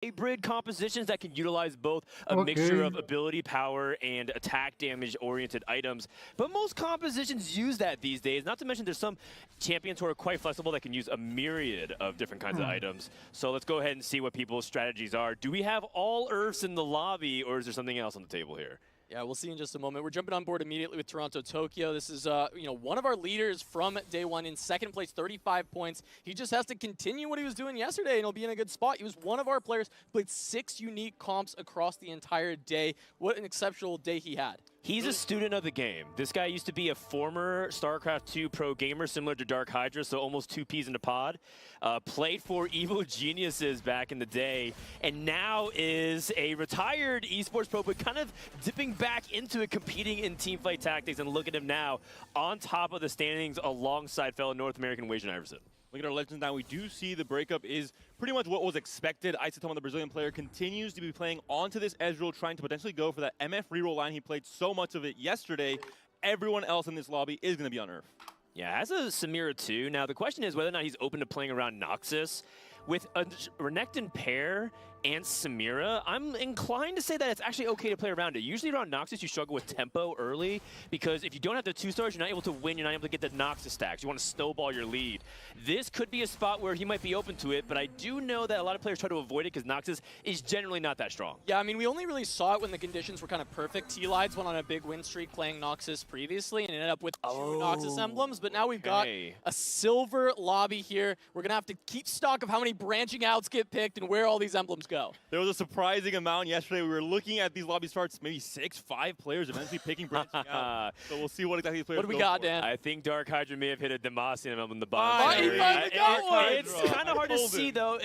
hybrid compositions that can utilize both a mixture of ability power and attack damage oriented items. But most compositions use that these days. Not to mention there's some champions who are quite flexible that can use a myriad of different kinds of items. So let's go ahead and see what people's strategies are. Do we have all Earths in the lobby, or is there something else on the table here? Yeah, we'll see in just a moment. We're jumping on board immediately with Toronto Tokyo. This is one of our leaders from day one in second place, 35 points. He just has to continue what he was doing yesterday, and he'll be in a good spot. He was one of our players, played 6 unique comps across the entire day. What an exceptional day he had. He's a student of the game. This guy used to be a former StarCraft 2 pro gamer, similar to Dark Hydra, so almost 2 peas in a pod. Played for Evil Geniuses back in the day, and now is a retired esports pro, but kind of dipping back into it, competing in teamfight tactics, and look at him now on top of the standings alongside fellow North American Wajan Iverson. Look at our legends now. We do see the breakup is pretty much what was expected. Isotoma, the Brazilian player, continues to be playing onto this Ezreal, trying to potentially go for that MF reroll line. He played so much of it yesterday. Everyone else in this lobby is going to be on Earth. Yeah, as a Samira too. Now, the question is whether or not he's open to playing around Noxus. With a Renekton pair and Samira, I'm inclined to say that it's actually okay to play around it. Usually around Noxus, you struggle with tempo early, because if you don't have the 2-stars, you're not able to win, you're not able to get the Noxus stacks. You want to snowball your lead. This could be a spot where he might be open to it, but I do know that a lot of players try to avoid it because Noxus is generally not that strong. Yeah, I mean, we only really saw it when the conditions were kind of perfect. T-Lides went on a big win streak playing Noxus previously and ended up with 2 Noxus emblems, but now we've got a silver lobby here. We're going to have to keep stock of how many branching outs get picked and where all these emblems go. There was a surprising amount yesterday. We were looking at these lobby starts, maybe 6, 5 players eventually picking branching out. So we'll see what exactly these players What do we got, Dan? I think Dark Hydra may have hit a Demacian emblem in the bottom. It's kind of hard to see, though.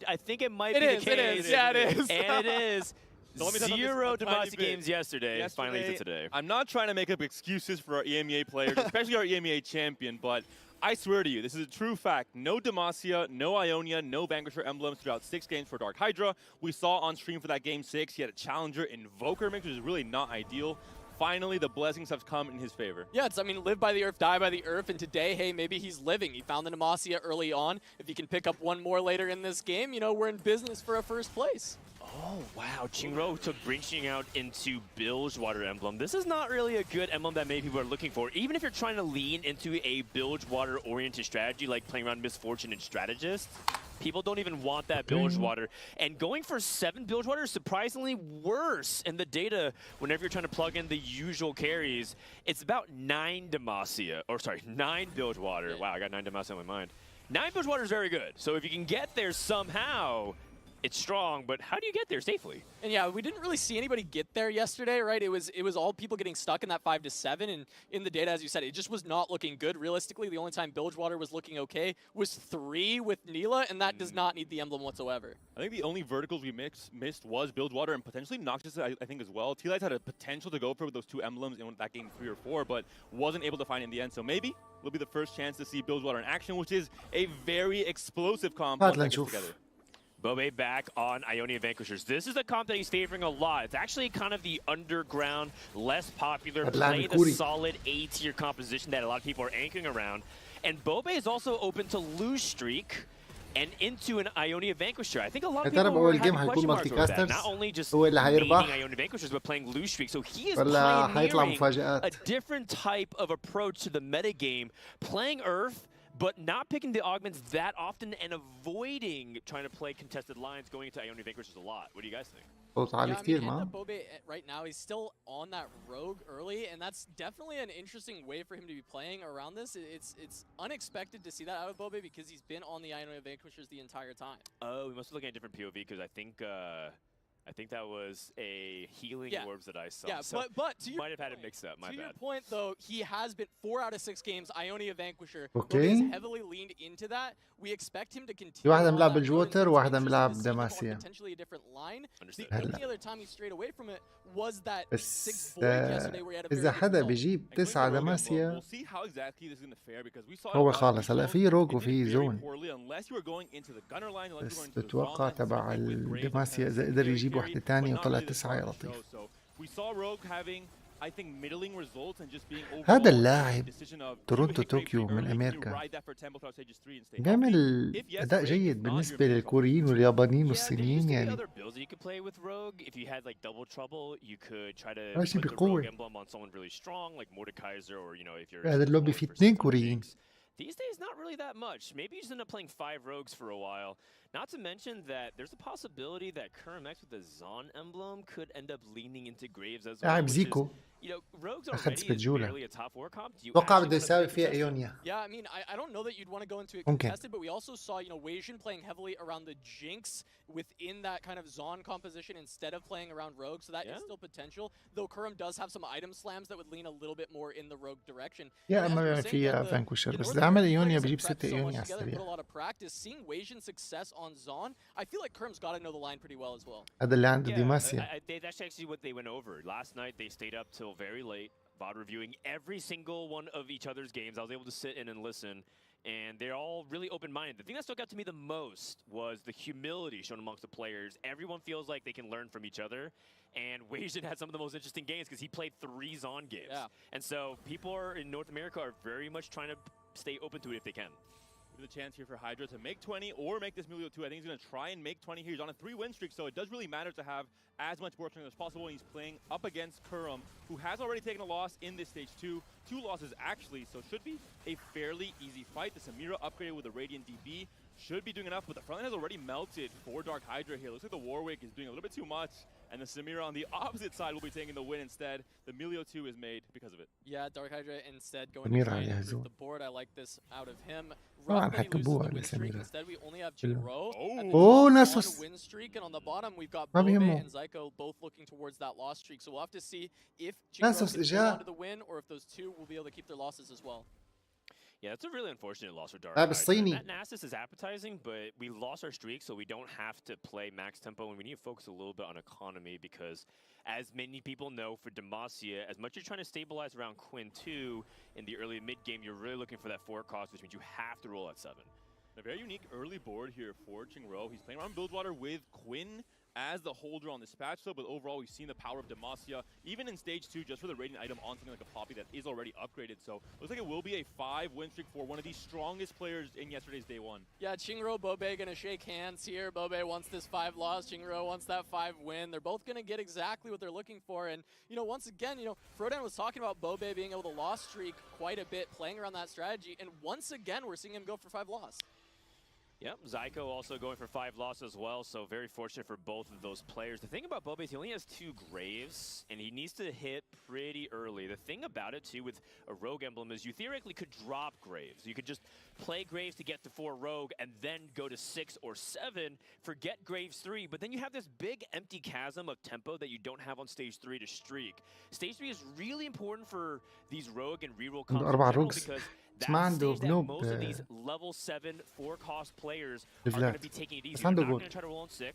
I think it might be the case. It is. Yeah, it is. And it is. So 0 Demacia games yesterday. Finally to today. I'm not trying to make up excuses for our EMEA players, especially our EMEA champion, but I swear to you, this is a true fact. No Demacia, no Ionia, no Vanquisher emblems throughout 6 games for Dark Hydra. We saw on stream for that game 6, he had a Challenger Invoker mix, which is really not ideal. Finally, the blessings have come in his favor. Yeah, I mean, live by the earth, die by the earth, and today, hey, maybe he's living. He found the Demacia early on. If he can pick up one more later in this game, you know, we're in business for a first place. Oh, wow. Chinro took branching out into Bilgewater emblem. This is not really a good emblem that many people are looking for. Even if you're trying to lean into a Bilgewater-oriented strategy, like playing around Misfortune and Strategist, people don't even want that Bilgewater. And going for 7 Bilgewater is surprisingly worse in the data whenever you're trying to plug in the usual carries. It's about 9 Demacia, or sorry, 9 Bilgewater. Wow, I got 9 Demacia in my mind. 9 Bilgewater is very good. So if you can get there somehow, it's strong, but how do you get there safely? And yeah, we didn't really see anybody get there yesterday, right? It was all people getting stuck in that 5 to 7, and in the data, as you said, it just was not looking good. Realistically, the only time Bilgewater was looking okay was 3 with Neela, and that does not need the emblem whatsoever. I think the only verticals we missed was Bilgewater and potentially Noxus, I think, as well. T-Lights had a potential to go for with those 2 emblems in that game 3 or 4, but wasn't able to find it in the end. So maybe will be the first chance to see Bilgewater in action, which is a very explosive comp together. Bobe back on Ionia Vanquishers. This is a comp that he's favoring a lot. It's actually kind of the underground, less popular, play the solid A-tier composition that a lot of people are anchoring around. And Bobe is also open to lose streak and into an Ionia Vanquisher. I think a lot of people are having question marks over that. Not only just maining Ionia Vanquishers, but playing lose streak. So he is pioneering a different type of approach to the metagame, playing Earth, but not picking the augments that often and avoiding trying to play contested lines going into Ionia Vanquishers a lot. What do you guys think? Yeah, I mean, Bobe right now, he's still on that rogue early, and that's definitely an interesting way for him to be playing around this. It's unexpected to see that out of Bobe because he's been on the Ionia Vanquishers the entire time. Oh, we must be looking at a different POV because I think that was a healing orbs that I saw. Yeah, so but to your might have had it mixed up. My bad. To your point, though, he has been 4 out of 6 games Ionia Vanquisher. Okay. He's heavily leaned into that. We expect him to continue. في واحدة ملعب بالجوتر وواحدة ملعب دماسيا. Potentially a different line. Understood. The only other time he strayed away from it was that بس 6 void yesterday where he had a إذا very حدا good result. بيجيب 9 دماسيا We'll see how exactly this is going to fare because we saw هو خالص هلا في روج وفي زون. unless you were going into the gunner line, unless you were بس going to the بتوقع zone line, تبع with Graves الدماسيا إذا قدر يجيب واحدة تانية وطلع 9 يا لطيف. So we saw Rogue having I think middling results and just being overall هذا اللاعب decision of تورونتو do you hit great طوكيو free من early, do you أمريكا ride that for tempo throughout stages 3 and stay بيعمل healthy? If yes, أداء great. جيد If not, بالنسبة you're in trouble. للكوريين واليابانيين Yeah, there used والصينيين to be يعني other builds that you could play with Rogue. If you had like double trouble, you could try to ماشي put the Rogue بقوة. emblem on someone really strong, like Mordekaiser, or you know, if you're هذا اللوبي going فيه for 2 something كوريين. Jinx. These days, not really that much. Maybe you just end up playing 5 rogues for a while. Not to mention that there's a possibility that Current X with the Zon emblem could end up leaning into Graves as well. لاعب Which is, زيكو you know, Rogues أخذ already is سبجولة. barely a top 4 comp. Do you أتوقع actually بده want to يساوي play فيها contested? ايونيا. Yeah, I mean, I don't know that you'd want to go into it ممكن. contested, but we also saw, you know, Weijin playing heavily around the Jinx within that kind of Zon composition instead of playing around Rogue, so that is still potential, though Kurum does have some item slams that would lean a little bit more in the Rogue direction. يا And as اما we were بيعمل saying, فيها the فانكوشر بس North إذا عمل American ايونيا players بجيب have 6 prepped so ايونيا much على together, put a السريع. lot of practice. Seeing Weijin's success on Zon, I feel like Kurum's got to know the line pretty well as well. هذا اللي عنده Yeah, ديماسيا. that's actually what they went over. Last night, they stayed up till very late, VOD reviewing every single one of each other's games. I was able to sit in and listen, and they're all really open-minded. The thing that stuck out to me the most was the humility shown amongst the players. Everyone feels like they can learn from each other, and Weijin had some of the most interesting games because he played 3 Zon games. Yeah. And so people in North America are very much trying to stay open to it if they can. The chance here for Hydra to make 20 or make this Milio 2. I think he's going to try and make 20 here. He's on a 3-win streak, so it does really matter to have as much board strength as possible. And he's playing up against Kurum, who has already taken a loss in this stage 2. 2 losses actually, so should be a fairly easy fight. The Samira upgraded with a Radiant DB should be doing enough, but the front line has already melted for Dark Hydra here. Looks like the Warwick is doing a little bit too much, and the Samira on the opposite side will be taking the win instead. The Milio 2 is made because of it. Yeah, Dark Hydra instead going Samira to try and عليها improve زون. the board. I like this out of him. طبعا Rough, but he loses حكبوها the win streak. لسميرة. Instead, we only have Jinro. أوه ناسوس. 1 win streak, and on the bottom we've got ما Bobe بيهمه. and Zyko both looking towards that loss streak. So we'll have to see if Jinro ناسوس can hold إجا. on to the win, or if those two will be able to keep their losses as well. Yeah, it's a really unfortunate loss for Dark لاعب Hydra. الصيني. That Nasus is appetizing, but we lost our streak, so we don't have to play max tempo, and we need to focus a little bit on economy because, as many people know, for Demacia, as much as you're trying to stabilize around Quinn 2 in the early mid-game, you're really looking for that 4 cost, which means you have to roll at 7. A very unique early board here for Jinro. He's playing around Buildwater with Quinn as the holder on this patch, though, but overall we've seen the power of Demacia, even in stage 2, just for the Radiant item on something like a Poppy that is already upgraded. So looks like it will be a 5-win streak for one of the strongest players in yesterday's day 1. Yeah, Jinro, Bobe gonna shake hands here. Bobe wants this 5 loss. Jinro wants that 5 win. They're both gonna get exactly what they're looking for. And, you know, once again, you know, Frodan was talking about Bobe being able to loss streak quite a bit, playing around that strategy. And once again, we're seeing him go for 5 loss. Yep, Zyko also going for 5 loss as well, so very fortunate for both of those players. The thing about Bobe is he only has 2 Graves, and he needs to hit pretty early. The thing about it, too, with a Rogue emblem is you theoretically could drop Graves. You could just play Graves to get to 4 Rogue and then go to 6 or 7, forget Graves 3, but then you have this big empty chasm of tempo that you don't have on Stage 3 to streak. Stage 3 is really important for these Rogue and reroll comps in general because بس ما عنده بنوب ليفلات بس عنده جول.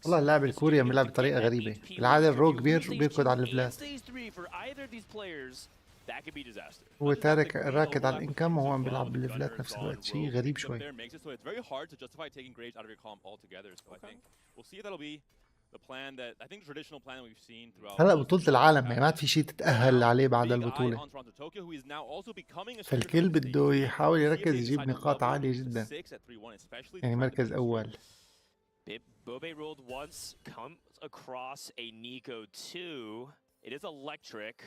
والله اللاعب الكوري بيلعب بطريقة غريبة. بالعادة الروج بيركض على الليفلات. هو تارك راكد على الانكم وهو عم بيلعب بالليفلات نفس الوقت. شيء غريب شوي. هلا بطولة العالم يعني ما عاد في شيء تتأهل عليه بعد البطولة. فالكل بده يحاول يركز يجيب نقاط عالية جدا. يعني مركز أول. Bobe rolled once, comes across a Nico 2. It is electric,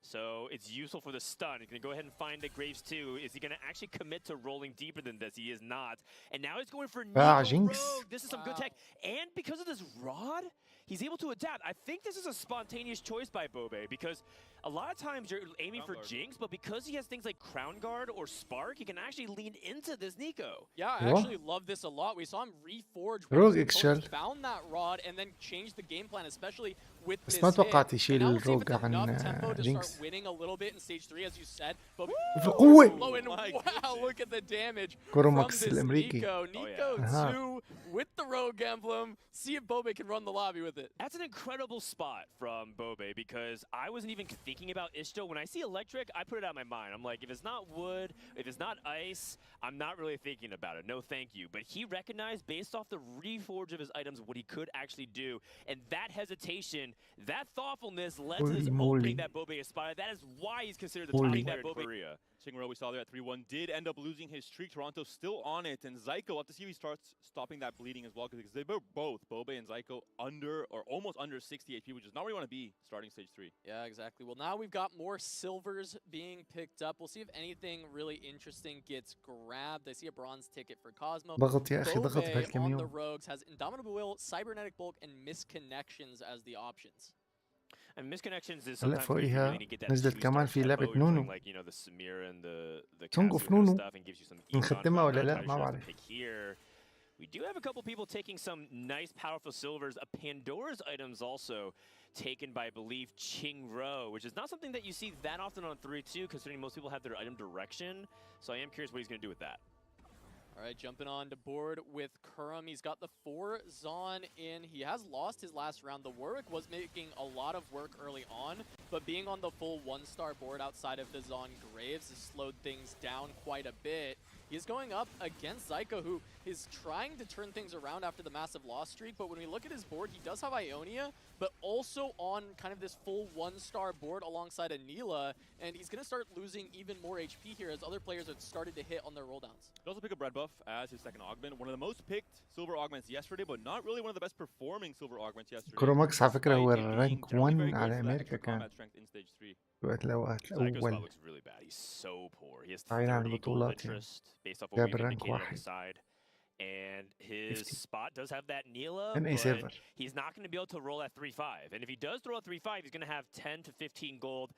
so it's useful for the stun. He's going to go ahead and find the Graves 2. Is he going to actually commit to rolling deeper than this? He is not. And now he's going for Nico Jinx. Rogue. This is some good tech. And because of this rod, he's able to adapt. I think this is a spontaneous choice by Bobe because a lot of times you're aiming for Jinx, but because he has things like Crown Guard or Spark, he can actually lean into this Nico. Yeah, I actually love this a lot. We saw him reforge Rogue Extra, found that rod and then changed the game plan, especially with this بس ما توقعت يشيل hit. الروج عن to جينكس. start winning a little bit in stage 3 as you said. But بقوة. wow, look at the damage كوروماكس from this الأمريكي. Nico 2 with the Rogue emblem. See if Bobe can run the lobby with it. That's an incredible spot from Bobe because I wasn't even thinking about Ishto. When I see electric, I put it out of my mind. I'm like, if it's not wood, if it's not ice, I'm not really thinking about it. No, thank you. But he recognized, based off the reforge of his items, what he could actually do. And that hesitation, that thoughtfulness led to this opening that Bobe has spotted. That is why he's considered the top player in Korea. Chingro, we saw there at 3-1, did end up losing his streak. Toronto still on it, and Zyko, we'll have to see if he starts stopping that bleeding as well, because they were both, Bobe and Zyko, under or almost under 60 HP, which is not where you want to be starting stage 3. Yeah, exactly. Well, now we've got more silvers being picked up. We'll see if anything really interesting gets grabbed. I see a bronze ticket for Cosmo. ضغط يا أخي ضغط Bobe بهالكم on the يوم. rogues has Indomitable Will, Cybernetic Bulk, and Misconnections as the options. And Misconnections is هلا sometimes فوقيها really need to get that نزلت كمان في لعبة نونو. like, you know, the Samira and the سونغ اوف Casio kind of نونو stuff and gives you some نختمها ولا لا ما بعرف. pick here. We do have a couple people taking some nice, powerful silvers. A Pandora's items also taken by, I believe, Chingro, which is not something that you see that often on 3-2, considering most people have their item direction. So I am curious what he's going to do with that. All right, jumping on to board with Kurum. He's got the 4 Zon in. He has lost his last round. The Warwick was making a lot of work early on, but being on the full 1-star board outside of the Zon Graves has slowed things down quite a bit. He's going up against Zyko, who is trying to turn things around after the massive loss streak, but when we look at his board, he does have Ionia, but also on kind of this full 1-star board alongside Anila, and he's going to start losing even more HP here as other players have started to hit on their rolldowns. He also picked up Red Buff as his second augment. One of the most picked silver augments yesterday, but not really one of the best performing silver augments yesterday. كروماكس على فكرة هو الرانك 1 على أمريكا كان وقت الأوقات الأول. Looks really bad. He's so poor. He has بعيد عن 30 gold البطولات يعني. interest based off what جاب we've الرانك indicated on the واحد. side. And his spot does have that Nila, NA but server. he's not going to be able to roll at 3-5. And if he does throw at 3-5, he's going to have 10 to 15 gold.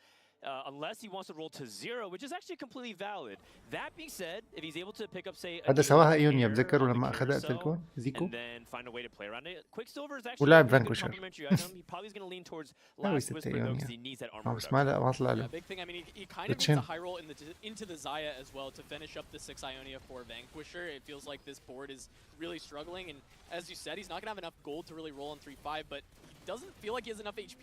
Unless he wants to roll to 0, which is actually completely valid. That being said, if he's able to pick up, say, هذا سواها ايونيا بتذكروا لما اخذ قتلكم زيكو. and then find a way to play around it. Quicksilver is actually ولعب a good فانكوشر. complementary item. He probably is going to lean towards last whisper though, because he needs that armor بس ما ما طلع Yeah, له. big thing. I mean, he kind of needs a high roll into the Zaya as well to finish up the 6 Ionia for Vanquisher. It feels like this board is really struggling, and as you said, he's not going to have enough gold to really roll on 3-5, but he doesn't feel like he has enough HP.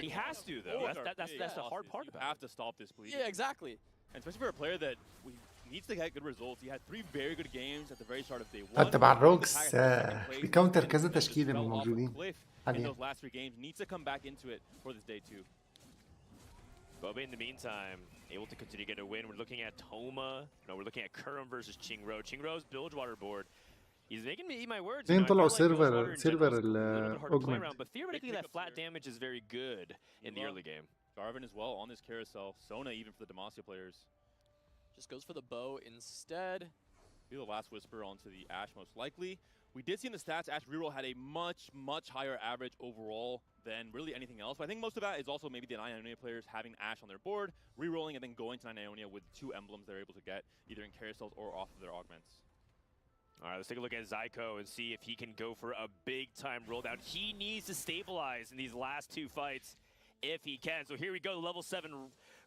He has to, though. That's the hard part about it. You have to stop this bleeding. Yeah, exactly. And especially for a player that needs to get good results. He had 3 very good games at the very start of day 1. حتى مع الروكس بيكونتر كذا تشكيلة من الموجودين. In those last 3 games, needs to come back into it for this day 2. Bobe, in the meantime, able to continue to get a win. We're looking at Toma. No, we're looking at Kurum versus Chingro. Chingro's Bilgewater board. He's making me eat my words. اثنين طلعوا سيرفر الاوجمنت. But theoretically, that flat damage is very good in the early game. Garvin as well on this carousel. Sona even for the Demacia players. Just goes for the bow instead. Be the last whisper onto the Ashe most likely. We did see in the stats, Ashe reroll had a much higher average overall than really anything else. But I think most of that is also maybe the 9 Ionia players having Ashe on their board, rerolling and then going to 9 Ionia with 2 emblems they're able to get either in carousels or off of their augments. All right, let's take a look at Zyko and see if he can go for a big-time roll down. He needs to stabilize in these last 2 fights if he can. So here we go, level 7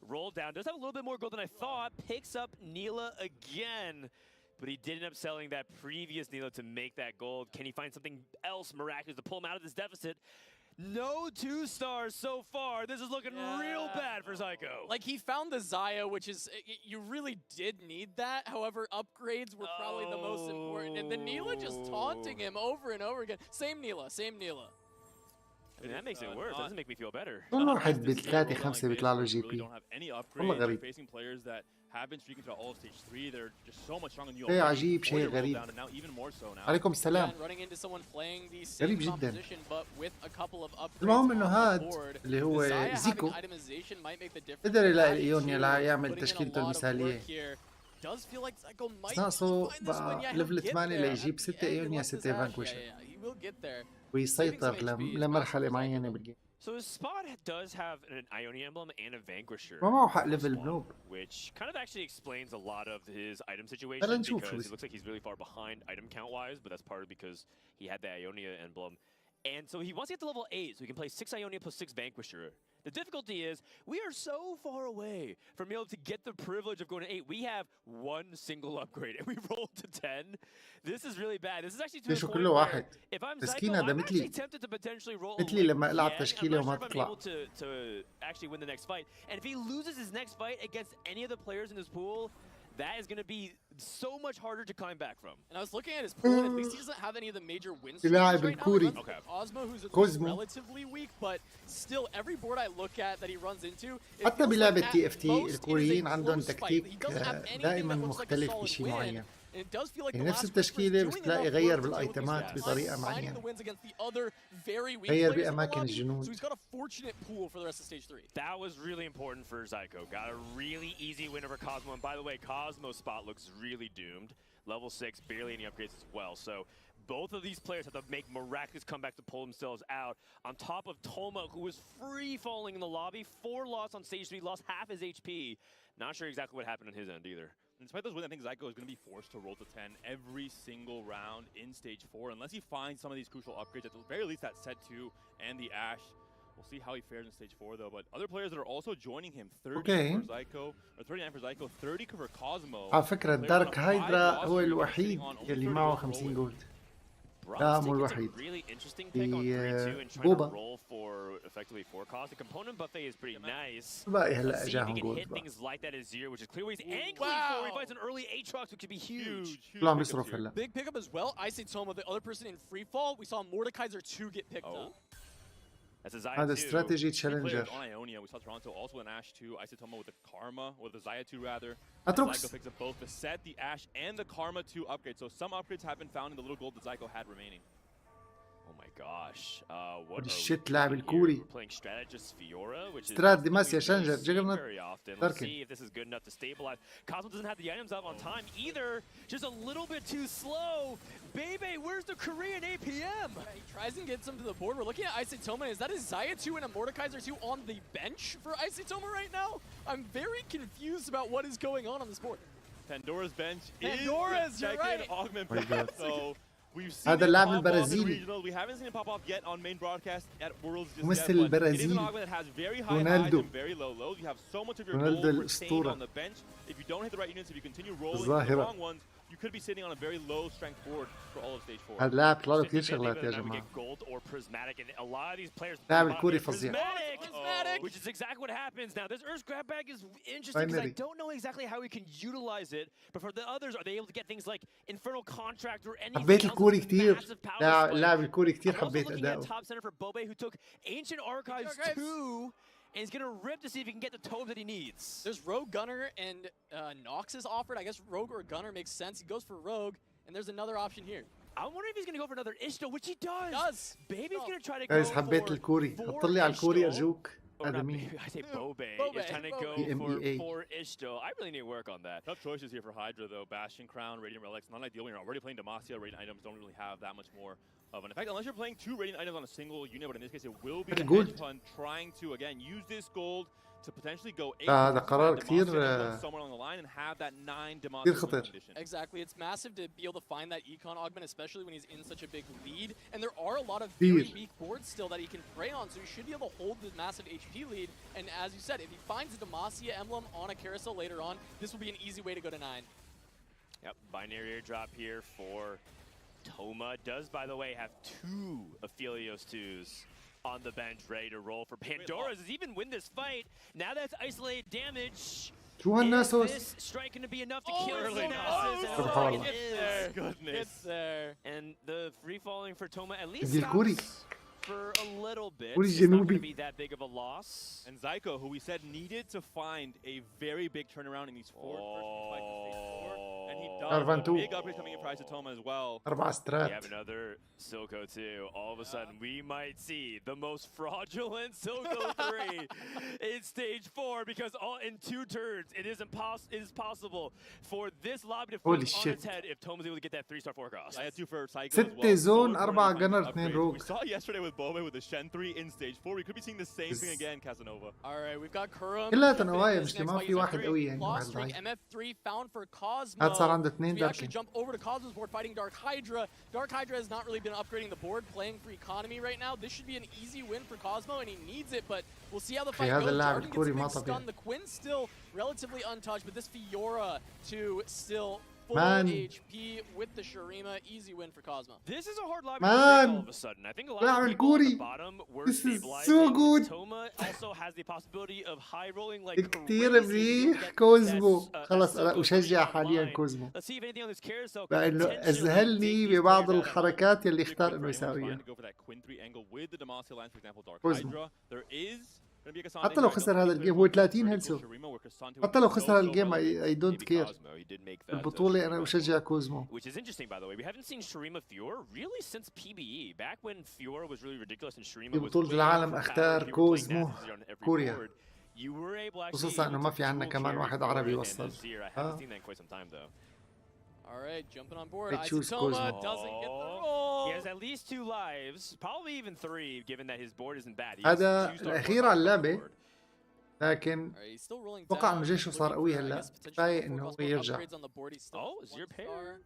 roll down. Does have a little bit more gold than I thought. Picks up Nila again, but he did end up selling that previous Nila to make that gold. Can he find something else miraculous to pull him out of this deficit? No 2 stars so far. This is looking real bad for Zyko. Like, he found the Zaya, which is, you really did need that. However, upgrades were probably the most important. And the Nila just taunting him over and over again. Same Nila, same Nila. I mean, that makes it worse. That doesn't make me feel better. كل واحد بثلاثة 5 بيطلع له جي بي. والله غريب. شيء عجيب شيء غريب. عليكم السلام. غريب جدا. المهم انه هاد اللي هو زيكو قدر يلاقي الايونيا ليعمل تشكيلته المثالية. بس ناقصه بقى ليفل 8 ليجيب 6 ايونيا 6 فانكوشر. ويسيطر لمرحلة معينة بالجيم. So his spot does have an Ionia emblem and a Vanquisher, ما معه حق ليفل بنوب. which kind of actually explains a lot of his item situation because it looks like he's really far behind item count-wise, but that's partly because he had the Ionia emblem And so he wants to get to level 8 so he can play 6 Ionia plus 6 Vanquisher. The difficulty is we are so far away from being able to get the privilege of going to 8. We have one single upgrade and we rolled to 10. This is really bad. This is actually to the point where if I'm Psycho, I'm actually tempted to potentially roll مثلي لما العب تشكيله وما تطلع. To actually win the next fight. And if he loses his next fight against any of the players in this pool, that is going to be so much harder to climb back from. And I was looking at his pool, and at least he doesn't have any of the major wins right now. Okay. Osmo, who's relatively weak, but still every board I look at that he runs into. حتى بلعبة TFT الكوريين عندهم تكتيك دائما مختلف بشيء معين. يعني نفس التشكيلة بس تلاقي غير بالايتمات بطريقة معينة. غير بأماكن الجنود. That was really important for Zyko. Got a really easy win over Cosmo. And by the way, Cosmo's spot looks really doomed. Level 6, barely any upgrades as well. So both of these players have to make miraculous comeback to pull themselves out. On top of Toma, who was free falling in the lobby. 4 loss on stage 3, lost half his HP. Not sure exactly what happened on his end either. Despite those wins, I think Zyko is going to be forced to roll to 10 every single round in stage 4, unless he finds some of these crucial upgrades, at the very least that set 2 and the Ash. We'll see how he fares in stage 4 though, but other players that are also joining him, 30 for Zyko, or 39 for Zyko, 30 for Cosmo. على فكرة الدارك هايدرا هو الوحيد اللي معه 50 جولد. لا مو الوحيد. بوبا. باقي هلا اجاهم جولد. لا عم يصرف هلا. Big pickup as well. Isotoma, the other person in free fall. We saw Mordekaiser 2 get picked up. هذا استراتيجي تشالنجر. We saw Toronto also an Ash 2, Isotoma with the Karma, or the Zaya 2 rather. Zyko picks up both the set, the Ash, and the Karma 2 upgrades. So some upgrades have been found in the little gold that Zyko had remaining. Oh my gosh. What الشت لاعب الكوري. سترات ديماسيا شانجر جيجرنت. Let's see if this is good enough to stabilize. Cosmo doesn't have the items up on time either. Just a little bit too slow. Bebe, where's the Korean APM? He tries and gets him to the board. We're looking at Isotoma. Is that a Zaya 2 and a Mordekaiser 2 on the bench for Isotoma right now? I'm very confused about what is going on this board. Pandora's bench Pandora's, is you're right. Augment bench. So we've seen هذا اللاعب البرازيلي. We haven't seen it pop off yet on main broadcast at Worlds just ممثل yet, البرازيل. it is an augment that has very high highs and very low lows. You have so much of your gold retained on the bench. If you don't hit the right units, if you continue rolling the wrong ones, you could be sitting on a very low strength board for all of stage 4. هذا اللاعب طلع له كثير شغلات يا جماعة. لاعب الكوري فظيع. Which is exactly what happens now. This Earth's grab bag is interesting because I don't know exactly how we can utilize it. But for the others, are they able to get things like Infernal Contract or anything حبيت else? الكوري كثير. لاعب الكوري كثير حبيت أداؤه. Top center for Bobe, who took Ancient Archives 2. And he's going to rip to see if he can get the tomes that he needs. There's Rogue Gunner and Nox is offered. I guess Rogue or Gunner makes sense. He goes for Rogue, and there's another option here. I'm wondering if he's going to go for another Ishto, which he does. Baby's going to try to go for حبيت الكوري. حط لي على الكوري أرجوك. هذا مين؟ I say Bobe is trying to go for Ishto. I really need to work on that. Tough choices here for Hydra though. Bastion Crown, Radiant Relics, not ideal when you're already playing Demacia. Radiant items don't really have that much more of an effect unless you're playing 2 Radiant items on a single unit, but in this case it will be the hedge fund trying to again use this gold to potentially go 8 هذا قرار كثير somewhere along the line and have that 9 Demacia condition. Exactly, it's massive to be able to find that econ augment, especially when he's in such a big lead. And there are a lot of very weak boards still that he can prey on, so he should be able to hold the massive HP lead. And as you said, if he finds a Demacia emblem on a carousel later on, this will be an easy way to go to 9. Yep, binary airdrop here for Toma. Does, by the way, have 2 Aphelios 2s on the bench ready to roll for Pandora's. Does even win this fight. Now that's isolated damage. Is this strike going to be enough to kill Nasus? Goodness. It's there. And the free falling for Toma at least stops for a little bit. It's not going to be that big of a loss. And Zyko, who we said needed to find a very big turnaround in these 4 first fights in stage 4. And he does. Big upgrade coming in for Isotoma as well. We have another Silco too. All of a sudden, we might see the most fraudulent Silco 3 in stage 4 because all in 2 turns, it is possible for this lobby to flip on its head if Toma's able to get that 3-star forecast. I had 2 for Psycho 6 زون 4 جنر 2 روج. We saw yesterday with Bobe with the Shen 3 in stage 4. We could be seeing the same thing again, Casanova. All right, we've got Kurum. كلها نوايا مش ما في واحد قوي يعني واحد ضعيف. MF3 found for Cosmo. هذا صار عنده اثنين We actually داركين. jump over to Cosmo's board fighting Dark Hydra. Dark Hydra has not really been upgrading the board, playing for economy right now. This should be an easy win for Cosmo, and he needs it, but we'll see how the fight هذا goes. اللاعب Jarvan gets a الكوري ما big طبيعي. stun. The Quinn's still relatively untouched, but this Fiora to still full Man. HP with the Shurima. Easy win for Cosmo. This is a hard lobby Man. to take all of a sudden. I think a lot لاعب of people at الكوري. the bottom were This is stabilizing. so good. Toma also has the possibility of high rolling like كتير crazy. منيح Get كوزمو. that, خلص أنا Silco أشجع online. حاليا كوزمو. Let's see if anything on this carousel can لأنه potentially أذهلني take these ببعض players out of it. الحركات اللي اختار Big إنه win for anyone يساويها. trying to go for that Quinn 3 angle with the Demacia lines, for example, Dark كوزمو. Hydra. There is gonna be a Cassandra. حتى لو خسر هذا الجيم هو 30 هيلث. حتى لو خسر هذا الجيم I don't care. البطولة أنا أشجع كوزمو. Which is interesting, by the way. We haven't seen Shurima Fiora really since PBE. Back when Fiora was really ridiculous and Shurima was بطولة العالم اختار كوزمو كوريا. خصوصا إنه ما في عنا كمان واحد عربي وصل. Alright, jumping on board. I choose Isotoma Cosmo. doesn't get the roll. He has at least 2 lives, probably even 3, given that his board isn't bad. هذا الأخير على اللعبة، لكن Alright, he's still rolling اتوقع down. إنه جيشه صار قوي هلا، كفاية إنه هو يرجع. Oh, Azir pair.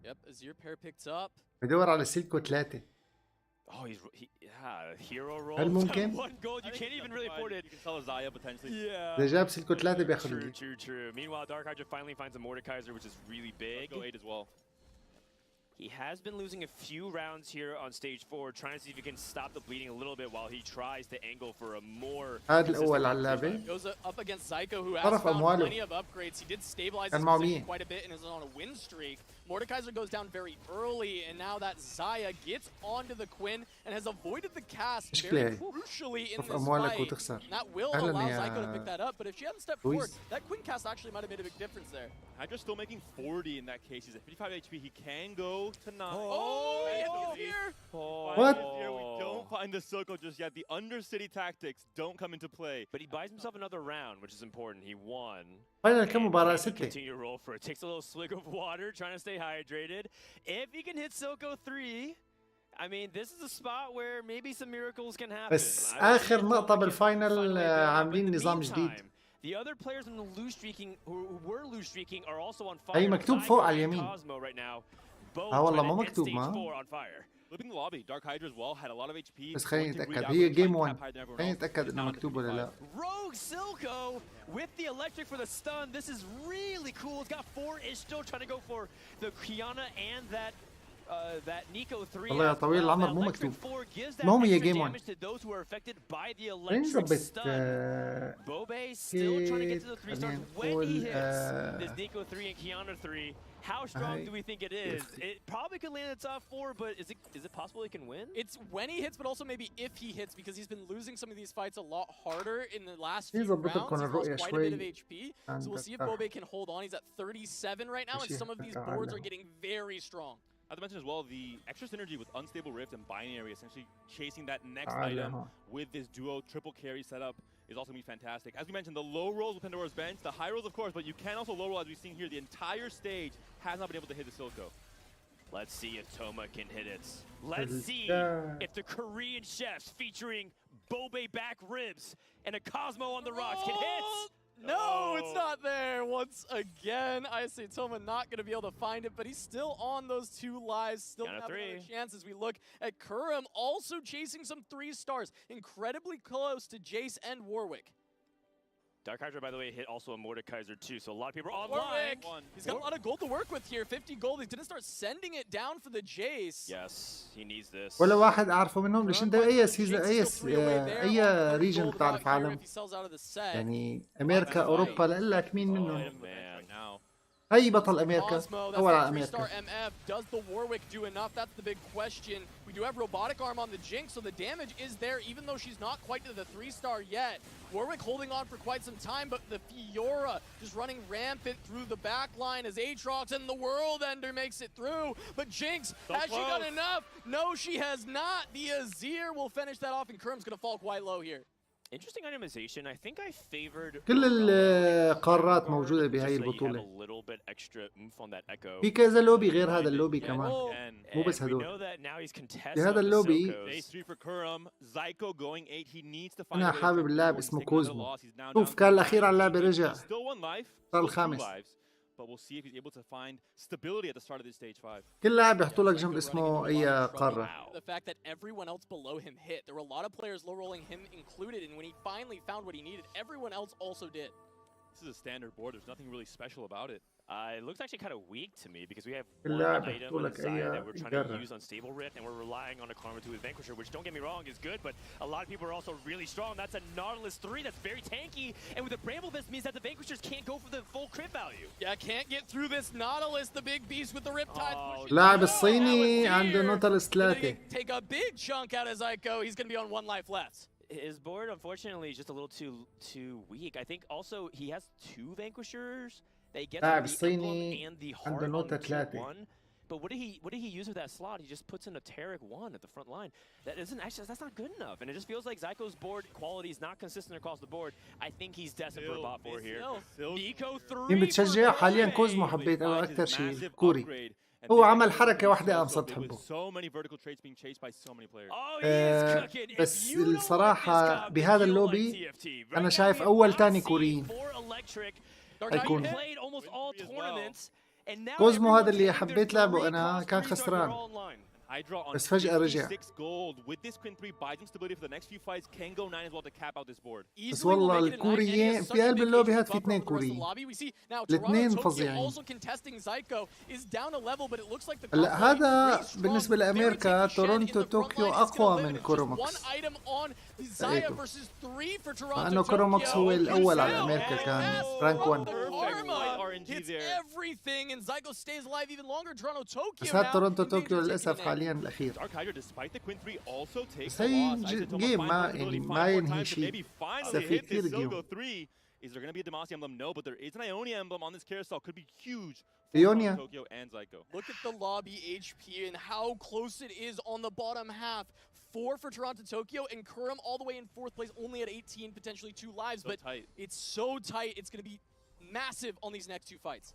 Yep, Azir pair picked up. بدور على سيلكو 3. Oh, hero roll. هل ممكن؟ 1 gold, you can't even really afford it. You can sell a Zaya potentially. Yeah. إذا جاب سيلكو 3 بياخذ True, الجيم. true. Meanwhile, Dark Hydra finally finds a Mordekaiser, which is really big. Go 8 as well. He has been losing a few rounds here on stage 4, trying to see if he can stop the bleeding a little bit while he tries to angle for a more. هذا الأول على اللعبة. Goes up against Zyko, who has طرف found أمواله. plenty of upgrades. He did stabilize كان his معه position 100. quite a bit and is on a win streak. Mordekaiser goes down very early, and now that Zaya gets onto the Quinn and has avoided the cast very crucially in طرف this أموالك fight. وتخسر. And that will أهلاً allow يا Zyko to pick that up, but if she hadn't stepped forward, لويس. that Quinn cast actually might have made a big difference there. Hydra's still making 40 in that case. He's at 55 HP. He can go to 9. Oh, here! What? Here we don't find the circle just yet. The Undercity tactics don't come into play. But he buys himself another round, which is important. He won. فاينل كم مباراة 6. Continue to roll for it. Takes a little swig of water, trying to stay hydrated. If he can hit Silco 3, I mean, this is a spot where maybe some miracles can happen. بس آخر نقطة بالفاينل عاملين نظام جديد. The other players in the lose streaking who were lose streaking are also on fire. أي مكتوب فوق على اليمين. Right now. والله ما مكتوب ما. Flipping the lobby, Dark Hydra as well had a lot of HP. بس خليني نتأكد هي جيم 1. خليني نتأكد إنه مكتوب ولا لا. Rogue Silco with the electric for the stun. This is really cool. It's got 4 Ishto trying to go for the Kiana and that Nico 3. والله يا طويل العمر مو مكتوب. المهم هي جيم 1. خلينا نظبط Bobe still trying to get to the 3 stars when he hits this Nico 3 and Kiana 3. How strong do we think it is? It probably could land in the top 4, but is it possible he can win? It's when he hits, but also maybe if he hits, because he's been losing some of these fights a lot harder in the last few rounds. He's lost quite a bit of HP. So we'll see if Bobe can hold on. He's at 37 right now, and some of these boards are getting very strong. Not to mention as well, the extra synergy with Unstable Rift and Binary, essentially chasing that next item with this duo triple carry setup is also going to be fantastic. As we mentioned, the low rolls with Pandora's Bench, the high rolls of course, but you can also low roll as we've seen here. The entire stage has not been able to hit the Silco. Let's see if Toma can hit it. Let's see if the Korean chefs featuring Bobe back ribs and a Cosmo on the rocks can hit. No, it's not there once again. I say Toma not going to be able to find it, but he's still on those 2 lives. Still have another chance as we look at Kurum also chasing some 3 stars. Incredibly close to Jace and Warwick. Dark Hydra, by the way, hit also a Mordekaiser too, so a lot of people are online. He's got a lot of gold to work with here. 50 gold. He's going to start sending it down for the Jace. Yes, he needs this. ولا واحد أعرفه منهم ليش أنت أي ريجن بتعرف عالم يعني أمريكا أوروبا لقلك مين منهم أي بطل أمريكا أول على أمريكا. Does the Warwick do enough? That's the big question. We do have robotic arm on the Jinx, so the damage is there, even though she's not quite to the 3-star yet. Warwick holding on for quite some time, but the Fiora just running rampant through the back line as Aatrox and the World Ender makes it through. But Jinx, has she done enough? No, she has not. The Azir will finish that off, and Kurum's going to fall quite low here. Interesting itemization. I think I favored كل القارات موجودة بهاي البطولة. في كذا لوبي غير هذا اللوبي كمان. مو بس هدول. بهذا اللوبي أنا حابب اللاعب اسمه كوزمو. شوف كان الأخير على اللعبة رجع. صار الخامس. but we'll see if he's able to find stability at the start of this stage 5. كل لاعب يحطوا لك جنب اسمه أي قارة. The fact that everyone else below him hit. There were a lot of players low rolling him included, and when he finally found what he needed, everyone else also did. This is a standard board. There's nothing really special about it. It looks actually kind of weak to me because we have one item on the side that we're trying to use on Stable Rift, and we're relying on a Karma 2 with Vanquisher, which, don't get me wrong, is good, but a lot of people are also really strong. That's a Nautilus 3 that's very tanky, and with the Bramble Vest means that the Vanquishers can't go for the full crit value. Yeah, can't get through this Nautilus, the big beast with the Riptide. لاعب الصيني عنده نوتلس 3. Take a big chunk out of Zyko. He's going to be on 1 life left. His board, unfortunately, is just a little too weak. I think also he has 2 Vanquishers. They get لاعب the الصيني and the عنده heart نوتة on 3. But what did he use with that slot? He just puts in a Tarek 1 at the front line. That's not good enough. And it just feels like Zyko's board quality is not consistent across the board. I think he's destined for a bot 4 here. Nico 3. مين بتشجع حاليا؟ كوزمو حبيت أنا أكثر شيء كوري. هو عمل حركة واحدة قام صد حبه. بس الصراحة بهذا اللوبي أنا شايف أول تاني كوريين هيكون كوزمو. هذا اللي حبيت لعبه أنا، كان خسران بس فجأة رجع. بس والله الكوريين في قلب اللوبي هاد في 2 كوريين، الاثنين فظيعين. هلا هذا بالنسبة لأمريكا تورونتو طوكيو أقوى من كوروموكس، مع أنه كوروموكس هو الأول على أمريكا، كان رانك 1. بس هاد تورونتو طوكيو للأسف حاليا الأخير. بس هي جيم ما ينهي شيء، بس في كثير جيم. Is there going to be a Demacia emblem? No, but there is an Ionia emblem on this carousel. Could be huge for Tokyo and Zyko. Look at the lobby HP and how close it is on the bottom half. 4 for Toronto Tokyo, and Kurum all the way in 4th place, only at 18, potentially 2 lives. So but tight. It's so tight. It's going to be massive on these next 2 fights.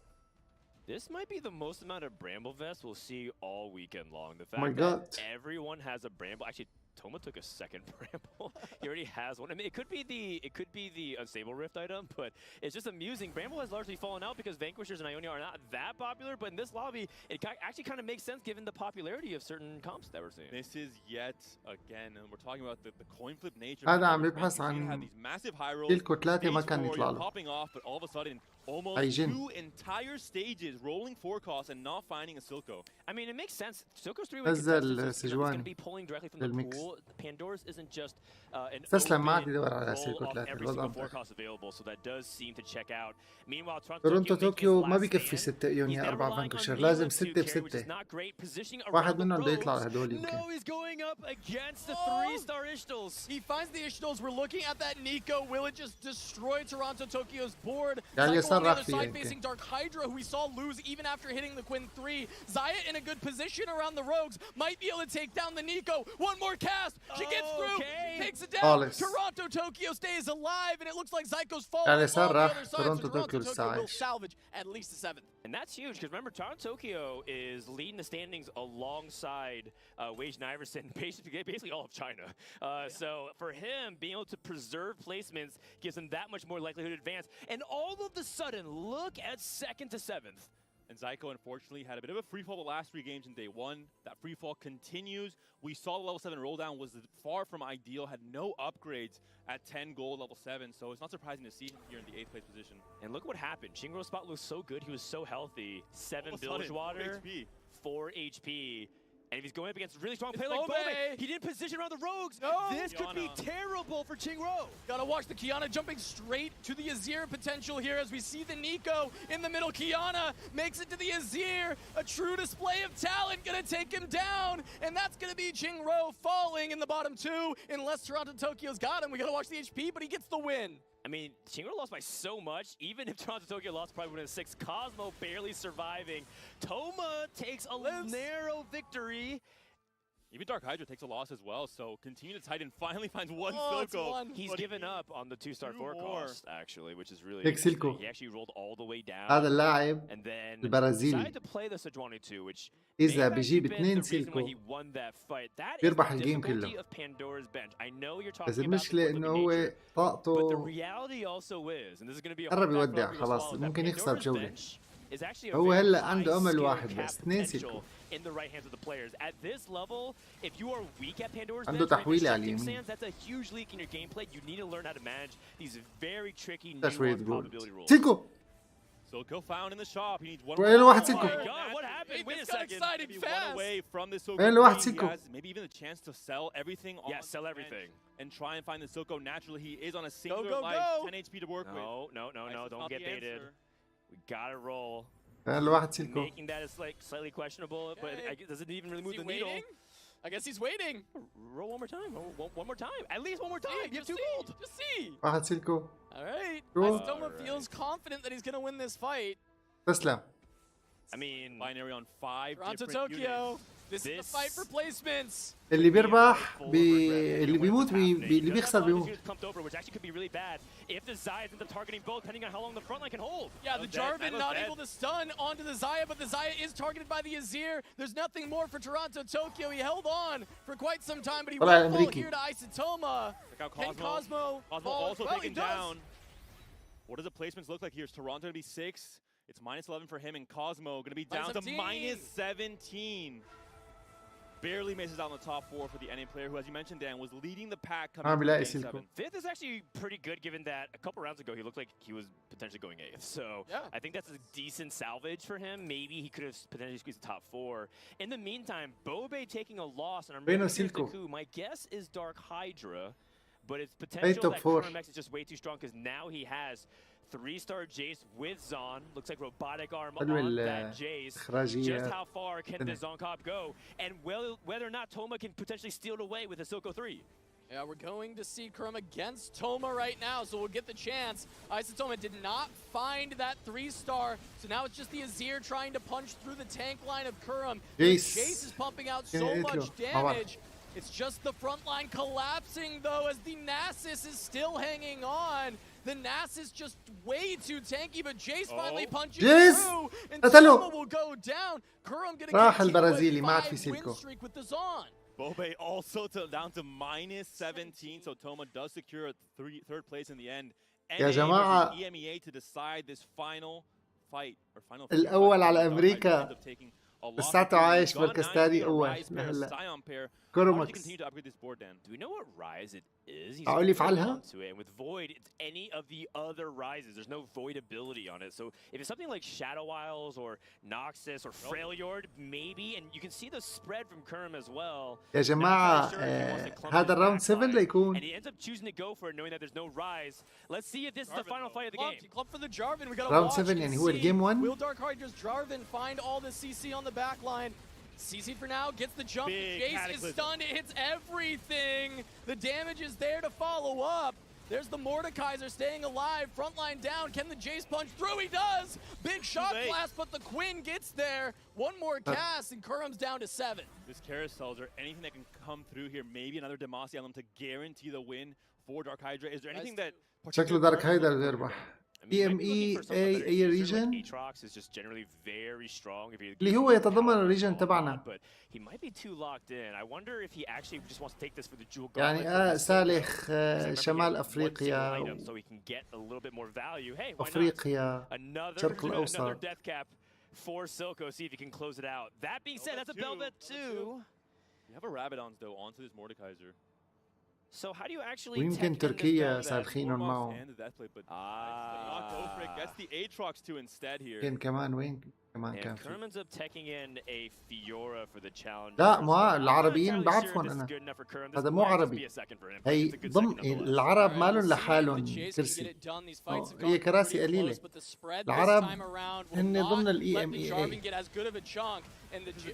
This might be the most amount of Bramble Vests we'll see all weekend long. The fact that everyone has a Bramble. Actually, Toma took a second Bramble. He already has one. I mean, it could be the unstable Rift item, but it's just amusing. Bramble has largely fallen out because Vanquishers and Ionia are not that popular. But in this lobby, it actually kind of makes sense given the popularity of certain comps that we're seeing. This is yet again, and we're talking about the coin flip nature. هذا عم يبحث عن تلك 3 ما كان يطلع له. Popping off, but all of a sudden, almost 2 entire stages rolling 4 costs and not finding a Silco. I mean, it makes sense. Silco's 3-way going to be pulling directly from the pool. Pandora's isn't just an open every single 4 cost available, so that does seem to check out. Meanwhile, تورونتو طوكيو ما بكفي 6 ايونيا 4 فانكوشر، لازم 6 ب6. واحد منهم بده يطلع هدول يمكن. No, he's going up against the 3-star Ishtals. He finds the Ishtals. We're looking at that Nico. Will it just destroy Toronto Tokyo's board? على اليسار راح فيه side facing Dark Hydra, who we saw lose even after hitting the Quinn 3. Zaya in a good position around the rogues, might be able to take down the Nico. One more cast. She gets through, takes it down. Toronto Tokyo stays alive, and it looks like Zyko's falling on the other side. Toronto Tokyo will salvage at least a 7th. And that's huge, because remember, Toronto Tokyo is leading the standings alongside Wage and Iverson, basically all of China. So for him, being able to preserve placements gives him that much more likelihood to advance. And all of a sudden, look at 2nd to 7th. And Zyko, unfortunately, had a bit of a free fall the last 3 games in day 1. That free fall continues. We saw the level 7 roll down was far from ideal, had no upgrades at 10 gold level 7, so it's not surprising to see him here in the 8th place position. And look what happened. Shingro's spot looks so good. He was so healthy. 7 bilge water, 4 HP. And if he's going up against a really strong player like Bome, he didn't position around the rogues. No. This could be terrible for Chingro. Gotta watch the Kiana jumping straight to the Azir potential here as we see the Nico in the middle. Kiana makes it to the Azir. A true display of talent gonna take him down. And that's gonna be Chingro falling in the bottom 2. Unless Toronto Tokyo's got him. We gotta watch the HP, but he gets the win. I mean, Chingro lost by so much. Even if Toronto Tokyo lost, probably would have 6. Cosmo barely surviving. Toma takes a narrow victory. Even Dark Hydra takes a loss as well, so continue to tighten. Finally finds 1 Silco. He's given up on the 2-star 4 cost, actually, which is really good. He actually rolled all the way down. هذا اللاعب and then البرازيلي decided to play the Sejuani 2, which إذا بيجيب 2 سيلكو بيربح الجيم كله. بس المشكلة إنه هو طاقته قرب يودع خلاص، ممكن يخسر بجولة. is actually a هو very هلا high عنده امل skill واحد cap بس 2 potential سيلكو in the right hands of the players. At this level, if you are weak at Pandora's عنده bench or تحويلة على shifting اليمين. sands, that's a huge leak in your gameplay. You need to learn how to manage these very tricky شوية nuanced جولد probability rules. سيلكو Silco found in the shop. He needs one وين واحد Oh سيلكو my god, what happened? Wait a This got second. excited Maybe fast. one away from the Silco. وين واحد He سيلكو has maybe even a chance to sell everything on Yeah, sell the bench everything. and try and find the Silco naturally. He is on a singular go, life, go. 10 HP to work with. No, Ice is don't not get the baited. answer. We gotta roll. وين واحد سيلكو Making that is like slightly questionable, but it doesn't even really Is move he the needle. waiting? I guess he's waiting. Roll one more time. One more time. At least one more time. You have 2 gold. Just see. واحد سيلكو All right. Cool. Istoma feels confident that he's going to win this fight. تسلم I mean, Binary on 5 Toronto, different Tokyo. units. This is the fight for placements. اللي بيربح اللي بيموت اللي بيخسر بيموت. which actually could be really bad if the Zaya ends up targeting both, depending on how long the front line can hold. Yeah, the Jarvan not able to stun onto the Zaya, but the Zaya is targeted by the Azir. There's nothing more for Toronto, Tokyo. He held on for quite some time, but he will fall here to Isotoma. Can Cosmo also well, taken down. What does the placements look like here? Is Toronto going to be 6? It's -11 for him, and Cosmo going to be down to -17. Barely misses out on the top 4 for the NA player, who, as you mentioned, Dan, was leading the pack coming into game 7. Fifth is actually pretty good, given that a couple rounds ago he looked like he was potentially going 8th. So yeah. I think that's a decent salvage for him. Maybe he could have potentially squeezed the top 4. In the meantime, Bobe taking a loss, and I'm really my guess is Dark Hydra, but it's potential that Cormax is just way too strong because now he has 3-star Jace with Zon. Looks like robotic arm on that Jace. Just how far can the Zonkop go? And whether or not Toma can potentially steal it away with a Silco 3. Yeah, we're going to see Kurum against Toma right now, so we'll get the chance. Isotoma did not find that 3-star, so now it's just the Azir trying to punch through the tank line of Kurum. Jace is pumping out so much damage. It's just the front line collapsing, though, as the Nasus is still hanging on. The Nasus just way too tanky, but Jace finally punching through, and Toma will go down. Kurum getting a 5-win streak with the Zon. Bobe also down to -17, so Toma does secure a third place in the end. يا جماعة EMEA to decide this final fight or final الأول على أمريكا لساته عايش مركز ثاني أول لهلا كرومكس. Do we know what rise it is? أقول يفعلها؟ And with Void, it's any of the other rises. There's no Void ability on it. So if it's something like Shadow Isles or Noxus or Freljord, maybe, and you can see the spread from Kerm as well. يا جماعة هذا الراوند 7 ليكون. And he ends up choosing to go for it, knowing that there's no rise. Let's see if this is the final fight of the game. Club for the Jarvan. We gotta راوند watch 7 يعني هو الجيم 1. Will Dark Hydra's Jarvan find all the CC on the back line? CC for now, gets the jump. Jace is stunned, it hits everything. The damage is there to follow up. There's the Mordekaiser staying alive, frontline down. Can the Jace punch through? He does! Big shot blast, but the Quinn gets there. One more cast, and Kurum's down to 7. This carousels or anything that can come through here, maybe another Demacia on them to guarantee the win for Dark Hydra. Is there anything that... شكله دارك هايدر بيربح. أي ريجن اللي هو يتضمن الريجن تبعنا. يعني سالخ شمال أفريقيا أفريقيا شرق الأوسط. For Silco, see if he can close it out. That being said, that's a Velvet too. You have a Rabadons though onto this Mordekaiser. So how do you actually ويمكن تركيا سالخينهم معه. Gets the Aatrox too instead here. كان كمان وين كمان كان في. Kerman's up taking in a Fiora for the challenge. لا ما العربيين بعرفهم أنا. هذا مو عربي. هي ضم العرب مالهم لحالهم كرسي. هي كراسي قليلة. العرب هن ضمن EMEA.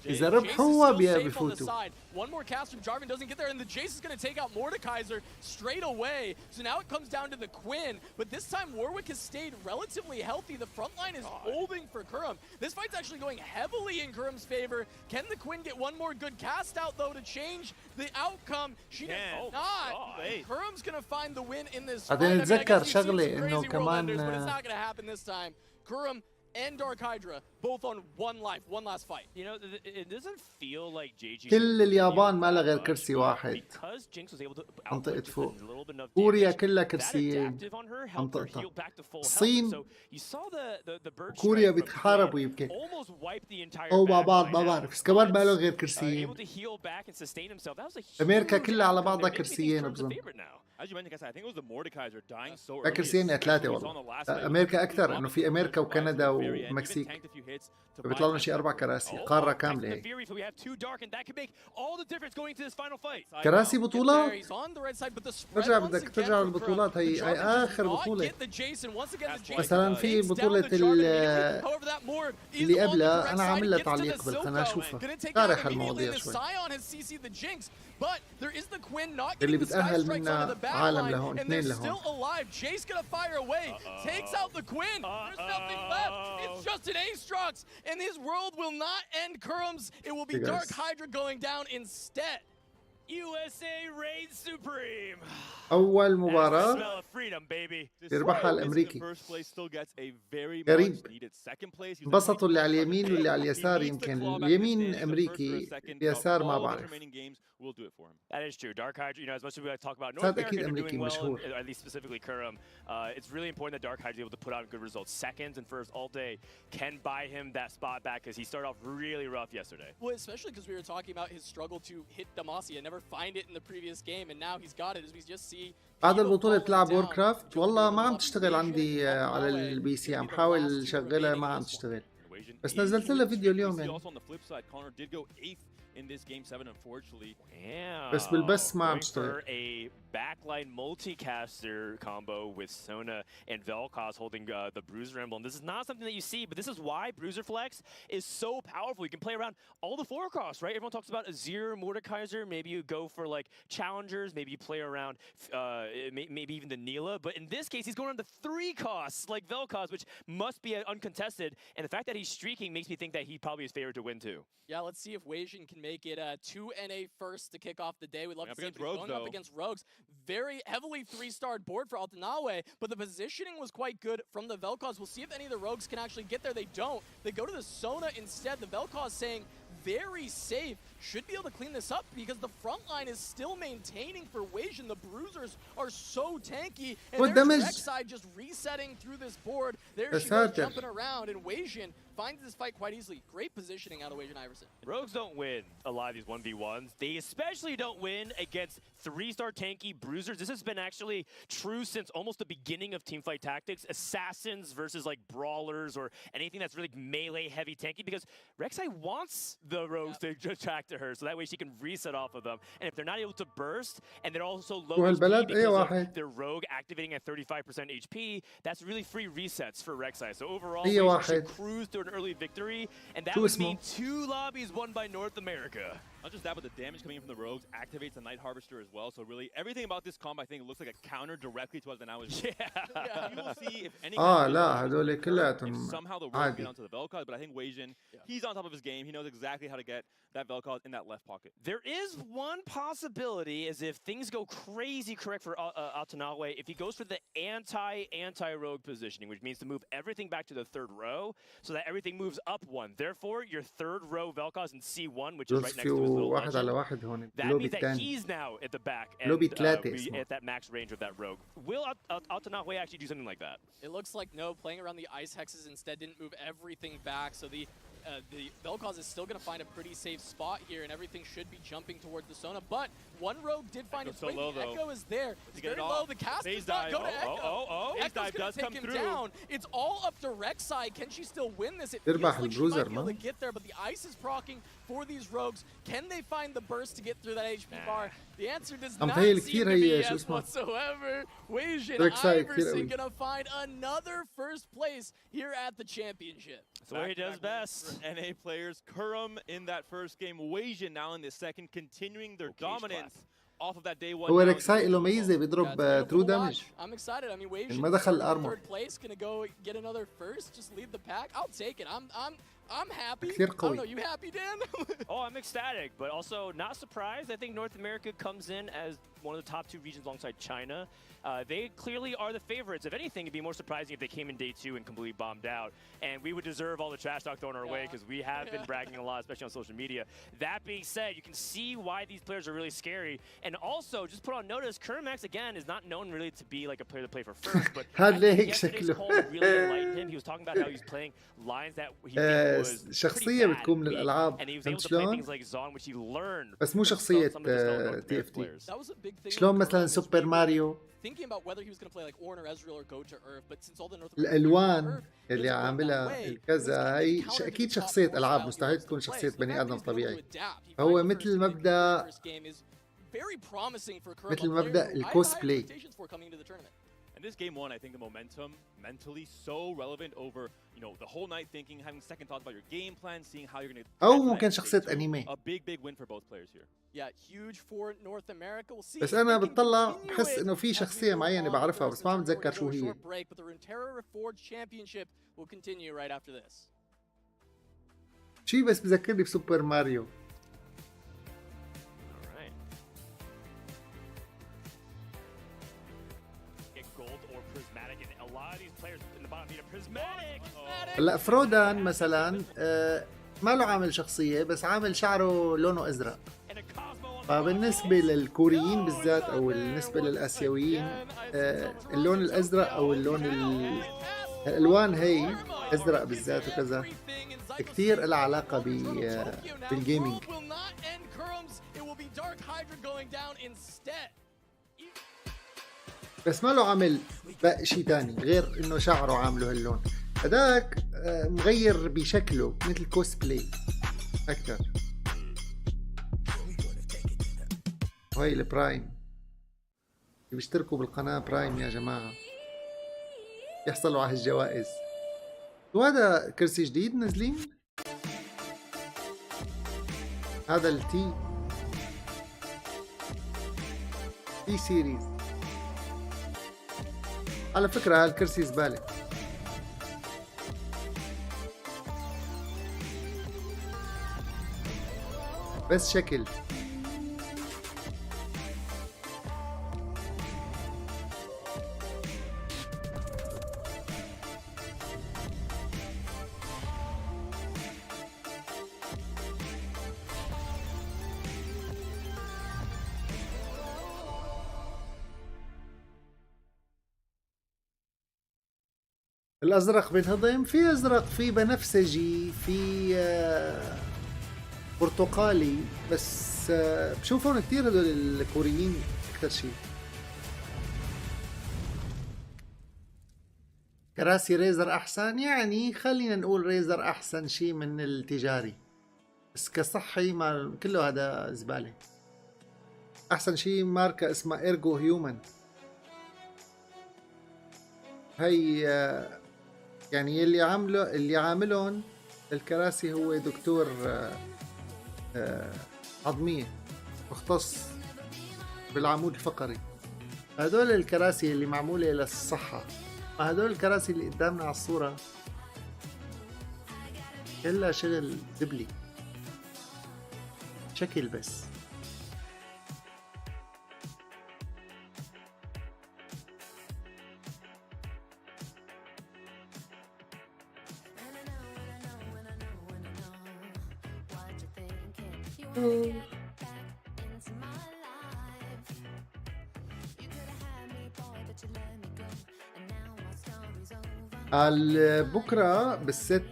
إذا ربحوا بيفوتوا. One more cast from Jarvan doesn't get there, and the Jace is going to take out Mordekaiser straight away. So now it comes down to the Quinn, but this time Warwick has stayed relatively healthy. The front line is holding for Kurum. This fight's actually going heavily in Kurum's favor. Can the Quinn get one more good cast out, though, to change the outcome? She does not. Kurum's going to find the win in this fight. I نتذكر شغلة إنه كمان but it's not going to happen this time. Kurum and Dark Hydra both on one life, one last fight. You know, it doesn't feel like JG. كل اليابان ما لها غير كرسي واحد. منطقة فوق. كوريا كلها كرسيين عم تقطع. الصين كوريا بيتحاربوا يمكن او مع بعض ما بعرف، بس كمان ما له غير كرسيين. امريكا كلها على بعضها كرسيين بظن. كرسيين 3 والله. امريكا اكثر، انه في امريكا وكندا ومكسيك، فبيطلع لنا شي 4 كراسي، قاره كامله هيك. كراسي بطوله؟ ترجع بدك ترجع للبطولات. هي اخر بطوله. مثلا في بطوله اللي قبلها انا عامل لها تعليق بالقناه، شوفها شارح المواضيع شوي. اللي بتأهل منا عالم لهون، 2 لهون. Dark Hydra going down instead. USA reigns supreme. أول مباراة يربحها الأمريكي. غريب. انبسطوا اللي على اليمين واللي على اليسار. يمكن اليمين أمريكي، اليسار ما بعرف. That is true. Dark Hydra, you know, as much as we talk about North America doing well, مشهور. at least specifically Kurum, it's really important that Dark Hydra is able to put out good results. Seconds and first all day can buy him that spot back because he started off really rough yesterday. Well, especially because we were talking about his struggle to hit Demacia, never find it in the previous game, and now he's got it as we just see. بعد البطولة بتلعب ووركرافت. والله ما عم تشتغل عندي على البي سي، عم حاول شغلها ما عم تشتغل، بس نزلت لها فيديو اليوم يعني. In this game 7, unfortunately. بس بالبس ما عم تشتغل. A backline multicaster combo with Sona and Vel'Koz holding the Bruiser emblem. This is not something that you see, but this is why Bruiser Flex is so powerful. You can play around all the 4 costs, right? Everyone talks about Azir, Mordekaiser. Maybe you go for like challengers. Maybe you play around maybe even the Neela. But in this case, he's going on the 3 costs like Vel'Koz, which must be uncontested. And the fact that he's streaking makes me think that he probably is favored to win too. Yeah, let's see if Weijin can make it 2 NA first to kick off the day. We'd love to see if he's going up against Rogues. Very heavily 3-starred board for Altanawe, but the positioning was quite good from the Vel'Koz. We'll see if any of the Rogues can actually get there. They don't. They go to the Sona instead. The Vel'Koz saying very safe. Should be able to clean this up because the front line is still maintaining for Weijin. The Bruisers are so tanky. And there's Rek'Sai just resetting through this board. There she goes jumping around, and Weijin finds this fight quite easily. Great positioning out of Weijin Iverson. Rogues don't win a lot of these 1v1s. They especially don't win against 3-star tanky Bruisers. This has been actually true since almost the beginning of Teamfight Tactics. Assassins versus like Brawlers or anything that's really melee heavy tanky, because Rek'Sai wants the Rogues to attract to her so that way she can reset off of them. And if they're not able to burst and they're also low HP because of their Rogue activating at 35% HP, that's really free resets for Rek'Sai. So overall, we should cruise to an early victory, and that would mean 2 lobbies won by North America. Not just that, but the damage coming in from the Rogues activates the Night Harvester as well. So really, everything about this combo, I think, looks like a counter directly to what the now is. You will see if any هذول كلاتهم somehow the Rogue get onto the Vel'Koz, but I think Weijin, he's on top of his game. He knows exactly how to get that Vel'Koz in that left pocket. There is one possibility, as if things go crazy correct for Altanawe, if he goes for the anti-rogue positioning, which means to move everything back to the 3rd row so that everything moves up 1. Therefore, your 3rd row Vel'Koz in C1, which is right next to his little واحد على واحد هون. that means that he's now at the back and at that max range of that rogue. Will Altanawe actually do something like that? It looks like no. Playing around the ice hexes instead didn't move everything back, so the Vel'Koz is still going to find a pretty safe spot here, and everything should be jumping towards the Sona. But one rogue did find its way. The Echo is there. It's very low. The cast does not go to Echo. Echo's going to take him down. It's all up to Rek'Sai. Can she still win this? It feels like she might be able to get there, but the ice is proccing for these rogues. Can they find the burst to get through that HP bar? The answer does not seem to be yes whatsoever. Weijin Iverson going to find another first place here at the championship. That's what he does best. NA players, Kurum in that first game, Weijin now in the second, continuing their dominance off of that day 1. هو ريكساي له ميزة بيضرب ترو دامج. I'm excited. I mean, Weijin ما دخل الارمور. 3rd place going to go get another first, just lead the pack. I'll take it. I'm happy. كثير I don't قوي. know, you happy, Dan? Oh, I'm ecstatic, but also not surprised. I think North America comes in as one of the top 2 regions alongside China. They clearly are the favorites. If anything, it'd be more surprising if they came in day 2 and completely bombed out. And we would deserve all the trash talk thrown our way because we have been bragging a lot, especially on social media. That being said, you can see why these players are really scary. And also, just put on notice, Kermax, again, is not known really to be like a player to play for first, but yesterday's call really enlightened him. He was talking about how he's playing lines that he was شخصية بتكون من الألعاب. فهمت شلون؟ بس مو شخصية تي اف تي. شلون مثلا سوبر ماريو الألوان اللي عاملها الكذا هي أكيد شخصية ألعاب، مستحيل تكون شخصية بني آدم طبيعي. فهو مثل مبدأ الكوسبلاي. And this game one, I think the momentum mentally so relevant over, you know, the whole night thinking, having second thoughts about your game plan, seeing how you're going to. أو ممكن شخصية أنمي. A big win for both players here. Yeah, huge for North America. We'll see. بس أنا بتطلع بحس إنه في شخصية معينة بعرفها بس ما متذكر شو هي. But the Runeterra Reforged Championship will continue right after this. شي بس بذكرني بسوبر ماريو. هلا فرودان مثلا ما له عامل شخصية بس عامل شعره لونه أزرق. فبالنسبة للكوريين بالذات أو بالنسبة للآسيويين اللون الأزرق أو اللون الألوان هي أزرق بالذات وكذا كتير لها علاقة بالجيمينج. بس ما له عمل شيء تاني غير إنه شعره عامله هاللون. هداك مغير بشكله مثل كوسبلاي أكتر. وهي البرايم اللي بيشتركوا بالقناة برايم يا جماعة يحصلوا على هالجوائز. وهذا كرسي جديد نازلين، هذا التي سيريز. على فكرة هالكرسي زبالة. بس شكل. الأزرق بينهضم، في أزرق، في بنفسجي، في برتقالي، بس بشوفهم كتير هدول الكوريين أكثر شيء. كراسي ريزر أحسن، يعني خلينا نقول ريزر أحسن شيء من التجاري، بس كصحي ما كله هذا زبالة. أحسن شيء ماركة اسمها إيرجو هيومن، هي يعني اللي عاملهم الكراسي هو دكتور عظمية مختص بالعمود الفقري. هدول الكراسي اللي معمولة للصحة، ما هدول الكراسي اللي قدامنا على الصورة كلها شغل زبلي، شكل بس. بكره بالست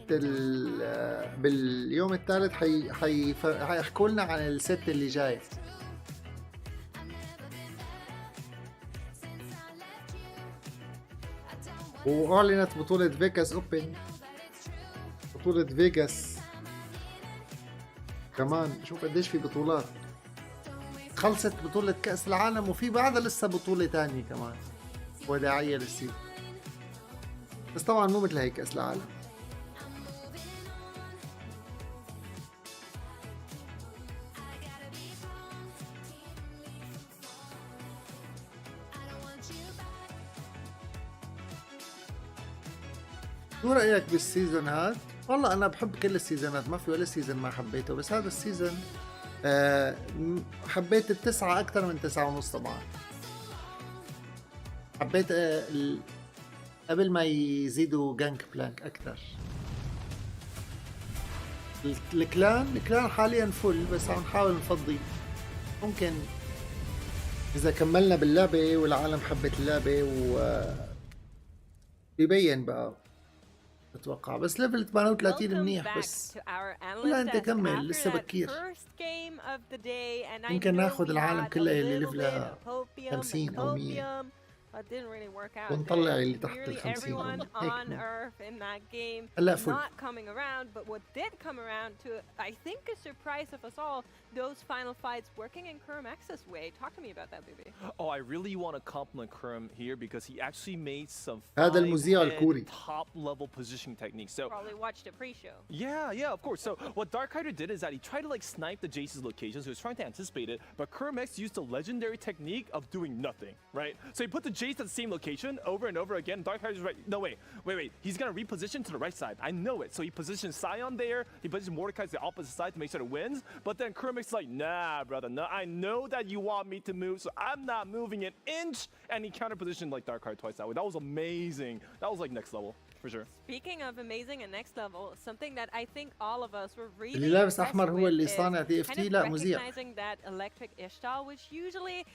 باليوم الثالث حيحكوا لنا عن الست اللي جاي. واعلنت بطولة فيغاس اوبن، بطولة فيغاس كمان. شوف قديش في بطولات. خلصت بطولة كأس العالم وفي بعدها لسه بطولة تانية كمان وداعية للسيزون، بس طبعا مو مثل هيك كأس العالم. شو رأيك بالسيزون هاد؟ والله أنا بحب كل السيزونات، ما في ولا سيزون ما حبيته، بس هذا السيزون حبيت التسعة أكثر من 9.5 طبعا. حبيت قبل ما يزيدوا جانك بلانك أكثر. الكلان حاليا فل، بس عم نحاول نفضي. ممكن إذا كملنا باللعبة والعالم حبت اللعبة بيبين بقى اتوقع. بس ليفل 38 منيح، بس ولا انت كمل لسه بكير. يمكن ناخذ العالم كلها اللي ليفلها 50 او 100 ونطلع اللي تحت ال 50 هيك. هلا فل. Those final fights working in KRMX's way. Talk to me about that, baby. Oh, I really want to compliment KRM here because he actually made some هذا المذيع الكوري. top level positioning techniques. So probably watched a pre-show. Yeah, of course. So what Darkhider did is that he tried to like snipe the Jace's location, so he was trying to anticipate it, but KRMX used the legendary technique of doing nothing, right? So he put the Jace at the same location over and over again. Darkhider's right. No, wait. He's gonna reposition to the right side. I know it. So he positioned Sion there. He positioned Mordecai to the opposite side to make sure it wins. But then KRMX is like, nah, brother, no, I know that you want me to move, so I'm not moving an inch. And he counter positioned like Darkhider twice that way. That was amazing. That was like next level for sure. Speaking of amazing and next level, something that I think all of us were really اللي لابس احمر هو اللي صانع TFT. لا مذيع. Recognizing that electric Ishtal, which usually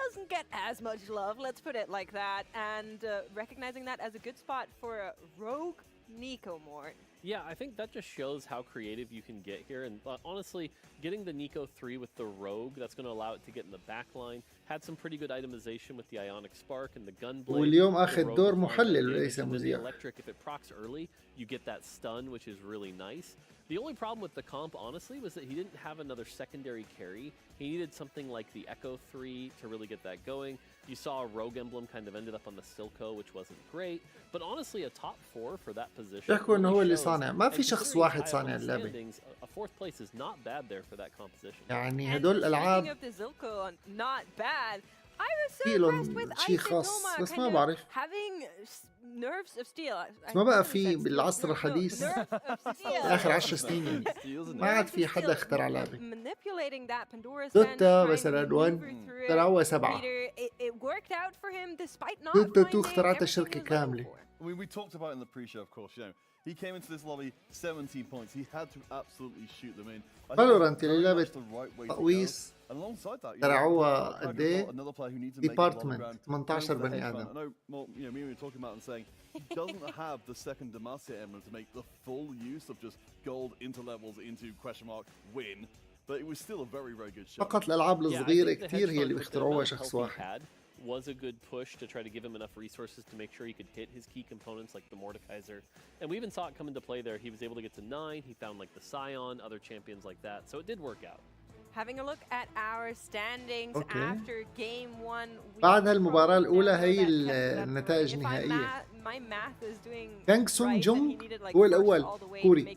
doesn't get as much love, let's put it like that, and recognizing that as a good spot for a rogue Nico Mort. Yeah, I think that just shows how creative you can get here. And honestly, getting the Nico 3 with the Rogue, that's going to allow it to get in the back line. Had some pretty good itemization with the Ionic Spark and the Gunblade. واليوم أخذ دور محلل وليس مذيع. Electric, if it procs early, you get that stun, which is really nice. The only problem with the comp, honestly, was that he didn't have another secondary carry. He needed something like the Echo 3 to really get that going. You saw a Rogue emblem kind of ended up on the Silco, which wasn't great. But honestly, a top 4 for that position. يحكوا إنه هو اللي صانع. ما في شخص واحد صانع اللعبة. A 4th place is not bad there for that composition. يعني هدول الألعاب not bad. I was so لهم impressed with شيء خاص، بس ما بعرف. having nerves of steel. ما بقى في بالعصر الحديث آخر 10 سنين يعني ما عاد في حدا اخترع لعبة. دوتا مثلا 1 اخترعوها 7. دوتا 2 اخترعتها شركة كاملة. I mean, we talked about in the pre-show, of course, he came into this lobby 17 points. He had to absolutely shoot them in. فالورانت اللي لعبة تقويس اخترعوها قد ايه؟ ديبارتمنت 18 بني آدم. I know, me were talking about and saying he doesn't have the second Demacia emblem to make the full use of just gold into levels into question mark win, but it was still a very, very good shot. فقط الألعاب الصغيرة كتير هي اللي بيخترعوها شخص واحد. Was a good push to try to give him enough resources to make sure he could hit his key components like the Mordekaiser. And we even saw it come into play there. He was able to get to 9. He found like the Scion, other champions like that. So it did work out. Having a look at our standings after game 1. بعد هالمباراة الأولى هي النتائج النهائية. كانغ سونغ جونغ هو الأول كوري.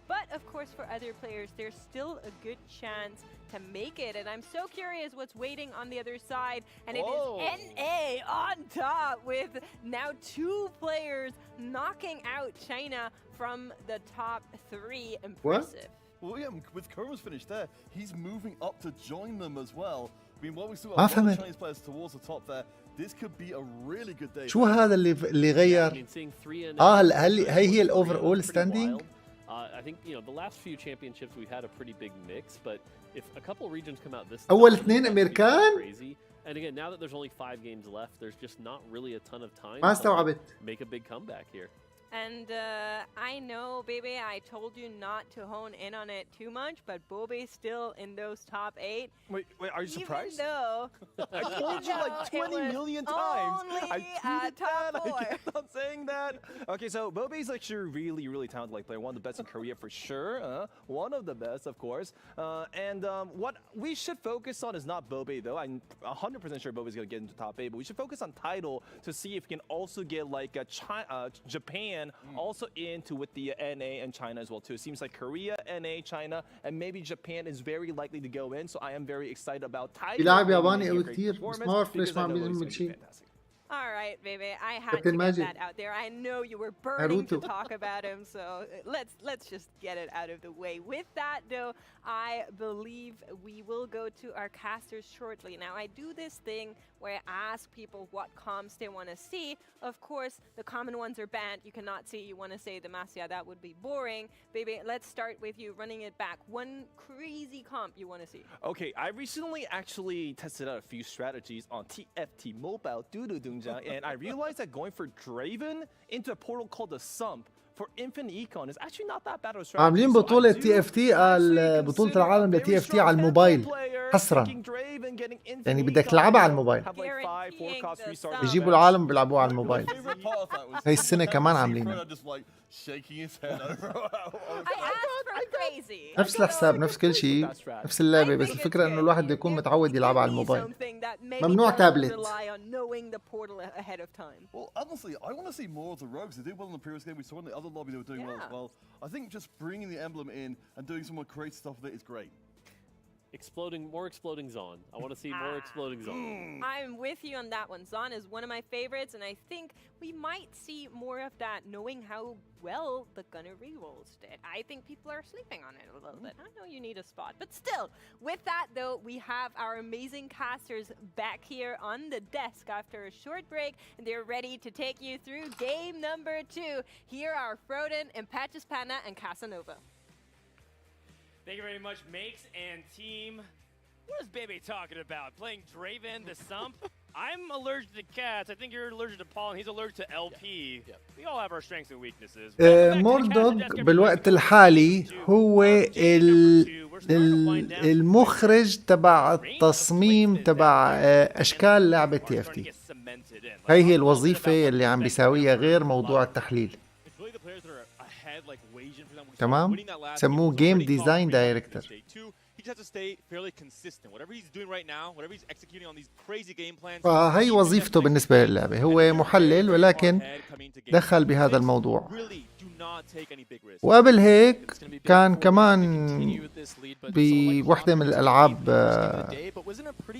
But of course, for other players, there's still a good chance to make it. And I'm so curious what's waiting on the other side. And it is NA on top with now 2 players knocking out China from the top 3. Impressive. Well, yeah, with Kurma's finish there, he's moving up to join them as well. I mean, while we still have the Chinese players towards the top there, this could be a really good day. شو هذا اللي غير؟ هي الأوفر أول ستاندينج؟ I think the last few championships we've had a pretty big mix, but if a couple regions come out this أول 2 أمريكان. Crazy. And again, now that there's only 5 games left, there's just not really a ton of time ما استوعبت. to make a big comeback here. And I know, baby, I told you not to hone in on it too much, but Bobe's still in those top 8. Wait, are you surprised? Even though I told you like 20 million times. I tweeted that. I kept on saying that. Okay, so Bobe's actually really, really talented like player. One of the best in Korea for sure. One of the best, of course. And what we should focus on is not Bobe though. I'm 100% sure Bobe's gonna get into top 8, but we should focus on title to see if we can also get like Japan also into with the NA and China as well too. It seems like Korea, NA, China, and maybe Japan is very likely to go in. So I am very excited about title. بيلعب ياباني قوي كتير بس ما بعرف ليش ما عم بيعمل شيء. All right, baby. I had to get that out there. I know you were burning to talk about him, so let's just get it out of the way. With that, though, I believe we will go to our casters shortly. Now, I do this thing where I ask people what comps they want to see. Of course, the common ones are banned. You cannot see. You want to say Demacia. That would be boring. Baby, let's start with you running it back. One crazy comp you want to see. Okay, I recently actually tested out a few strategies on TFT Mobile, and I realized that going for Draven into a portal called the Sump for infinite econ is actually not that bad of a strategy. عاملين بطولة TFT على بطولة العالم لTFT على الموبايل حصرا. يعني بدك تلعبها على الموبايل. يجيبوا العالم بيلعبوها على الموبايل. هاي السنة كمان عاملينها. نفس الحساب نفس كل شيء نفس اللعبة بس الفكرة إنه الواحد يكون متعود يلعبها على الموبايل. ممنوع تابلت. Well, honestly, I want to see more of the rogues. They did well in the previous game. We saw in the other lobby they were doing well as well. I think just bringing the emblem in and doing some more creative stuff with it is great. More exploding Zon. I want to see more exploding Zon. I'm with you on that one. Zon is one of my favorites, and I think we might see more of that, knowing how well the Gunner rerolls did. I think people are sleeping on it a little bit. I know you need a spot, but still, with that though, we have our amazing casters back here on the desk after a short break, and they're ready to take you through game number 2. Here are Froden, Impatches Panna, and Casanova. Thank you very much, Makes and team. What is Baby talking about? Playing Draven the Sump? I'm allergic to cats. I think you're allergic to pollen. He's allergic to LP. Yeah. We all have our strengths and weaknesses. موردوغ بالوقت الحالي هو المخرج تبع التصميم تبع أشكال لعبة TFT. هي الوظيفة اللي عم بيساويها غير موضوع التحليل. تمام سموه جيم ديزاين دايركتور. فهي وظيفته بالنسبة للعبة هو محلل ولكن دخل بهذا الموضوع. وقبل هيك كان كمان بوحدة من الألعاب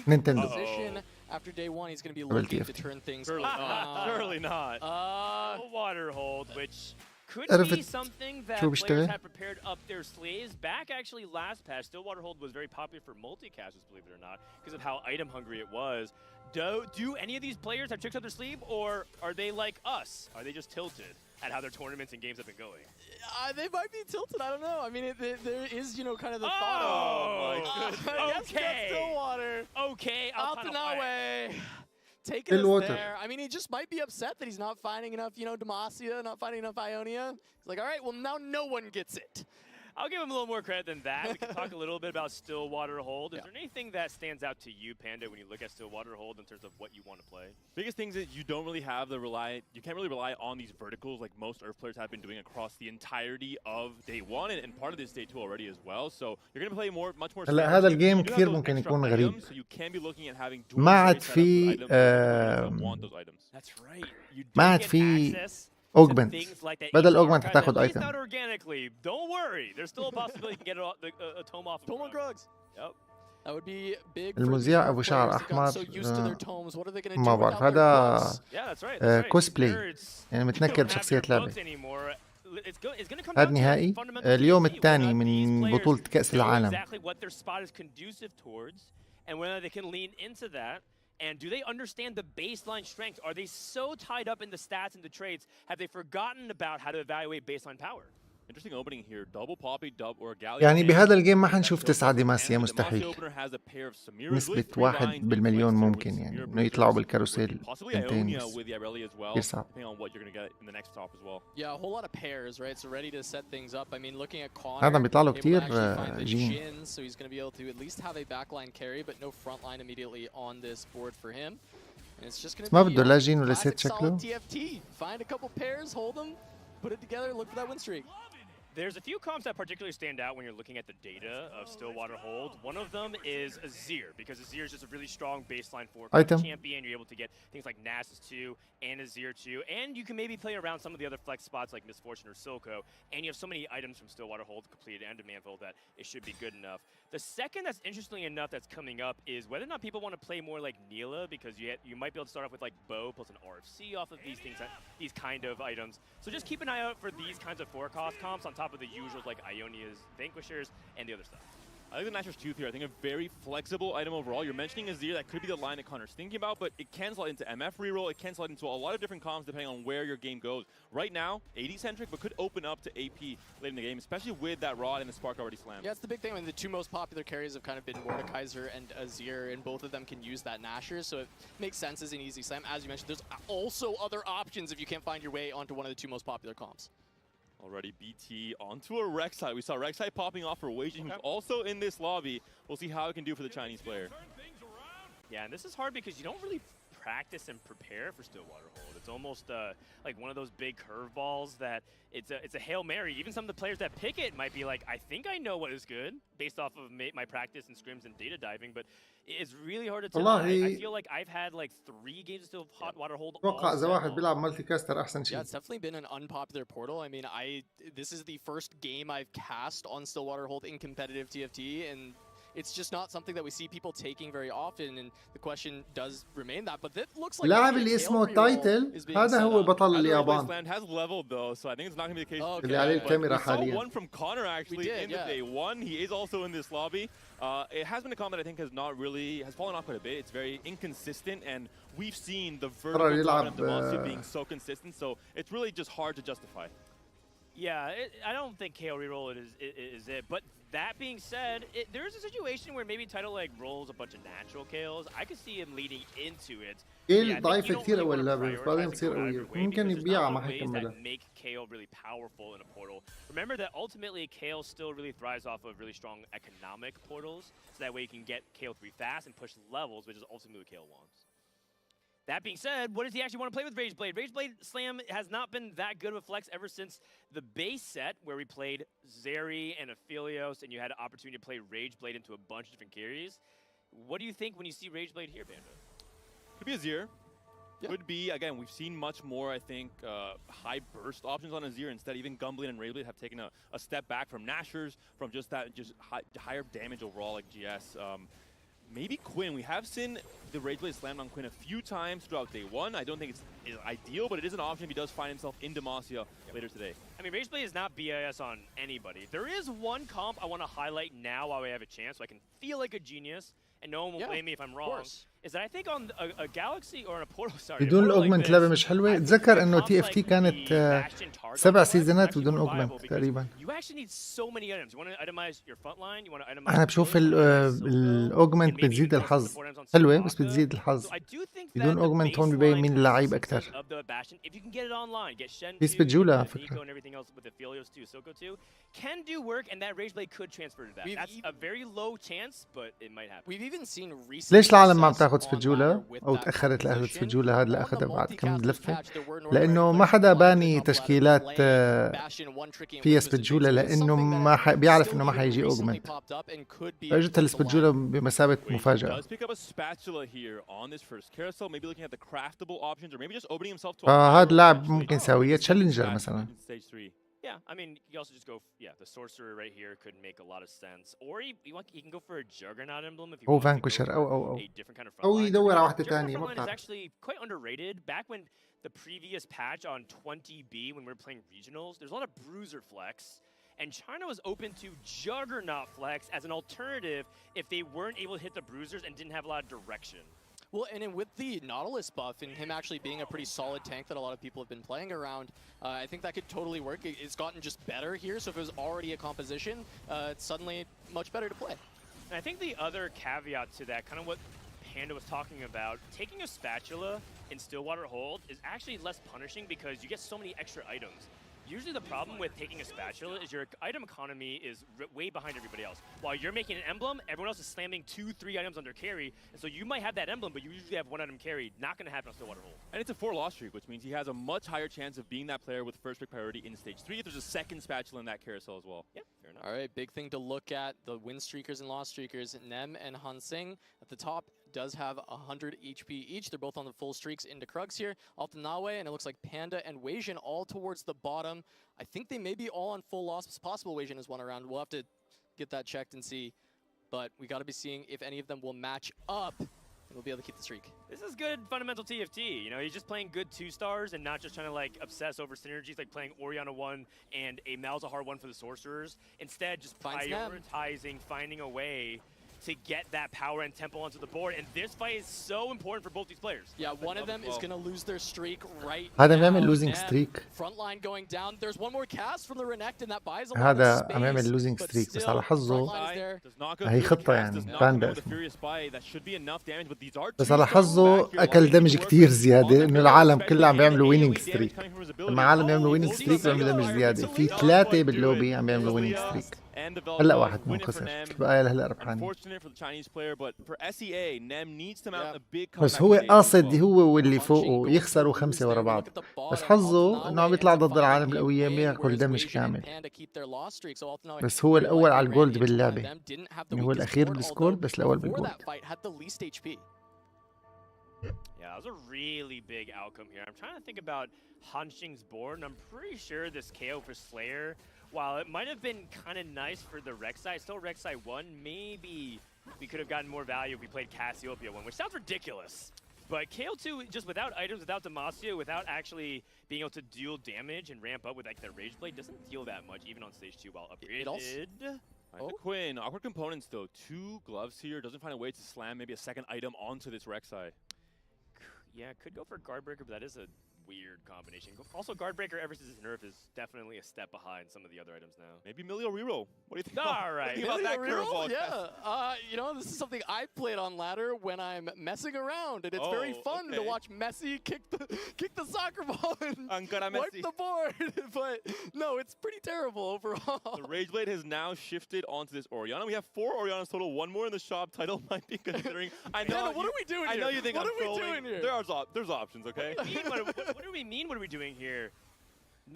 نينتندو. After day one, he's going to be looking to turn things around. Surely not. Water hold, which could be something that players have prepared up their sleeves. Back actually last patch, Stillwater Hold was very popular for multicasters, believe it or not, because of how item hungry it was. Do any of these players have tricks up their sleeve, or are they like us? Are they just tilted at how their tournaments and games have been going? They might be tilted. I don't know. I mean, there is, you know, kind of the thought of. Oh, my goodness. Okay. Stillwater. Okay. Out the way. Taking us there. I mean, he just might be upset that he's not finding enough, you know, Demacia, not finding enough Ionia. He's like, all right, well, now no one gets it. I'll give him a little more credit than that. We can talk a little bit about Stillwater Hold. Is there anything that stands out to you, Panda, when you look at Stillwater Hold in terms of what you want to play? Biggest thing is you don't really have you can't really rely on these verticals like most Earth players have been doing across the entirety of day one and part of this day two already as well. So you're going to play much more. هلا هذا الجيم كثير ممكن يكون غريب. ما عاد في ما عاد في augment. بدل augment هتاخد item. Not organically. Don't worry. There's still a possibility you can get a tome off. Tome on Krugs. Yep. That would be big. المذيع أبو شعر أحمر ما بعرف هذا كوسبلاي يعني متنكر بشخصية لعبة. هذا نهائي اليوم الثاني من بطولة كأس العالم. And do they understand the baseline strengths? Are they so tied up in the stats and the traits? Have they forgotten about how to evaluate baseline power? Interesting opening here. Double poppy, or Gallium. يعني بهذا الجيم ما حنشوف 9 ديماسيا مستحيل. نسبة 1 بالمليون ممكن يعني إنه يطلعوا بالكاروسيل تنتين كثير صعب. هذا بيطلع له كثير جين. ما بده لا جين ولا سيت شكله. Put it together, look for that win streak. There's a few comps that particularly stand out when you're looking at the data of Stillwater Hold. One of them is Azir, because Azir is just a really strong baseline for champion. You're able to get things like Nasus 2 and Azir 2, and you can maybe play around some of the other flex spots like Misfortune or Silco, and you have so many items from Stillwater Hold completed and Demandful that it should be good enough. The second that's interesting enough that's coming up is whether or not people want to play more like Neela, because you might be able to start off with like Bow plus an RFC off of these things, these kind of items. So just keep an eye out for these kinds of forecast comps on top of the usuals like Ionia's Vanquishers and the other stuff. I think the Nashor's Tooth here, I think a very flexible item overall. You're mentioning Azir, that could be the line that Connor's thinking about, but it can slot into MF reroll, it can slot into a lot of different comms depending on where your game goes. Right now, AD-centric, but could open up to AP late in the game, especially with that Rod and the Spark already slammed. Yeah, it's the big thing. I mean, the two most popular carries have kind of been Mordekaiser and Azir, and both of them can use that Nashor, so it makes sense as an easy slam. As you mentioned, there's also other options if you can't find your way onto one of the two most popular comps. Already BT onto a Rek'Sai. We saw Rek'Sai popping off for Wei Jin, who's also in this lobby. We'll see how it can do for the Chinese player. Yeah, and this is hard because you don't really practice and prepare for Stillwater Hold. It's almost like one of those big curveballs that it's a Hail Mary. Even some of the players that pick it might be like, I think I know what is good based off of my practice and scrims and data diving, but it's really hard to tell. I feel like I've had like 3 games of Stillwater Hold. Yeah, it's definitely been an unpopular portal. I mean, this is the first game I've cast on Stillwater Hold in competitive TFT, and it's just not something that we see people taking very often, and the question does remain that. But that looks like اللاعب اللي اسمه تايتل هذا هو بطل اليابان. Has leveled though, so I think it's not going to be the case. اللي عليه الكاميرا We saw حاليا. one from Connor actually in the day one. He is also in this lobby. It has been a comment I think has fallen off quite a bit. It's very inconsistent, and we've seen the vertical top of Demacia being so consistent, so it's really just hard to justify. Yeah, I don't think KO reroll is it, but that being said, there is a situation where maybe Title like rolls a bunch of natural KOs. I could see him leading into it. كيل ضعيفة كثير أول اللعبة بعدين تصير قوية ممكن يبيعها ما حيكملها. Make KO really powerful in a portal. Remember that ultimately KO still really thrives off of really strong economic portals, so that way you can get KO 3 fast and push levels, which is ultimately what KO wants. That being said, what does he actually want to play with Rageblade? Rageblade Slam has not been that good of a flex ever since the base set, where we played Zeri and Aphelios, and you had an opportunity to play Rageblade into a bunch of different carries. What do you think when you see Rageblade here, Bando? Could be Azir. Yeah. Could be, again, we've seen much more, I think, high burst options on Azir. Instead, even Gumblin and Rageblade have taken a step back from Nashers, from just that higher damage overall like GS. Maybe Quinn. We have seen the Rageblade slammed on Quinn a few times throughout day one. I don't think it's ideal, but it is an option if he does find himself in Demacia later today. I mean, Rageblade is not BIS on anybody. There is one comp I want to highlight now while we have a chance, so I can feel like a genius, and no one will blame me if I'm wrong. Is that I think on a Galaxy or on a portal, sorry. بدون الاوجمنت لعبة مش حلوة. اتذكر انه تي اف تي كانت 7 سيزونات بدون اوجمنت تقريبا. انا بشوف الاوجمنت بتزيد الحظ. حلوة بس بتزيد الحظ. بدون اوجمنت هون ببين مين اللعيب اكثر. في سبجولا على فكرة. Can do work, and that Rageblade could transfer to that. That's a very low chance, but it might happen. We've even seen recent. ليش العالم ما عم تاخذ سبجولا او تاخرت لاخذ سبجولا؟ هذا اللي اخذها بعد كم لفه، لانه ما حدا باني تشكيلات فيها سبجولا، لانه ما بيعرف انه ما حيجي اوجمنت، فاجت السبجولا بمثابه مفاجاه. فهذا اللاعب ممكن يساويه تشالنجر مثلا. Yeah, I mean, you also just go, the sorcerer right here could make a lot of sense. Or he can go for a Juggernaut emblem if you want Vanquisher, to go a different kind of front line. يدور على واحدة تانية. Juggernaut is actually quite underrated. Back when the previous patch on 20B, when we were playing regionals, there's a lot of bruiser flex. And China was open to Juggernaut flex as an alternative if they weren't able to hit the bruisers and didn't have a lot of direction. Well, and with the Nautilus buff and him actually being a pretty solid tank that a lot of people have been playing around, I think that could totally work. It's gotten just better here, so if it was already a composition, it's suddenly much better to play. And I think the other caveat to that, kind of what Panda was talking about, taking a spatula in Stillwater Hold is actually less punishing because you get so many extra items. Usually the problem with taking a spatula is your item economy is way behind everybody else. While you're making an emblem, everyone else is slamming 2-3 items under carry, and so you might have that emblem, but you usually have one item carry. Not going to happen on Stillwater Hold. And it's a 4-loss streak, which means he has a much higher chance of being that player with first pick priority in stage 3 if there's a second spatula in that carousel as well. Yeah, fair enough. All right, big thing to look at, the win streakers and loss streakers. Nem and Hansing at the top does have 100 HP each. They're both on the full streaks into Krugs here. Off the Nawe, and it looks like Panda and Weijin all towards the bottom. I think they may be all on full loss. It's possible Weijin is one around. We'll have to get that checked and see. But we got to be seeing if any of them will match up, and we'll be able to keep the streak. This is good fundamental TFT. You know, he's just playing good 2-stars and not just trying to like obsess over synergies like playing Orianna 1 and a Malzahar 1 for the sorcerers. Instead, just prioritizing, finding a way to get that power and tempo onto the board, and this fight is so important for both these players. Yeah, one of them is going to lose their streak right هذا بيعمل losing streak. Front line going down. There's one more cast from the Renekton and that buys a lot of هذا space. عم يعمل losing streak بس على حظه هي خطة يعني باندا. بس على حظه أكل دمج كتير زيادة إنه العالم كله عم بيعملوا winning streak. لما العالم يعملوا winning streak بيعملوا دمج زيادة. في 3 باللوبي عم بيعملوا winning streak. هلا واحد منهم خسر بقى هلا ربحانين. بس هو قاصد هو واللي فوقه يخسروا 5 ورا بعض، بس حظه انه عم يطلع ضد العالم القوية ما ياكل دمج كامل. بس هو الاول على الجولد باللعبة، يعني هو الاخير بالسكورد بس الاول بالجولد. Yeah, that was a really big outcome here. I'm trying to think about Hanxing's board, and I'm pretty sure this KO for Slayer, while it might have been kind of nice for the Rek'Sai, still Rek'Sai 1, maybe we could have gotten more value if we played Cassiopeia 1, which sounds ridiculous. But KO2, just without items, without Demacia, without actually being able to deal damage and ramp up with like the Rage Blade, doesn't deal that much, even on stage 2 while upgraded. The Quinn, awkward components though. 2 gloves here, doesn't find a way to slam maybe a second item onto this Rek'Sai. Yeah, could go for Guardbreaker, but that is a weird combination. Also, Guardbreaker ever since his nerf is definitely a step behind some of the other items now. Maybe Milio reroll. What do you think? All right. About that curveball? Yeah. You know, this is something I played on ladder when I'm messing around, and it's very fun to watch Messi kick the soccer ball and wipe the board. But no, it's pretty terrible overall. The Rage Blade has now shifted onto this Orianna. We have 4 Oriannas total. 1 more in the shop. Title might be considering. I know. What are we doing here? I know you think what I'm trolling. What are we doing here? There's options, okay? What do we mean? What are we doing here?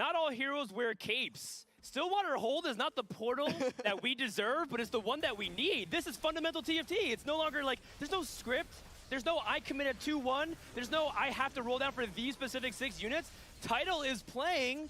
Not all heroes wear capes. Stillwater Hold is not the portal that we deserve, but it's the one that we need. This is fundamental TFT. It's no longer like, there's no script. There's no I commit at 2-1. There's no I have to roll down for these specific 6 units. Title is playing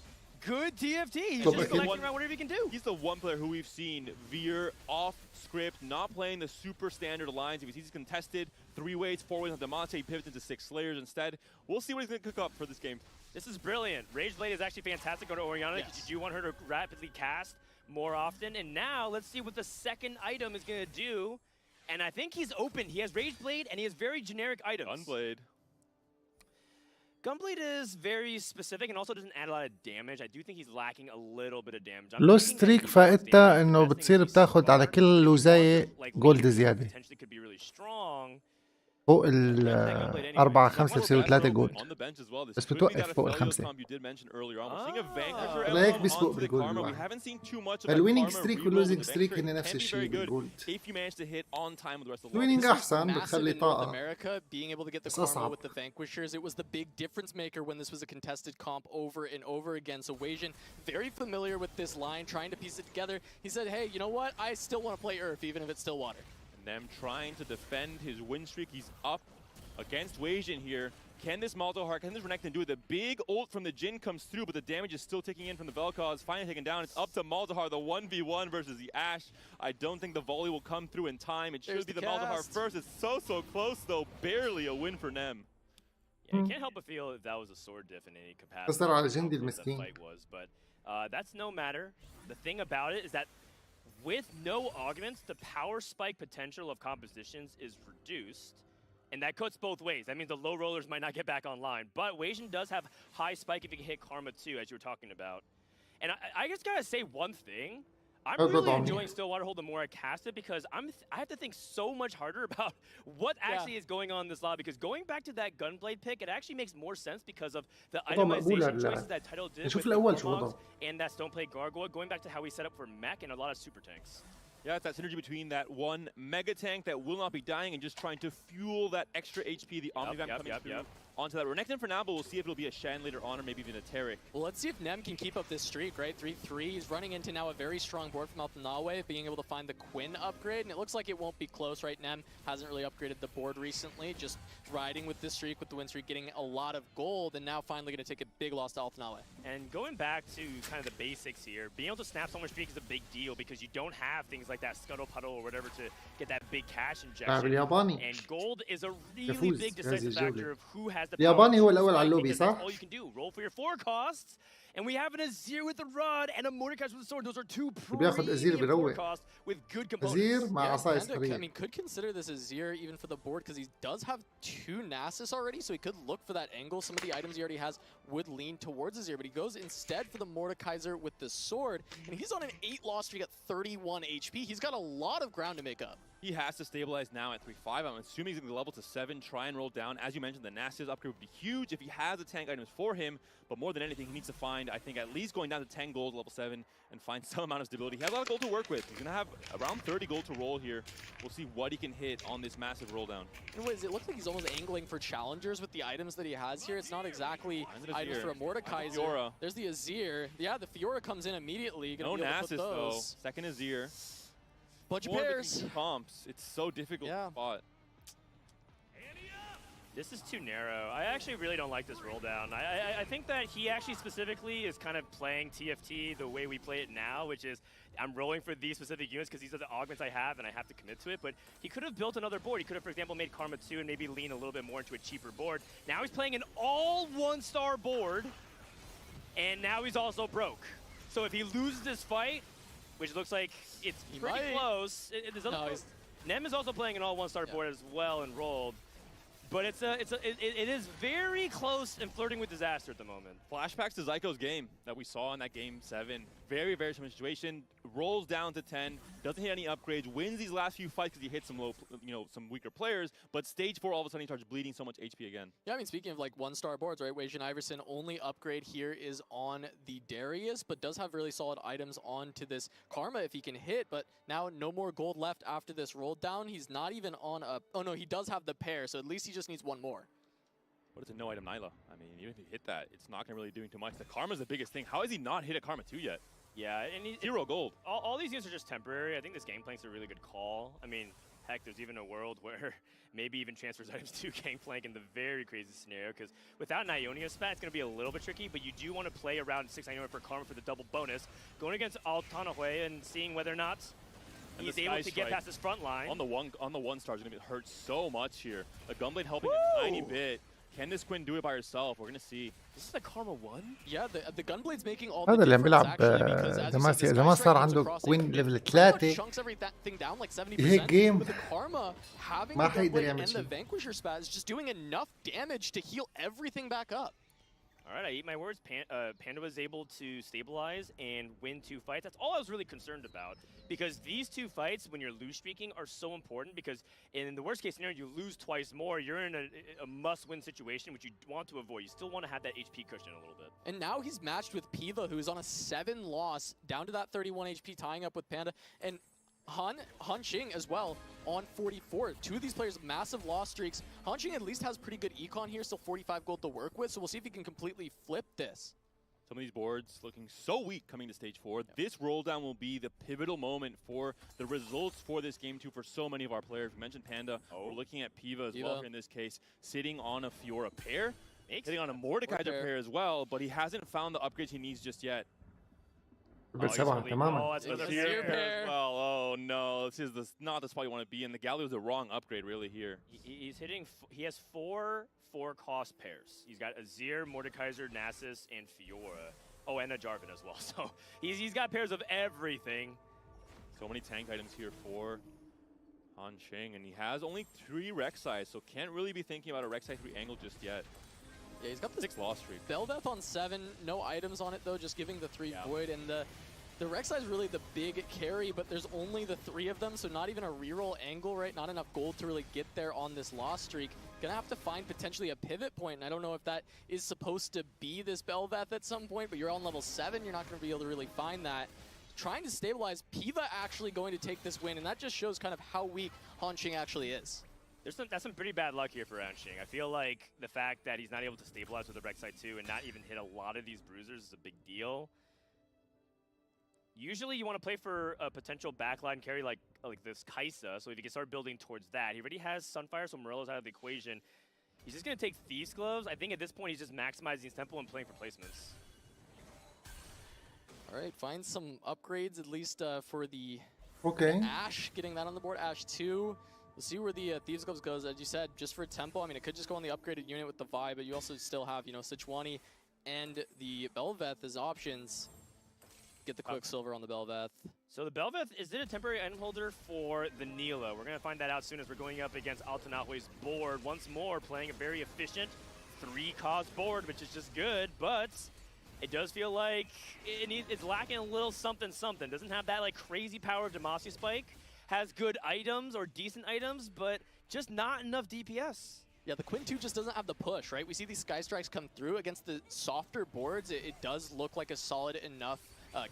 good TFT. He's just collecting around whatever he can do. He's the one player who we've seen veer off script, not playing the super standard alliance. If he sees he's contested 3 ways, 4 ways on Demacia, he pivots into 6 Slayers instead. We'll see what he's going to cook up for this game. This is brilliant. Rage Blade is actually fantastic on Orianna because you do want her to rapidly cast more often. And now let's see what the second item is going to do. And I think he's open. He has Rage Blade and he has very generic items. Gunblade. Gunblade is very specific and also doesn't add a lot of damage. I do think he's lacking a little bit of damage. لو ستريك فائدتها انه بتصير بتاخد على كل لوزاية جولد زيادة. فوق ال 4 5 بصيروا 3 جولد بس بتوقف فوق ال 5. لهيك بيسبق بالجولد الواحد. الويننج ستريك واللوزنج ستريك هن نفس الشيء بالجولد. الويننج احسن بتخلي طاقة بس اصعب. It was the big difference maker when this was a contested comp over and over again. So Weijin, very familiar with this line, trying to piece it together. He said, hey, you know what? I still want to play Earth, even if it's Stillwater. Nem trying to defend his win streak. He's up against Weijin here. Can this Malzahar, can this Renekton do it? The big ult from the Jhin comes through, but the damage is still ticking in from the Vel'Koz. Finally taken down. It's up to Malzahar, the 1v1 versus the Ashe. I don't think the volley will come through in time. It should be the Malzahar first. It's so close, though. Barely a win for Nem. Yeah, I can't help but feel that that was a sword diff in any capacity. قصر على جندي المسكين. But that's no matter. The thing about it is that with no augments, the power spike potential of compositions is reduced. And that cuts both ways. That means the low rollers might not get back online. But Weijin does have high spike if he can hit Karma too, as you were talking about. And I just gotta say one thing I'm really enjoying Stillwater Hold the more I cast it because I have to think so much harder about what actually is going on in this lobby. Because going back to that Gunblade pick, it actually makes more sense because of the itemization choices that Title did with the Warmogs and that Stoneplate Gargoyle, going back to how we set up for mech and a lot of super tanks. Yeah, it's that synergy between that one mega tank that will not be dying and just trying to fuel that extra HP, the Omnivamp coming through onto that. We're next in for now, but we'll see if it'll be a Shan later on or maybe even a Tarek. Well, let's see if Nem can keep up this streak, right? 3-3. He's running into now a very strong board from Altanawe, being able to find the Quinn upgrade, and it looks like it won't be close, right? Nem hasn't really upgraded the board recently, just riding with this streak, with the win streak, getting a lot of gold, and now finally going to take a big loss to Altanawe. And going back to kind of the basics here, being able to snap someone's streak is a big deal because you don't have things like that Scuttle Puddle or whatever to get that big cash injection. And gold is a really big decisive factor of who has the power. على اللوبي صح؟ All you can do, roll for your 4 costs, and we have an Azir with the rod and a Mordecai with the sword. Those are 2 premium 4 costs with good components. Azir مع عصاية سحرية. I mean, could consider this Azir even for the board because he does have 2 Nasus already, so he could look for that angle. Some of the items he already has would lean towards Azir, but he goes instead for the Mordekaiser with the sword, and he's on an 8 loss streak at 31 HP. He's got a lot of ground to make up. He has to stabilize now at 3-5. I'm assuming he's going to level to 7, try and roll down. As you mentioned, the Nasus upgrade would be huge if he has the tank items for him, but more than anything, he needs to find, I think, at least going down to 10 gold, level 7, and find some amount of stability. He has a lot of gold to work with. He's going to have around 30 gold to roll here. We'll see what he can hit on this massive roll down. Anyways, it looks like he's almost angling for challengers with the items that he has here. It's not exactly items for a Mordekaiser. There's the Azir. Yeah, the Fiora comes in immediately. No Nasus, though. Second Azir. Bunch of pairs. Comps. It's so difficult to spot. This is too narrow. I actually really don't like this roll down. I think that he actually specifically is kind of playing TFT the way we play it now, which is I'm rolling for these specific units because these are the augments I have and I have to commit to it. But he could have built another board. He could have, for example, made Karma 2 and maybe lean a little bit more into a cheaper board. Now he's playing an all 1-star board, and now he's also broke. So if he loses this fight, which looks like it's pretty close, Nem is also playing an all 1-star board as well and rolled. But it is very close and flirting with disaster at the moment. Flashbacks to Zyko's game that we saw in that game 7. Very, very similar situation. Rolls down to 10, doesn't hit any upgrades, wins these last few fights because he hit some low, some weaker players. But stage 4, all of a sudden, he starts bleeding so much HP again. Yeah, I mean, speaking of like 1-star boards, right? Wajan Iverson, only upgrade here is on the Darius, but does have really solid items onto this Karma if he can hit. But now no more gold left after this roll down. He's not even on a. Oh no, he does have the pair, so at least he just needs 1 more. What is a no-item Nyla? I mean, even if he hit that, it's not going to really do too much. The Karma's the biggest thing. How has he not hit a Karma 2 yet? Yeah, and 0 gold. All these units are just temporary. I think this Gangplank's a really good call. I mean, heck, there's even a world where maybe even transfers items to Gangplank in the very crazy scenario, because without an Ionia spat, it's going to be a little bit tricky, but you do want to play around 6 Ionia for Karma for the double bonus. Going against Altanawe and seeing whether or not he's able to get past this front line. On the 1-star is going to hurt so much here. A Gunblade helping a tiny bit. Can this Quinn do it by herself? We're going to see. This is the Karma 1? Yeah, the Gunblade's making all هذا اللي عم بيلعب دماسيا إذا ما صار عنده كوين ليفل 3 هيك جيم ما حيقدر يعمل شيء. And the Vanquisher spat is just doing enough damage to heal everything back up. All right, I eat my words. Panda was able to stabilize and win 2 fights. That's all I was really concerned about, because these 2 fights, when you're lose streaking, are so important, because in the worst case scenario, you lose twice more. You're in a must-win situation, which you want to avoid. You still want to have that HP cushion a little bit. And now he's matched with Piva, who is on a 7 loss, down to that 31 HP, tying up with Panda. And Han Xing as well on 44. 2 of these players, massive loss streaks. Han Xing at least has pretty good econ here, still 45 gold to work with, so we'll see if he can completely flip this. Some of these boards looking so weak coming to stage 4. Yep. This roll down will be the pivotal moment for the results for this game 2 for so many of our players. We mentioned Panda. We're looking at Piva as well in this case, sitting on a Fiora pair, hitting on a Mordekaiser pair as well, but he hasn't found the upgrades he needs just yet. تماما. Well, oh no, this is not the spot you want to be in. The Galio is the wrong upgrade really here. He's hitting, he has 4 cost pairs. He's got Azir, Mordekaiser, Nasus, and Fiora. Oh, and a Jarvan as well. So he's got pairs of everything. So many tank items here for Han Xing, and he has only 3 Rek'Sai, so can't really be thinking about a Rek'Sai 3 angle just yet. Yeah, he's got the 6 loss streak. Bel'Veth on 7, no items on it though, just giving the 3 Void, and the The Rek'Sai is really the big carry, but there's only the 3 of them, so not even a reroll angle, right? Not enough gold to really get there on this loss streak. Gonna have to find potentially a pivot point, and I don't know if that is supposed to be this Bel'Veth at some point, but you're on level 7, you're not gonna be able to really find that. Trying to stabilize, Piva actually going to take this win, and that just shows kind of how weak Hanxing actually is. That's some pretty bad luck here for Hanxing. I feel like the fact that he's not able to stabilize with the Rek'Sai 2 and not even hit a lot of these bruisers is a big deal. Usually you want to play for a potential backline carry like this Kai'Sa, so if you can start building towards that. He already has Sunfire, so Morello's out of the equation. He's just going to take Thieves Gloves. I think at this point he's just maximizing his tempo and playing for placements. All right, find some upgrades at least for the Ashe, getting that on the board. Ashe 2. We'll see where the Thieves Gloves goes. As you said, just for tempo, I mean, it could just go on the upgraded unit with the Vi, but you also still have, you know, Sejuani and the Bel'Veth as options. Get the Quicksilver on the Bel'Veth. So the Bel'Veth, is it a temporary item holder for the Nila? We're going to find that out soon as we're going up against Altanahue's board. Once more, playing a very efficient 3-cost board, which is just good, but it does feel like it's lacking a little something. Doesn't have that like crazy power of Demacia Spike. Has good items or decent items, but just not enough DPS. Yeah, the Quinn 2 just doesn't have the push, right? We see these Sky Strikes come through against the softer boards. It does look like a solid enough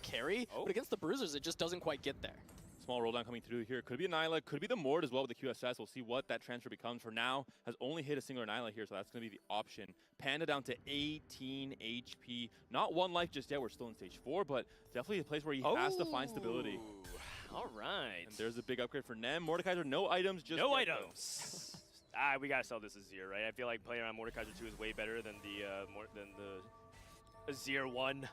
carry, but against the bruisers, it just doesn't quite get there. Small roll down coming through here. Could be a Nyla, could be the Mord as well with the QSS. We'll see what that transfer becomes. For now, has only hit a single Nyla here, so that's going to be the option. Panda down to 18 HP. Not 1 life just yet. We're still in stage 4, but definitely a place where he has to find stability. All right. And there's a big upgrade for Nem. Mordekaiser, no items, just no items. We gotta sell this Azir, right? I feel like playing around Mordekaiser 2 is way better than the Azir 1.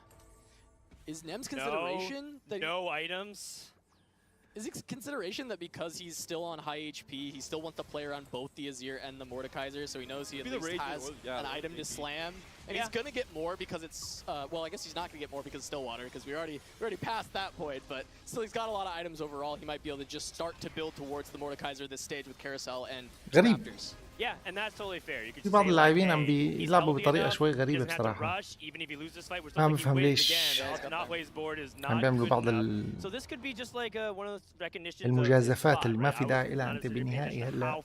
Is Nem's consideration that no items? Is it consideration that because he's still on high HP, he still wants to play around both the Azir and the Mordekaiser, so he knows he at least has an item to slam? And he's going to get more because it's, well, I guess he's not going to get more because it's Stillwater, because we already passed that point, but still he's got a lot of items overall. He might be able to just start to build towards the Mordekaiser this stage with Carousel and Raptors. Yeah, and that's totally fair. You could في بعض اللاعبين عم بيلعبوا بطريقة شوي غريبة بصراحة. ما بفهم ليش عم بيعملوا بعض المجازفات اللي ما في داعي لها. أنت بالنهائي هلا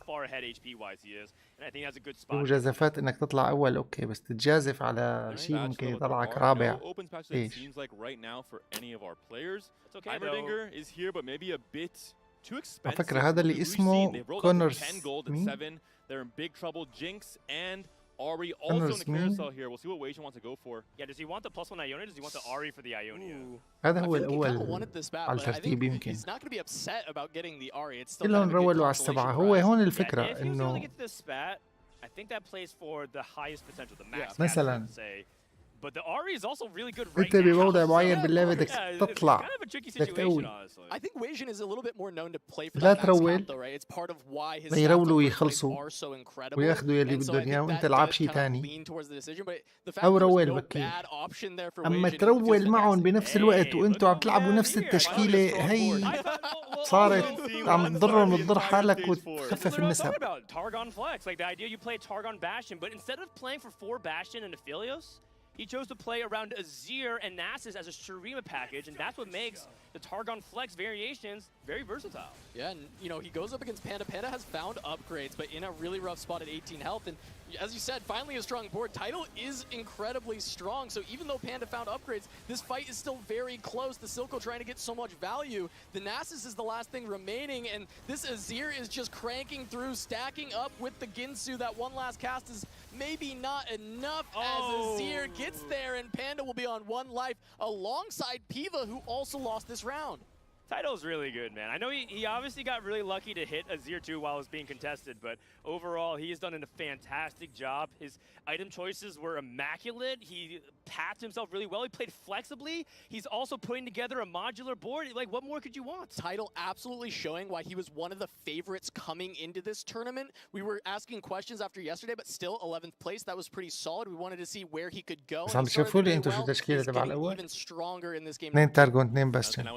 المجازفات إنك تطلع أول أوكي، بس تتجازف على شيء ممكن يطلعك رابع. إيش؟ على فكرة هذا اللي اسمه كونر مين؟ They're in big trouble. Jinx and Ahri also in the carousel here. We'll see what Wei wants to go for. Yeah, does he want the +1 Ionia or does he want the Ahri for the Ionia? هذا هو الأول على الترتيب يمكن. He's not going to be upset about getting the Ahri. It's still كلهم رولوا على السبعة. هو هون الفكرة إنه I think that plays for the highest potential, the max. مثلا But the Ahri is also really good right انت بموضع معين باللعبة بدك تطلع بدك تقوي. I think Weijin is a little bit more known to play for لا that ترول right? It's part of why his يرولوا ويخلصوا وياخذوا يلي بدهم اياه وانت العب شيء ثاني. او رول بكير. اما ترول معهم بنفس الوقت وانتوا عم تلعبوا نفس التشكيلة هي صارت عم تضرهم وتضر حالك وتخفف النسب. Targon Flex, like the idea you play Targon Bastion, but instead of playing for 4 Bastion and Aphelios, he chose to play around Azir and Nasus as a Shurima package, and that's what makes the Targon Flex variations very versatile. Yeah, and you know, he goes up against Panda. Panda has found upgrades, but in a really rough spot at 18 health. And as you said, finally a strong board. Tidal is incredibly strong, so even though Panda found upgrades, this fight is still very close. The Silco trying to get so much value. The Nasus is the last thing remaining, and this Azir is just cranking through, stacking up with the Ginsu. That one last cast is maybe not enough as Azir gets there, and Panda will be on 1 life alongside Piva, who also lost this round. Tidal's really good, man. I know he obviously got really lucky to hit Azir 2 while it was being contested, but overall, he has done a fantastic job. His item choices were immaculate. He pathed himself really well. He played flexibly. He's also putting together a modular board. Like, what more could you want? Tidal absolutely showing why he was one of the favorites coming into this tournament. We were asking questions after yesterday, but still 11th place. That was pretty solid. We wanted to see where he could go. بس عم تشوفوا لي انتوا شو التشكيلة تبع الأول؟ Even stronger in this game. 2 تارجون 2 باستيون.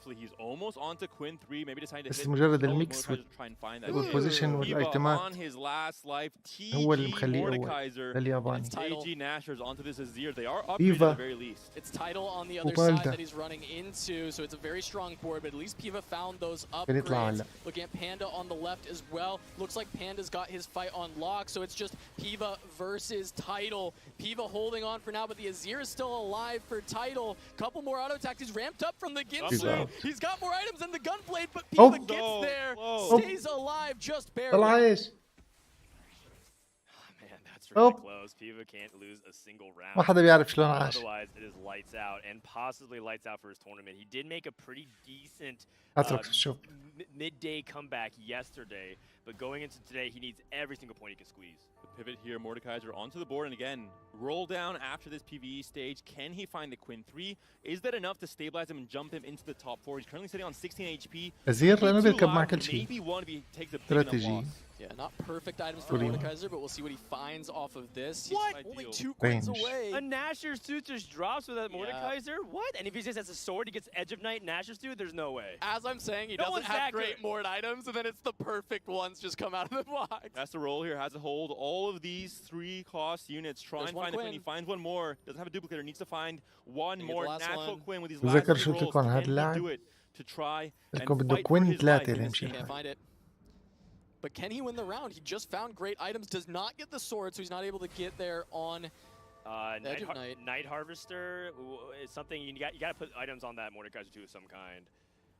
carefully. He's almost onto Quinn 3, maybe deciding to بس hit مجرد Mordekaiser الميكس to try and find that kill. والبوزيشن Piva والايتمات on his last life. هو اللي TG مخليه أول Mordekaiser للياباني. AG Nashers onto this Azir. They are upgraded Piva. at the very least. It's Tidal on the other side that he's running into, so it's a very strong board, but at least Piva found those upgrades. Looking at Panda on the left as well. Looks like Panda's got his fight on lock, so it's just Piva versus Tidal. Piva holding on for now, but the Azir is still alive for Tidal. Couple more auto attacks. He's ramped up from the Ginsu. He's got more items than the Gunblade, but Piva gets there, stays alive just barely. Really close. Piva can't lose a single round. ما حدا بيعرف شلون عاش. Otherwise, it is lights out and possibly lights out for his tournament. He did make a pretty decent midday comeback yesterday, but going into today, he needs every single point he can squeeze. The pivot here, Mordekaiser onto the board, and again, roll down after this PvE stage. Can he find the Quinn 3? Is that enough to stabilize him and jump him into the top 4? He's currently sitting on 16 HP. أزير لأنه بيركب مع كل شيء. Maybe one if he takes a big enough loss. Yeah, not perfect items for Mordekaiser, but we'll see what he finds off of this. He's only 2 coins away. A Nashor's Tooth just drops with that Mordekaiser? What? And if he just has a sword, he gets Edge of Night, Nashor's Tooth? There's no way. As I'm saying, he doesn't have great Mord items, and then it's the perfect ones just come out of the box. That's the roll here, has to hold all of these 3 cost units. Try and find the Quinn. He finds one more. Doesn't have a duplicator, needs to find one more natural Quinn with these last 3 rolls. Can he do it to try and fight for his life in this game? Can't find it. But can he win the round? He just found great items, does not get the sword, so he's not able to get there on Night Harvester is something you got to put items on that Mordekaiser too of some kind.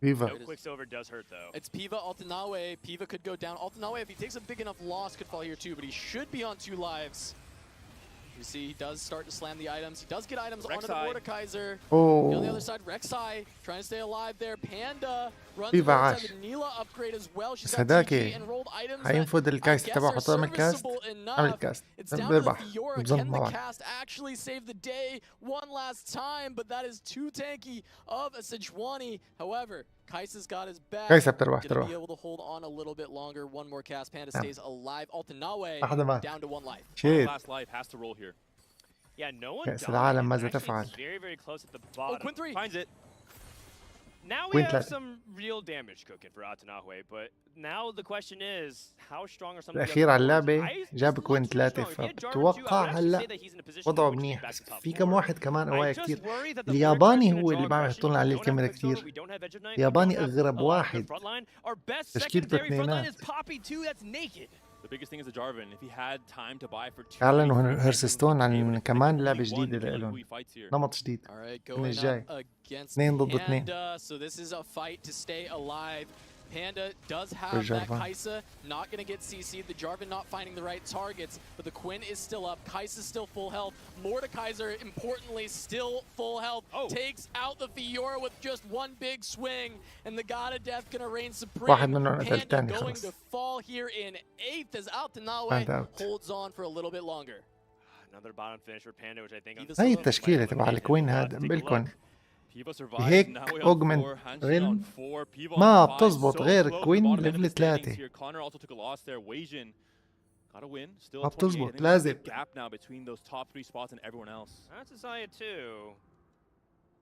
Piva. No Quicksilver does hurt though. It's Piva, Altanawe. Piva could go down. Altanawe, if he takes a big enough loss, could fall here too, but he should be on 2 lives. You see, he does start to slam the items. He does get items onto the Mordekaiser. On the other side, Rek'Sai trying to stay alive there. Panda runs towards the Neela upgrade as well. She's got TG and rolled items حينفذ الكاست تبعه حطها من الكاست عمل الكاست بيربح Can the cast actually save the day one last time? But that is too tanky of a Sejuani. However, Kaisa's got his back. كايسة بتربح Gonna be able to hold on a little bit longer. One more cast. Panda stays alive. Altanawe down to 1 life. Last life has to roll here. Yeah, no one كأس العالم ماذا تفعل؟ Very, very close at the bottom. Quinn 3 finds it. Now we have some real damage cooking for Altanawe, but now the question is how strong are some of the الأخير على اللعبة جاب كوين 3 فبتوقع هلا وضعه منيح بس في كم واحد كمان قوايا كثير. الياباني هو اللي ما يحطون عليه الكاميرا كثير. الياباني أغرب واحد تشكيلته اثنينات. The biggest thing is the Jarvan. If he had time to buy for 2 فعلا وهرستون عن كمان لعبة جديدة لهم نمط جديد من الجاي 2 ضد 2. So this is a fight to stay alive. Panda does have that Kaisa, not going to get CC'd. The Jarvan not finding the right targets, but the Quinn is still up. Kaisa's still full health. Mordekaiser, importantly, still full health. Takes out the Fiora with just one big swing, and the God of Death going to reign supreme. Panda going to fall here in 8th as Altanawe holds on for a little bit longer. Another bottom finish for Panda, which I think هاي التشكيلة تبع الكوين هذا بالكون هيك اوجمنت رين ما بتزبط غير كوين ليفل 3 ما بتزبط لازم.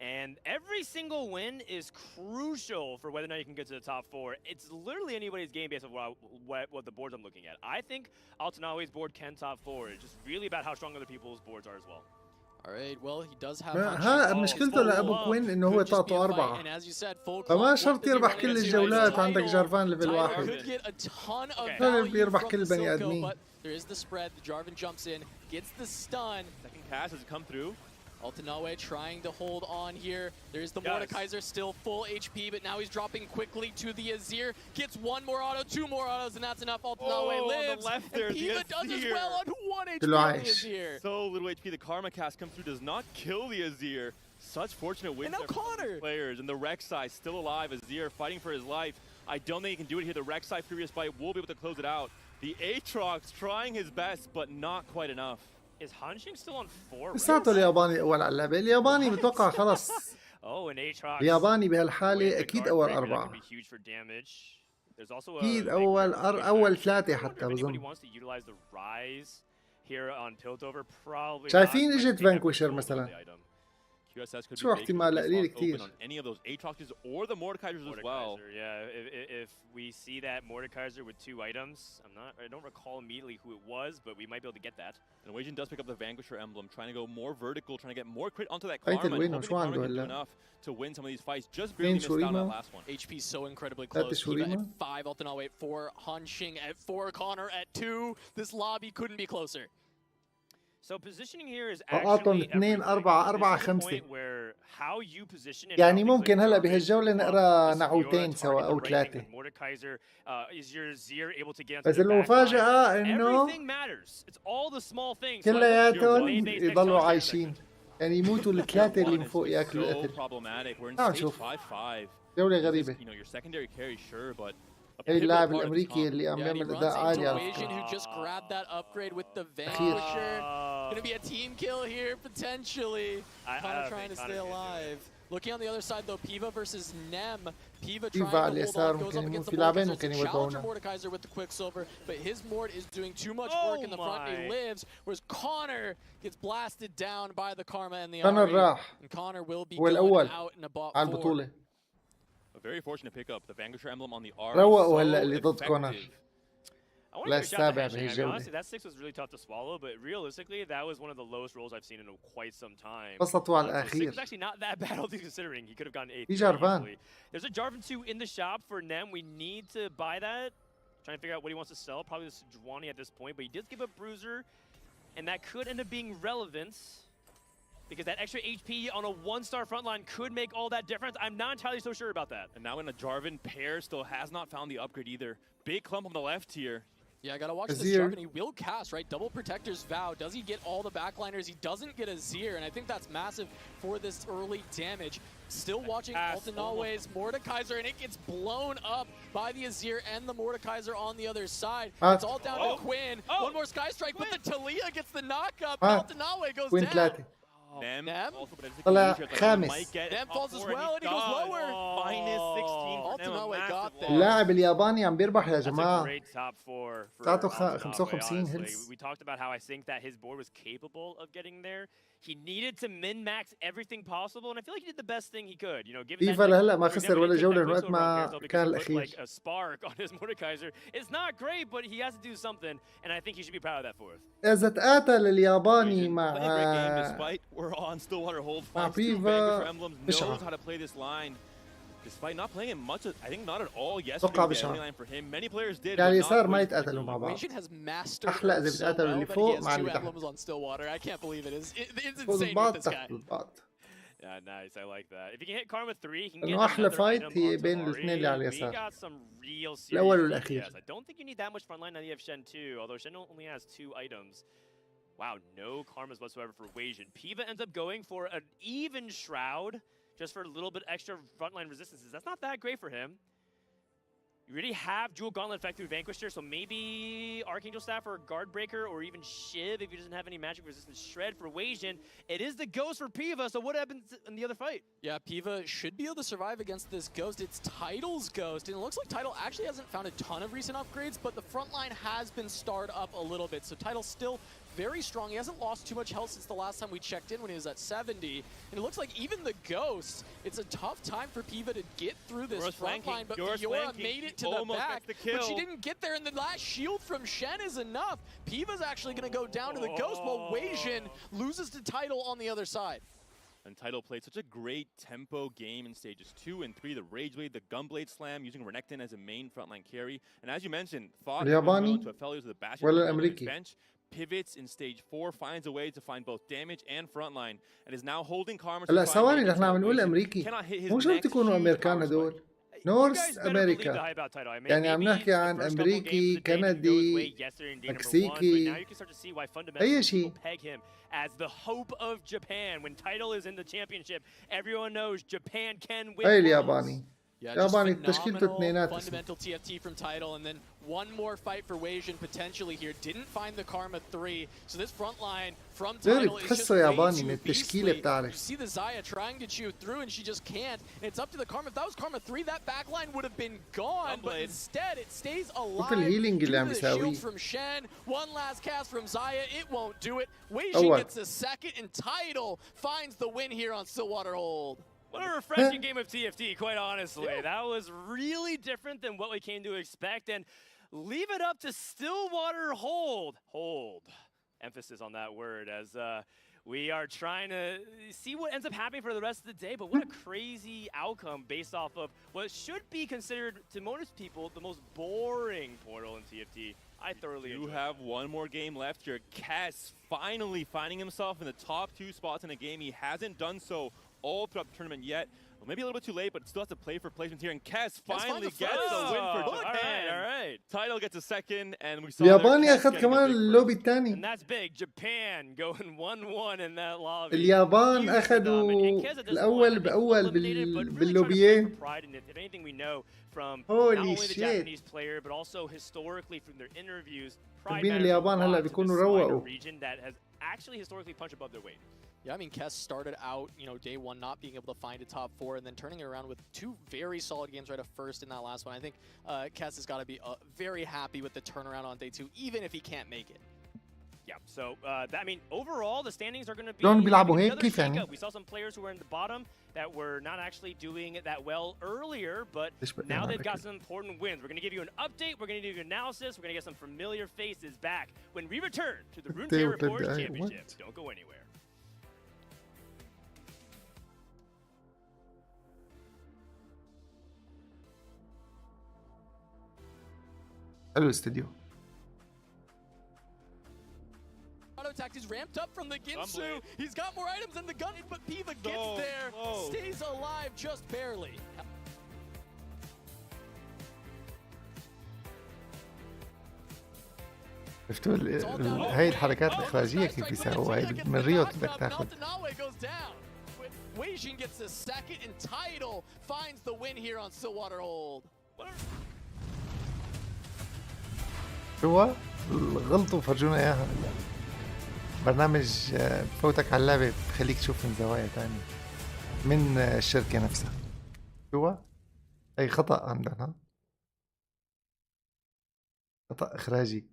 And every single win is crucial for whether or not you can get to the top 4. It's literally anybody's game based on what the boards I'm looking at. I think Altanawe's board can top 4. It's just really about how strong other people's boards are as well. Alright, well, he does have ها مشكلته لأبو كوين إنه هو طاقته 4 فما شرط يربح كل الجولات. عندك جارفان ليفل 1 هذا بيربح كل البني آدمين. There is the spread. The Jarvan jumps in, gets the stun. Second cast has come through. Altanawe trying to hold on here. There's the Mordekaiser still full HP, but now he's dropping quickly to the Azir. Gets 1 more auto, 2 more autos, and that's enough. Altanawe lives. On the left there, and Piva does as well on 1 HP on the Azir. So little HP. The Karma cast comes through, does not kill the Azir. Such fortunate wins for players. And the Rek'Sai still alive. Azir fighting for his life. I don't think he can do it here. The Rek'Sai Furious Bite will be able to close it out. The Aatrox trying his best, but not quite enough. Is Hanshing still on 4? لساته الياباني أول على اللعبة. الياباني بتوقع خلص. الياباني بهالحالة أكيد أول 4. أكيد أول 3 حتى بظن. شايفين إجت فانكوشر مثلا شو احتمال قليل كتير. Yeah, if we see that Mordekaiser with 2 items, I don't recall immediately who it was, but we might be able to get that. And Legion does pick up the Vanquisher emblem, trying to go more vertical, trying to get more crit onto that Karma, and hoping the Karma can do enough to win some of these fights. Just barely missed out on that last one. HP so incredibly close. Kiva at 5, Altanawe at 4, Hanxing at 4, Connor at 2. This lobby couldn't be closer. So positioning here is actually 2 4 4 5 where how you position يعني ممكن هلا بهالجولة نقرا نعوتين سوا أو 3. بس المفاجأة إنه كلياتهم يضلوا عايشين، يعني يموتوا ال3 اللي من فوق ياكلوا القتل. تعال نشوف جولة غريبة. اللاعب الامريكي اللي عم يعمل اداء عالي على Gonna be a team kill here potentially. Connor trying to stay alive. Looking on the other side though, Piva versus Nem. Piva trying to hold on, goes up against the Challenger Mordekaiser with the Quicksilver, but his Mord is doing too much work in the front and he lives, whereas Connor gets blasted down by the Karma and the Ari. And Connor will be going out in a bot 4. A very fortunate pickup. The Vanquisher emblem on the R. روقوا هلا اللي ضد كونر. لا السابع بهالجولة. Honestly, that 6 was really tough to swallow, but realistically, that was one of the lowest rolls I've seen in quite some time. قصته على الأخير. 6 was actually not that bad, all things considering. He could have gotten 8th. في جارفان. There's a Jarvan 2 in the shop for Nem. We need to buy that. Trying to figure out what he wants to sell. Probably this Juani at this point, but he did give up Bruiser, and that could end up being relevant. Because that extra HP on a 1-star frontline could make all that difference. I'm not entirely so sure about that. And now in a Jarvan pair still has not found the upgrade either. Big clump on the left here. Yeah, I gotta watch this Jarvan. He will cast, right? Double Protector's Vow. Does he get all the backliners? He doesn't get a Azir, and I think that's massive for this early damage. Still watching Altanawe's Mordekaiser, and it gets blown up by the Azir and the Mordekaiser on the other side. It's all down to Quinn. One more Sky Strike, but the Talia gets the knockup. Altanawe goes down. Nem طلع خامس. Nem falls as well and he goes lower. Altanawe got there. اللاعب الياباني عم بيربح يا جماعة. تعطوا 55 هيلز. We talked about how I think that his board was capable of getting there. He needed to min-max everything possible, and I feel like he did the best thing he could. You know, given that هلا ما خسر ولا جولة من وقت ما كان الأخير. Like a spark on his Mordekaiser. It's not great, but he has to do something, and I think he should be proud of that for us. إذا تقاتل الياباني مع بيفا knows how to play this line. Despite not playing it much, I think not at all yesterday for him. Many players did. يعني صار ما يتقاتلوا مع بعض. أحلى إذا بتقاتلوا اللي فوق مع اللي تحت. I can't believe it. It's insane with this guy. Yeah, nice. I like that. If you can hit Karma 3, he can إنه أحلى فايت هي بين الاثنين اللي على اليسار. الأول والأخير. I don't think you need that much frontline now that you have Shen 2, although Shen only has 2 items. Wow, no Karmas whatsoever for Weijin. Piva ends up going for an even Shroud, just for a little bit extra frontline resistances. That's not that great for him. You already have Jewel Gauntlet effect through Vanquisher, so maybe Archangel Staff or Guard Breaker or even Shiv if he doesn't have any magic resistance. Shred for Weijin. It is the Ghost for Piva, so what happens in the other fight? Yeah, Piva should be able to survive against this Ghost. It's Tidal's Ghost, and it looks like Tidal actually hasn't found a ton of recent upgrades, but the front line has been starred up a little bit, so Tidal's still very strong. He hasn't lost too much health since the last time we checked in when he was at 70. And it looks like even the Ghost, it's a tough time for Piva to get through this front line. But Fiora made it to the back, but she didn't get there. And the last shield from Shen is enough. Piva's actually going to go down to the Ghost while Weijin loses to Tidal on the other side. And Tidal played such a great tempo game in stages 2 and 3. The Rage Blade, the Gunblade Slam, using Renekton as a main frontline carry. And as you mentioned, thought to the bench. Pivots in stage 4, finds a way to find both damage and frontline, and is now holding Karma. هلا ثواني نحن عم نقول امريكي، مو شرط يكونوا امريكان هدول. نورث امريكا، يعني عم نحكي عن امريكي، كندي، مكسيكي، اي شيء. As the hope of Japan, when title is in the championship, everyone knows Japan can win. هاي الياباني. Yeah, just phenomenal fundamental TFT from Tidal, and then one more fight for Weijin potentially here. Didn't find the Karma 3. So this front line from غير Tidal is just بتحسه way ياباني too من التشكيلة beastly. You بتاعته. see the Xayah trying to chew through and she just can't. And it's up to the Karma. If that was Karma 3, that backline would have been gone. But instead, it stays alive. الهيلينج اللي عم The بيساويه. shield from Shen. One last cast from Xayah. It won't do it. Weijin gets a second and Tidal finds the win here on Stillwater Hold. What a refreshing game of TFT, quite honestly. That was really different than what we came to expect. And leave it up to Stillwater Hold. Hold. Emphasis on that word as we are trying to see what ends up happening for the rest of the day. But what a crazy outcome based off of what should be considered, to most people, the most boring portal in TFT. I thoroughly enjoy it. You have one more game left here. Cass finally finding himself in the top 2 spots in a game. He hasn't done so all throughout the tournament yet. Well, maybe a little bit too late, but still has to play for placements here. And Cass finally gets the win for Japan. All right. Tidal gets a second, and we saw الياباني أخذ كمان اللوبي الثاني. And that's big. Japan going 1-1 in that lobby. اليابان أخذوا الأول بأول باللوبيين. If anything we know from not Holy only the shit. Japanese player, but also historically from their interviews, pride بين اليابان هلا بيكونوا روقوا. region that has actually historically punched above their weight. Yeah, I mean, Kess started out, day one not being able to find a top 4 and then turning it around with 2 very solid games right at first in that last one. I think Kess has got to be very happy with the turnaround on day 2, even if he can't make it. Yeah, so I mean, overall, the standings are going to be لون بيلعبوا هيك another كيف يعني؟ shakeup. We saw some players who were in the bottom that were not actually doing that well earlier, but now they've got some important wins. We're going to give you an update. We're going to give you analysis. We're going to get some familiar faces back when we return to the Runeterra Reporters Championship. Don't go anywhere. حلو استوديو. Auto attack is ramped up from the Ginsu. He's got more items than the gun, but Piva gets there. Stays alive just barely. شفتوا هاي الحركات الإخراجية كيف بيساووها؟ هاي من ريو بدك تاخذ. Weijin gets the second and Tidal finds the win here on Stillwater Hold. شو غلطوا فرجونا اياها. برنامج بفوتك على اللعبة بخليك تشوف من زوايا تانية من الشركة نفسها. شو اي خطأ عندنا، خطأ إخراجي.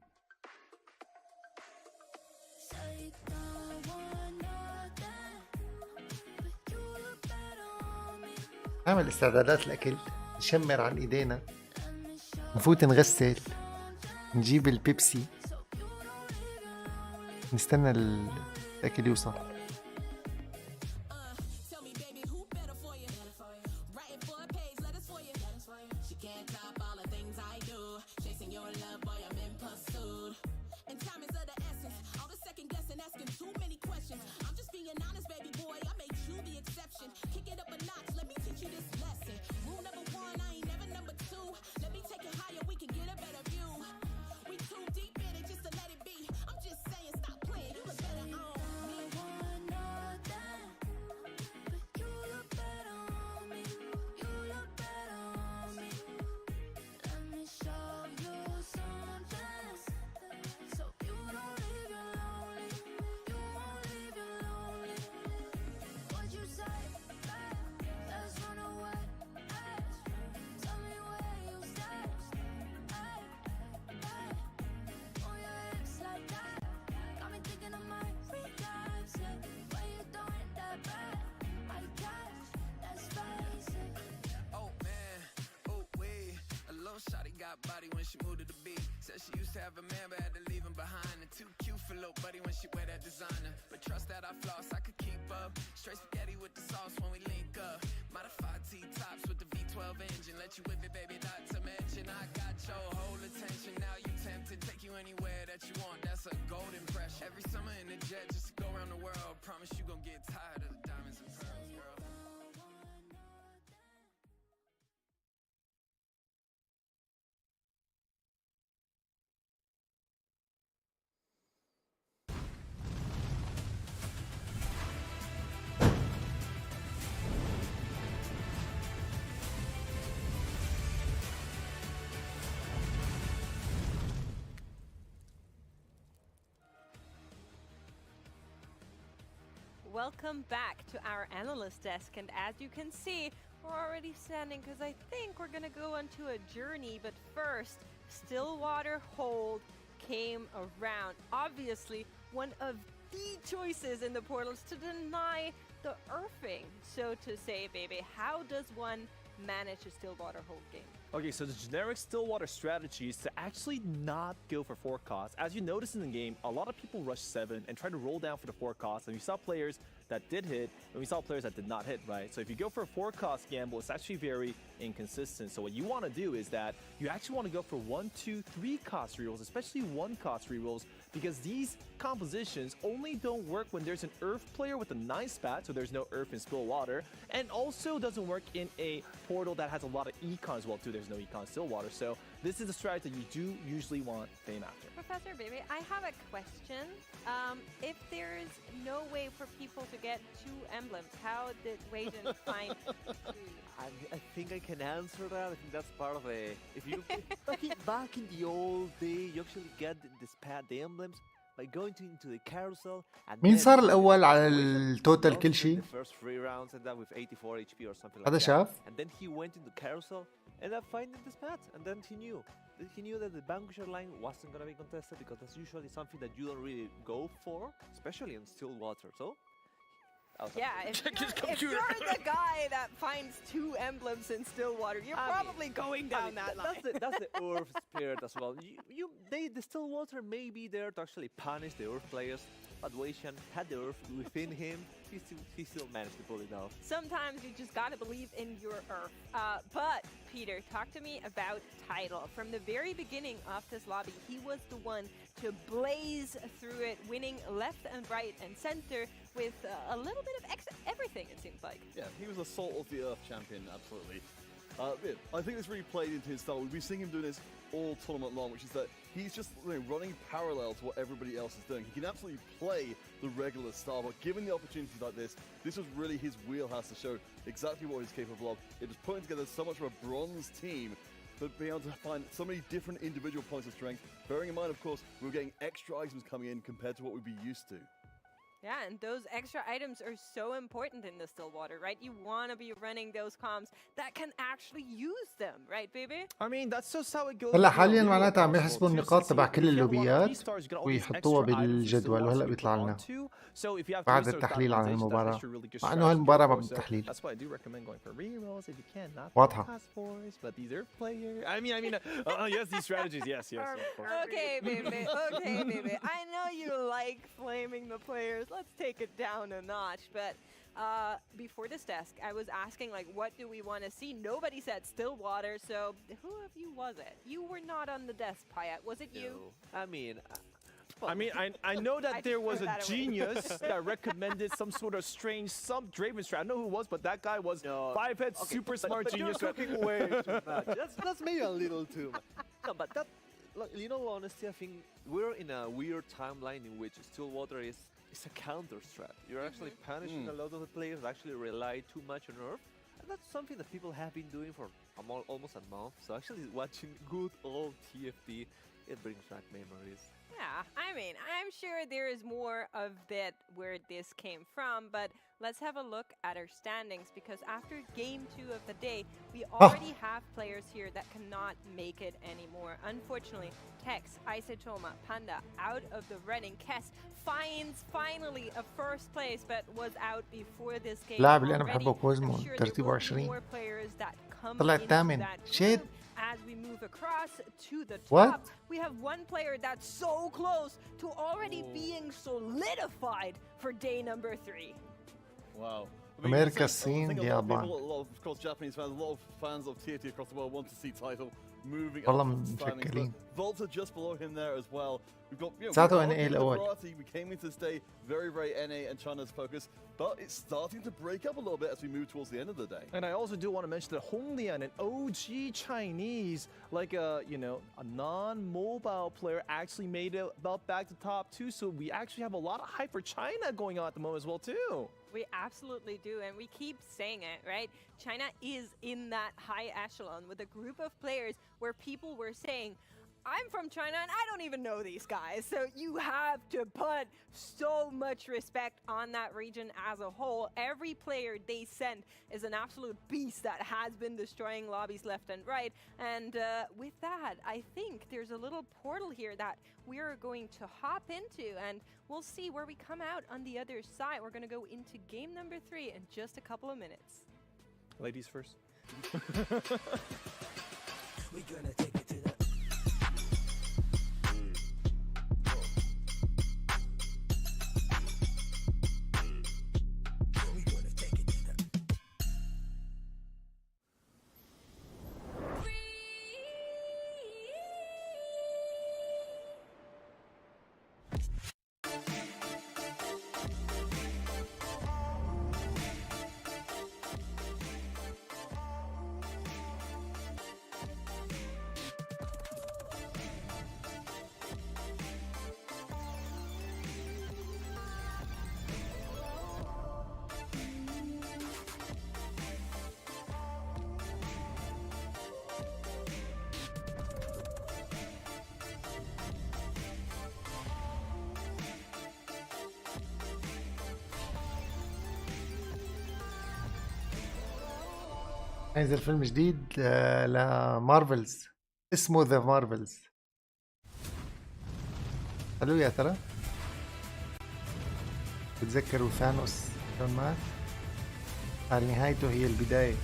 نعمل استعدادات الأكل، نشمر عن إيدينا، نفوت نغسل، نجيب البيبسي، نستنى الأكل يوصل. Body when she moved to the beat. Said she used to have a man but had to leave him behind. And too cute for little buddy when she wear that designer. But trust that I floss, I could keep up. Straight spaghetti with the sauce when we link up. Modified T-tops with the V12 engine. Let you whip it, baby, not to mention I got your whole attention. Now you tempted, take you anywhere that you want. That's a gold impression. Every summer in the jet just to go around the world. Promise you gon' get tired of the diamonds and pearls, girl. welcome back to our analyst desk. And as you can see, we're already standing because I think we're going to go onto a journey. But first, Stillwater Hold came around. Obviously, one of the choices in the portals to deny the earthing, so to say, baby. How does one manage a Stillwater Hold game? Okay, so the generic Stillwater strategy is to actually not go for 4 costs. As you notice in the game, a lot of people rush 7 and try to roll down for the 4 costs, and we saw players that did hit, and we saw players that did not hit, right? So if you go for a 4 cost gamble, it's actually very inconsistent. So what you want to do is that you actually want to go for 1, 2, 3 cost rerolls, especially 1 cost rerolls, because these compositions only don't work when there's an Earth player with a nice spat, so there's no Earth in Stillwater, and also doesn't work in a portal that has a lot of econ as well too. There's no econ in Stillwater, so this is a strategy that you do usually want fame after. Professor Baby, I have a question. If there is no way for people to get 2 emblems, how did Wagen find 3? I think I can answer that. I think that's part of a... If you back in the old day, you actually get the emblems by going into the carousel. And مين صار الأول على التوتال كل شيء؟ The first 3 rounds and that with 84 HP or something like هذا that. شاف؟ And then he went into carousel and then finding the spat, and then he knew. He knew that the Vanquisher line wasn't gonna be contested because that's usually something that you don't really go for, especially in Stillwater. So. Yeah, if you're the guy that finds 2 emblems in Stillwater, you're probably going down that line. That's the Earth spirit as well. The Stillwater may be there to actually punish the Earth players, but Waitian had the Earth within him. He still managed to pull it off. Sometimes you just gotta believe in your Earth. But Peter, talk to me about Tidal. From the very beginning of this lobby, he was the one to blaze through it, winning left and right and center with a little bit of everything, it seems like. Yeah, he was a salt of the earth champion, absolutely. I think this really played into his style. We've been seeing him doing this all tournament long, which is that he's just running parallel to what everybody else is doing. He can absolutely play the regular style, but given the opportunities like this was really his wheelhouse to show exactly what he's capable of. It was putting together so much of a bronze team, but being able to find so many different individual points of strength. Bearing in mind, of course, we were getting extra items coming in compared to what we'd be used to. Yeah, and those extra items are so important in the Stillwater, right? You want to be running those comms that can actually use them, right, baby? I mean, that's just how it goes. هلا حاليا معناتها عم يحسبوا النقاط تبع كل اللوبيات ويحطوها بالجدول وهلا بيطلع لنا بعد التحليل عن المباراة مع انه هالمباراة ما بالتحليل واضحة. I mean, yes, these strategies, yes, of course. Okay, baby, I know you like flaming the players. Let's take it down a notch, but before this desk, I was asking, like, what do we want to see? Nobody said Stillwater, so who of you was it? You were not on the desk, Payat. Was it you? I know that there was a genius that recommended some sort of strange, some Draven strat. I don't know who it was, but that guy was 5-head super smart genius. You're talking way too much. That's maybe a little too much. No, but that, you know, honestly, I think we're in a weird timeline in which Stillwater is a counter strat. You're actually punishing a lot of the players that actually rely too much on Earth, and that's something that people have been doing for almost a month. So actually watching good old TFT, it brings back memories. Yeah, I mean, I'm sure there is more of that where this came from, but let's have a look at our standings, because after game 2 of the day, we already have players here that cannot make it anymore. Unfortunately, Tex, Isotoma, Panda out of the running. Kess finds finally a first place, but was out before this game. اللاعب اللي أنا بحبه كوزمو ترتيبه 20 طلع الثامن. شيت. As we move across to the top, we have one player that's so close to already being solidified for day number 3. Wow. America, Sin, Japan. A lot of course, Japanese fans, a lot of fans of TFT across the world want to see Title moving up. Volta just below him there as well. We've got, we came into this day very, very NA and China's focus, but it's starting to break up a little bit as we move towards the end of the day. And I also do want to mention that Honglian, an OG Chinese, like a non-mobile player, actually made it back to top 2. So we actually have a lot of hype for China going on at the moment as well too. We absolutely do, and we keep saying it, right? China is in that high echelon with a group of players where people were saying, I'm from China and I don't even know these guys. So you have to put so much respect on that region as a whole. Every player they send is an absolute beast that has been destroying lobbies left and right. And with that, I think there's a little portal here that we're going to hop into, and we'll see where we come out on the other side. We're going to go into game number 3 in just a couple of minutes. Ladies first. We're gonna take it to the هينزل فيلم جديد لمارفلز اسمه ذا مارفلز. حلو يا ترى. بتذكروا ثانوس شلون مات؟ صار نهايته هي البداية.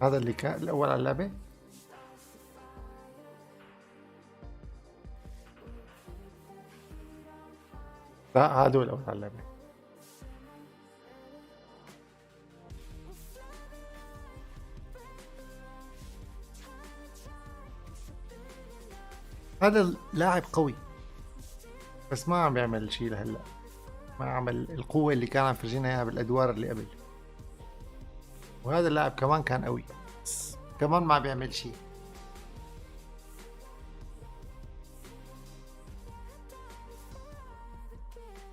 هذا اللي كان الأول على اللعبة. لا هذا الأول على اللعبة. هذا اللاعب قوي بس ما عم يعمل شيء لهلا، ما عمل القوة اللي كان عم فرجينا اياها بالأدوار اللي قبل. وهذا اللاعب كمان كان قوي بس كمان ما بيعمل شيء.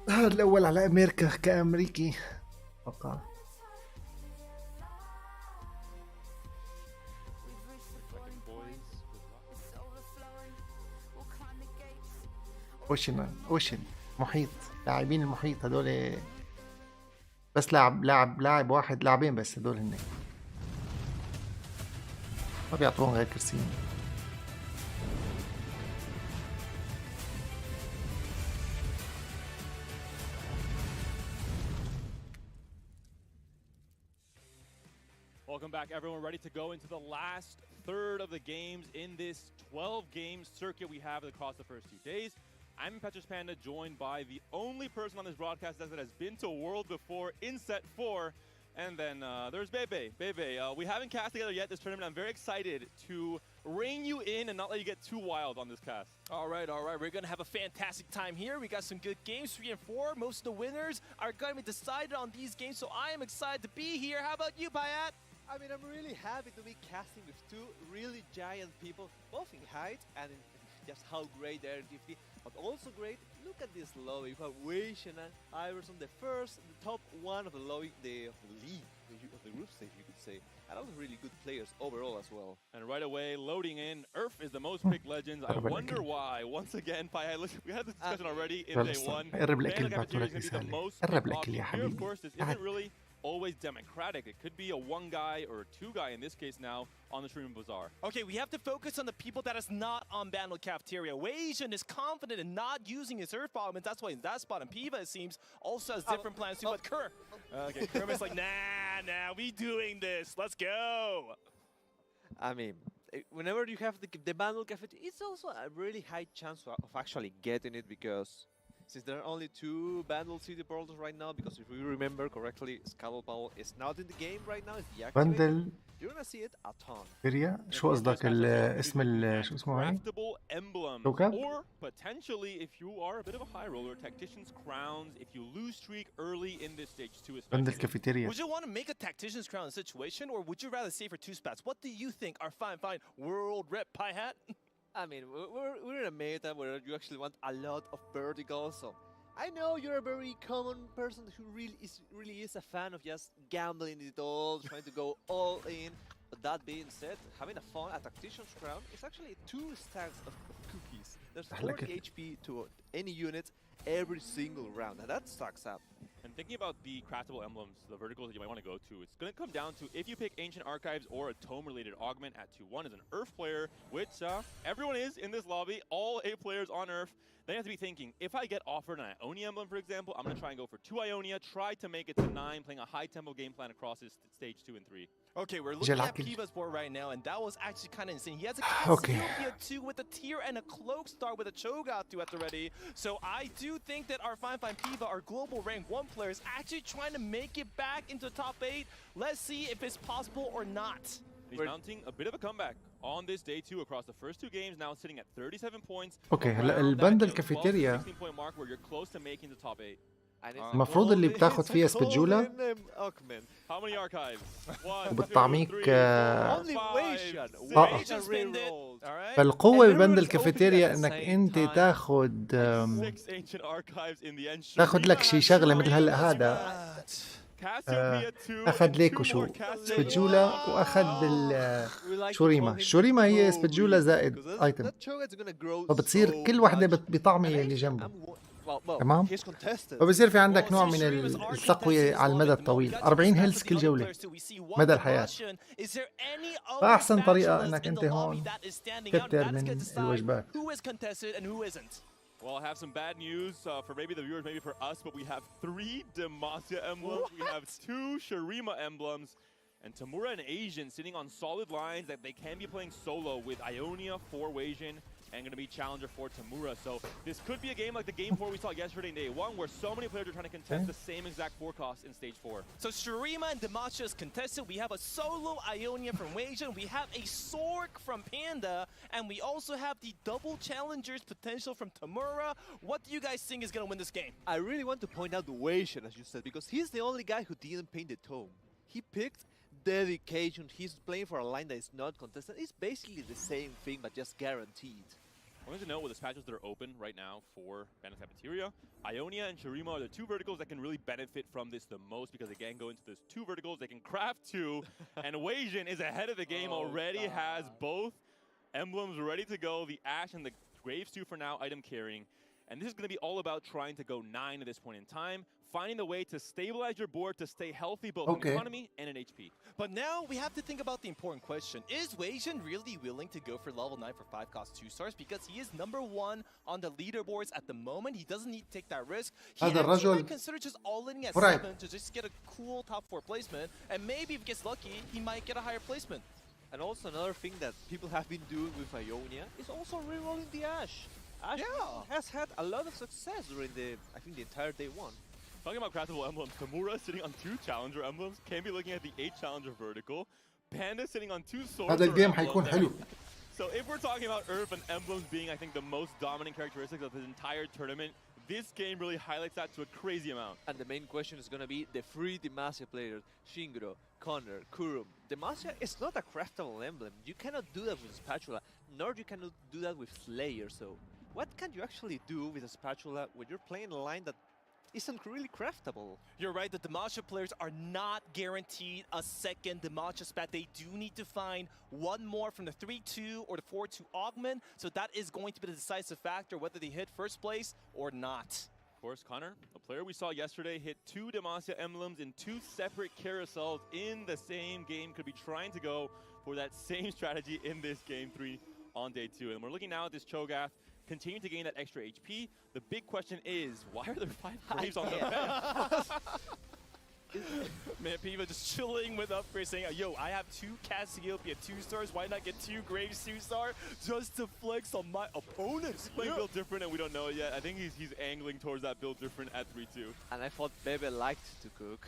هذا الأول على أمريكا كأمريكي أتوقع. اوشن محيط، لاعبين المحيط هذول بس لاعب واحد، لاعبين بس هذول هن ما بيعطون غير كرسيين. Welcome back, everyone. Ready to go into the last third of the games in this 12-game circuit we have across the first 2 days. I'm Petrus Panda, joined by the only person on this broadcast that has been to World before in set 4. And then there's Bebe. Bebe, we haven't cast together yet this tournament. I'm very excited to rein you in and not let you get too wild on this cast. All right. We're going to have a fantastic time here. We got some good games, 3 and 4. Most of the winners are going to be decided on these games, so I am excited to be here. How about you, Payat? I mean, I'm really happy to be casting with 2 really giant people, both in height and in just how great they are in TFT, but also great. Look at this lobby. You have Weishan and Iverson, the top one of the lobby, of the league, of the group stage, you could say. And also really good players overall as well. And right away, loading in, Earth is the most picked Legends. I wonder why. Once again, we had this discussion already in day one. قرب الأكل بعتولك رسالة. قرب الأكل يا حبيبي. Of course, this isn't really always democratic. It could be a one guy or a two guy in this case now on the streaming bazaar. Okay, we have to focus on the people that is not on Bandle Cafeteria. Weijin is confident in not using his Earth Bomb, and that's why in that spot. And Piva, it seems, also has different plans too. But Kerr, okay, Kerr is like, nah, we doing this. Let's go. I mean, whenever you have the Bandle Cafeteria, it's also a really high chance of actually getting it because since there are only 2 Bandle City Portals right now, because if we remember correctly, Scuttle Powell is not in the game right now, it's deactivated. You're gonna see it a ton. كافيتيريا شو قصدك الاسم شو اسمه هاي؟ Craftable emblems, كوكب؟ or potentially if you are a bit of a high roller, tactician's crowns. If you lose streak early in this stage 2, بند الكافيتيريا. Would you want to make a tactician's crown situation, or would you rather save for 2 spots? What do you think? Our fine world rep pie hat. I mean, we're in a meta where you actually want a lot of verticals, so I know you're a very common person who really is a fan of just gambling it all, trying to go all in. But that being said, having a fun at Tactician's Crown is actually 2 stacks of cookies. There's 40 HP to any unit every single round, and that stacks up. And thinking about the craftable emblems, the verticals that you might want to go to, it's going to come down to if you pick Ancient Archives or a Tome-related augment at 2-1 as an Earth player, which everyone is in this lobby, all 8 players on Earth. Then you have to be thinking, if I get offered an Ionia emblem, for example, I'm going to try and go for 2 Ionia, try to make it to 9, playing a high-tempo game plan across this stage 2 and 3. Okay, we're looking at Piva's board right now, and that was actually kind of insane. He has a Cassiopeia 2 with a Tier and a Cloak Star with a Cho'Gath 2 at the ready. So I do think that our fine Piva, our global rank 1 player, is actually trying to make it back into the top 8. Let's see if it's possible or not. He's mounting a bit of a comeback on this day 2 across the first 2 games, now sitting at 37 points. اوكي هلا البند الكافيتيريا المفروض اللي بتاخذ فيها سبجولا وبالطعميق فالقوة ببند الكافيتيريا انك انت تاخذ لك شي شغلة مثل هلا هذا اخذ ليك وشو سبجولا واخذ الشوريما هي سبجولا زائد ايتم فبتصير كل وحده بطعمه اللي جنبه تمام وبصير في عندك نوع من التقوية على المدى الطويل 40 هيلث كل جولة مدى الحياة فأحسن طريقة انك انت هون تكتر من الوجبات. Well, I have some bad news for maybe the viewers, maybe for us, but we have 3 Demacia emblems, we have 2 Shurima emblems, and Tamura and Asian sitting on solid lines that they can be playing solo with Ionia for Weijin and going to be challenger for Tamura. So this could be a game like the game 4 we saw yesterday in day 1 where so many players are trying to contest the same exact forecast in stage 4. So Shurima and Demacia is contested. We have a solo Ionia from Weijin. We have a Sork from Panda. And we also have the double challengers potential from Tamura. What do you guys think is going to win this game? I really want to point out the Weijin, as you said, because he's the only guy who didn't paint the tome. He picked dedication. He's playing for a line that is not contested. It's basically the same thing, but just guaranteed. I wanted to know with the patches that are open right now for Bandle Cafeteria, Ionia and Shurima are the 2 verticals that can really benefit from this the most because they can go into those 2 verticals, they can craft 2, and Weijin is ahead of the game, already has both emblems ready to go, the Ash and the Graves 2 for now, item carrying. And this is going to be all about trying to go 9 at this point in time, finding the way to stabilize your board to stay healthy both in economy and in HP. But now we have to think about the important question. Is Weijin really willing to go for level 9 for 5 cost 2 stars? Because he is number 1 on the leaderboards at the moment. He doesn't need to take that risk. He might consider just all-in at 7 to just get a cool top 4 placement. And maybe if he gets lucky, he might get a higher placement. And also another thing that people have been doing with Ionia is also rerolling the Ash. Ash has had a lot of success during I think the entire day 1. Talking about craftable emblems, Tamura sitting on 2 challenger emblems, can be looking at the 8 challenger vertical. Panda sitting on 2 swords. هذا الجيم حيكون حلو. So if we're talking about Earth and emblems being, I think, the most dominant characteristics of this entire tournament, this game really highlights that to a crazy amount. And the main question is going to be the 3 Demacia players, Shingiro, Connor, Kurum. Demacia is not a craftable emblem. You cannot do that with Spatula, nor you cannot do that with Slayer. So what can you actually do with a Spatula when you're playing a line that isn't really craftable. You're right, the Demacia players are not guaranteed a second Demacia spat. They do need to find one more from the 3-2 or the 4-2 augment, so that is going to be the decisive factor whether they hit first place or not. Of course, Connor, a player we saw yesterday, hit 2 Demacia emblems in 2 separate carousels in the same game, could be trying to go for that same strategy in this game 3 on day 2. And we're looking now at this Cho'Gath, continue to gain that extra HP. The big question is, why are there 5 Graves on the bench? Man, Piva just chilling with upgrades saying, yo, I have 2 Cassiopeia 2-stars, why not get 2 Graves 2-star just to flex on my opponents? He's playing build different and we don't know it yet. I think he's angling towards that build different at 3-2. And I thought Bebe liked to cook.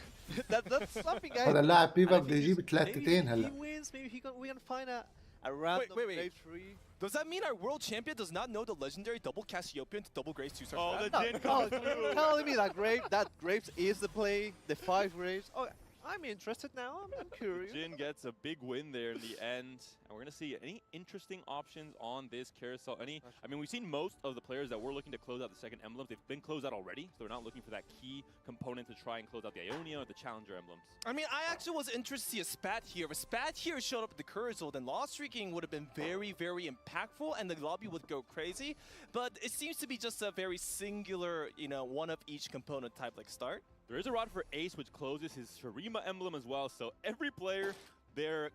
That's something I... هذا اللاعب بيفا بده يجيب 3 هلا. He wins, maybe we can find a random Grave 3. Does that mean our world champion does not know the legendary double Cassiopeia into double Graves 2-star? Oh, the Jin comes through. Telling me that Graves is the play, the 5 Graves. Oh, I'm interested now. I'm curious. Jin gets a big win there in the end. And we're going to see any interesting options on this carousel. I mean, we've seen most of the players that were looking to close out the second emblems. They've been closed out already, so they're not looking for that key component to try and close out the Ionia or the Challenger emblems. I mean, I actually was interested to see a spat here. If a spat here showed up at the carousel, then loss streaking would have been very, very impactful, and the lobby would go crazy. But it seems to be just a very singular, one of each component type like start. There is a rod for Ace, which closes his Shurima emblem as well. So every player, their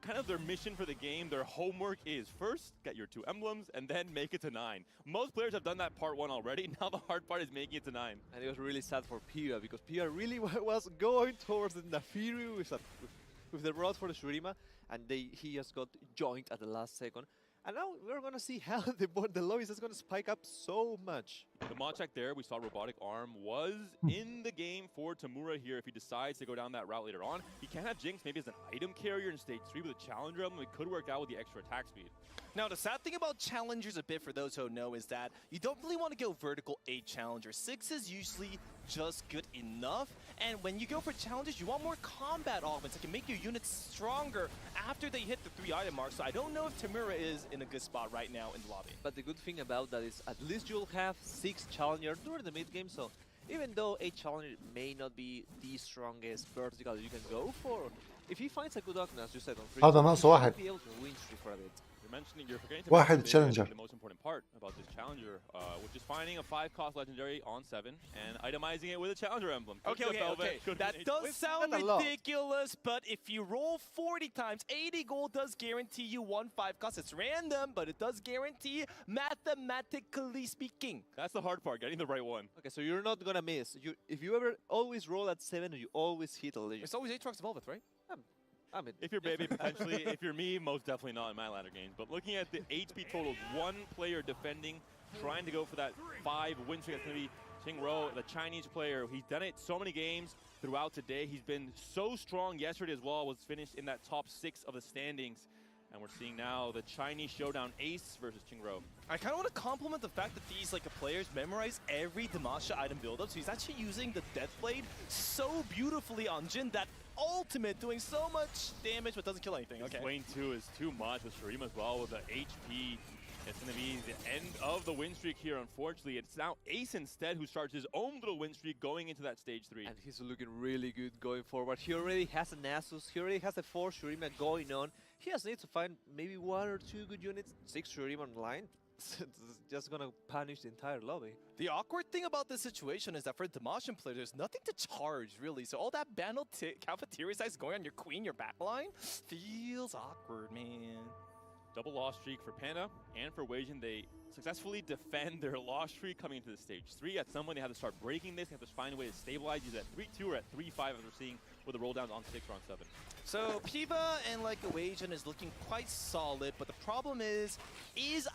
mission for the game, their homework is first get your 2 emblems and then make it to 9. Most players have done that part 1 already. Now the hard part is making it to 9. And it was really sad for Pia because Pia really was going towards the Nafiru with the rod for the Shurima, and he just got joined at the last second. And now we're going to see how the lobby is just going to spike up so much. The mod check there, we saw Robotic Arm was in the game for Tamura here if he decides to go down that route later on. He can have Jinx maybe as an item carrier in stage 3 with a Challenger emblem. It could work out with the extra attack speed. Now, the sad thing about Challengers a bit for those who know is that you don't really want to go vertical 8 Challenger. 6 is usually just good enough. And when you go for Challengers, you want more combat augments that can make your units stronger after they hit the 3 item mark. So I don't know if Tamura is in a good spot right now in the lobby. But the good thing about that is at least you'll have 6 Challengers during the mid game. So even though 8 Challenger may not be the strongest vertical you can go for, if he finds a good augment, as you said on free, هذا ناقص واحد. he'll be able to win streak for a bit. You're forgetting to واحد mention Challenger. the most important part about this Challenger, which is finding a 5-cost legendary on 7 and itemizing it with a Challenger emblem. Okay. That does sound ridiculous, but if you roll 40 times, 80 gold does guarantee you 1 5-cost. It's random, but it does guarantee mathematically speaking. That's the hard part, getting the right one. Okay, so you're not gonna miss. If you ever always roll at 7, you always hit a legend. It's always Aatrox Velvet, right? I mean, if you're Baby, potentially. If you're me, most definitely not in my ladder games. But looking at the HP totals, 1 player defending, trying to go for that 5 win streak. That's going to be Qingro, the Chinese player. He's done it so many games throughout today. He's been so strong yesterday as well. Was finished in that top 6 of the standings. And we're seeing now the Chinese showdown Ace versus Qingro. I kind of want to compliment the fact that these players memorize every Demacia item build-up. So he's actually using the Deathblade so beautifully on Jin that ultimate doing so much damage but doesn't kill anything. Okay. Lane 2 is too much with Shurima as well with the HP. It's going to be the end of the win streak here, unfortunately. It's now Ace instead who starts his own little win streak going into that stage 3. And he's looking really good going forward. He already has a Nasus. He already has a 4 Shurima going on. He just needs to find maybe 1 or 2 good units. 6 Shurima online. It's just gonna punish the entire lobby. The awkward thing about this situation is that for Demacian players, there's nothing to charge, really. So all that Bandle cafeteria size going on your queen, your backline, feels awkward, man. Double loss streak for Panda and for Weijin. They successfully defend their loss streak coming into the stage 3. At some point, they have to start breaking this. They have to find a way to stabilize either at 3-2 or at 3-5 as we're seeing with the roll downs on 6 or on 7. So Piva and Weijin is looking quite solid, but the problem is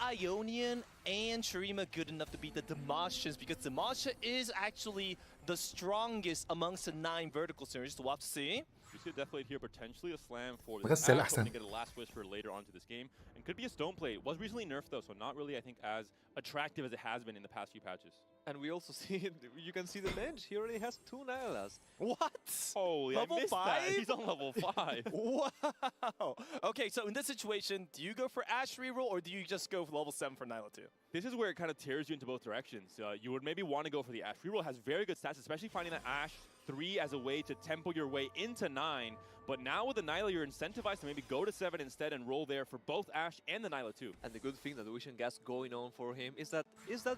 Ionian and Shurima good enough to beat the Demacians? Because Demacia is actually the strongest amongst the 9 vertical series. So we'll have to see. We see a death blade here, potentially a slam for بغسل this أحسن. to get a last whisper later onto this game. And could be a stone plate. Was recently nerfed though, so not really, I think, as attractive as it has been in the past few patches. And we also see, you can see the bench. He already has 2 Nylas. What? Holy, level I missed 5? that. He's on level 5. Wow. Okay, so in this situation, do you go for Ashe reroll or do you just go for level 7 for Nyla 2? This is where it kind of tears you into both directions. You would maybe want to go for the Ashe. Reroll has very good stats, especially finding that Ashe 3 as a way to tempo your way into 9. But now with the Nyla, you're incentivized to maybe go to 7 instead and roll there for both Ashe and the Nyla too. And the good thing that Vision Gas going on for him is that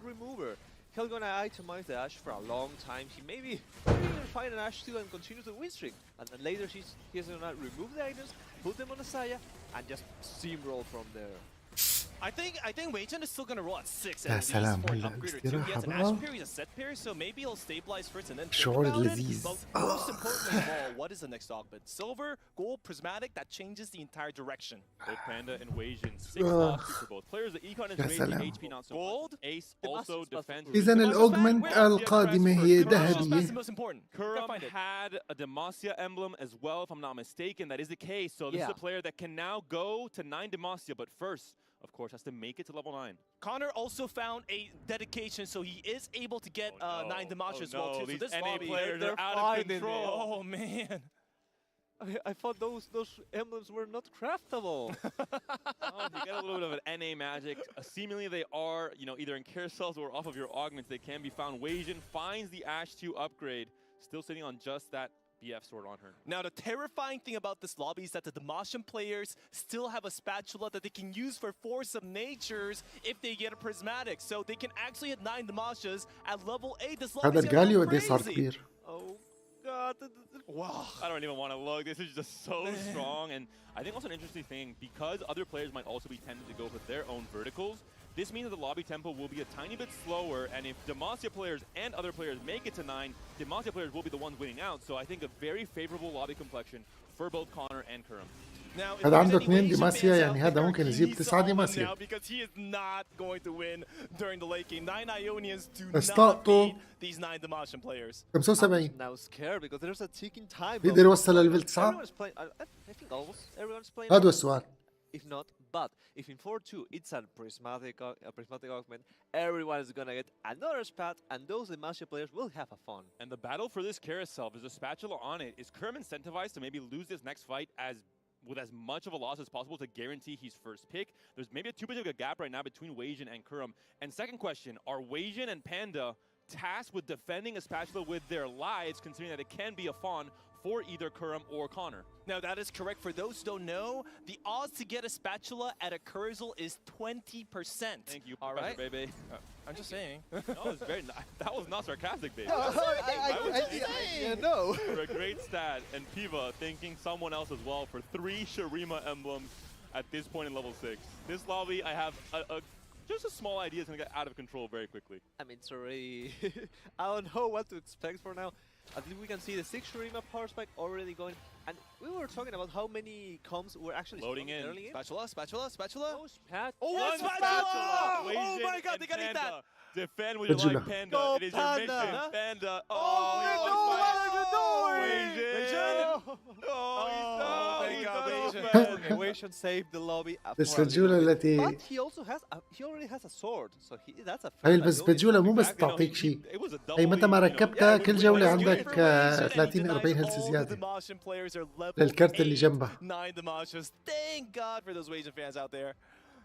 remover. He's gonna itemize the Ashe for a long time. He maybe even find an Ashe 2 and continue the win streak. And then later he's gonna remove the items, put them on the Saya, and just steamroll from there. I think Wei-Jin is still gonna roll at 6 يا and سلام for an ولا upgrade or 2. He has an استراحة Ashe بقى. pair, he's a set pair, so maybe he'll stabilize first and then think شعور about it. لذيذ. But most importantly of all, what is the next augment? Silver, gold, prismatic, that changes the entire direction. Both Panda and Wei-Jin, 6 losses for both players. The Econ is يا raising سلام. HP not so Gold. much. Ace also defends. إذا الأوجمنت القادمة هي That's ذهبية. the most important. Kurum Find it. had a Demacia emblem as well, if I'm not mistaken. That is the case. So this is a player that can now go to 9 Demacia, but first, of course, has to make it to level 9. Connor also found a dedication, so he is able to get 9 Demacia as well too. So These this NA lobby, players are out of control. Oh man. I thought those emblems were not craftable. Oh, you get a little bit of an NA magic. Seemingly they are, either in carousels or off of your augments. They can be found. Wei-Jin finds the Ashe 2 upgrade, still sitting on just that BF sword on her. Now the terrifying thing about this lobby is that the Demacian players still have a spatula that they can use for Force of Natures if they get a prismatic. So they can actually hit 9 Demacias at level 8. This lobby هذا is الجاليو gonna قد go ايه صار crazy. كبير. Oh god. Wow. I don't even want to look. This is just so strong. And I think also an interesting thing, because other players might also be tempted to go for their own verticals, this means that the lobby tempo will be a tiny bit slower, and if Demacia players and other players make it to 9, Demacia players will be the ones winning out. So I think a very favorable lobby complexion for both Connor and Kurum. Now, هذا عنده 2 ديماسيا يعني هذا ممكن يجيب 9 now ديماسيا. because he is not going to win during the late game. 9 Ionians do بس not طاقته beat these 9 Demacian players. 75. Now scared because there's a ticking time. بيقدر يوصل لليفل 9. Everyone's playing. I think almost everyone's playing. هذا هو السؤال. If not, but if in 4-2 it's a prismatic augment, everyone is gonna get another spat, and those Demacia players will have a fun. And the battle for this carousel, there's a spatula on it. Is Kurum incentivized to maybe lose this next fight with as much of a loss as possible to guarantee his first pick? There's maybe too big of a gap right now between Wei-Jin and Kurum. And second question, are Wei-Jin and Panda tasked with defending a spatula with their lives, considering that it can be a fawn for either Kurum or Connor? Now that is correct. For those who don't know, the odds to get a spatula at a carousel is 20%. Thank you, all right, baby. I'm just saying. No, it's very. That was not sarcastic, baby. I know. For a great stat, and Piva thanking someone else as well for 3 Shurima emblems at this point in level 6. This lobby, I have just a small idea is going to get out of control very quickly. I mean, it's already... I don't know what to expect for now. At least we can see the 6 Shurima power spike already going. And we were talking about how many comms were actually loading in. Early in. Spatula. Oh, spat. Oh, one spatula! Oh my god, they gotta eat that! Defend with your life, Panda. Go, it is Panda. your mission, Panda. Wei-Jin saved the lobby. السبجولة التي But he also has he already has a sword, so that's a هاي البسبجولة مو بس تعطيك شيء، هي متى ما ركبتها كل جولة عندك 30 40 هيلث زيادة للكرت اللي جنبها. 9 Demacias. Thank God for those Wei-Jin fans out there.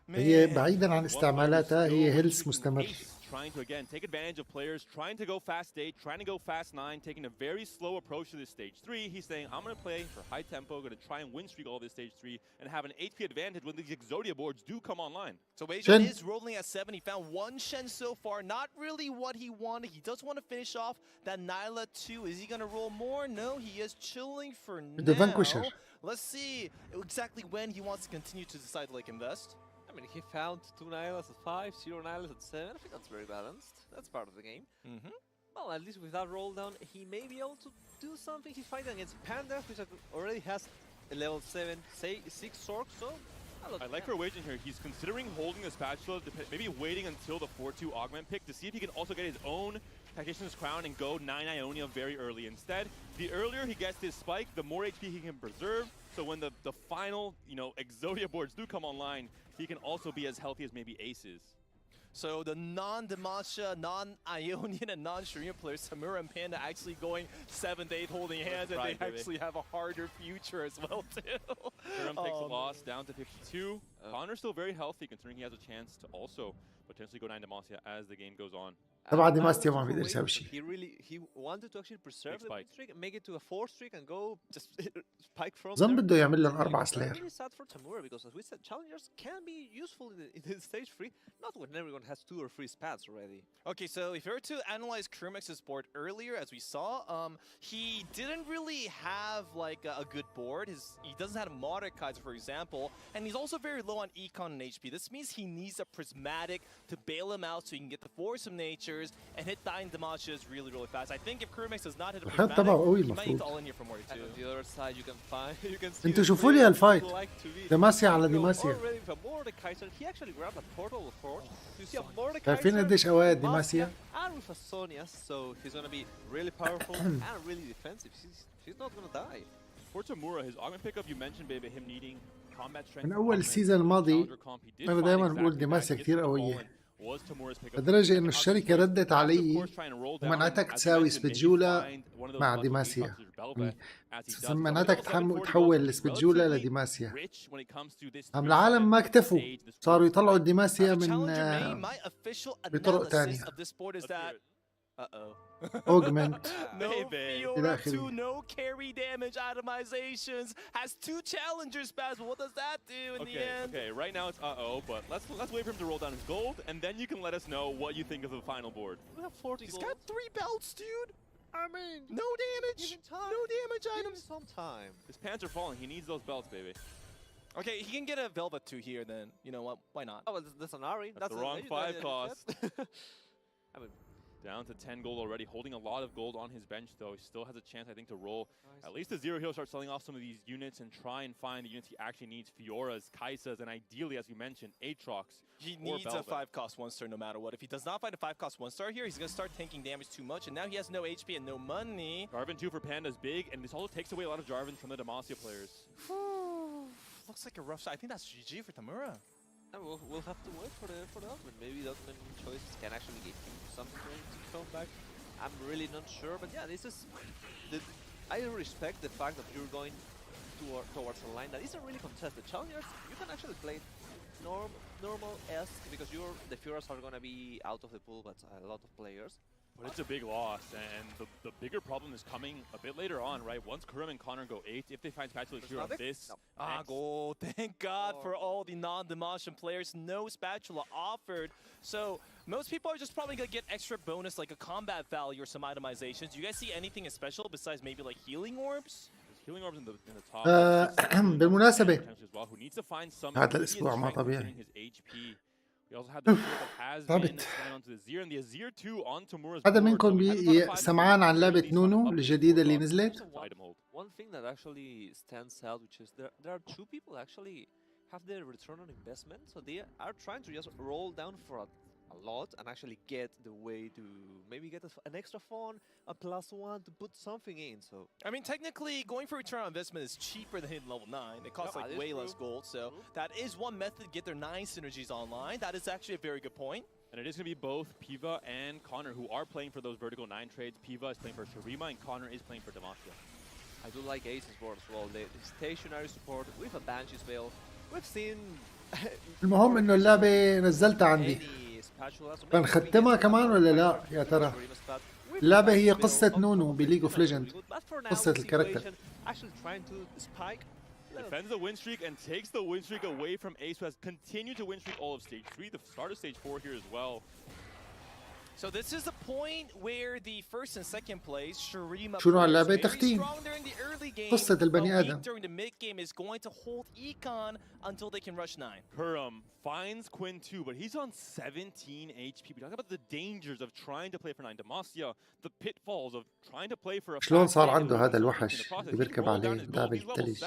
هي بعيدا عن استعمالاتها هي هيلث مستمر. Trying to again take advantage of players, trying to go fast 8, trying to go fast 9, taking a very slow approach to this stage 3. He's saying, I'm going to play for high tempo, going to try and win streak all this stage 3, and have an HP advantage when these Exodia boards do come online. So Wei-Jin is rolling at 7. He found 1 Shen so far. Not really what he wanted. He does want to finish off that Nyla 2. Is he going to roll more? No, he is chilling for now. Let's see exactly when he wants to continue to decide to like invest. I mean, he found 2 Nylas at 5, 0 Nylas at 7. I think that's very balanced. That's part of the game. Well, at least with that roll down, he may be able to do something. He's fighting against Panda, which already has a level 7, say 6 Sork, so... I like for Wei-Jin here. He's considering holding the spatula, maybe waiting until the 4-2 augment pick to see if he can also get his own Tactician's Crown and go 9 Ionia very early. Instead, the earlier he gets his spike, the more HP he can preserve. So when the final, Exodia boards do come online, he can also be as healthy as maybe Aces. So the non-Demacia, non-Ionian, and non-Shurima players, Tamura and Panda, actually going 7th, 8th, holding hands, and they actually have a harder future as well, too. Kurum takes a loss down to 52. Connor's still very healthy, considering he has a chance to also potentially go 9 Demacia as the game goes on. طبعا ديماسيا ما بيقدر يسوي شيء. He wanted to actually preserve the streak and make it to a 4 streak and go just spike from ظن بده يعمل لهم 4 سلاير. Really sad for Tamura because as we said, challengers can be useful in the stage 3, not when everyone has 2 or 3 spats already. Okay, so if you were to analyze Kermix's board earlier, as we saw, he didn't really have like a good board. He doesn't have a Mordekaiser, for example, and he's also very low on econ and HP. This means he needs a prismatic to bail him out so he can get the Force of Natures and hit 9 Demachas really, really fast. I think if Kermix does not hit a prismatic, he might need to all in here for more too. And on the other side, you can find, you can see انتوا شوفوا لي هالفايت. ديماسيا على ديماسيا. Already with a Mordekaiser, he actually grabbed a portal of Forge. You see a Mordekaiser. عارفين قديش قواد ديماسيا؟ And with a Sonya, so he's gonna be really powerful and really defensive. He's not gonna die. For Tamura, his augment pickup, you mentioned, baby, him needing combat strength. من أول السيزون الماضي أنا دائما بقول ديماسيا كثير قوية. لدرجة إنه الشركة ردت علي ومنعتك تساوي سبتجولا مع ديماسيا. منعتك تحول السبتجولا لديماسيا. أم العالم ما اكتفوا، صاروا يطلعوا الديماسيا من بطرق تانية. Augment. No Fiora 2, no carry damage itemizations, has 2 challengers spaz, but what does that do in the end? Okay, right now it's but let's wait for him to roll down his gold, and then you can let us know what you think of the final board. We have 40 He's gold. got 3 belts, dude! I mean, no damage! No damage items! Some time. His pants are falling, he needs those belts, baby. Okay, he can get a Velvet 2 here then, you know what, why not? Oh, well, that's an Ari. That's the wrong 5 cost. I mean, down to 10 gold already, holding a lot of gold on his bench though. He still has a chance, I think, to roll at least a 0 he'll start selling off some of these units and try and find the units he actually needs. Fioras, Kaisas, and ideally, as you mentioned, Aatrox. He needs a 5 cost 1 star no matter what. If he does not find a 5 cost 1 star here, he's going to start tanking damage too much, and now he has no HP and no money. Jarvan 2 for Panda is big, and this also takes away a lot of Jarvans from the Demacia players. Looks like a rough shot. I think that's GG for Tamura. And we'll have to wait for the ultimate. Maybe the ultimate choices can actually give him something to come back. I'm really not sure, but yeah, this is. I respect the fact that you're going towards a line that isn't really contested. Challengers, you can actually play normal-esque because the Fioras are gonna be out of the pool, but a lot of players. But it's a big loss, and the bigger problem is coming a bit later on, right? Once Kurum and Connor go 8, if they find Spatula here on this... No. Goal. Thank God for all the non-Demacian players. No Spatula offered. So most people are just probably going to get extra bonus like a combat value or some itemizations. Do you guys see anything special besides maybe like healing orbs? Healing orbs in the top. بالمناسبة who needs to find some هذا الأسبوع ما طبيعي. We also had the that has been onto the Azir and the Azir 2 on Tamura's هذا منكم سمعان عن لعبة نونو الجديدة اللي نزلت؟ One thing that actually stands out, which is there are 2 people actually have their return on investment, so they are trying to just roll down for a lot and actually get the way to maybe get an extra phone, a +1 to put something in. So I mean, technically, going for return on investment is cheaper than hitting level 9. It costs like way less gold, so that is one method to get their 9 synergies online. That is actually a very good point. And it is going to be both Piva and Connor who are playing for those vertical 9 trades. Piva is playing for Shurima and Connor is playing for Demacia. I do like Ace's board as well. The stationary support with a Banshee's Veil. We've seen. المهم إنه اللعبة نزلتها عندي. بنختمها كمان ولا لا يا ترى؟ اللعبة هي قصة نونو بليج اوف ليجند، قصة الكاركتر. Defends the win streak and takes the win streak away from Ace, who has continued to win streak all of stage 3, the start of stage 4 here as well. So this is the point where the first and second place, Shurima, شنو هاللعبة؟ تختيم. during the early game, قصة البني آدم. during the mid game is going to hold Econ until they can rush 9. Kurum finds Quinn 2, but he's on 17 HP. We talk about the dangers of trying to play for 9 Demacia, the pitfalls of trying to play for a شلون صار عنده هذا الوحش اللي بيركب عليه لاعب الثلج؟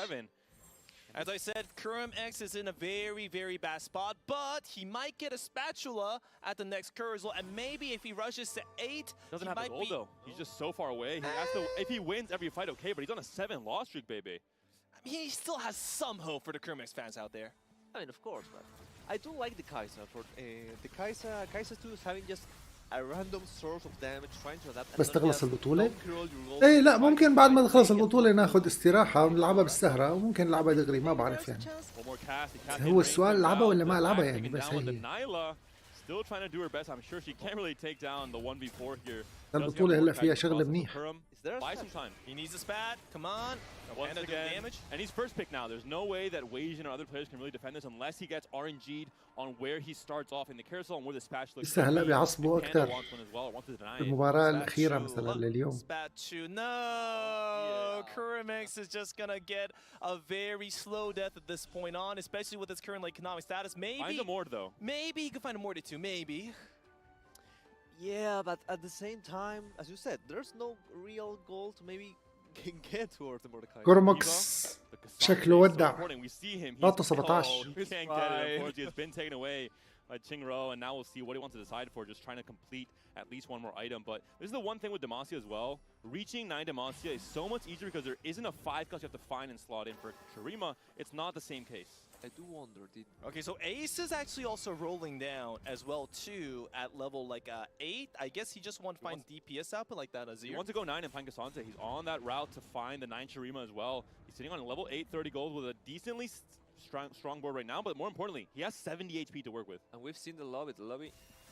As I said, KRMX is in a very, very bad spot, but he might get a spatula at the next curve as well, and maybe if he rushes to 8, doesn't have the gold though. He's just so far away. He has to, if he wins every fight, okay, but he's on a 7-loss streak, baby. I mean, he still has some hope for the KRMX fans out there. I mean, of course, but I do like the Kai'Sa. For the Kai'Sa 2 is having just a random source of damage, trying to adapt. بس تخلص البطولة؟ ايه لا ممكن بعد ما تخلص البطولة ناخذ استراحة ونلعبها بالسهرة وممكن نلعبها دغري ما بعرف يعني. هو السؤال لعبها ولا ما لعبها يعني بس هي. Still trying to do her best. I'm sure she can't really take down the 1v4 here. البطولة هلا فيها شغل منيح. Buy some time. He needs a spat. Come on. Once again, damage. And he's first pick now. There's no way that Weijin or other players can really defend this unless he gets RNG'd on where he starts off in the carousel and where the spatula. لسه هلا بيعصبوا أكثر. المباراة الأخيرة مثلا لليوم. No, KRMX is just gonna get a very slow death at this point on, especially with his current economic status. Maybe. Find a Mord though. Maybe he can find a Mord too. Maybe. Yeah, but at the same time, as you said, there's no real goal to maybe get towards the Mordecai. كورموكس شكله ودع. نقطة 17. He can't get it. Unfortunately, it's been taken away by Chingro, and now we'll see what he wants to decide for. Just trying to complete at least one more item. But this is the one thing with Demacia as well. Reaching 9 Demacia is so much easier because there isn't a 5 cost you have to find and slot in. For Shurima, it's not the same case. I do wonder, Okay, so Ace is actually also rolling down as well too at level like 8. I guess he just wants to find DPS output like that Azir. He wants to go 9 and find Cassante. He's on that route to find the 9 Shurima as well. He's sitting on a level 8 30 gold with a decently strong board right now, but more importantly, he has 70 HP to work with. And we've seen the lobby,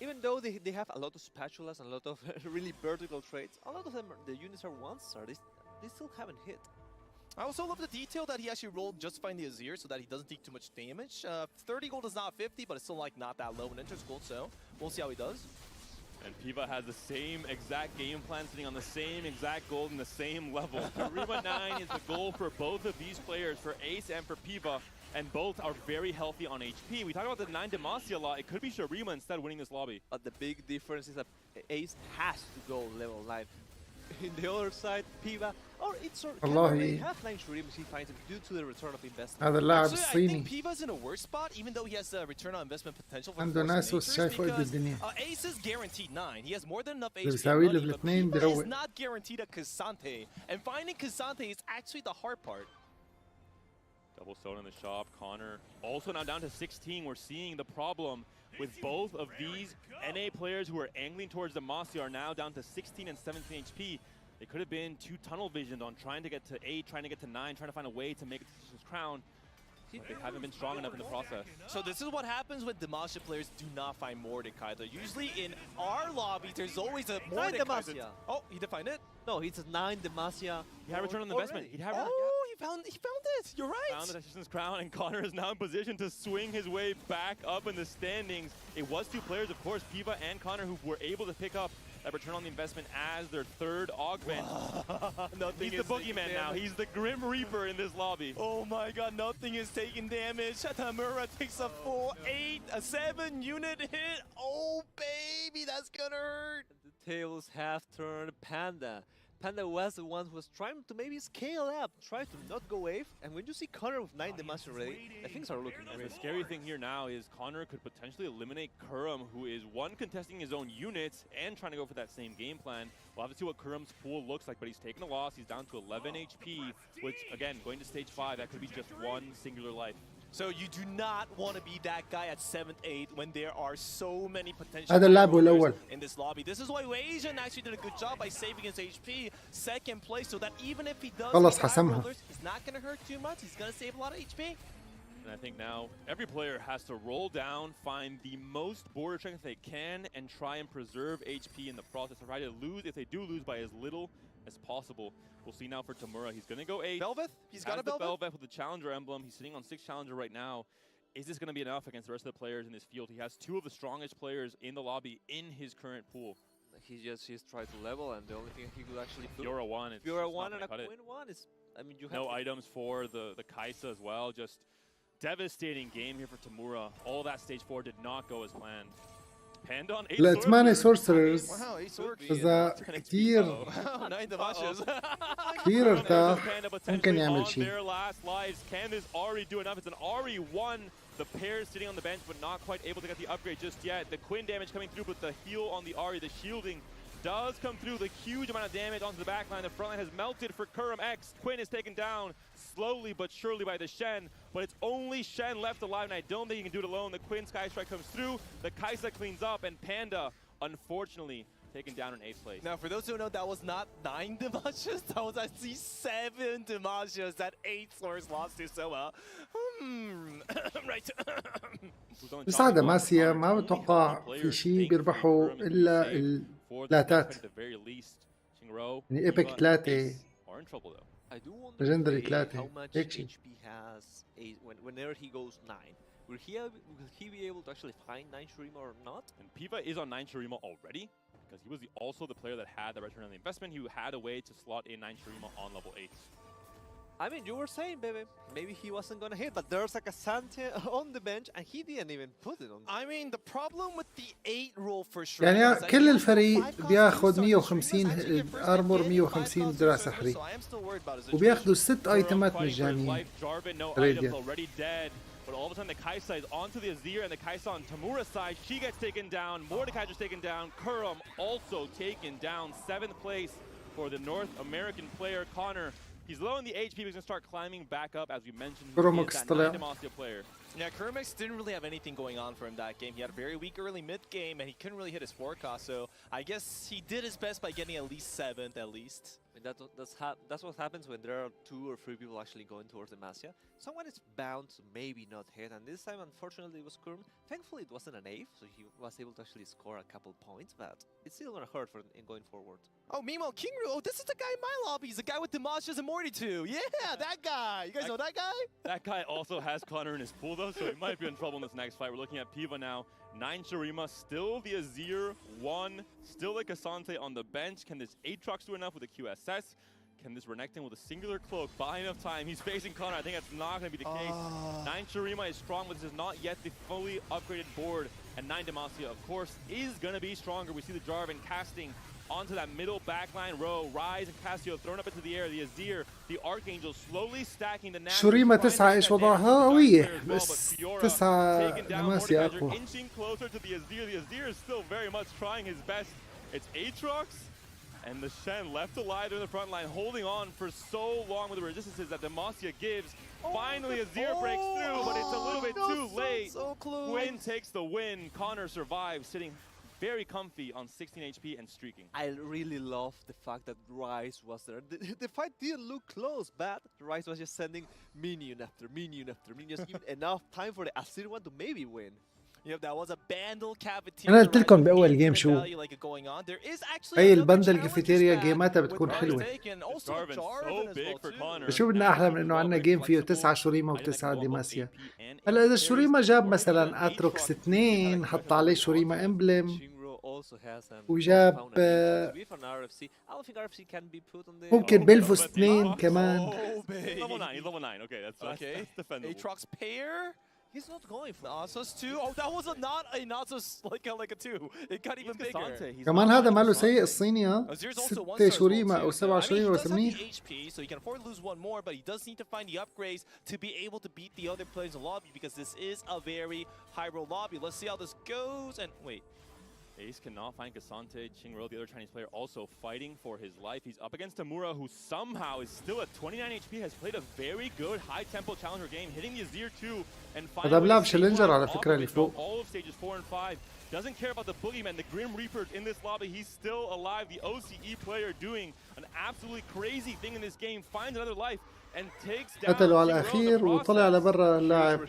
even though they have a lot of spatulas and a lot of really vertical traits, a lot of them, the units are 1-star, they still haven't hit. I also love the detail that he actually rolled just to find the Azir so that he doesn't take too much damage. 30 gold is not 50, but it's still like not that low in enters gold, so we'll see how he does. And Piva has the same exact game plan, sitting on the same exact gold in the same level. Shurima 9 is the goal for both of these players, for Ace and for Piva, and both are very healthy on HP. We talk about the 9 Demacia a lot. It could be Shurima instead winning this lobby. But the big difference is that Ace has to go level 9. In the other side, Piva, or it's half 9 Shurimas he finds him due to the return of investment. هذا اللاعب Actually, I الصيني. think Piva's in a worse spot, even though he has a return on investment potential for عنده ناس شايفه قد الدنيا. Ace is guaranteed 9. He has more than enough HP. بيساوي له But الاثنين Piva بيروق. is not guaranteed a Cassante, and finding Cassante is actually the hard part. Double stone in the shop. Connor also now down to 16. We're seeing the problem with both of these NA players who are angling towards Demacia are now down to 16 and 17 HP. They could have been too tunnel visioned on trying to get to 8, trying to get to 9, trying to find a way to make it to his crown. But they haven't been strong enough in the process. So this is what happens when Demacia players do not find Mordecai. Usually in our lobby, there's always a Mordecai. Oh, he did find it? No, it's a 9 Demacia. He had return on investment. He found it. You're right. Found the Tactician's crown, and Connor is now in position to swing his way back up in the standings. It was 2 players, of course, Piva and Connor, who were able to pick up that return on the investment as their 3rd augment. He's the boogeyman now. He's the Grim Reaper in this lobby. Oh my god, nothing is taking damage. Tamura takes a full 7 unit hit. Oh baby, that's gonna hurt. The tables have turned. Panda was the one who was trying to maybe scale up, try to not go wave. And when you see Connor with 9 Demacia ready, things are looking great. The scary thing here now is Connor could potentially eliminate Kurum, who is one contesting his own units and trying to go for that same game plan. We'll have to see what Kurum's pool looks like, but he's taken a loss. He's down to 11 HP, which again, going to stage 5, that could be just one singular life. So you do not want to be that guy at 7th, 8th when there are so many potential هذا اللاعب الأول. in this lobby. This is why Asian actually did a good job by saving his HP, 2nd place, so that even if he does خلص get high حسمها. rollers, he's not going to hurt too much. He's going to save a lot of HP. And I think now every player has to roll down, find the most border strength they can, and try and preserve HP in the process. Try to lose, if they do lose, by as little as possible. We'll see now for Tamura. He's going to go 8. Velvet? He's got a Velvet with the Challenger emblem. He's sitting on 6 Challenger right now. Is this going to be enough against the rest of the players in this field? He has 2 of the strongest players in the lobby in his current pool. He's tried to level, and the only thing he could actually do. Fiora 1. Fiora 1 and a Queen 1 is, I mean, you have no items for the Kai'Sa as well. Just devastating game here for Tamura. All that stage 4 did not go as planned. الثمانية سورسرز إذا كتير كتير ارتاح ممكن يعمل شيء. The pair sitting on the bench, but not quite able to get the upgrade just yet. The Quinn damage coming through, but the heal on the Ahri, the shielding does come through. The huge amount of damage onto the backline. The frontline has melted for Kurum X. Quinn is taken down slowly but surely by the Shen, but it's only Shen left alive, and I don't think he can do it alone. The Quinn Sky Strike comes through. The Kaisa cleans up, and Panda, unfortunately, taken down in 8th place. Now, for those who know, that was not 9 Demashes, that was actually 7 Demashes that 8 floors lost to Soa. Right. بس هذا ماسيا ما بتوقع في شيء بيربحوا إلا الثلاثات، يعني إيبك 3 ليجندري 3 هيك شيء. Whenever he goes 9, will he be able to actually find 9 Shurima or not? And Piva is on 9 Shurima already, because he was also the player that had the return on the investment. He had a way to slot in 9 Shurima on level 8. I mean, you were saying, baby, maybe he wasn't gonna hit, but there's like a Sante on the bench, and he didn't even put it on. I mean, the problem with the 8 rule for sure. يعني كل الفريق بياخذ 150 ارمور، 150 دراع سحري، وبياخذوا 6 ايتمات مجانية. But all of a sudden the Kaisa is onto the Azir, and the Kaisa on Tamura's side, she gets taken down. Mordecai just taken down. Kurum also taken down. 7th place for the North American player, Connor. He's low in the HP, but he's going to start climbing back up, as we mentioned. He's that Demacia player. Yeah, Kurumix didn't really have anything going on for him that game. He had a very weak early mid game, and he couldn't really hit his forecast. So I guess he did his best by getting at least 7th, at least. I mean, that's what happens when there are 2 or 3 people actually going towards the Demacia. Someone is bound to maybe not hit, and this time, unfortunately, it was Kurum. Thankfully, it wasn't an AIF, so he was able to actually score a couple points, but it's still gonna hurt for in going forward. Oh, meanwhile, Kingru, oh, this is the guy in my lobby. He's the guy with Demasias and Morty too. Yeah, that guy. You guys know that guy? That guy also has Connor in his pool, though, so he might be in trouble in this next fight. We're looking at Piva now. 9 Shurima, still the Azir, 1, still the Cassante on the bench. Can this Aatrox do enough with the QSS? Can this Renekton with a singular cloak buy enough time? He's facing Connor. I think that's not going to be the case. 9 Shurima is strong, but this is not yet the fully upgraded board. And 9 Demacia, of course, is going to be stronger. We see the Jarvan casting onto that middle backline row. Rise and Cassio thrown up into the air. The Azir, the Archangel slowly stacking the Nashor. شوريما 9 ايش وضعها قوية، بس 9 دماسيا أقوى. Inching closer to the Azir. The Azir is still very much trying his best. It's Aatrox and the Shen left alive in the front line, holding on for so long with the resistances that Demacia gives. Finally, Azir breaks through, but it's a little bit too late. So close. Quinn takes the win. Connor survives, sitting very comfy on 16 HP and streaking. I really love the fact that Rise was there. The fight didn't look close, but Rise was just sending minion after minion after minion, just giving enough time for the Azir one to maybe win. Yep, that was a bundle cafeteria. أنا قلت لكم بأول جيم شو هي البندل كافيتيريا جيماتها بتكون حلوة. شو بدنا أحلى من إنه عندنا جيم فيه 9 شوريما و9 ديماسيا. هلا إذا الشوريما جاب مثلا أتروكس 2 حط عليه شوريما إمبلم وجاب ممكن بيلفوس 2 كمان. Aatrox pair. He's not going for Nasus 2. Oh, that was not a Nasus like a 2. It got even bigger. كمان هذا ماله سيء الصيني ها. 6 شوريما أو 7 شوريما بس منيح. So he can afford to lose one more, but he does need to find the upgrades to be able to beat the other players in the lobby, because this is a very high roll lobby. Let's see how this goes. And wait. Ace cannot find Cassante. Qingro, the other Chinese player, also fighting for his life. He's up against Tamura, who somehow is still at 29 HP, has played a very good high-tempo challenger game, hitting the Azir 2, and finally all of stages 4 and 5. Doesn't care about the boogeyman, the Grim Reaper in this lobby. He's still alive. The OCE player doing an absolutely crazy thing in this game, finds another life. قتلوا على الأخير وطلع لبرا اللاعب.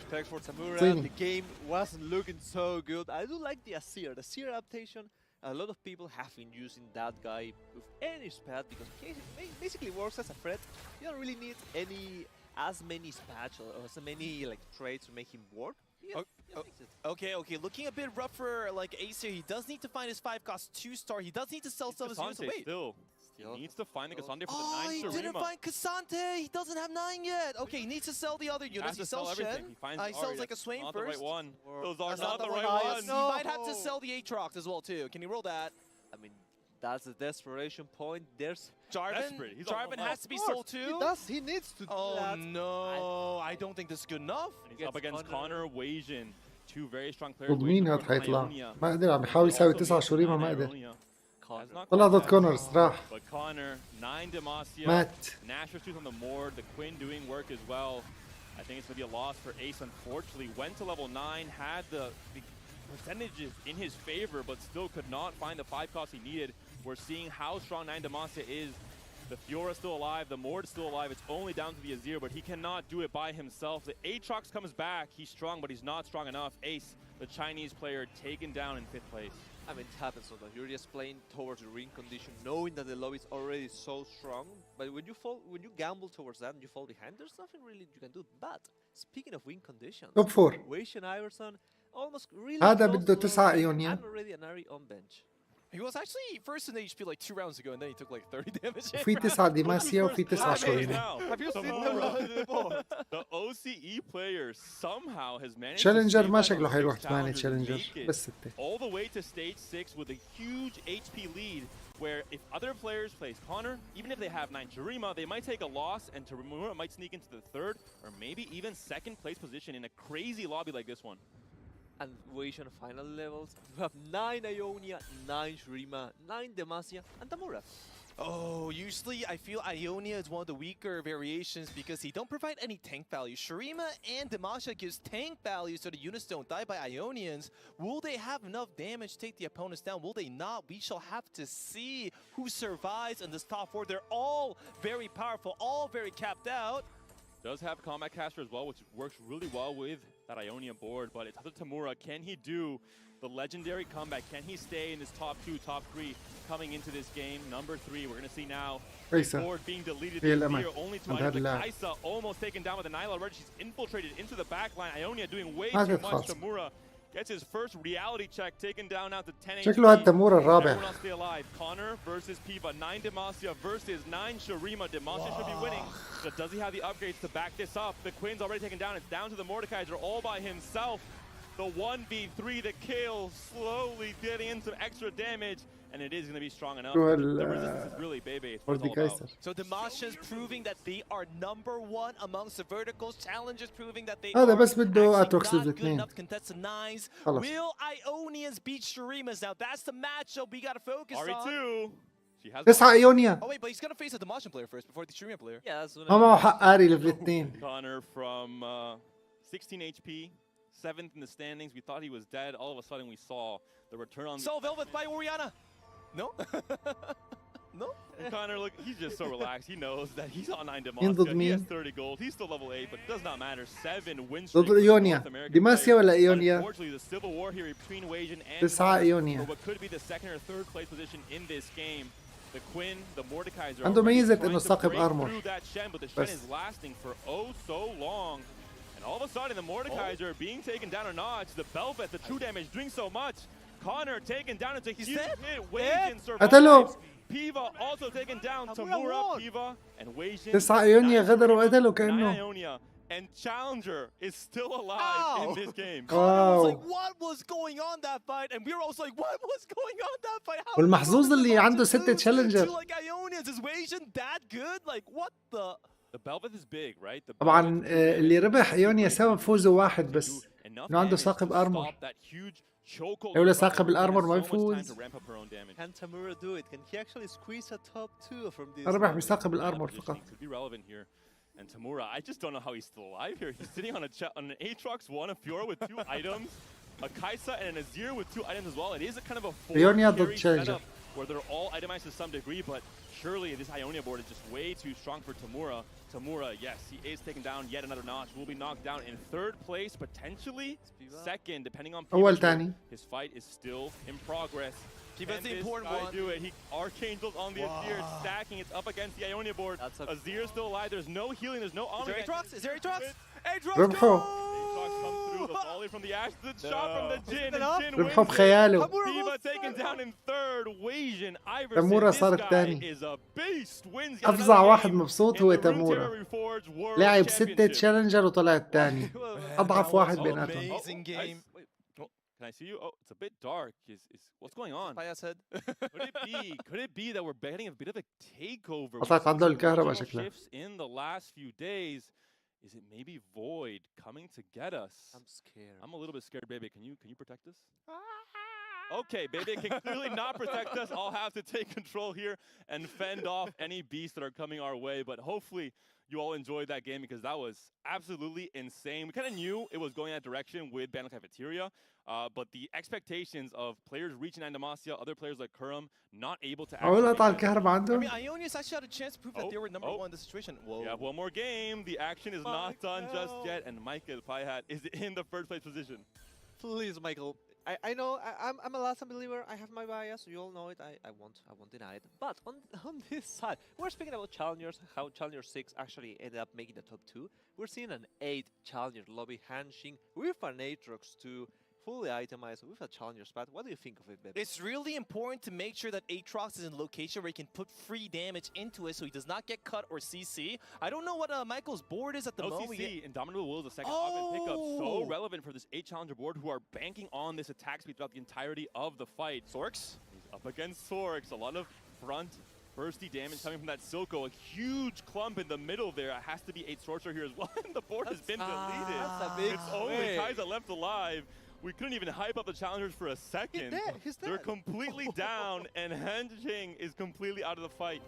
The game wasn't looking so good. I do like the Azir. The Azir adaptation. A lot of people have been using that guy with any spat because he basically works as a threat. You don't really need as many spats or as many like traits to make him work. Okay, looking a bit rough for like Acer. He does need to find his 5 cost 2-star. He does need to sell some of his units. Still He needs to find the Cassandra for the 9 he Shurima. didn't find Cassandra. He doesn't have 9 yet. Okay, he needs to sell the other units. He sells Shen. He sells like a Swain not first. The right one. Those are That's not the right ones. He might have to sell the Aatrox as well too. Can you roll that? I mean, that's a desperation point. There's Jarvan has to be sold too. He needs to do Oh that. no, I don't think this is good enough. And he's up against Connor, Wasian. Two very strong players. ضد مين هاد حيطلع؟ ما قدر عم يحاول يساوي 9 شوريما ما قدر. طلع ضد كونرز راح. But Connor, 9 Demacia. مات. Nashor's tooth on the board. The Quinn doing work as well. I think it's going to be a loss for Ace, unfortunately. Went to level 9, had the percentages in his favor, but still could not find the 5 costs he needed. We're seeing how strong 9 Demacia is. The Fiora's still alive, the Mord's still alive. It's only down to the Azir, but he cannot do it by himself. The Aatrox comes back. He's strong, but he's not strong enough. Ace, the Chinese player, taken down in 5th place. I mean, it happens sometimes. You're just playing towards the ring condition, knowing that the lobby is already so strong. But when you gamble towards that and you fall behind, there's nothing really you can do. But speaking of win conditions, توب 4 Wasian Iverson almost really هذا بده 9 ايونيا. and already an Ari on bench. He was actually first in the HP like 2 rounds ago, and then he took like 30 damage. وفي 9 ديماسيا وفي 9 شوريما. Have you seen the OCE player somehow has managed تشالنجر to ما stay شكله by حيروح the 8 challenges, تشالنجر make it بس 6. all the way to stage 6 with a huge HP lead, where if other players place Connor, even if they have 9 Shurima, they might take a loss, and Tamura might sneak into the 3rd or maybe even 2nd place position in a crazy lobby like this one. And Wasian final levels, you have 9 Ionia, 9 Shurima, 9 Demacia, and Tamura. Oh, usually I feel Ionia is one of the weaker variations because he don't provide any tank value. Shurima and Demacia gives tank value so the units don't die by Ionians. Will they have enough damage to take the opponents down? Will they not? We shall have to see who survives in this top 4. They're all very powerful, all very capped out. Does have Combat Caster as well, which works really well with that Ionia board, but it's up to Tamura. Can he do the legendary comeback? Can he stay in this top 2, top 3 coming into this game? Number 3, we're going to see now the board being deleted here, only to Kaisa almost taken down with the Nyla already. She's infiltrated into the back line. Ionia doing way too much. Tamura gets his first reality check, taken down out to 10 HP. شكله هاد تمورة الرابع. Everyone else stay alive. Connor versus Piva. 9 Demacia versus 9 Shurima. Demacia should be winning. But does he have the upgrades to back this up? The Quinn's already taken down. It's down to the Mordekaiser all by himself. The 1v3, the kill, slowly getting in some extra damage. And it is going to be strong enough. The resistance is really baby. It's what it's all about. So Demacia's proving that they are #1 amongst the verticals. Challengers proving that they هذا are بس بده اتروكس not good الاثنين. enough to contest the 9s. خلص. Will Ionians beat Shurimas? Now that's the matchup we got to focus on. RE2. She has 9 ايونيا. Oh wait, but he's going to face a Demacian player first before the Shurima player. Yeah, that's ما معه حق اري ليفل 2. Connor from 16 HP, 7th in the standings. We thought he was dead. All of a sudden we saw the return on... So Velvet by Oriana. No? No? Connor, look, he's just so relaxed. He knows that he's on 9 Demacia. He has 30 gold. He's still level 8, but it does not matter. 7 win streak. ضد ايونيا. ديماسيا ولا ايونيا؟ Unfortunately, the civil war here between Wasian and 9 ايونيا. for what could be the 2nd or 3rd place position in this game. The Quinn, the Mordekaiser. عنده ميزة انه ثاقب ارمور. That Shen, but the Shen is lasting for oh so long. And all of a sudden, the Mordekaiser being taken down a notch. The Belvet, the true damage, doing so much. Connor taken down. It's a huge hit. Wasian survives. Piva also taken down. Tamura, Piva, and Wasian. 9 ايونيا غدر وقتله كأنه. 9 Ionia. And Challenger is still alive in this game. I was like, what was going on that fight? And we were also like, what was going on that fight? How والمحظوظ اللي عنده 6 تشالنجر. like Ionians, is Wasian that good? Like what the? The Belvet is big, right? طبعا اللي ربح ايونيا سبب فوزه واحد بس انه عنده ثاقب ارمور. لولا ثاقب الارمور ما يفوز. Can Tamura do it? Can he actually squeeze a top 2 from this? ربح بثاقب الارمور فقط. Could be relevant here. And Tamura, I just don't know how he's still alive here. He's sitting on an Aatrox, one, a Fiora with 2 items, a Kaisa and an Azir with 2 items as well. It is a kind of a 4-carry setup where they're all itemized to some degree, but surely this Ionia board is just way too strong for Tamura. Tamura, yes, he is taken down yet another notch. Will be knocked down in 3rd place, potentially 2nd, depending on Piva. His fight is still in progress. Piva's the important one. Do it. He Archangel's on the Azir, stacking. It's up against the Ionia board. Azir's still alive. There's no healing. There's no Omni. Is there Aatrox? Is there Aatrox? Aatrox ربحوا. Aatrox comes through. The volley ربحوا بخياله. تامورا صار الثاني. افظع واحد مبسوط هو تامورا، لعب 6 تشالنجر وطلع الثاني، اضعف واحد بيناتهم. Can I see you? Oh, it's a bit dark. What's going on? Could it be that we're betting a bit of a takeover? قطعت عنده الكهرباء شكلها. Shifts in the last few days. Is it maybe Void coming to get us? I'm scared. I'm a little bit scared, baby. Can you protect us? Okay, baby can clearly not protect us. I'll have to take control here and fend off any beasts that are coming our way. But hopefully you all enjoyed that game because that was absolutely insane. We kind of knew it was going that direction with Battle Cafeteria, but the expectations of players reaching Andamasia, other players like Kurum, not able to actually... I mean, Ionia's actually had a chance to prove that they were number one in the situation. Whoa. We have one more game. The action is not done just yet, and Michael Piehat is in the first place position. Please, Michael. I know I'm a last believer. I have my bias. You all know it. I won't deny it. But on this side, we're speaking about challengers. How Challenger 6 actually ended up making the top 2. We're seeing an 8 Challenger lobby handshing with an Aatrox to fully itemized with a challenger spot. What do you think of it, babe? It's really important to make sure that Aatrox is in a location where he can put free damage into it so he does not get cut or CC. I don't know what Michael's board is at the moment. CC, Indomitable Will is the second offense pickup. So relevant for this 8 challenger board who are banking on this attack speed throughout the entirety of the fight. Sorx? He's up against Sorx. A lot of front bursty damage coming from that Silco. A huge clump in the middle there. It has to be 8 Sorcerer here as well. And the board has been deleted. That's a big It's only Kaiser left alive. We couldn't even hype up the challengers for a second. He's dead. They're completely down, and Hansheng is completely out of the fight.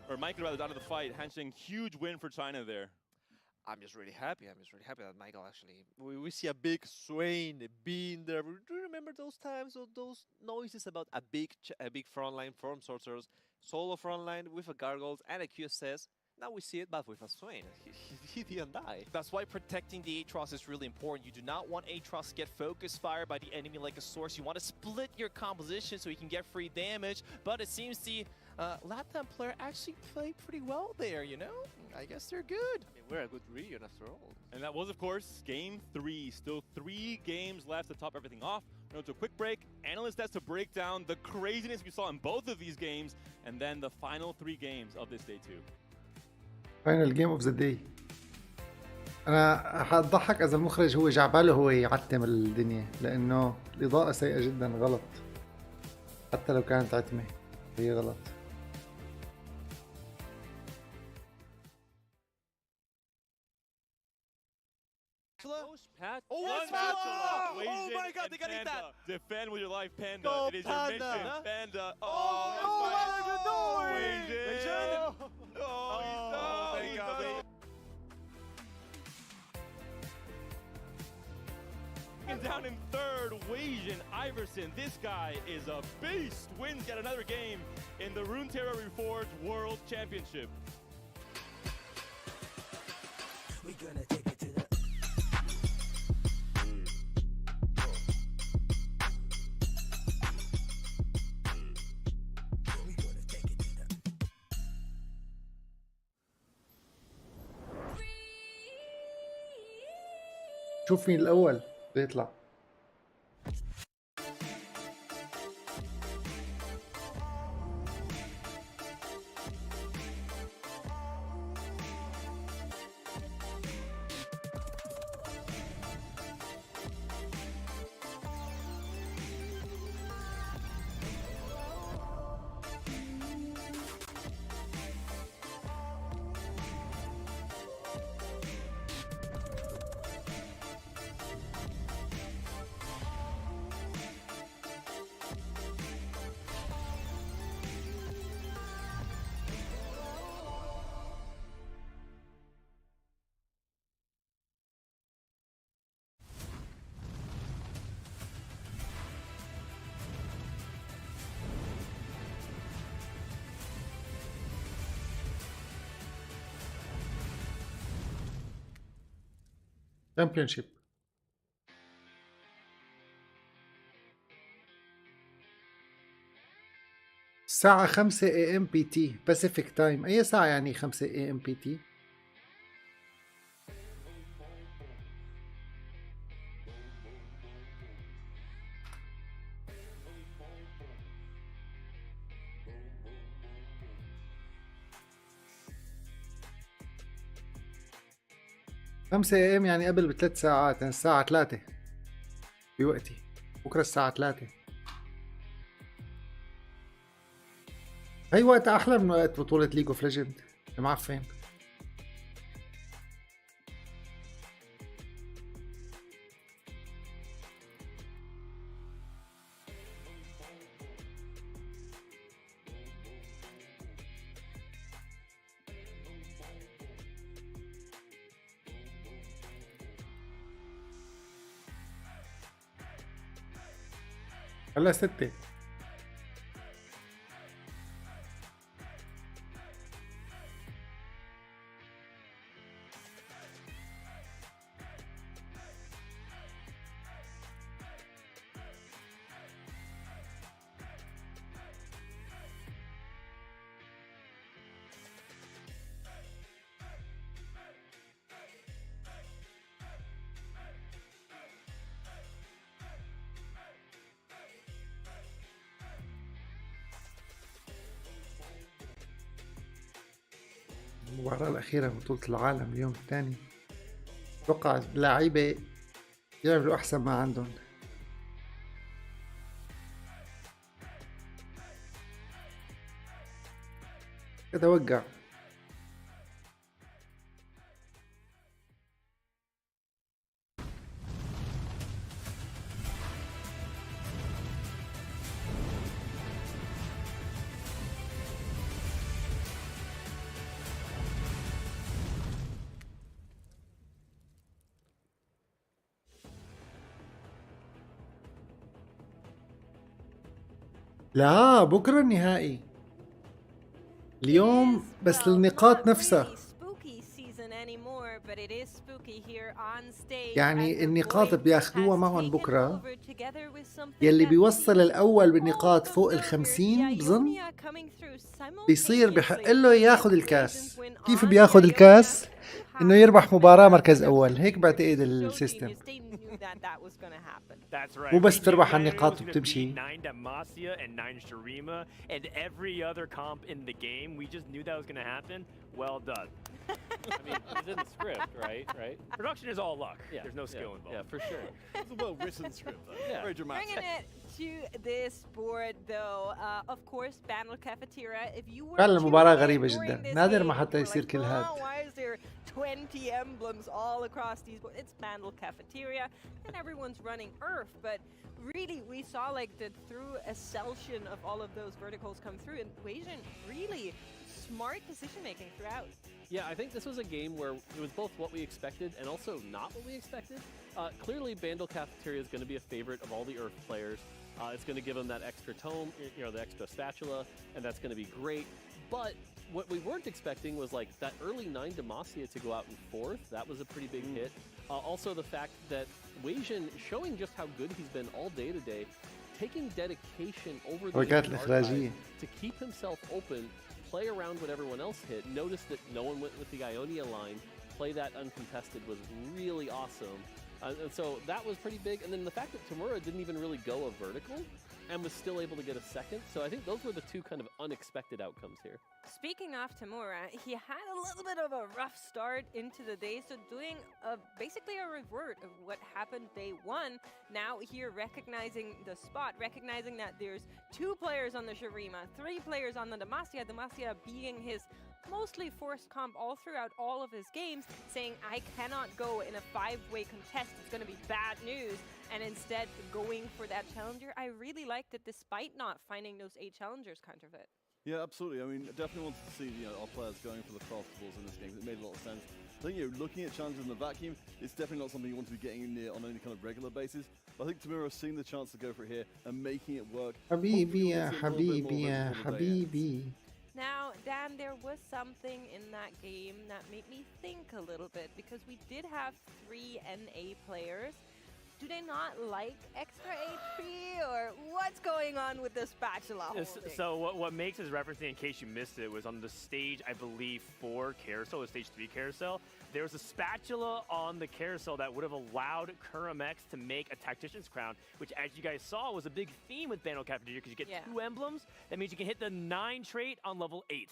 Or Michael rather out of the fight. Hansheng, huge win for China there. I'm just really happy. That Michael actually... We see a big Swain being there. Do you remember those times of those noises about a big front line from Sorcerers, solo front line with a Gargoyles and a QSS? Now we see it, but with a Swain. He didn't die. That's why protecting the Aatrox is really important. You do not want Aatrox to get focus fired by the enemy like a source. You want to split your composition so he can get free damage. But it seems the LatAm player actually played pretty well there, you know? I guess they're good. I mean, we're a good region after all. And that was, of course, Game 3. Still 3 games left to top everything off. We're going to a quick break. Analyst has to break down the craziness we saw in both of these games. And then the final 3 games of this day 2. فاينل جيم اوف ذا داي. انا حضحك اذا المخرج هو جعباله هو يعتم الدنيا، لانه الاضاءه سيئه جدا، غلط. حتى لو كانت عتمه هي غلط. Oh my god, they got eat that! Defend with your life, Panda. Go, it is Panda. your mission, Panda. What are you doing? Down in third, Wajan Iverson. This guy is a beast. Wins yet another game in the Runeterra Reforged World Championship. We're gonna take it to the... شوف مين الأول بيطلع. Championship. الساعة 5 AM PT Pacific Time. أي ساعة يعني 5 AM PT؟ 5 AM يعني قبل ب3 ساعات، يعني الساعة 3 بوقتي، بكرة الساعة 3. هي وقت أحلى من وقت بطولة ليج اوف ليجند معفن. هلا 6. المباراة الأخيرة بطولة العالم اليوم الثاني، أتوقع اللاعيبة يعملوا أحسن ما عندهم. أتوقع لا بكرة النهائي اليوم بس النقاط نفسها، يعني النقاط بياخدوها معهم بكرة، يلي بيوصل الأول بالنقاط فوق 50 بظن بيصير بحق له ياخد الكاس. كيف بياخد الكاس؟ إنه يربح مباراة مركز أول، هيك بعتقد السيستم. مو بس تربح على النقاط وبتمشي. Well done. I mean, it's in the script, right? Production is all luck. Yeah. There's no skill involved. Yeah, for sure. It's a well-written script, though. Yeah. Very dramatic. Bringing it to this board, though, of course, Battle Cafeteria. If you were فعلا المباراة غريبة جدا، نادر ما حتى يصير كل هاد. Why is there 20 emblems all across these boards? It's Battle Cafeteria, and everyone's running Earth, but really, we saw like the through acceleration of all of those verticals come through, and Asian really smart decision making throughout. Yeah, I think this was a game where it was both what we expected and also not what we expected. Clearly, Bandle Cafeteria is going to be a favorite of all the Earth players. It's going to give them that extra tome, the extra spatula, and that's going to be great. But what we weren't expecting was like that early 9 Demacia to go out in 4th. That was a pretty big hit. Also, the fact that Weijin showing just how good he's been all day today, taking dedication over the archive to keep himself open, play around what everyone else hit, notice that no one went with the Ionia line, play that uncontested was really awesome. And so that was pretty big. And then the fact that Tamura didn't even really go a vertical and was still able to get a second. So I think those were the two kind of unexpected outcomes here. Speaking of Tamura, he had a little bit of a rough start into the day, so doing basically a revert of what happened day 1. Now here recognizing the spot, recognizing that there's 2 players on the Shurima, 3 players on the Demacia, Demacia being his mostly forced comp all throughout all of his games, saying I cannot go in a 5-way contest, it's going to be bad news, and instead going for that challenger. I really liked it despite not finding those 8 challengers counterfeit. Yeah, absolutely. I mean, I definitely wanted to see our players going for the craftables in this game. It made a lot of sense. I think looking at challenges in the vacuum, it's definitely not something you want to be getting in on any kind of regular basis. But I think Tamura seeing the chance to go for it here and making it work. حبيبي يا حبيبي يا حبيبي. Now, Dan, there was something in that game that made me think a little bit, because we did have 3 NA players, do they not like extra HP, or what's going on with the spatula holding? So what makes his referencing, in case you missed it, was on the stage, I believe, 4 carousel, the stage 3 carousel. There was a spatula on the carousel that would have allowed Kuramex to make a Tactician's Crown, which, as you guys saw, was a big theme with Bando Cafeteria, because you get 2 emblems. That means you can hit the 9 trait on level 8.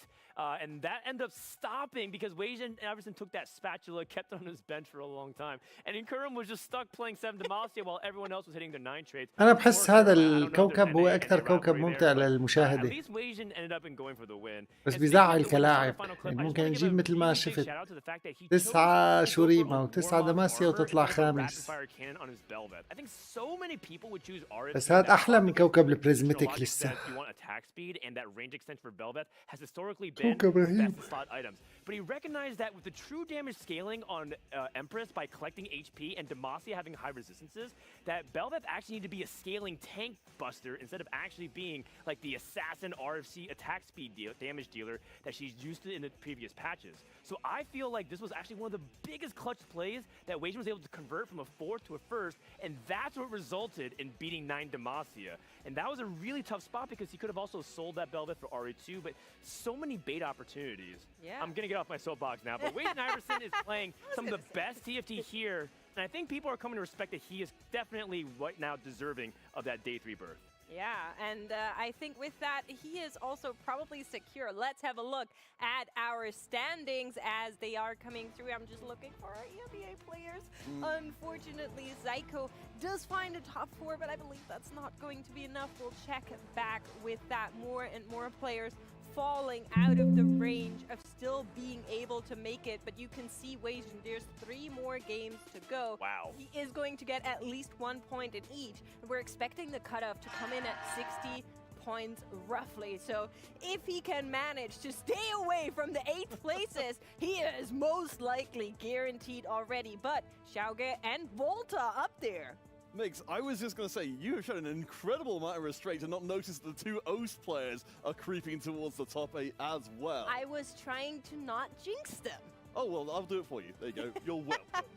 And that ended up stopping because Wage and Everson took that spatula, kept it on his bench for a long time. And Kurum was just stuck playing 7 Demacia while everyone else was hitting their 9 traits. أنا بحس هذا الكوكب هو أكثر كوكب ممتع للمشاهدة. بس بيزعل كلاعب، يعني ممكن نجيب مثل ما شفت 9 شوريما و9 دماسيا وتطلع خامس. بس هذا أحلى من كوكب البريزماتيك لسه. كوكب رهيب. But he recognized that with the true damage scaling on Empress by collecting HP and Demacia having high resistances, that Belveth actually needed to be a scaling tank buster instead of actually being like the assassin RFC attack speed damage dealer that she's used to in the previous patches. So I feel like this was actually one of the biggest clutch plays that Wajan was able to convert from a 4th to a 1st, and that's what resulted in beating 9 Demacia. And that was a really tough spot because he could have also sold that Belveth for RE2, but so many bait opportunities. Yeah. I'm gonna get off my soapbox now, but Wajan Iverson is playing some of the best TFT here, and I think people are coming to respect that he is definitely right now deserving of that day 3 berth. Yeah, and I think with that, he is also probably secure. Let's have a look at our standings as they are coming through. I'm just looking for our EMEA players. Unfortunately, Zyko does find a top 4, but I believe that's not going to be enough. We'll check back with that. More and more players falling out of the range of still being able to make it, but you can see Wajan, there's 3 more games to go. Wow. He is going to get at least 1 point in each. We're expecting the cutoff to come in at 60 points roughly. So if he can manage to stay away from the 8th places, he is most likely guaranteed already. But Xiaoge and Volta up there. Mix, I was just going to say, you have shown an incredible amount of restraint and not noticed the 2 OST players are creeping towards the top 8 as well. I was trying to not jinx them. Oh, well, I'll do it for you. There you go. You're welcome.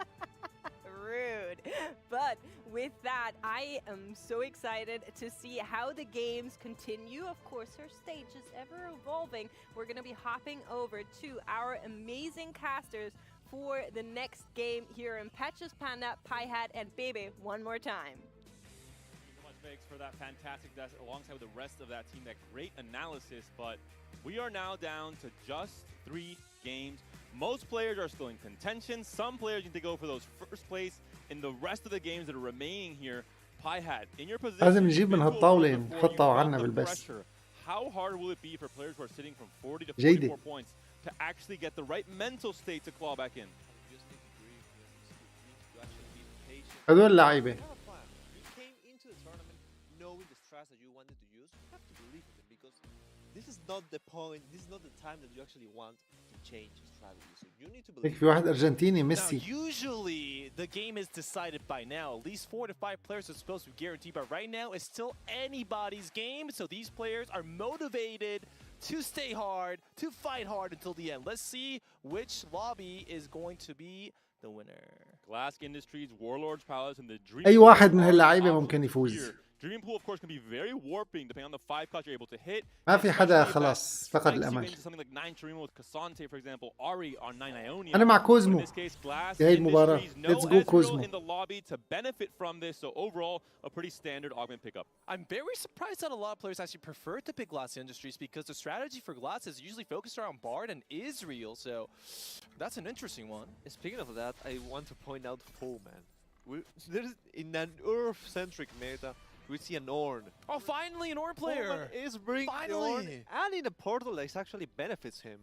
Rude. But with that, I am so excited to see how the games continue. Of course, our stage is ever evolving. We're going to be hopping over to our amazing casters for the next game here in Patches, Panda, Pie Hat, and Bebe one more time. Thank you so much, Vix, for that fantastic desk alongside with the rest of that team, that great analysis. But we are now down to just 3 games. Most players are still in contention. Some players need to go for those first place in the rest of the games that are remaining here. Pie Hat, in your position, لازم نجيب من هالطاولة نحطها عنا بالبث. How hard will it be for players who are sitting from 40 to 44 جيدة. points to actually get the right mental state to claw back in? هذول لعيبة. You came into the tournament knowing the strats that you wanted to use. You have to believe in them because this is not the point. This is not the time that you actually want to change strategy. So you need to believe. هيك في واحد أرجنتيني Now, ميسي. usually the game is decided by now. At least 4 to 5 players are supposed to be guaranteed, but right now it's still anybody's game. So these players are motivated to stay hard, to fight hard until the end. Let's see which lobby is going to be the winner. Glass Industries, Warlord's Palace, and the Dream. أي واحد من هاللعيبة ممكن يفوز. Dream Pool, of course, can be very warping depending on the 5 cuts you're able to hit. ما في حدا خلاص فقد الأمل. Something like 9 Chirima with Cassante, for example, Ari on 9 Ionia. أنا مع كوزمو. In this case, Glass في هاي المباراة. Industries, Let's no go Ezreal كوزمو. in the lobby to benefit from this. So overall, a pretty standard augment pickup. I'm very surprised that a lot of players actually prefer to pick Glass Industries because the strategy for Glass is usually focused around Bard and Israel. So that's an interesting one. Speaking of that, I want to point out Foeman. There's in an Earth-centric meta. We see an Ornn. Oh, finally an Ornn player! Foeman is bringing the Ornn, and in a portal that actually benefits him.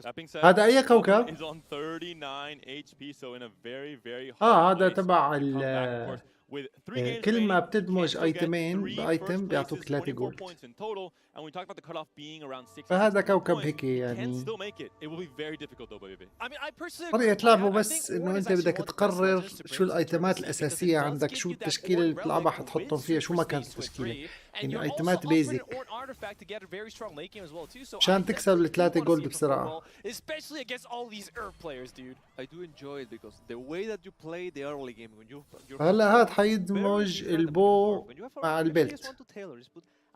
That being said, هذا أي كوكب؟ is on 39 HP, so in a very, very هذا hard تبع place to come back, of course. With 3 games كل ما remaining, بتدمج can still get ايتمين 3 بايتم first بيعطوك places, 3 24 جولد. points in total, and we talked about the cutoff being around 6. فهذا كوكب هيك can يعني still make it. It will be very difficult though, baby. I mean, I personally طريقة لعبه بس انه انت بدك تقرر شو الايتمات الاساسية عندك، شو التشكيلة اللي بتلعبها حتحطهم فيها، شو ما كانت التشكيلة. يعني ايتمات بيزك عشان تكسب الثلاثة جولد بسرعة. Especially against all these Earth players, dude. I do enjoy it because the way that you play the early game when you're هلا هاد حيدمج البو مع البلت.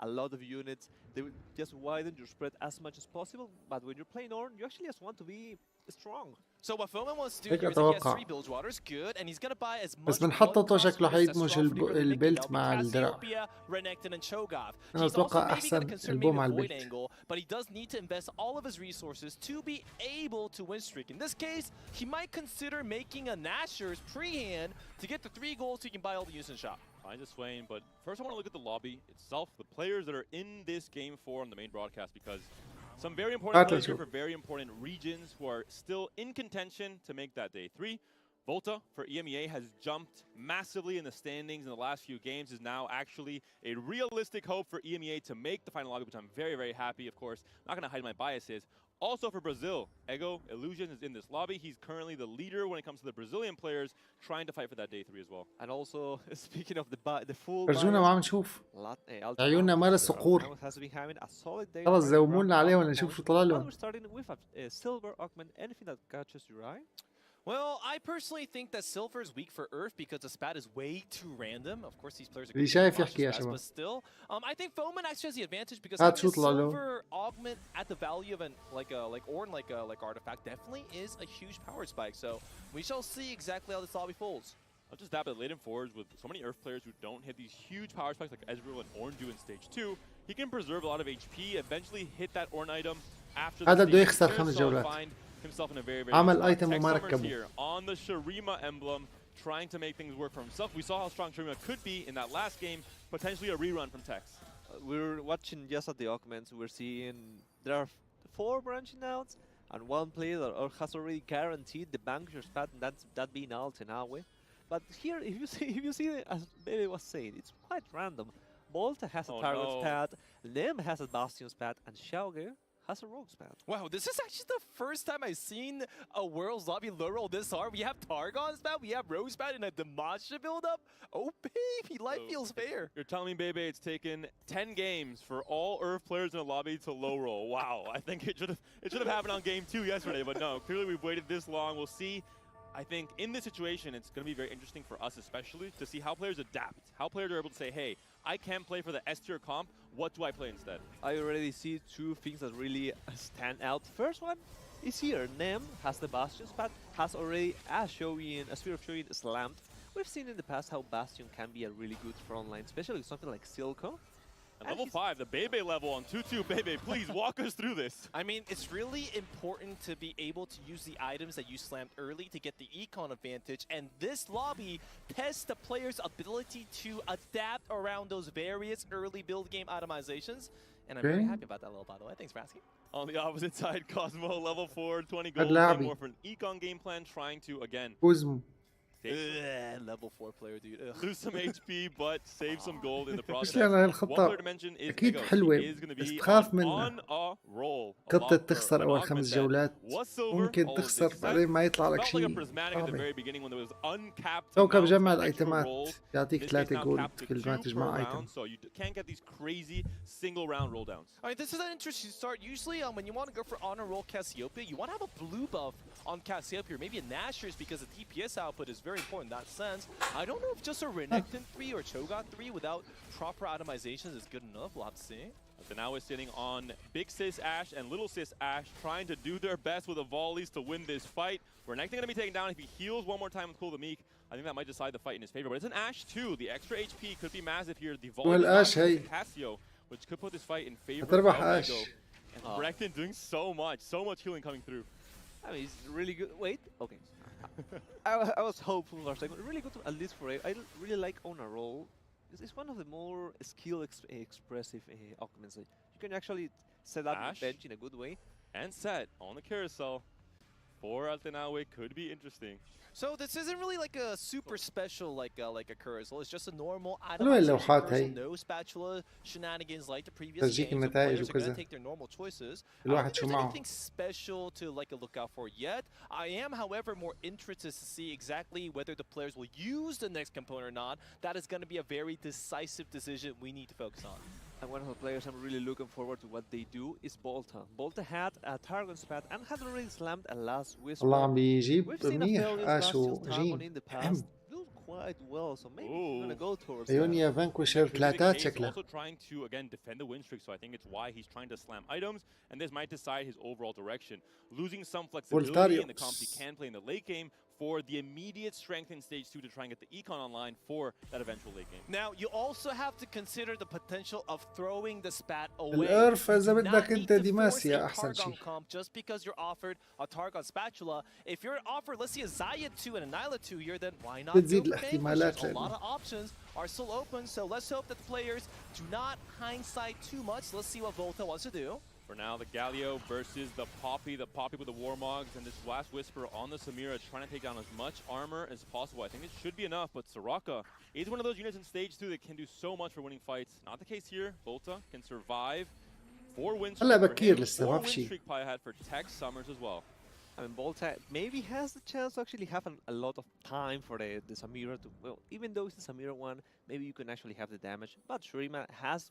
A lot of units, they will just widen your spread as much as possible, but when you're playing Ornn, you actually just want to be strong. So what Foman wants to do here is he has 3 build waters, good, and he's gonna buy as much. بس بنحطه شكله حيدمج البلت مع الدرع. أنا أتوقع أحسن البو مع البلت. But he does need to invest all of his resources to be able to win streak. In this case, he might consider making a Nashor's pre-hand to get the 3 goals so he can buy all the use in shop. Finds a Swain, but first I want to look at the lobby itself, the players that are in this game 4 on the main broadcast, because some very important players here for very important regions who are still in contention to make that day 3. Volta for EMEA has jumped massively in the standings in the last few games, is now actually a realistic hope for EMEA to make the final lobby, which I'm very, very happy, of course. Not going to hide my biases. Also for Brazil, Ego Illusion is in this lobby. He's currently the leader when it comes to the Brazilian players trying to fight for that day 3 as well. And also, speaking of the full فرجونا ما عم نشوف عيوننا مال الصقور. خلص زومونا عليه ولا نشوف شو طلع لهم. Starting with a silver augment, anything that catches your eye. Well, I personally think that Silver is weak for Earth because the spat is way too random. Of course, these players are good, but still, I think Foman actually has the advantage because having a Silver augment at the value of an like Ornn like artifact definitely is a huge power spike. So we shall see exactly how this lobby folds. I'll just dab at late in forwards with so many Earth players who don't hit these huge power spikes like Ezreal and Ornn do in stage 2. He can preserve a lot of HP, eventually hit that Ornn item after the هذا بده يخسر 5 جولات. Himself in a very, very عمل ايتم وما ركبه. on the Shurima emblem, trying to make things work for himself. We saw how strong Shurima could be in that last game, potentially a rerun from Tex. We're watching just at the augments. We're seeing there are 4 branching outs, and 1 player that has already guaranteed the Banker's path, and that being Altenawe. But here, if you see, as Baby was saying, it's quite random. Volta has a Target's path, Nem has a Bastion's path, and Xiaoge has a Rogue's path. Wow, this is actually the first time I've seen a World's Lobby low roll this hard. We have Targon's path, we have Rogue's path, and a Demasha build up. Oh baby, life feels fair. You're telling me, Bebe, it's taken 10 games for all Earth players in a lobby to low roll. Wow, I think it should have happened on game 2 yesterday, but no, clearly we've waited this long. We'll see. I think in this situation, it's going to be very interesting for us especially to see how players adapt, how players are able to say, hey, I can't play for the S tier comp, what do I play instead? I already see 2 things that really stand out. First one is here, Nem has the Bastion's path, has already a Sphere of Showing slammed. We've seen in the past how Bastion can be a really good frontline, especially with something like Silco. And level 5, the Bebe level on 2-2. Bebe, please walk us through this. I mean, it's really important to be able to use the items that you slammed early to get the econ advantage. And this lobby tests the player's ability to adapt around those various early build game itemizations. And I'm very happy about that little, by the way. Thanks for asking. On the opposite side, Cosmo, level 4, 20 gold, more for an econ game plan, trying to, again... level 4 player, dude. Lose some HP, but save some gold in the process. الخطة أكيد حلوة بس تخاف منها. خطة تخسر أول 5 جولات ممكن تخسر بعدين ما يطلع لك شيء. كوكب جمع الأيتمات يعطيك 3 جولد كل ما تجمع أيتم. This is an interesting start. Usually when you want to go for honor roll Cassiopeia, you want to have a blue buff on Cassiopeia, or maybe a Nashor's because the DPS output is very important in that sense. I don't know if just a Renekton 3 or Cho'Gath 3 without proper itemizations is good enough. We'll have to see. So now we're sitting on Big Sis Ashe and Little Sis Ashe trying to do their best with the volleys to win this fight. Renekton going to be taken down. If he heals one more time with Cool the Meek, I think that might decide the fight in his favor. But it's an Ashe too. The extra HP could be massive here. The volley Cassio, which could put this fight in favor of Ego. And Renekton doing so much healing coming through. I mean, it's really good. Wait, okay. I was hopeful for a second. Really good, at least for I really like on a roll. It's one of the more skill expressive augments. You can actually set up the bench in a good way. And set on the carousel. for Altanawe could be interesting. So this isn't really like a super special like a curse. It's just a normal حلوة اللوحات itemization هي. no spatula shenanigans like the previous تسجيك games. So النتائج players are going وكذا. to take their normal choices. I don't الواحد think شو there's معه. anything special to like look out for yet. I am, however, more interested to see exactly whether the players will use the next component or not. That is going to be a very decisive decision we need to focus on. And one of the players I'm really looking forward to what they do is Bolta. Bolta had a target spat and had already slammed a last whisper. والله عم بيجيب We've seen منيح Aphelios اشو last Targon جين. in the past do quite well, so maybe he's gonna go towards ايونيا فانكوشر ثلاثات شكله. Also trying to again defend the win streak, so I think it's why he's trying to slam items, and this might decide his overall direction. Losing some flexibility in the comps he can play in the late game for the immediate strength in stage 2 to try and get the econ online for that eventual late game. Now you also have to consider the potential of throwing the spat away. الإرف إذا You do بدك not أنت need to ديماسيا force a أحسن شيء. Targon comp just because you're offered a Targon spatula. If you're offered, let's see, a Zaya 2 and a Nyla 2 here, then why not بتزيد go الاحتمالات Vanquishers? A lot لأنه. of options are still open, so let's hope that the players do not hindsight too much. Let's see what Volta wants to do. For now, the Galio versus the Poppy with the Warmogs, and this last Whisper on the Samira trying to take down as much armor as possible. I think it should be enough, but Soraka is one of those units in stage 2 that can do so much for winning fights. Not the case here. Volta can survive 4 win streak هلا for بكير him, لسه 4 ما win في شيء. streak Pi had for Tech Summers as well. I mean, Bolta maybe has the chance to actually have a lot of time for the Samira to, well, even though it's the Samira one, maybe you can actually have the damage. But Shurima has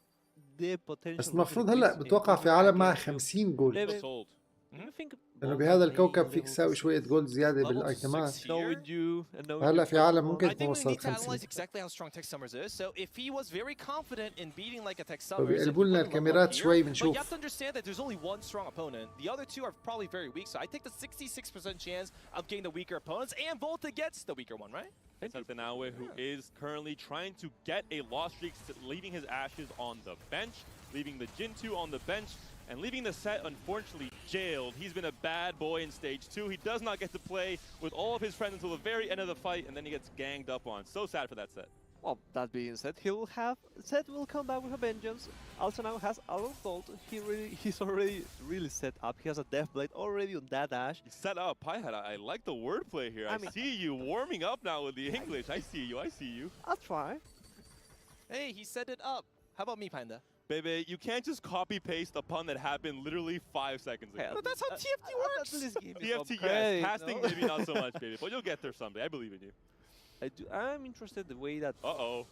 the potential. بس المفروض هلا بتوقع في عالم معه 50 جولد. Sold. Do you think لأنه بهذا الكوكب فيك تساوي شوية جولد زيادة بالايتمات. knowing you and knowing هلا في عالم ممكن I تكون think we need وصلت to analyze 50. exactly how strong Tech Summers is. So if he was very confident in beating like a Tech Summers, فبيقلبوا لنا الكاميرات شوي but you بنشوف. have to understand that there's only one strong opponent. The other two are probably very weak. So I take the 66% chance of getting the weaker opponents, and Volta gets the weaker one, right? It's Altanawe, who is currently trying to get a loss streak, leaving his ashes on the bench, leaving the Jin 2 on the bench, and leaving the set unfortunately jailed. He's been a bad boy in stage 2. He does not get to play with all of his friends until the very end of the fight, and then he gets ganged up on. So sad for that set. Well, that being said, Set will come back with a vengeance. Also now has a lot of gold. He's already really set up. He has a Death Blade already on that dash. He's set up. Piehead, I like the wordplay here. I see you warming up now with the English. I see you. I'll try. Hey, he set it up. How about me, Panda? Baby, you can't just copy-paste a pun that happened literally 5 seconds ago. But that's how TFT works. TFT, yes. Casting, maybe not so much, baby. But you'll get there someday. I believe in you. I'm interested the way that... Uh-oh.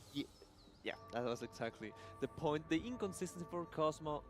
Yeah, that was exactly the point. The inconsistency for Cosmo,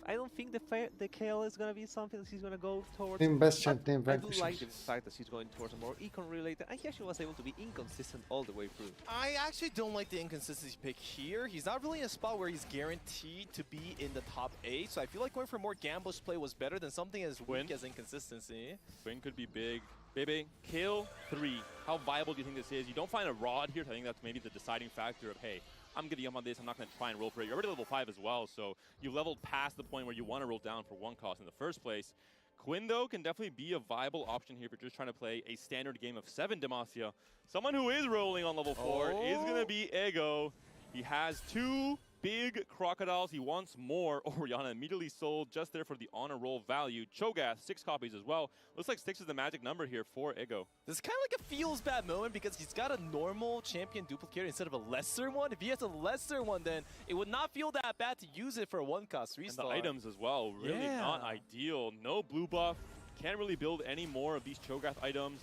I don't think the KL is going to be something that he's going to go towards. Team Bastion, Team I do Vanquish. like the fact that he's going towards a more econ related, and he actually was able to be inconsistent all the way through. I actually don't like the inconsistency pick here. He's not really in a spot where he's guaranteed to be in the top 8, so I feel like going for more gamblish play was better than something as weak as inconsistency. Win could be big. Baby, kill 3. How viable do you think this is? You don't find a rod here, so I think that's maybe the deciding factor of, hey, I'm going to jump on this, I'm not going to try and roll for it. You're already level 5 as well, so you leveled past the point where you want to roll down for 1 cost in the first place. Quinn, though, can definitely be a viable option here if you're just trying to play a standard game of 7 Demacia. Someone who is rolling on level 4 is going to be Ego. He has 2 big crocodiles. He wants more. Oriana immediately sold just there for the honor roll value. Cho'Gath, 6 copies as well. Looks like 6 is the magic number here for Ego. This is kind of like a feels bad moment because he's got a normal champion duplicator instead of a lesser one. If he has a lesser one, then it would not feel that bad to use it for a 1-cost 3-star. And the items as well, really not ideal. No blue buff. Can't really build any more of these Cho'Gath items.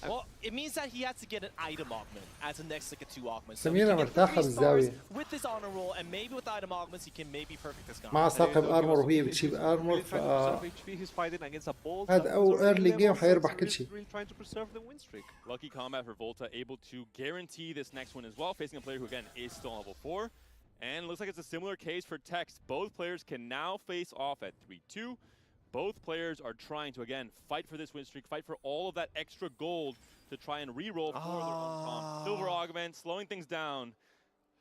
Well, it means that he has to get an item augment as a next like a 2 augment. So سميرة مرتاحة بالزاوية. with this honor roll and maybe with the item augments he can maybe perfect this guy. مع ساقب ارمور وهي بتشيل ارمور ف هذا أول early game حيربح كل شيء. Lucky combat for Volta, able to guarantee this next one as well, facing a player who again is still on level 4. And looks like it's a similar case for Tex. Both players can now face off at 3-2. Both players are trying to, again, fight for this win streak, fight for all of that extra gold to try and re-roll for their own comp. Silver augment, slowing things down.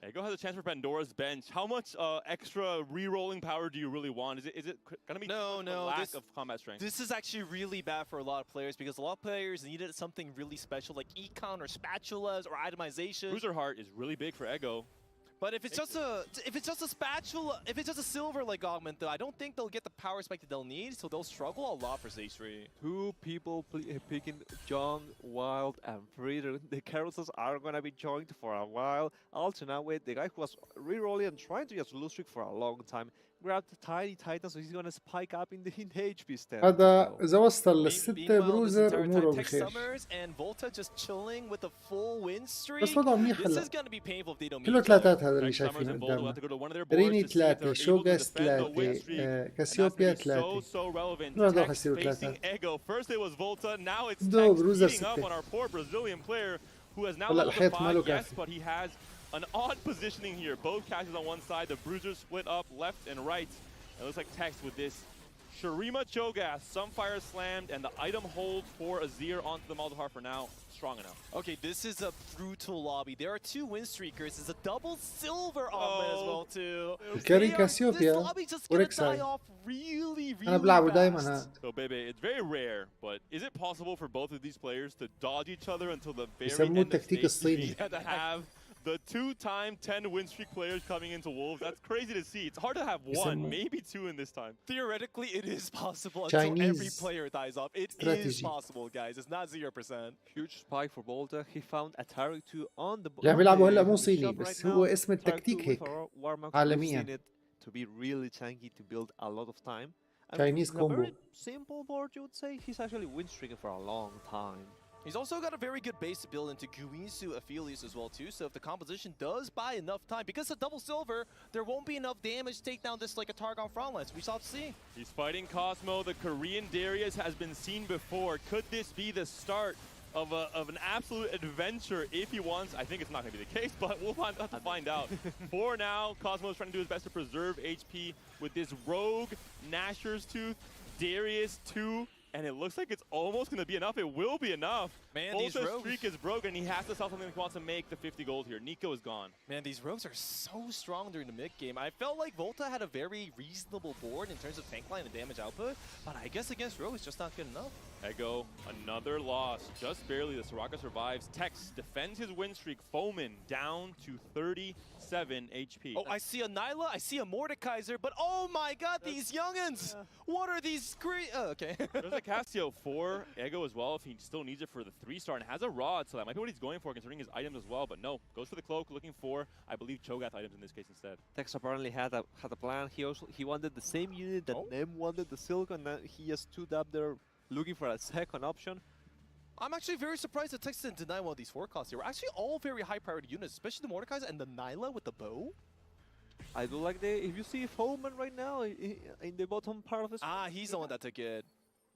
Ego has a chance for Pandora's bench. How much extra re-rolling power do you really want? Is it going to be a lack of combat strength? This is actually really bad for a lot of players because a lot of players needed something really special like econ or spatulas or itemization. Bruiser Heart is really big for Ego. But if it's just a spatula, if it's just a silver like augment, though, I don't think they'll get the power spike that they'll need, so they'll struggle a lot for stage 3. Two people picking Young, Wild, and Freeder. The carousels are gonna be joined for a while. Alternate with the guy who was re-rolling and trying to just lose streak for a long time. Grabbed Tiny Titan, so he's gonna spike up in the HP step. هذا إذا وصل للستة بروزر أموره بخير. بس وضعه منيح هلا. كله ثلاثات هذا اللي شايفينه قدامنا. ريني 3، شوغاس 3، كاسيوبيا 3. كلهم هذول حيصيروا ثلاثات. بده بروزر 6. هلا الحيط ماله كافي. An odd positioning here. Both catches on one side. The bruisers split up left and right. It looks like Tex with this Shurima Cho'Gath, Sunfire slammed, and the item hold for Azir onto the Malzahar for now. Strong enough. Okay, this is a brutal lobby. There are 2 win streakers. There's a double silver augment as well too. الكاري كاسيوبيا وريكساي. أنا بلعبه دايما هاد. So baby, it's very rare, but is it possible for both of these players to dodge each other until the very يسموه end of التكتيك stage الصيني. 3 to have the 2-time 10 win streak players coming into Wolves? That's crazy to see. It's hard to have 1, maybe 2 in this time. Theoretically, it is possible Chinese until every player dies off. It is possible, guys. It's not 0%. Huge spike for Bolta. He found a Atari 2 on the board. اللي عم يلعبوا هلا مو صيني بس هو اسم التكتيك هيك عالميا. To be really tanky to build a lot of time. Chinese combo. Simple board, you would say. He's actually win streaking for a long time. He's also got a very good base to build into Guinsu Aphelios as well too, so if the composition does buy enough time, because of double silver, there won't be enough damage to take down this like a Targon frontline, so we shall see. He's fighting Cosmo. The Korean Darius has been seen before. Could this be the start of an absolute adventure if he wants? I think it's not going to be the case, but we'll have to find out. For now, Cosmo is trying to do his best to preserve HP with this Rogue, Nashor's Tooth, Darius 2, and it looks like it's almost going to be enough. It will be enough. Man, Volta's these rogues... streak is broken. He has to sell something if he wants to make the 50 gold here. Nico is gone. Man, these rogues are so strong during the mid game. I felt like Volta had a very reasonable board in terms of tank line and damage output, but I guess against rogue it's just not good enough. Ego, another loss. Just barely. The Soraka survives. Tex defends his win streak. Foeman down to 37 HP. Oh, I see a Nyla, I see a Mordekaiser, but oh my god, these youngins! What are these great... Oh, okay. There's a Cassio for Ego as well if he still needs it for the 3-star, and has a Rod, so that might be what he's going for considering his items as well, but no. Goes for the cloak, looking for, I believe, Cho'Gath items in this case instead. Tex apparently had a plan. He wanted the same unit that Nem wanted, the Silk, and he just stood up there looking for a second option. I'm actually very surprised that Tex didn't deny one of these forecasts here. We're actually all very high priority units, especially the Mordekaiser and the Nyla with the bow. I do like if you see Foeman right now in the bottom part of the screen. Ah, he's the one that took it.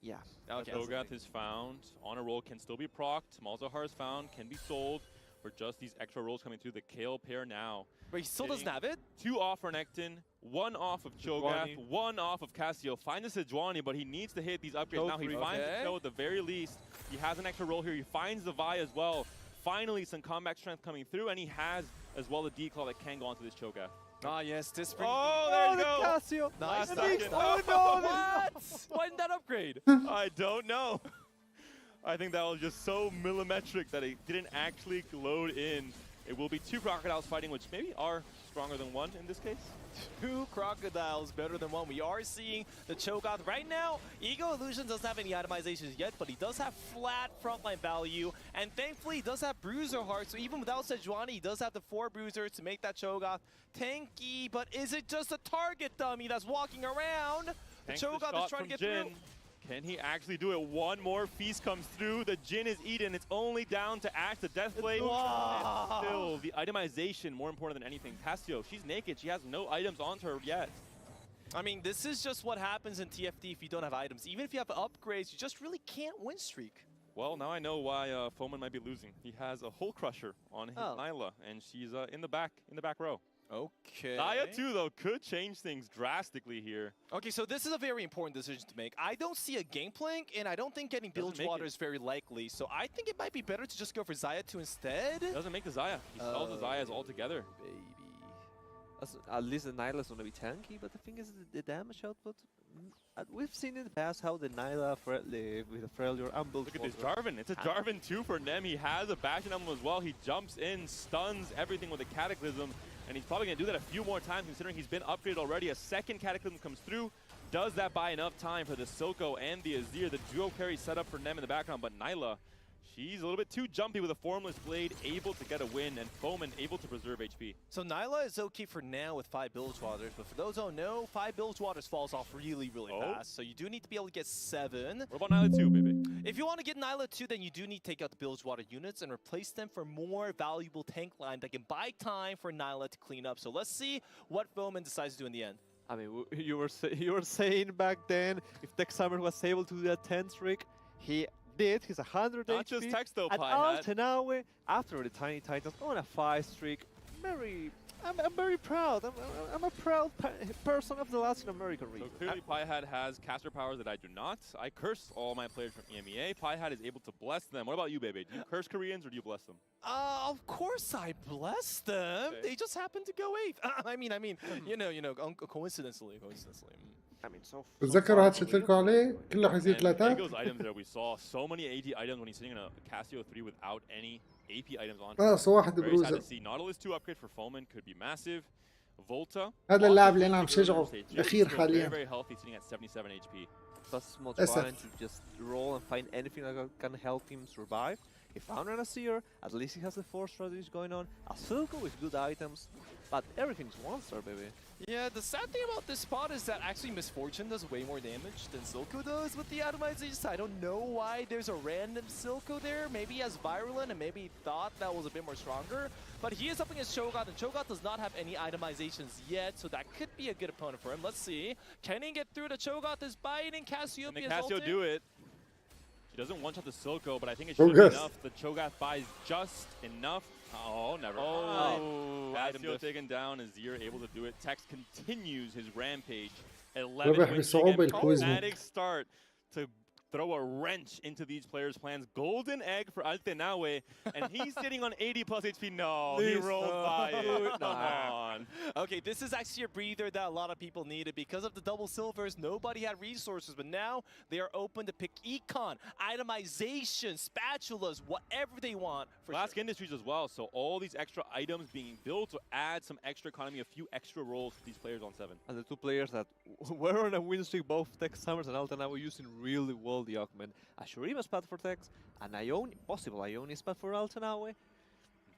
Yeah. Okay. Cho'Gath is found. On a roll can still be procced. Malzahar is found, can be sold for just these extra rolls coming through. The Kale pair now. But he still doesn't have it? 2 off for Nectin, 1 off of Cho'Gath, 1 off of Cassio. Finds the Sejuani, but he needs to hit these upgrades. Now he finds the Cho at the very least. He has an extra roll here. He finds the Vi as well. Finally, some combat strength coming through, and he has as well a declaw that can go onto this Cho'Gath. Ah, yes, this brings... Oh, there you go! Cassio. Nice. Oh, no! What? Why didn't that upgrade? I don't know. I think that was just so millimetric that it didn't actually load in. It will be 2 crocodiles fighting, which maybe are stronger than 1 in this case. 2 crocodiles better than 1. We are seeing the Cho'Gath right now. Ego Illusion doesn't have any itemizations yet, but he does have flat frontline value, and thankfully he does have Bruiser Heart, so even without Sejuani, he does have the 4 Bruisers to make that Cho'Gath tanky, but is it just a target dummy that's walking around? The Cho'Gath is trying to get through. Can he actually do it? 1 more feast comes through. The Jhin is eaten. It's only down to Ash, the Deathblade. And still, the itemization more important than anything. Cassio, she's naked. She has no items onto her yet. I mean, this is just what happens in TFT if you don't have items. Even if you have upgrades, you just really can't win streak. Well, now I know why Foeman might be losing. He has a Hull Crusher on his Nyla, and she's in the back row. Okay. Zaya too, though, could change things drastically here. Okay, so this is a very important decision to make. I don't see a Gangplank, and I don't think getting Bilgewater is very likely. So I think it might be better to just go for Zaya 2 instead. Doesn't make the Zaya. He sells the Zayas altogether. Baby. At least the Nyla's going to be tanky, but the thing is the damage output. We've seen in the past how the Nyla with a failure unbuilt. Look at this Jarvan. It's a Jarvan 2 for Nem. He has a Bastion emblem as well. He jumps in, stuns everything with a Cataclysm. and he's probably going to do that a few more times considering he's been upgraded already. A second Cataclysm comes through. Does that buy enough time for the Silco and the Azir? The duo carry set up for them in the background, but Nyla, she's a little bit too jumpy with a Formless Blade, able to get a win, and Foeman able to preserve HP. So Nyla is okay for now with 5 Bilgewater, but for those who don't know, 5 Bilgewater falls off really fast. So you do need to be able to get 7. What about Nyla 2, baby? If you want to get Nyla 2, then you do need to take out the Bilgewater units and replace them for more valuable tank line that can buy time for Nyla to clean up. So let's see what Foeman decides to do in the end. I mean, you were saying back then, if Texhammer was able to do that 10 streak, he did. He's 100 Not HP. just text though, At Altenaue, after the Tiny Titans, on a 5 streak. I'm very proud. I'm a proud person of the Latin American region. So clearly Piehat has caster powers that I do not. I curse all my players from EMEA. Piehat is able to bless them. What about you, baby? Do you curse Koreans or do you bless them? Of course I bless them. Okay. They just happen to go 8th. I mean, you know, coincidentally. I mean, so تتذكروا هذا شو قلت لكم عليه؟ كله حيصير 3. Ego's items there, we saw so many AD items when he's sitting in a Casio 3 without any AP items on. واحد Very sad بروزه. to see. Nautilus 2 upgrade for Foeman could be massive. Volta. هذا اللاعب اللي انا عم شجعه الاخير حاليا. Very healthy, sitting at 77 HP. Plus small challenge to just roll and find anything that can help him survive. He found an Azir, at least he has the 4 strategies going on. A Silco with good items, but everything's 1-star, baby. Yeah, the sad thing about this spot is that actually Misfortune does way more damage than Silco does with the atomization. I don't know why there's a random Silco there. Maybe he has Virulent and maybe he thought that was a bit more stronger. But he is up against Cho'Gath, and Cho'Gath does not have any itemizations yet, so that could be a good opponent for him. Let's see. Can he get through? The Cho'Gath is biting. Cassiopeia is Cassio ulting. do it. He doesn't one-shot the Silco, but I think it should be enough. The Cho'Gath buys just enough. Oh, never. Oh, Cassio taken down. Azir able to do it. Tex continues his rampage. 11 wins. Dramatic start to throw a wrench into these players' plans. Golden egg for Altenaue, and he's sitting on 80 plus HP. No, he rolled by it. Come on. Okay, this is actually a breather that a lot of people needed. Because of the double silvers, nobody had resources, but now they are open to pick econ, itemization, spatulas, whatever they want. Flask Industries as well, so all these extra items being built to add some extra economy, a few extra rolls for these players on 7. And the 2 players that were on a win streak, both Texhammers and Altenaue, using really well the augment. A Shurima spot for Tex, an possible Ioni spot for Altenaue.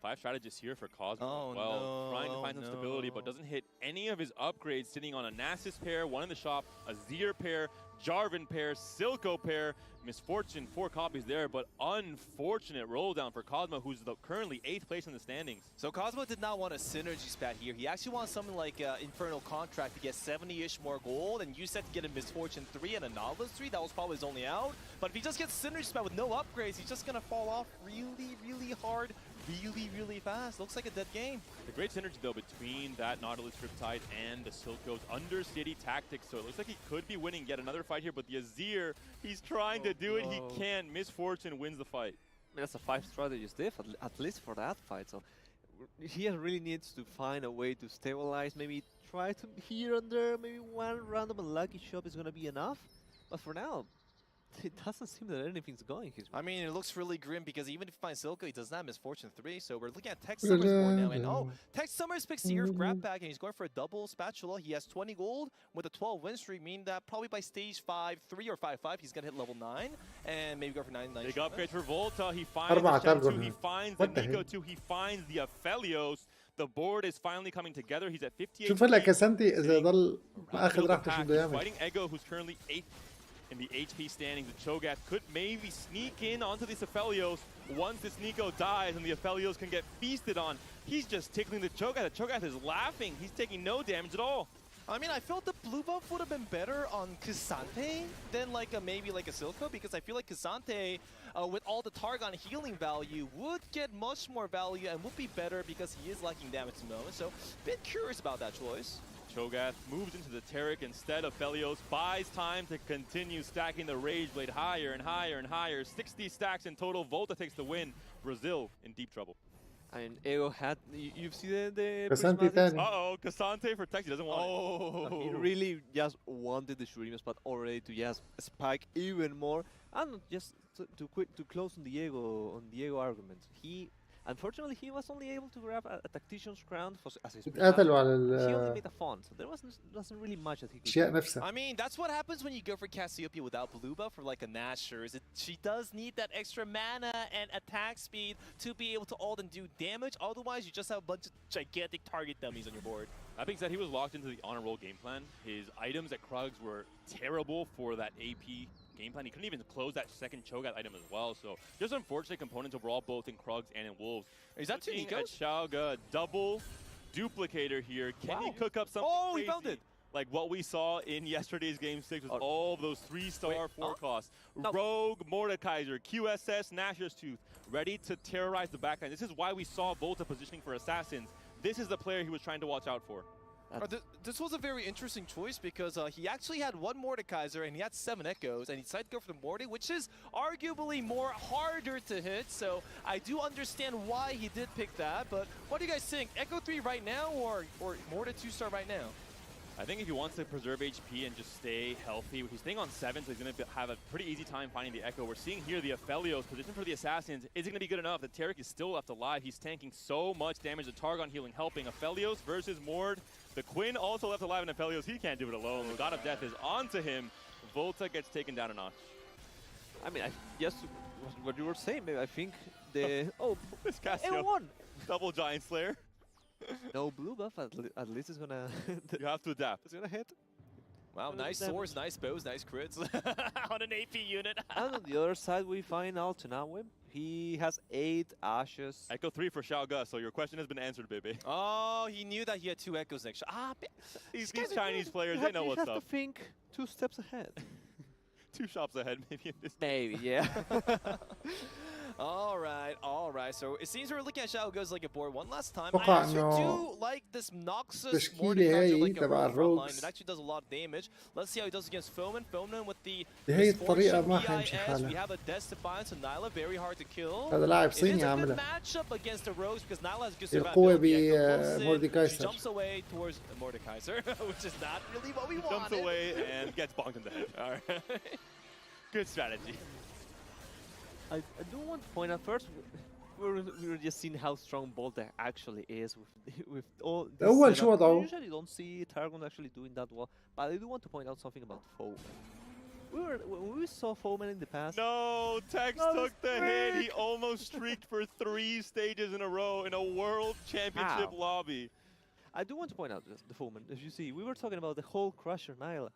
5 strategists here for Cosmo as well, trying to find some stability, but doesn't hit any of his upgrades, sitting on a Nasus pair, 1 in the shop, a Azir pair, Jarvan pair, Silco pair, Misfortune, 4 copies there, but unfortunate roll down for Cosmo, who's currently 8th place in the standings. So Cosmo did not want a synergy spat here. He actually wants something like Infernal Contract to get 70-ish more gold, and you said to get a Misfortune 3 and a Nautilus 3. That was probably his only out. But if he just gets synergy spat with no upgrades, he's just going to fall off really hard, really fast. Looks like a dead game. The great synergy, though, between that Nautilus Riptide and the Silco's Undercity tactics. So it looks like he could be winning yet another fight here, but the Azir, he's trying to do it. He can't. Misfortune wins the fight. I mean, that's a 5 strategist diff, at least for that fight. So he really needs to find a way to stabilize. Maybe try to here and there. Maybe 1 random unlucky shot is going to be enough. But for now, it doesn't seem that anything's going his way. I mean, it looks really grim because even if he finds Silco, he does not have Misfortune 3. So we're looking at Tex Summers more now. And Tex Summers picks the Earth grab pack and he's going for a double spatula. He has 20 gold with a 12 win streak, meaning that probably by stage 5-3 or 5-5, he's going to hit level 9 and maybe go for 99. Big upgrade for Volta. He finds the Shen 2, he finds the Nico 2, he finds the Aphelios. The board is finally coming together. He's at 58. شوف هلا كاسانتي إذا ضل أخذ راحته شو بده يعمل. Fighting Ego, who's currently 8th in the HP standings. The Cho'Gath could maybe sneak in onto this Aphelios once this Nico dies and the Aphelios can get feasted on. He's just tickling the Cho'Gath. The Cho'Gath is laughing. He's taking no damage at all. I mean, I felt the blue buff would have been better on K'Sante than maybe like a Silco, because I feel like K'Sante, with all the Targon healing value, would get much more value and would be better because he is lacking damage at the moment. So, a bit curious about that choice. Cho'Gath moves into the Taric instead of Aphelios, buys time to continue stacking the Rage Blade higher and higher and higher. 60 stacks in total. Volta takes the win. Brazil in deep trouble. I mean, Ego had, you've seen the K'Sante tani. Uh-oh, K'Sante for Tex, he doesn't want it. He really just wanted the Shurima spot already to just spike even more. And just to close on the Diego argument, Unfortunately, he was only able to grab a tactician's crown as his اتقتلوا على he only made a font, so there wasn't really much that he could الاشياء do. نفسها. I mean, that's what happens when you go for Cassiopeia without blue buff for like a Nasher. She does need that extra mana and attack speed to be able to ult and do damage. Otherwise, you just have a bunch of gigantic target dummies on your board. That being said, he was locked into the honor roll game plan. His items at Krugs were terrible for that AP game plan. He couldn't even close that second Cho'Gath item as well. So just unfortunate components overall, both in Krugs and in Wolves. Is that two Nikos? Xiaoga, double duplicator here. Can he cook up something crazy? He found it. Like what we saw in yesterday's Game 6 with all of those 3-star 4-costs. Rogue, Mordekaiser, QSS, Nashor's Tooth, ready to terrorize the backline. This is why we saw Volta positioning for Assassins. This is the player he was trying to watch out for. This was a very interesting choice because he actually had one Mordekaiser and he had 7 Echoes, and he decided to go for the Morde, which is arguably more harder to hit. So I do understand why he did pick that. But what do you guys think? Echo 3 right now or Morde 2-star right now? I think if he wants to preserve HP and just stay healthy, he's staying on 7, so he's going to have a pretty easy time finding the Echo. We're seeing here the Aphelios position for the Assassins isn't going to be good enough. The Taric is still left alive. He's tanking so much damage. The Targon healing helping. Aphelios versus Mord. The Quinn also left alive, and Aphelios, he can't do it alone. The God of Death is onto him. Volta gets taken down a notch. I mean, just what you were saying, maybe I think the... this Cassio. It won! Double Giant Slayer. No blue buff, at least it's gonna... You have to adapt. It's gonna hit. Wow, nice swords, nice bows, nice crits on an AP unit. And on the other side, we find Altanawe. He has 8 Ashes. Echo 3 for Xiaoga, so your question has been answered, baby. Oh, he knew that he had 2 Echoes next. These Chinese players, they know what's up. You have to think 2 steps ahead. 2 shops ahead, maybe in this. Maybe, yeah. All right. So it seems we're looking at Xiaoga's like a board one last time. I أتوقع actually إنه do like this Noxus تشكيلة هي like تبع a front line. الروكس. It actually does a lot of damage. Let's see how he does against Foeman. Foeman with the بهي الطريقة ما BIS. حيمشي We حالها. have a Death Defiance and Nyla, very hard to kill. هذا لاعب It is صيني a good عاملها. matchup against the Rogues because Nyla has good القوة survivability. She بمورديكايسر. jumps away towards Mordekaiser, which is not really what we wanted. Jumps away and gets bonked in the head. All right. Good strategy. I do want to point out first, we were just seeing how strong Volta actually is with all this أول setup. شو وضعه؟ You usually don't see Targon actually doing that well, but I do want to point out something about Foeman. When we saw Foeman in the past. No, Tex took the hit. He almost streaked for 3 stages in a row in a World Championship lobby. I do want to point out the Foeman. As you see, we were talking about the whole Crusher Nyla.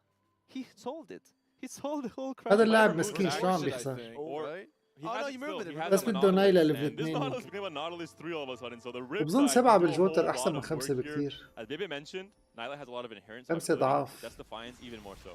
He solved it. He solved the whole Crusher. هذا اللاعب مسكين شو عم بيخسر؟ He you moved it. بس بده نايلة ليفل This 2. Nautilus became a Nautilus 3 all of a sudden, so the rip وبظن side 7 can do a بالجوتر whole أحسن lot من of 5 work here. بكثير. As Bebe mentioned, Nyla has a lot of inherent 5 ضعاف. Death Defiance even more so.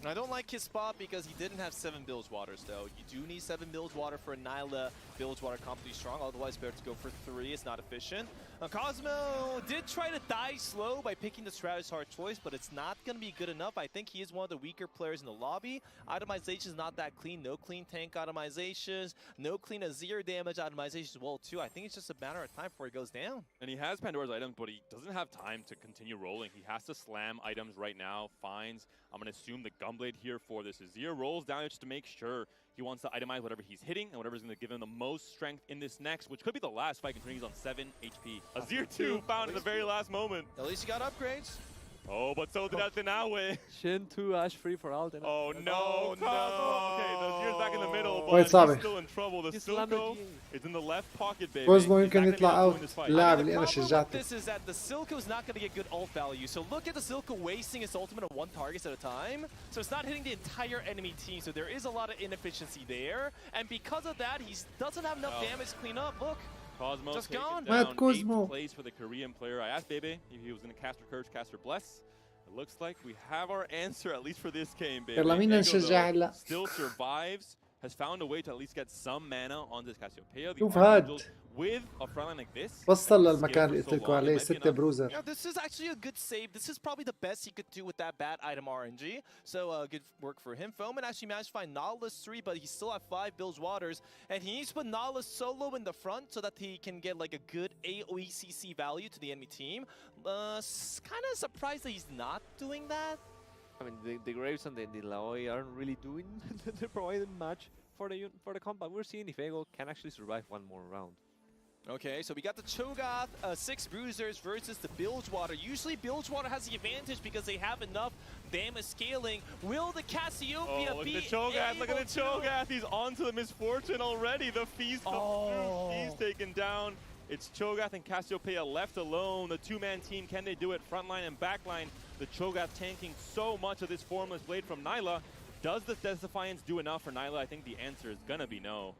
I don't like his spot because he didn't have 7 Bilge Waters though. You do need 7 Bilge Water for a Nyla Bilge Water comp to be strong, otherwise better to go for 3, it's not efficient. Cosmo did try to die slow by picking the Stratus hard choice, but it's not going to be good enough. I think he is one of the weaker players in the lobby. Itemization is not that clean, no clean tank itemizations, no clean Azir damage itemizations as well too. I think it's just a matter of time before he goes down. And he has Pandora's items, but he doesn't have time to continue rolling. He has to slam items right now, finds, I'm going to assume the Gunblade here for this Azir, rolls down just to make sure he wants to itemize whatever he's hitting and whatever's going to give him the most strength in this next, which could be the last fight considering he's on 7 HP. Azir 2 found in the very last moment. At least he got upgrades. Oh, but so did Altanawe. Shin 2 Ash free for Altanawe. Oh no, no. Okay, the Azir's back in the middle, Wait, but he's still in trouble. The Silco is in the left pocket, baby. كوزمو يمكن يطلع اوت اللاعب اللي انا The problem with شجعته. this is that the Silco is not going to get good ult value. So look at the Silco wasting its ultimate on 1 target at a time. So it's not hitting the entire enemy team. So there is a lot of inefficiency there. And because of that, he doesn't have enough damage to clean up. Look. Cosmo just taken gone. down. Mad Cosmo. 8th place for the Korean player. I asked Bebe if he was going to cast her Curse, cast her Bless. It looks like we have our answer, at least for this game, baby. يلا مين Echo, نشجع though, هلا؟ still survives, has found a way to at least get some mana on this Cassiopeia. The شوف Archangels هاد. with a frontline like this. وصل and للمكان اللي scared for قلت so لكم long, عليه it might be 6 enough. بروزر. Yeah, this is actually a good save. This is probably the best he could do with that bad item RNG. So good work for him. Foeman actually managed to find Nautilus 3, but he still have 5 Bilge Waters. And he needs to put Nautilus solo in the front so that he can get like a good AOECC value to the enemy team. Kind of surprised that he's not doing that. I mean, the Graves and the Laoi aren't really doing they're providing much for the combat. We're seeing if Ego can actually survive one more round. Okay, so we got the Cho'Gath 6 Bruisers versus the Bilgewater. Usually Bilgewater has the advantage because they have enough damage scaling. Will the Cassiopeia look be at the Cho'Gath, look at the Cho'Gath. He's onto the misfortune already. The Feast comes through. He's taken down. It's Cho'Gath and Cassiopeia left alone. The two-man team, can they do it? Frontline and backline. The Cho'Gath tanking so much of this Formless Blade from Nyla. Does the Defiance do enough for Nyla? I think the answer is gonna be no.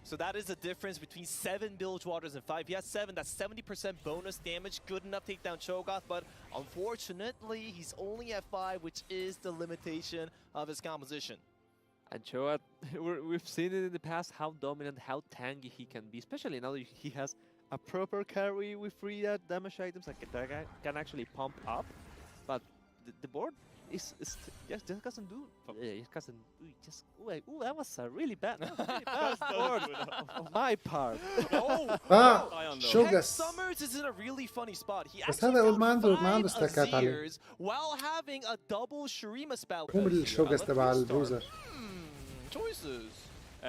So that is the difference between 7 Bilgewaters and 5. He has 7, that's 70% bonus damage. Good enough to take down Cho'Gath, but unfortunately, he's only at 5, which is the limitation of his composition. And Cho'Gath, we've seen it in the past, how dominant, how tanky he can be, especially now that he has a proper carry with free damage items that can actually pump up. But the board just doesn't do. That was a really bad board of my part. Tex Summers is in a really funny spot. He actually found 5 Azirs while having a double Shurima spell. Choices.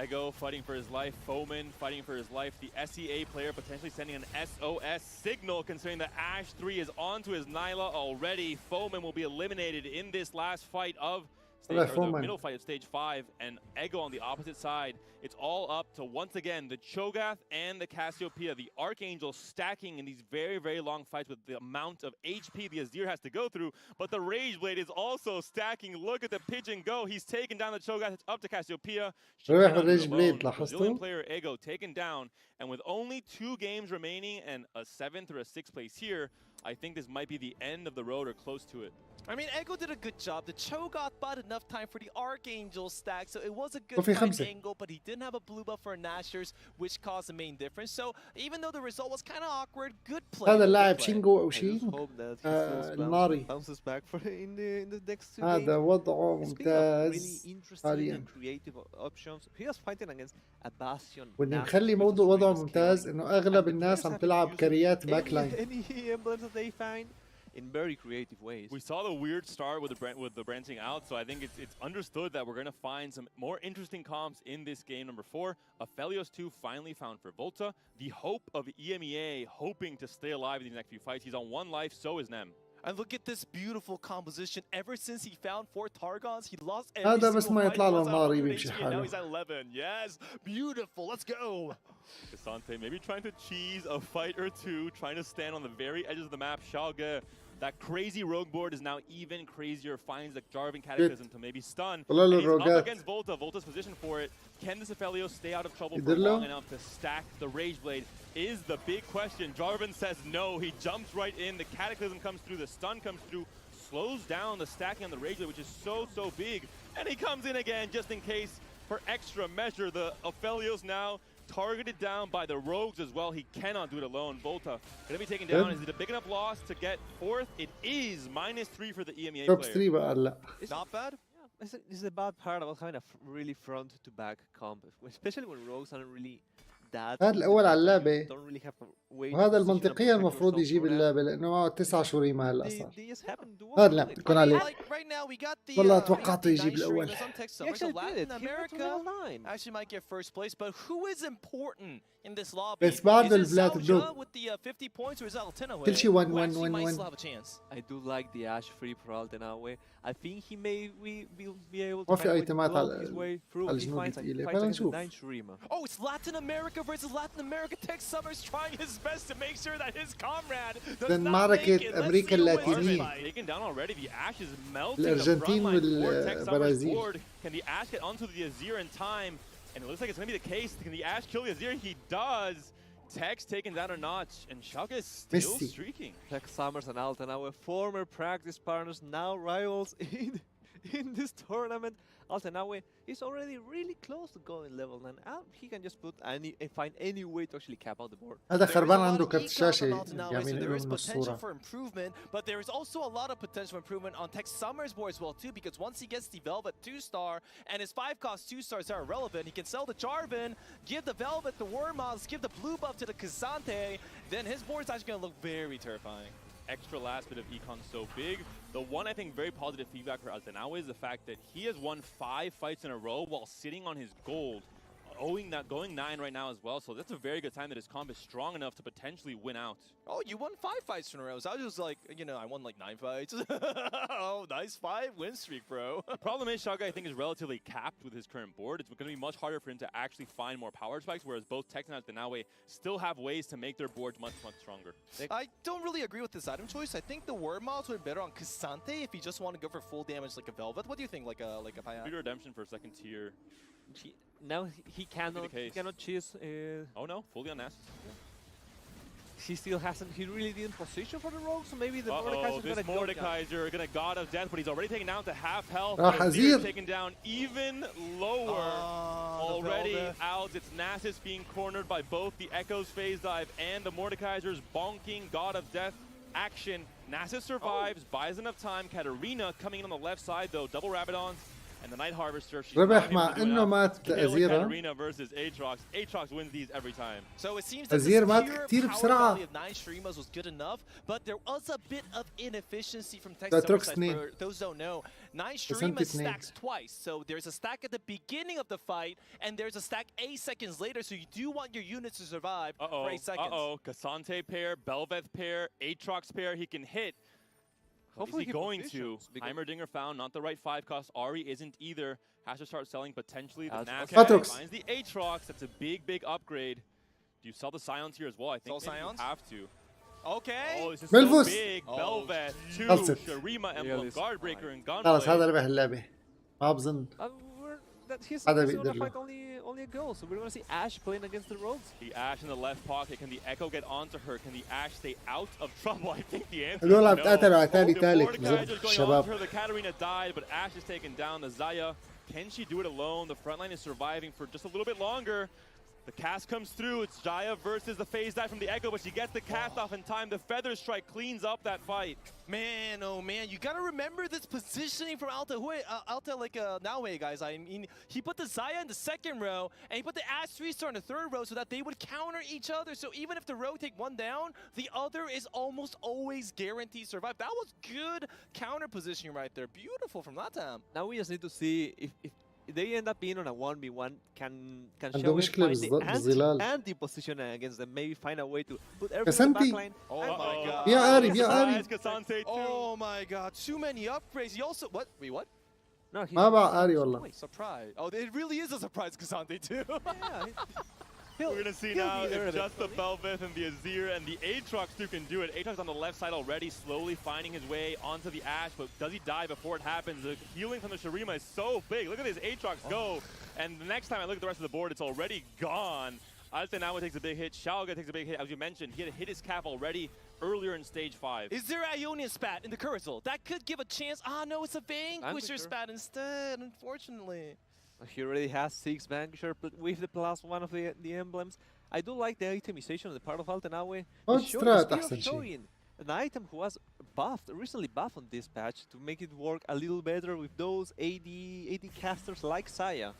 Ego fighting for his life, Foeman fighting for his life, the SEA player potentially sending an SOS signal considering that Ash 3 is onto his Nyla already. Foeman will be eliminated in this last fight of the middle fight of stage 5, and Ego on the opposite side. It's all up to, once again, the Cho'Gath and the Cassiopeia, the Archangel stacking in these very, very long fights with the amount of HP the Azir has to go through, but the Rage Blade is also stacking. Look at the Pigeon go. He's taken down the Cho'Gath. It's up to Cassiopeia. Brazilian player Ego taken down, and with only 2 games remaining and a 7th or a 6th place here, I think this might be the end of the road or close to it. I mean, Ego did a good job. The Cho'Gath bought enough time for the Archangel stack, so it was a good fight angle, but he didn't have a blue buff for Nashers, which caused the main difference. So even though the result was kind of awkward, good play. هذا اللاعب شينجو أو شين الناري. هذا وضعه ممتاز حاليا. واللي مخلي موضوع وضعه ممتاز إنه أغلب الناس عم تلعب كريات باك لاين. In very creative ways. We saw the weird start with the branching out, so I think it's understood that we're going to find some more interesting comps in this game. Number 4, Aphelios 2 finally found for Volta. The hope of EMEA hoping to stay alive in these next few fights. He's on 1 life, so is Nem. And look at this beautiful composition. Ever since he found 4 Targons, he lost every هذا بس ما single يطلع له fight. النار يمشي Now حاله. he's at 11. Yes, beautiful. Let's go. Kasante maybe trying to cheese a fight or 2, trying to stand on the very edges of the map. Xiaoge, that crazy rogue board is now even crazier. Finds the Jarvan Cataclysm to maybe stun. And he's up against Volta. Volta's positioned for it. Can this Aphelios stay out of trouble for long enough to stack the Rage Blade? Is the big question. Jarvan says no. He jumps right in. The Cataclysm comes through. The stun comes through. Slows down the stacking on the Rage Blade, which is so big. And he comes in again just in case for extra measure. The Aphelios now targeted down by the rogues as well. He cannot do it alone. Volta gonna be taken down. Is it a big enough loss to get 4th? It is -3 for the EMEA player. It's not bad. It's a bad part about having a really front-to-back comp, especially when rogues aren't really that. هذا الأول على اللعبة. Don't really have a way. وهذا المنطقيا المفروض يجيب اللعبة لأنه معه 9 شهوريما هلا صار. هذا لا بتكون عليه. والله توقعته يجيب الأول. Actually might get first place, but who is important in this lobby? بس بعد البلات بدو. With the 50 points or is Altenawe? كل شيء 1 1 1 1 1. have a chance. I do like the Ash free for Altenawe. I think he may be able to ما في ايتمات his way through. على الجنوب الثقيلة. خلينا نشوف. Oh, it's Latin America versus Latin America. Tex Summers trying his best to make sure that his comrade does not معركة make it. أمريكا اللاتينية. Taken down already. The Ash is melting. الأرجنتين والبرازيل. Can the Ash get onto the Azir in time? And it looks like it's going to be the case. Can the Ash kill the Azir? He does. Tex taken down a notch, and Xiaoge is still streaking. Tex Summers and Altenawe, former practice partners, now rivals in this tournament. Altenawe is already really close to going level 9. He can just find any way to actually cap out the board. هذا خربان عنده كرت الشاشة يعمل there is من potential الصورة. for improvement, but there is also a lot of potential improvement on Tex Summers' board as well too, because once he gets the Velvet 2-star and his 5-cost 2-stars are irrelevant, he can sell the Jarvan, give the Velvet the Wormhouse, give the blue buff to the Kazante, then his board is actually going to look very terrifying. Extra last bit of econ so big. The one I think very positive feedback for Altenawe is the fact that he has won 5 fights in a row while sitting on his gold. going 9 right now as well, so that's a very good sign that his comp is strong enough to potentially win out. Oh, you won 5 fights in a row. So I was just like, you know, I won like 9 fights. Oh, nice 5 win streak, bro. The problem is Shaka, I think, is relatively capped with his current board. It's going to be much harder for him to actually find more power spikes, whereas both Texan and Danawe still have ways to make their boards much, much stronger. I don't really agree with this item choice. I think the word models would be better on Cassante if you just want to go for full damage like a Velvet. What do you think, like a Paya? Bigger redemption for a second tier. Now he cannot choose. Oh no, fully on Nasus. He still hasn't. He really didn't position for the rogue, so maybe the Mordekaiser's this gonna Mordekaiser gonna God of Death, but he's already taken down to half health. Azir taken down even lower. Already out. It's Nasus being cornered by both the Echo's phase dive and the Mordekaiser's bonking God of Death action. Nasus survives, buys enough time. Katarina coming in on the left side though, double Rabadons. And the Night Harvester, she's ربح مع انه مات أزيرة. Katarina versus Aatrox. Aatrox wins these every time. So it seems that the pure power value of 9 Shurimas was good enough, but there was a bit of inefficiency from Texas. For those who don't know, 9 Shurimas stacks twice. So there's a stack at the beginning of the fight, and there's a stack 8 seconds later, so you do want your units to survive for 8 seconds. Cassante pair, Belveth pair, Aatrox pair, he can hit. Hopefully is he going to? Heimerdinger found not the right 5 cost. Ari isn't either. Has to start selling potentially the Nasus. Finds the Aatrox. That's a big, big upgrade. Do you sell the Scions here as well? I think you have to. Okay. Oh, this is so big. Belveth, 2, Shurima Emblem, Guardbreaker, and Gunblade. خلاص هذا ربح اللعبة. ما بظن. He's going to fight only a girl, so we're going to see Ashe playing against the rogues. The Ashe in the left pocket. Can the Echo get onto her? Can the Ashe stay out of trouble? I think the answer is no. The Katarina died, but Ashe is taken down. The Zaya, can she do it alone? The front line is surviving for just a little bit longer. The cast comes through. It's Jaya versus the phase dive from the Echo, but she gets the cast off in time. The Feather Strike cleans up that fight. Man, oh man, you gotta remember this positioning from Alta like Naue, guys. I mean, he put the Zaya in the second row, and he put the Ashe 3-star in the third row so that they would counter each other. So even if the rogue take one down, the other is almost always guaranteed survive. That was good counter positioning right there. Beautiful from that time. Now we just need to see if they end up being on a 1v1, can show the anti-position against them, maybe find a way to put everything in the backline. Oh my god. Oh my god, too many upgrades. He also, what? Wait, what? No, ما بقى آري والله. Surprise. Oh, it really is a surprise, Cassante too. We're going to see now if just the Belveth and the Azir and the Aatrox too can do it. Aatrox on the left side already slowly finding his way onto the Ashe, but does he die before it happens? The healing from the Shurima is so big. Look at this Aatrox go. And the next time I look at the rest of the board, it's already gone. Altenawa takes a big hit. Xiaoga takes a big hit. As you mentioned, he had hit his cap already earlier in stage 5. Is there Ionian Spat in the Curzel? That could give a chance. Ah, no, it's a Vanquisher Spat instead, unfortunately. He already has 6 Vanquisher with the +1 of the emblems. I do like the itemization on the part of Altenawe. Showing an item who was recently buffed on this patch to make it work a little better with those AD casters like Saya.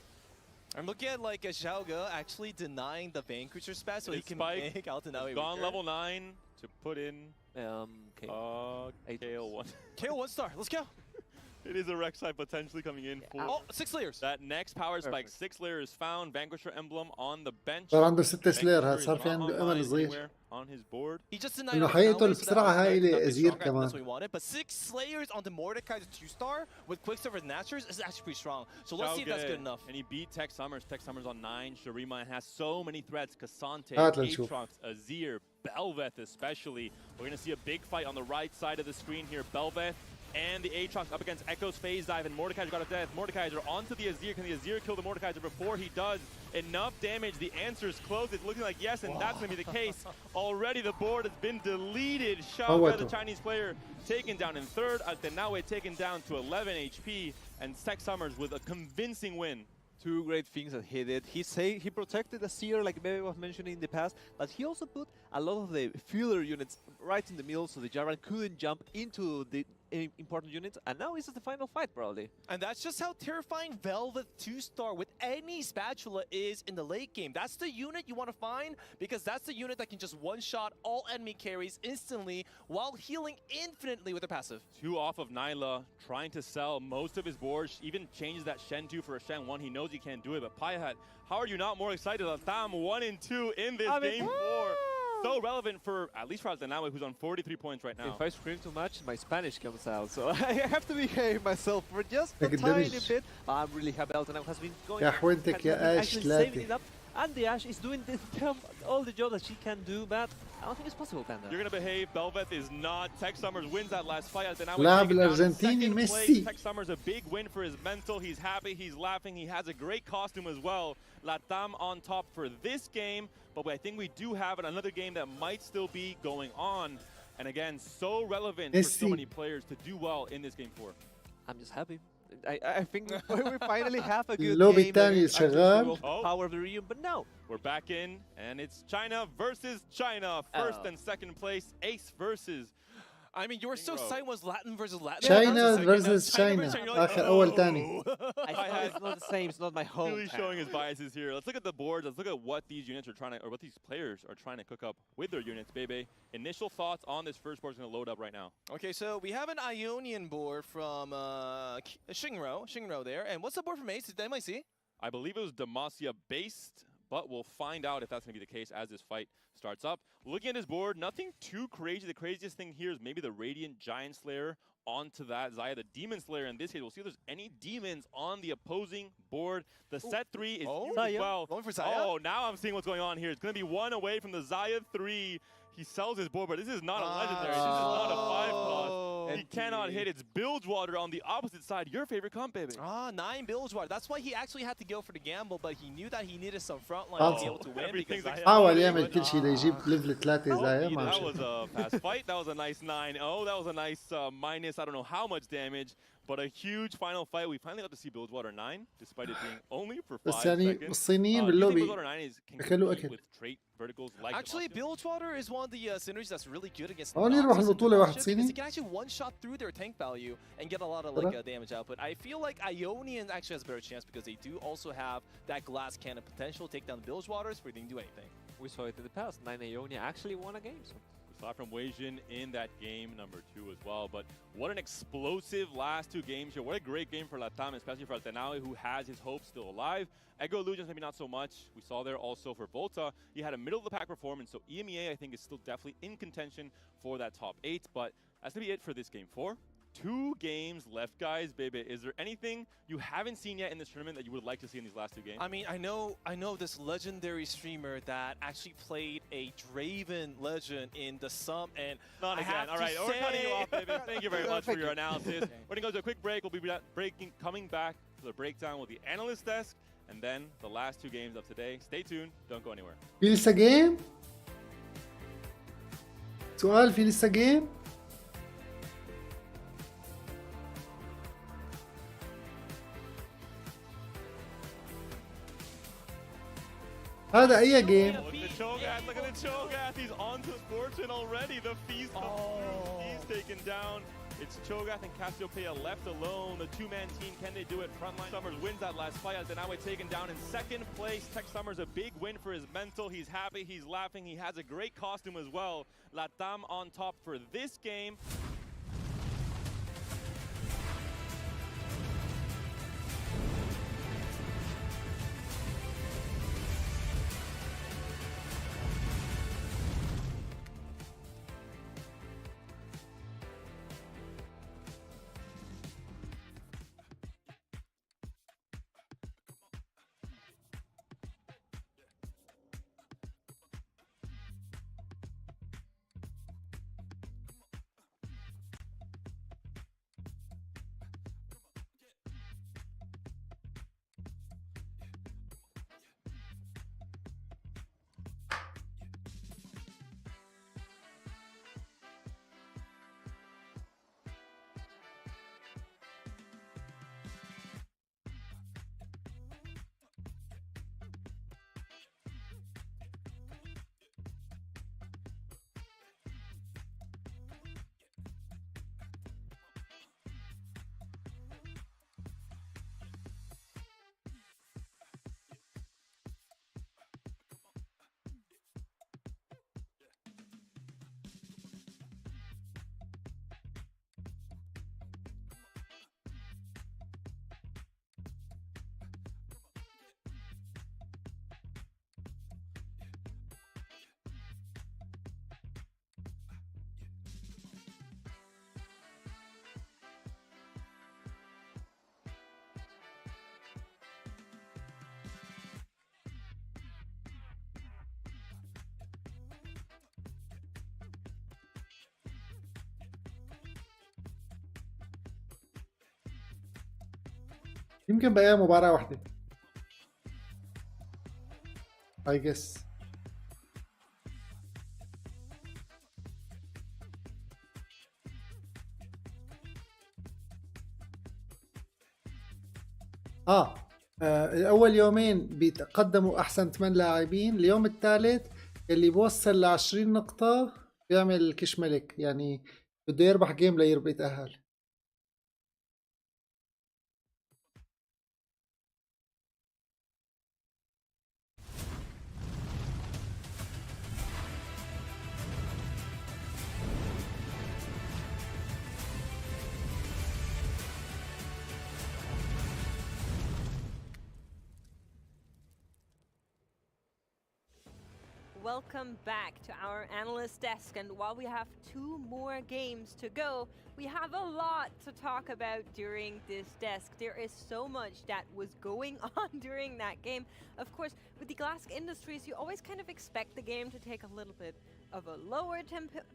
I'm looking at like a Xiaoga actually denying the Vanquisher Spat so he can make Altenawe gone level 9 to put in KO1. KO1 star, let's go. It is a Rek'Sai potentially coming in for... Oh, 6 layers. That next power spike, 6 layers found. Vanquisher emblem on the bench. صار عنده 6 سلاير هذا صار في عنده امل صغير. On his board. انه حيقتل بسرعة هاي أزير كمان. But 6 slayers on the Mordekaiser 2-star with Quicksilver Nashers is actually pretty strong. So let's see if that's good enough. And he beat Tech Summers. Tech Summers on 9. Shurima has so many threats. Cassante, Aatrox, Azir, Belveth especially. We're going to see a big fight on the right side of the screen here. Belveth and the Aatrox up against Echo's phase dive, and Mordekaiser got a death. Mordekaiser onto the Azir. Can the Azir kill the Mordekaiser before he does enough damage? The answer is close. It's looking like yes, and that's going to be the case. Already the board has been deleted. Xiaoga, the Chinese player, taken down in third. Altenawe taken down to 11 HP, and Tech Summers with a convincing win. 2 great things that he did. He protected the Seer, like Bebe was mentioning in the past, but he also put a lot of the filler units right in the middle so the Jarvan couldn't jump into important units, and now this is the final fight, probably. And that's just how terrifying Velvet 2-star with any spatula is in the late game. That's the unit you want to find, because that's the unit that can just one-shot all enemy carries instantly while healing infinitely with their passive. 2 off of Nyla, trying to sell most of his boards, even changes that Shen 2 for a Shen 1. He knows he can't do it, but Piehat, how are you not more excited about Tham 1 and 2 in this game 4? So relevant for, at least for Altanawe, who's on 43 points right now. If I scream too much, my Spanish comes out, so I have to behave myself for just a tiny bit. I'm really happy Altanawe has been going. يا حوينتك يا آش ثلاثة. And the Ash is doing all the job that she can do, but I don't think it's possible, Panda. You're going to behave. Belveth is not. Tech Summers wins that last fight. لاعب الأرجنتيني ميسي. Tech Summers a big win for his mental. He's happy. He's laughing. He has a great costume as well. Latam on top for this game, but I think we do have another game that might still be going on. And again, so relevant for so many players to do well in this game 4. I'm just happy. I think we finally have a good اللوبي game. الثاني شغال. Power of the region, but no. We're back in, and it's China versus China. First and second place, Ace versus. I mean, you were so excited was Latin versus Latin. China versus China. آخر أول ثاني. It's not the same. It's not my home. Really showing his biases here. Let's look at the boards. Let's look at what these units are trying to, or what these players are trying to cook up with their units. Bebe, initial thoughts on this first board is going to load up right now. Okay, so we have an Ionian board from Shinro there. And what's the board from Ace? Did anybody see? I believe it was Demacia based, but we'll find out if that's going to be the case as this fight starts up. Looking at his board, nothing too crazy. The craziest thing here is maybe the Radiant Giant Slayer onto that Xayah, the Demon Slayer in this case. We'll see if there's any demons on the opposing board. The set 3 is huge as well. Going for Xayah? Oh, now I'm seeing what's going on here. It's going to be 1 away from the Xayah 3. He sells his board, but this is not a legendary. This is not a 5 cost. He cannot hit. It's Bilgewater on the opposite side. Your favorite comp, baby. 9 Bilgewater. That's why he actually had to go for the gamble, but he knew that he needed some front line to be able to win. حاول يعمل كل شيء ليجيب ليفل 3 زي ما That was a fast fight. That was a nice 9-0. That was a nice minus, I don't know how much damage, but a huge final fight. We finally got to see Bilgewater 9, despite it being only for 5 بس يعني seconds. الصينيين باللوبي أكلوا أكل. With trait verticals like Actually, Bilgewater is one of the synergies that's really good against هون يروح البطولة واحد because صيني. he can actually one-shot through their tank value and get a lot of damage output. I feel like Ionian actually has a better chance because they do also have that glass cannon potential to take down the Bilgewaters before they can do anything. We saw it in the past. 9 Ionia actually won a game. So. We saw from Weijin in that game number 2 as well. But what an explosive last 2 games here. What a great game for Latam, especially for Altanawe, who has his hopes still alive. Ego Illusions, maybe not so much. We saw there also for Volta. He had a middle-of-the-pack performance, so EMEA, I think, is still definitely in contention for that top 8. But that's going to be it for this game 4. 2 games left, guys. Baby, is there anything you haven't seen yet in this tournament that you would like to see in these last 2 games? I mean, I know this legendary streamer that actually played a Draven legend in the sum, and not again. All right, we're cutting you off, baby. Thank you very much for your analysis. We're going to go to a quick break. We'll be coming back to the breakdown with the analyst desk, and then the last 2 games of today. Stay tuned. Don't go anywhere. في لسه جيم؟ سؤال في لسه جيم؟ هذا أي جيم؟ Look at the Cho'Gath, look at the Cho'Gath. He's onto Fortune already. The Feast comes through. He's taken down. It's Cho'Gath and Cassiopeia left alone. The 2-man team, can they do it? Frontline Summers wins that last fight. Altanawe taken down in second place. Tech Summers a big win for his mental. He's happy, he's laughing. He has a great costume as well. Latam on top for this game. يمكن بقى مباراة واحدة I guess. الأول يومين بيتقدموا أحسن 8 لاعبين، اليوم الثالث اللي بوصل ل20 نقطة بيعمل كش ملك، يعني بده يربح جيم ليربح يتأهل. Welcome back to our analyst desk, and while we have 2 more games to go, we have a lot to talk about during this desk. There is so much that was going on during that game. Of course, with the glass industries, you always kind of expect the game to take a little bit of a lower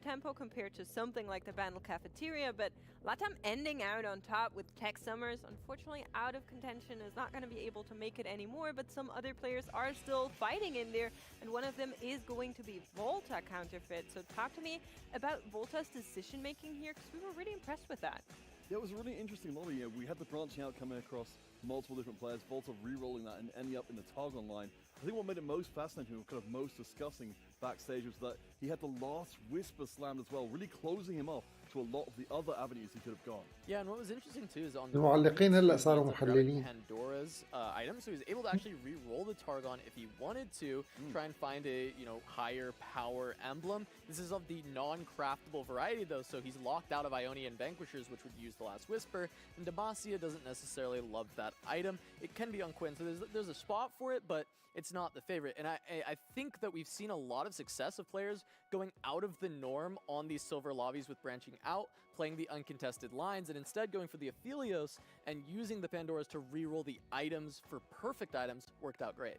tempo compared to something like the Battle Cafeteria, but LATAM ending out on top with Tech Summers, unfortunately out of contention, is not going to be able to make it anymore, but some other players are still fighting in there, and one of them is going to be Volta Counterfeit. So talk to me about Volta's decision making here, because we were really impressed with that. Yeah, it was a really interesting lobby. We had the branching out coming across multiple different players, Volta re-rolling that and ending up in the Targon line. I think what made it most fascinating, kind of most discussing backstage, was that he had the last Whisper slammed as well, really closing him off to a lot of the other avenues he could have gone. Yeah, and what was interesting too is on المعلقين هلا صاروا محللين. Pandora's items, so he was able to actually re-roll the Targon if he wanted to, try and find a higher power emblem. This is of the non-craftable variety though, so he's locked out of Ionian Vanquishers, which would use the last Whisper, and Demacia doesn't necessarily love that item. It can be on Quinn, so there's a spot for it, but it's not the favorite. And I think that we've seen a lot of success of players going out of the norm on these silver lobbies with branching out, playing the uncontested lines, and instead going for the Aphelios and using the Pandoras to reroll the items for perfect items worked out great.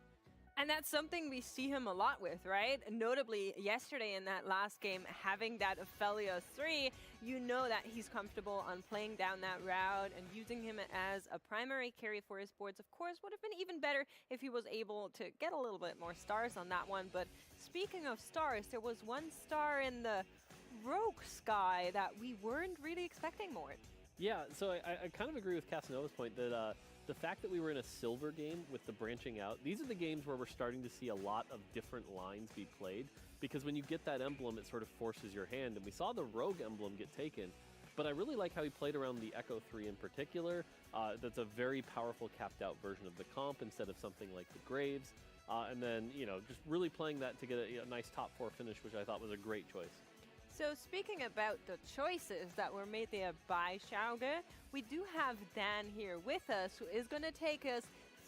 And that's something we see him a lot with, right? Notably, yesterday in that last game, having that Aphelios 3, you know that he's comfortable on playing down that route, and using him as a primary carry for his boards, of course, would have been even better if he was able to get a little bit more stars on that one. But speaking of stars, there was one star in the Rogue Sky that we weren't really expecting more. Yeah, so I kind of agree with Casanova's point that the fact that we were in a silver game with the branching out, these are the games where we're starting to see a lot of different lines be played, because when you get that emblem, it sort of forces your hand, and we saw the Rogue emblem get taken, but I really like how he played around the Echo 3 in particular. That's a very powerful capped out version of the comp instead of something like the Graves, and then, just really playing that to get a nice top 4 finish, which I thought was a great choice. So speaking about the choices that were made there by Schauge, we do have Dan here with us, who is going to take us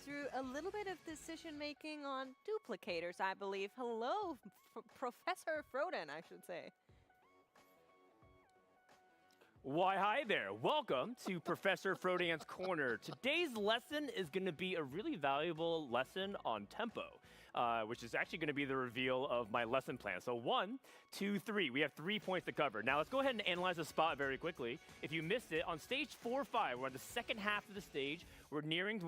through a little bit of decision-making on duplicators, I believe. Hello, Professor Froden, I should say. Why, hi there. Welcome to Professor Frodan's Corner. Today's lesson is going to be a really valuable lesson on tempo, which is actually going to be the reveal of my lesson plan. So 1, 2, 3. We have 3 points to cover. Now let's go ahead and analyze the spot very quickly. If you missed it, on stage 4 or 5, we're on the second half of the stage. We're going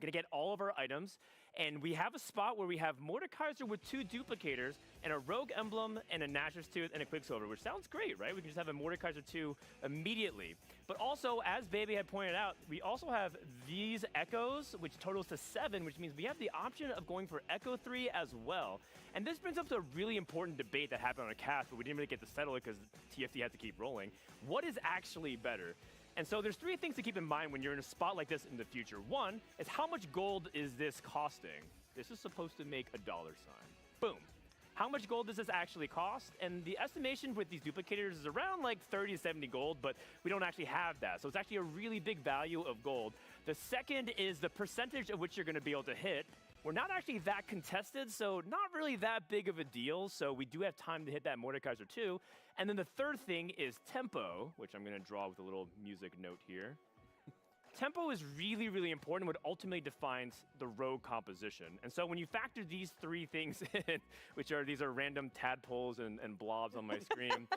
to get all of our items. And we have a spot where we have Mordekaiser with 2 duplicators and a Rogue Emblem and a Nashor's Tooth and a Quicksilver, which sounds great, right? We can just have a Mordekaiser 2 immediately. But also, as Baby had pointed out, we also have these Echoes, which totals to 7, which means we have the option of going for Echo 3 as well. And this brings up to a really important debate that happened on a cast, but we didn't really get to settle it because TFT had to keep rolling. What is actually better? And so there's 3 things to keep in mind when you're in a spot like this in the future. 1 is how much gold is this costing? This is supposed to make a $. Boom. How much gold does this actually cost? And the estimation with these duplicators is around like 30 to 70 gold, but we don't actually have that. So it's actually a really big value of gold. The second is the percentage of which you're going to be able to hit. We're not actually that contested, so not really that big of a deal. So we do have time to hit that Mordekaiser too. And then the third thing is tempo, which I'm going to draw with a little music note here. Tempo is really, really important, what ultimately defines the rogue composition. And so when you factor these 3 things in, these are random tadpoles and blobs on my screen,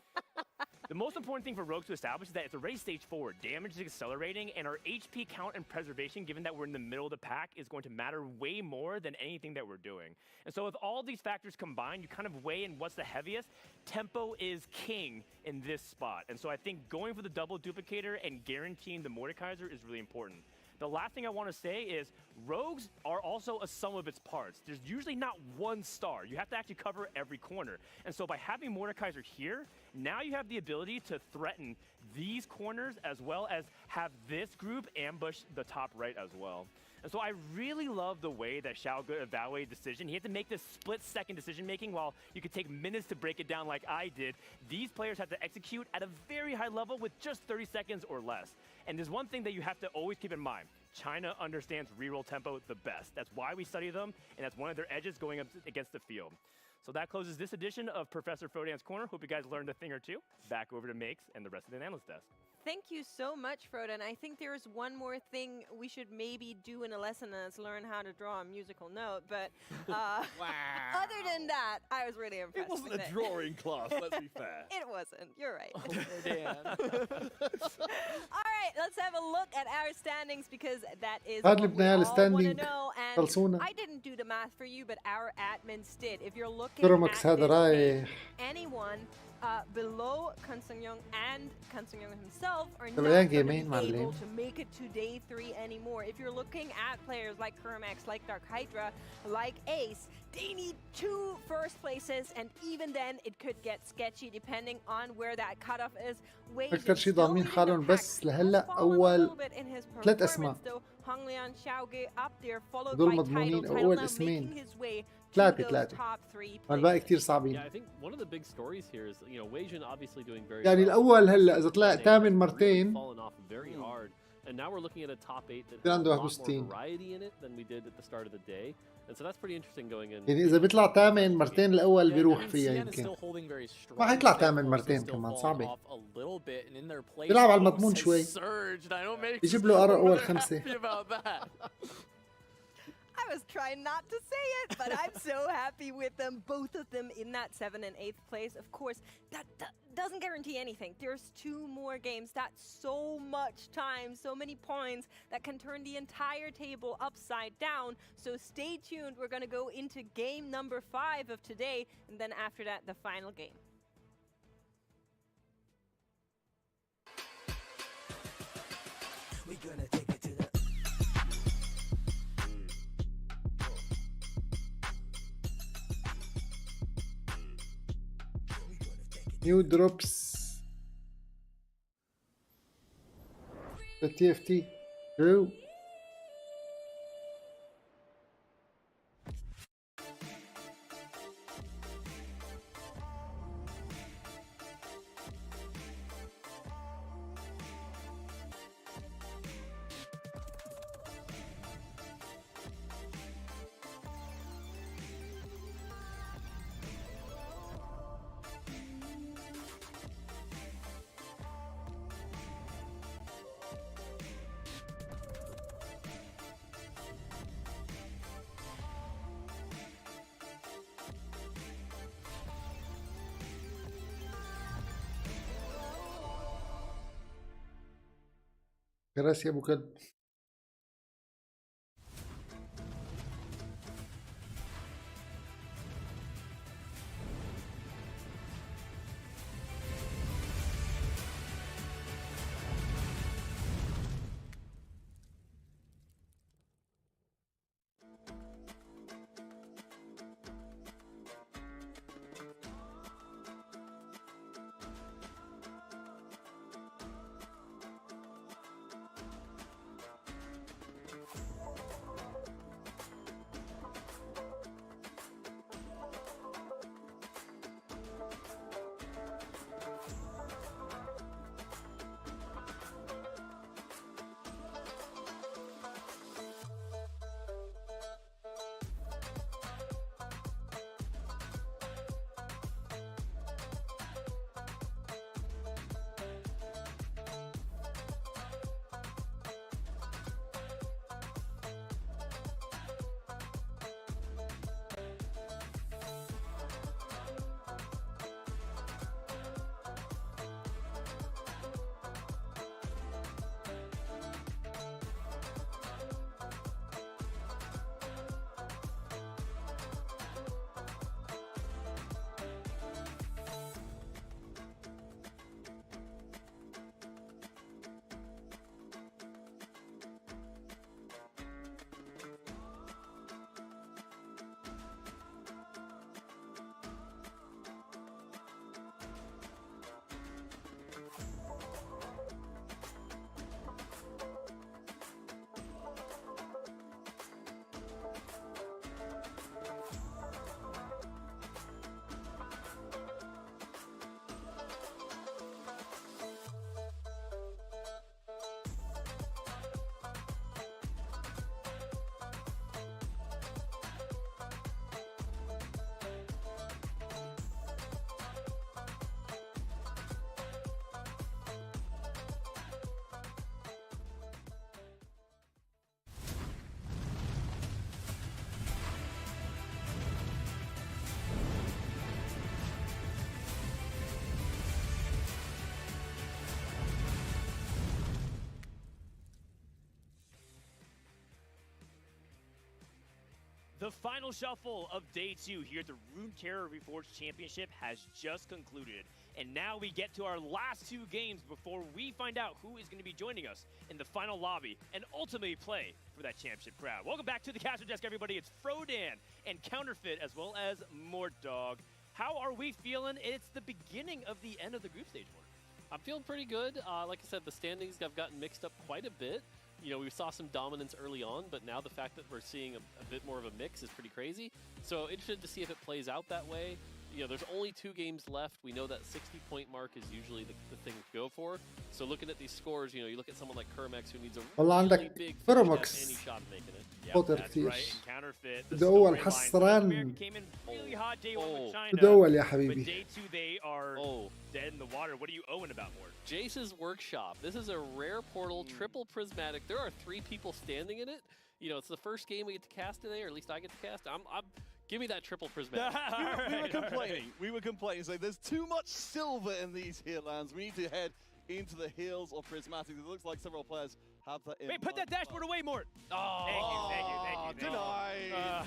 The most important thing for Rogues to establish is that it's already stage 4. Damage is accelerating, and our HP count and preservation, given that we're in the middle of the pack, is going to matter way more than anything that we're doing. And so with all these factors combined, you kind of weigh in what's the heaviest. Tempo is king in this spot. And so I think going for the double duplicator and guaranteeing the Mordekaiser is really important. The last thing I want to say is Rogues are also a sum of its parts. There's usually not one star. You have to actually cover every corner. And so by having Mordekaiser here, now you have the ability to threaten these corners as well as have this group ambush the top right as well. And so I really love the way that Xiaoge evaluated decision. He had to make this split-second decision-making while you could take minutes to break it down like I did. These players had to execute at a very high level with just 30 seconds or less. And there's one thing that you have to always keep in mind. China understands reroll tempo the best. That's why we study them, and that's one of their edges going up against the field. So that closes this edition of Professor Frodan's Corner. Hope you guys learned a thing or two. Back over to Makes and the rest of the analyst desk. Thank you so much, Frodan. I think there's one more thing we should maybe do in a lesson, and it's learn how to draw a musical note. But other than that, I was really impressed. It wasn't a drawing class, let's be fair. It wasn't. You're right. Oh, damn. All right, let's have a look at our standings because that is هذا what we البناء all want الستاندينج to know. And خلصونا. I didn't do the math for you, but our admins did. If you're looking كرومكس at هذا this رايح. page, anyone below Kun Sung-young and Kun Sung-young himself are not طبعاً going to جيمين be معلم. able to make it to day 3 anymore. If you're looking at players like Kermax, like Dark Hydra, like Ace, they need 2 first places, and even then it could get sketchy depending on where that cutoff is. أكثر شيء ضامنين حالهم بس لهلا أول 3 أسماء. هذول مضمونين أول اسمين. 3 والباقي كتير صعبين. Yeah, I think one of the big stories here is, you know, Weijin obviously doing very يعني الأول هلا إذا طلع ثامن مرتين. fallen off very hard, and now we're looking at a top 8 that كان has a عنده lot more 61. variety in it than we did at the start of the day, and so that's pretty interesting going in. يعني إذا بيطلع ثامن مرتين الأول بيروح And فيها Sian is يمكن. still holding very strong. ما حيطلع They've ثامن also مرتين still كمان fallen صعبة. off a little bit, and in their place, بيلعب على Rose المضمون has شوي. surged. I don't make يجيب له أرق أول so 5. happy about that. I was trying not to say it, but I'm so happy with them, both of them in that 7th and 8th place. Of course, that doesn't guarantee anything. There's 2 more games. That's so much time, so many points that can turn the entire table upside down. So stay tuned. We're going to go into game number 5 of today, and then after that, the final game. We're gonna take it to the New drops. The TFT. True. كراسي ابو كلب. The final shuffle of day 2 here at the Runeterra Reforged Championship has just concluded. And now we get to our last 2 games before we find out who is going to be joining us in the final lobby and ultimately play for that championship crown. Welcome back to the Caster Desk, everybody. It's Frodan and Counterfeit as well as Mortdog. How are we feeling? It's the beginning of the end of the group stage work. I'm feeling pretty good. Like I said, the standings have gotten mixed up quite a bit. You know, we saw some dominance early on, but now the fact that we're seeing a bit more of a mix is pretty crazy. So interested to see if it plays out that way. You know, there's only 2 games left. We know that 60-point mark is usually the thing to go for. So looking at these scores, you know, you look at someone like Kermex who needs a really big finish to have any shot of making it. Yeah, that's right. And Counterfeit. بدو أول حصران. Came in really hot day 1 with China. بدو أول يا But حبيبي. day 2 they are dead in the water. What are you owing about more? Jace's Workshop. This is a rare portal, triple prismatic. There are 3 people standing in it. You know, it's the first game we get to cast today, or at least I get to cast. Give me that triple prismatic. We were complaining, saying there's too much silver in these heal lands. We need to head into the heals or prismatic. It looks like several players have that in. Wait, put that dashboard away, Mort. Oh, thank you. Denied.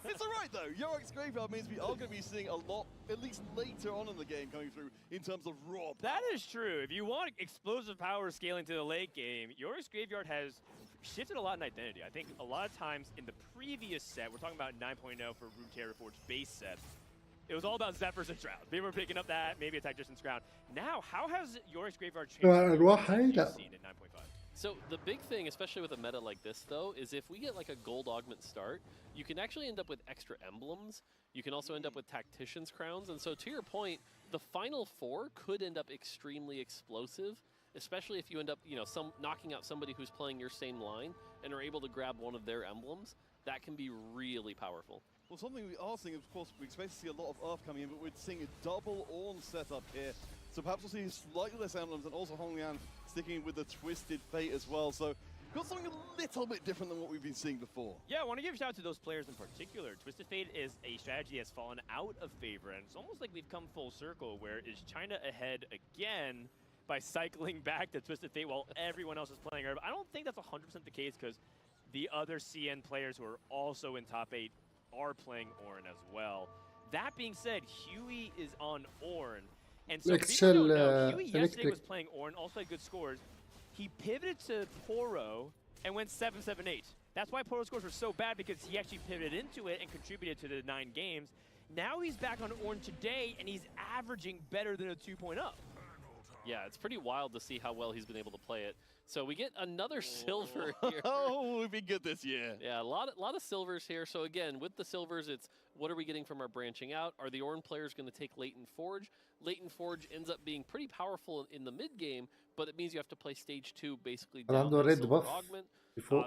It's all right though. Yorick's Graveyard means we are going to be seeing a lot, at least later on in the game, coming through in terms of raw power. That is true. If you want explosive power scaling to the late game, Yorick's Graveyard has shifted a lot in identity. I think a lot of times in the previous set, we're talking about 9.0 for Runeterra Reforged base set, it was all about Zephyrs and Shroud. They were picking up that, maybe a Tactician's Crown. Now, how has Yorick's Graveyard changed seen in 9.5? So the big thing, especially with a meta like this, though, is if we get like a gold augment start, you can actually end up with extra emblems. You can also end up with Tactician's Crowns. And so to your point, the final 4 could end up extremely explosive, especially if you end up, you know, knocking out somebody who's playing your same line and are able to grab one of their emblems. That can be really powerful. Well, something we are seeing, of course, we expect to see a lot of Earth coming in, but we're seeing a double Ornn setup here. So perhaps we'll see slightly less emblems and also Honglian sticking with the Twisted Fate as well. So got something a little bit different than what we've been seeing before. Yeah, I want to give a shout out to those players in particular. Twisted Fate is a strategy that's fallen out of favor, and it's almost like we've come full circle, where is China ahead again by cycling back to Twisted Fate while everyone else is playing Herb. I don't think that's 100% the case, because the other CN players who are also in top 8 are playing Ornn as well. That being said, Huey is on Ornn. And so people don't know, Huey yesterday was playing Ornn, also had good scores. He pivoted to Poro and went 7-7-8. That's why Poro's scores were so bad, because he actually pivoted into it and contributed to the 9 games. Now he's back on Ornn today, and he's averaging better than a 2.0. Yeah, it's pretty wild to see how well he's been able to play it. So we get another silver here. Oh, we've been good this year. Yeah, a lot of silvers here. So again, with the silvers, it's what are we getting from our branching out? Are the Ornn players going to take Latent Forge? Latent Forge ends up being pretty powerful in the mid game, but it means you have to play stage 2 basically down the silver augment.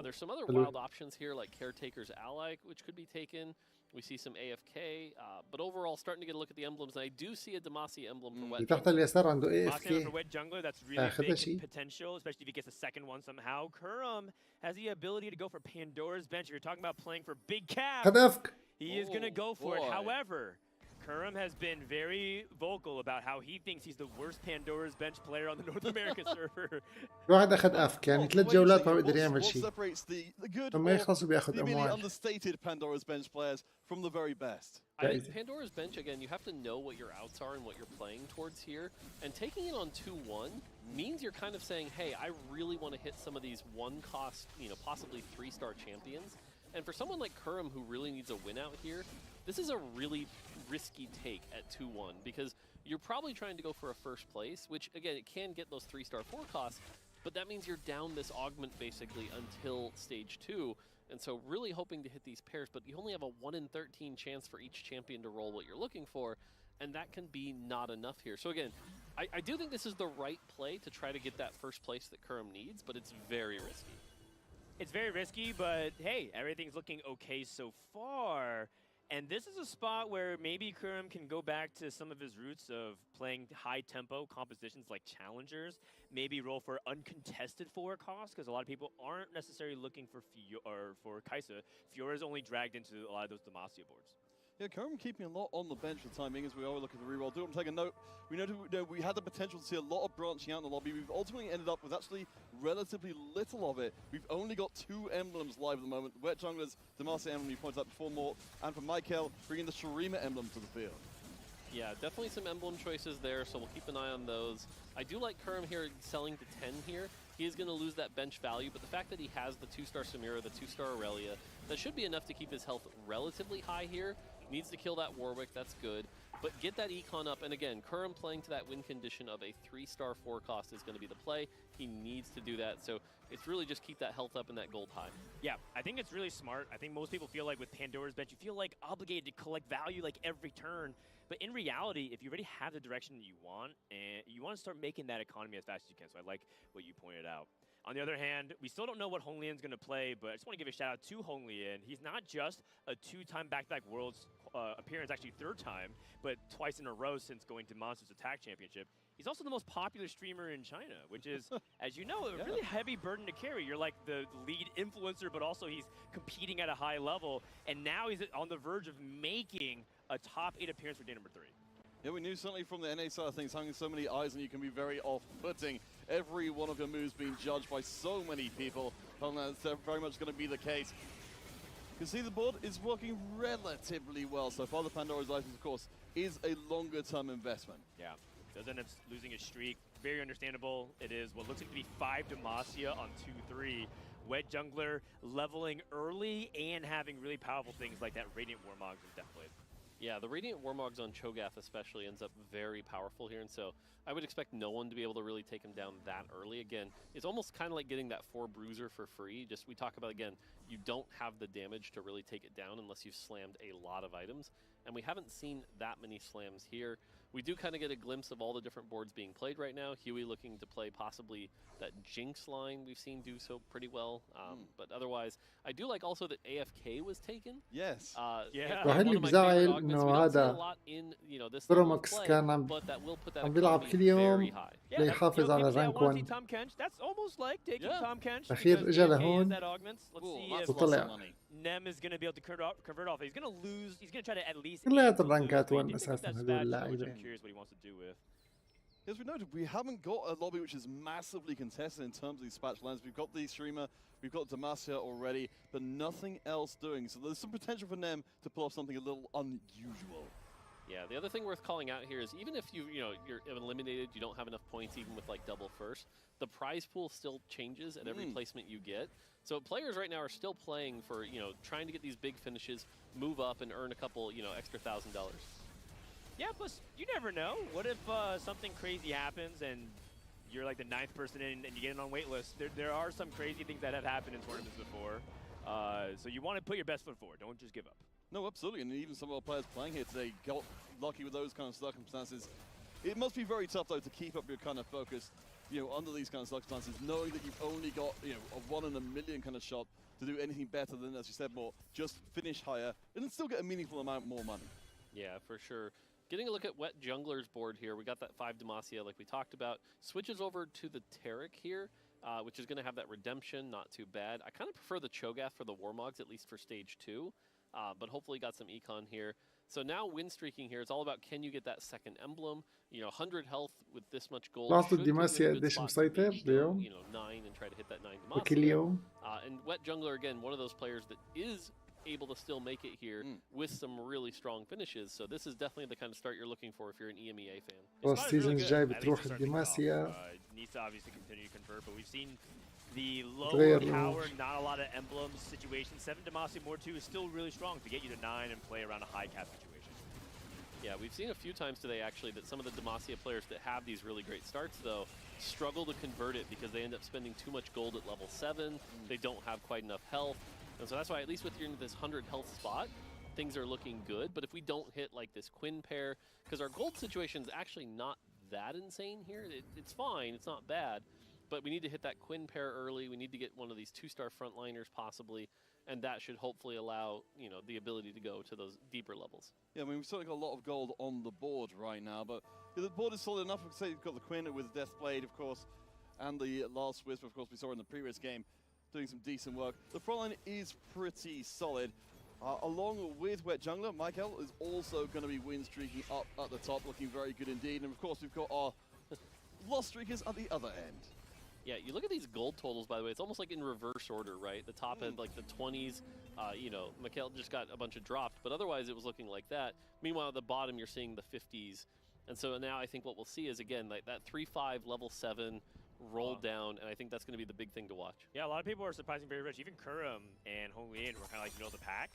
There's some other wild options here, like Caretaker's Ally, which could be taken. We see some AFK, but overall starting to get a look at the emblems, and I do see a Demacia emblem for Wet تحت اليسار عنده AFK. For Wet Jungler, that's really big potential, especially if he gets a second one somehow. Kurum has the ability to go for Pandora's Bench. If you're talking about playing for big cap, he is going to go for it. However, Kurum has been very vocal about how he thinks he's the worst Pandora's Bench player on the North America server. واحد أخذ أفك يعني 3 جولات ما بيقدر يعمل شيء. لما يخلصوا بياخذ أموال. Understated Pandora's Bench players from the very best. I think Pandora's Bench, again, you have to know what your outs are and what you're playing towards here. And taking it on 2-1 means you're kind of saying, hey, I really want to hit some of these 1-cost, you know, possibly 3-star champions. And for someone like Kurum who really needs a win out here, this is a really risky take at 2-1, because you're probably trying to go for a first place, which again, it can get those 3-star 4 costs, but that means you're down this augment basically until stage 2. And so really hoping to hit these pairs, but you only have a 1 in 13 chance for each champion to roll what you're looking for, and that can be not enough here. So again, I do think this is the right play to try to get that first place that Kurum needs, but it's very risky. It's very risky, but hey, everything's looking okay so far. And this is a spot where maybe Kurum can go back to some of his roots of playing high-tempo compositions like Challengers, maybe roll for uncontested 4 costs, because a lot of people aren't necessarily looking for Kaisa. Fiora's only dragged into a lot of those Demacia boards. Yeah, Kerem keeping a lot on the bench for the time being as we are looking to reroll. Do want to take a note. We know we had the potential to see a lot of branching out in the lobby. We've ultimately ended up with actually relatively little of it. We've only got 2 emblems live at the moment. Wet Junglers, Demacia emblem you pointed out before more, and for Michael, bringing the Shurima emblem to the field. Yeah, definitely some emblem choices there, so we'll keep an eye on those. I do like Kerem here selling to 10 here. He is going to lose that bench value, but the fact that he has the 2-star Samira, the 2-star Aurelia, that should be enough to keep his health relatively high here. Needs to kill that Warwick, that's good. But get that econ up, and again, Kerem playing to that win condition of a 3-star 4 cost is going to be the play. He needs to do that, so it's really just keep that health up and that gold high. Yeah, I think it's really smart. I think most people feel like with Pandora's bench, you feel like obligated to collect value like every turn. But in reality, if you already have the direction that you want, and you want to start making that economy as fast as you can, so I like what you pointed out. On the other hand, we still don't know what Hong Lian's going to play, but I just want to give a shout out to Hong Lian. He's not just a 2-time back-to-back Worlds appearance, actually 3rd time, but twice in a row since going to Monsters Attack Championship. He's also the most popular streamer in China, which is, as you know, a really heavy burden to carry. You're like the lead influencer, but also he's competing at a high level, and now he's on the verge of making a top 8 appearance for day number 3. Yeah, we knew certainly from the NA side of things, having so many eyes on you can be very off-putting. Every one of your moves being judged by so many people. And that's very much going to be the case. You can see the board is working relatively well so far. The Pandora's license, of course, is a longer-term investment. Yeah, does end up losing his streak. Very understandable. It is what looks like to be 5 Demacia on 2-3. Wet Jungler leveling early and having really powerful things like that Radiant Warmogs and Deathblade. Yeah, the Radiant Warmogs on Cho'Gath especially ends up very powerful here, and so I would expect no one to be able to really take him down that early. Again, it's almost kind of like getting that 4 Bruiser for free. Just we talk about, again, you don't have the damage to really take it down unless you've slammed a lot of items, and we haven't seen that many slams here. We do kind of get a glimpse of all the different boards being played right now. Huey looking to play possibly that Jinx line we've seen do so pretty well. But otherwise, I do like also that AFK was taken. Yes. Yeah. وهل اللي بزعل انه هذا بروماكس كان عم بيلعب كل يوم ليحافظ على رانك 1. اخير اجى لهون وطلع. Nem is going to be able to convert off. He's going to lose. He's going to try to at least. كليات الرانكات 1 اساسا هذول اللاعبين. I'm curious what he wants to do with. As we noted, we haven't got a lobby which is massively contested in terms of these patch lines. We've got the streamer, we've got Demacia already, but nothing else doing. So there's some potential for Nem to pull off something a little unusual. Yeah, the other thing worth calling out here is even if you're eliminated, you don't have enough points even with like double first, the prize pool still changes at every placement you get. So players right now are still playing for, trying to get these big finishes, move up and earn a couple, extra $1,000. Yeah, plus you never know. What if something crazy happens and you're like the 9th person in and you get in on wait list? There are some crazy things that have happened in tournaments before. So you want to put your best foot forward. Don't just give up. No, absolutely. And even some of our players playing here today got lucky with those kind of circumstances. It must be very tough, though, to keep up your kind of focus, under these kind of circumstances, knowing that you've only got, a 1 in a million kind of shot to do anything better than, as you said, more just finish higher and then still get a meaningful amount more money. Yeah, for sure. Getting a look at Wet Jungler's board here, we got that 5 Demacia like we talked about. Switches over to the Taric here, which is going to have that redemption, not too bad. I kind of prefer the Cho'Gath for the Warmogs, at least for stage 2, but hopefully got some econ here. So now win streaking here, it's all about can you get that second emblem, 100 health with this much gold. لاحظوا ديماسيا قديش مسيطر اليوم 9 and try to hit that 9 Demacia. وكل يوم. And Wet Jungler, again, one of those players that is able to still make it here with some really strong finishes. So this is definitely the kind of start you're looking for if you're an EMEA fan. والسيزون الجاي بتروح الديماسيا. Needs to obviously continue to convert, but we've seen the lower power, not a lot of emblems situation. 7 Demacia more 2 is still really strong to get you to 9 and play around a high cap situation. Yeah, we've seen a few times today actually that some of the Demacia players that have these really great starts though struggle to convert it because they end up spending too much gold at level 7. They don't have quite enough health. And so that's why at least with you're in this 100 health spot, things are looking good. But if we don't hit like this Quinn pair, because our gold situation is actually not that insane here. It's fine, it's not bad. But we need to hit that Quinn pair early. We need to get one of these 2-star frontliners possibly. And that should hopefully allow, the ability to go to those deeper levels. Yeah, I mean, we've certainly got a lot of gold on the board right now, but the board is solid enough. Say you've got the Quinn with Deathblade, of course, and the last Wisp, of course, we saw in the previous game, doing some decent work. The frontline is pretty solid. Along with Wet Jungler, Michael is also going to be win streaking up at the top, looking very good indeed. And of course, we've got our lost streakers at the other end. Yeah, you look at these gold totals, by the way, it's almost like in reverse order, right? The top end, like the 20s, you know, Mikhail just got a bunch of dropped, but otherwise it was looking like that. Meanwhile, at the bottom, you're seeing the 50s. And so now I think what we'll see is, again, like that 3-5, level 7, rolled down, and I think that's going to be the big thing to watch. Yeah, a lot of people are surprisingly very rich. Even Kurum and Hong Lian were kind of like middle of the pack,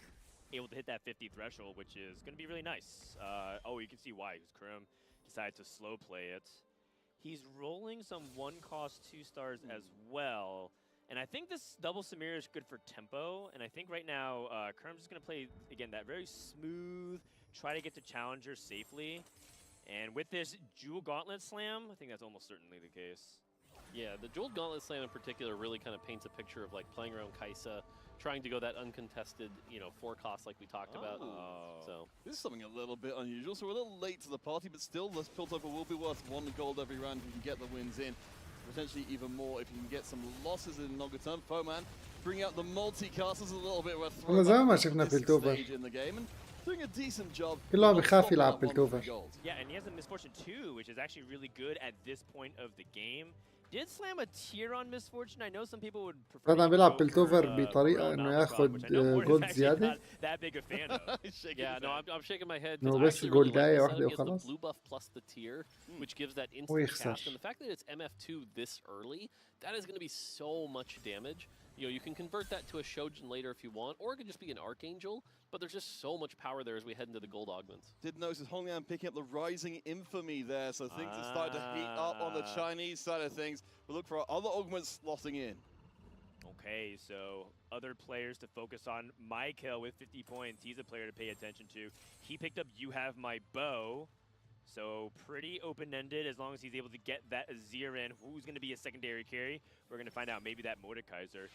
able to hit that 50 threshold, which is going to be really nice. Oh, you can see why, because Kurum decided to slow play it. He's rolling some 1-cost 2-stars as well. And I think this double Samir is good for tempo. And I think right now, Kurum's just going to play, again, that very smooth, try to get to challenger safely. And with this Jewel Gauntlet Slam, I think that's almost certainly the case. Yeah, the Jewel Gauntlet Slam in particular really kind of paints a picture of like playing around Kai'Sa, trying to go that uncontested, you know, 4-cost like we talked about. So this is something a little bit unusual. So we're a little late to the party, but still, this Piltover will be worth 1 gold every round if you can get the wins in. Potentially even more if you can get some losses in longer term. Foeman bring out the multicasters a little bit. والله زمان ما شفنا بيلتوفر. Doing a decent job. كل واحد بيخاف يلعب بيلتوفر. Yeah, and he has the Misfortune 2, which is actually really good at this point of the game. Did slam a tier on Misfortune. I know some people would prefer. هذا عم بيلعب بيلتوفر بطريقة إنه ياخذ جولد زيادة. That big a fan of. Yeah, no, I'm shaking my head. No, بس جولداية واحدة وخلاص. Blue buff plus the tier, which gives that instant cast, and the fact that it's MF2 this early, that is going to be so much damage. You know, you can convert that to a Shojin later if you want, or it could just be an Archangel, but there's just so much power there as we head into the gold augments. Did notice Hong Lian picking up the Rising Infamy there, so things are starting to heat up on the Chinese side of things. We'll look for our other augments slotting in. Okay, so other players to focus on. Michael with 50 points, he's a player to pay attention to. He picked up You Have My Bow. So pretty open-ended as long as he's able to get that Azir in. Who's going to be a secondary carry? We're going to find out. Maybe that Mordekaiser.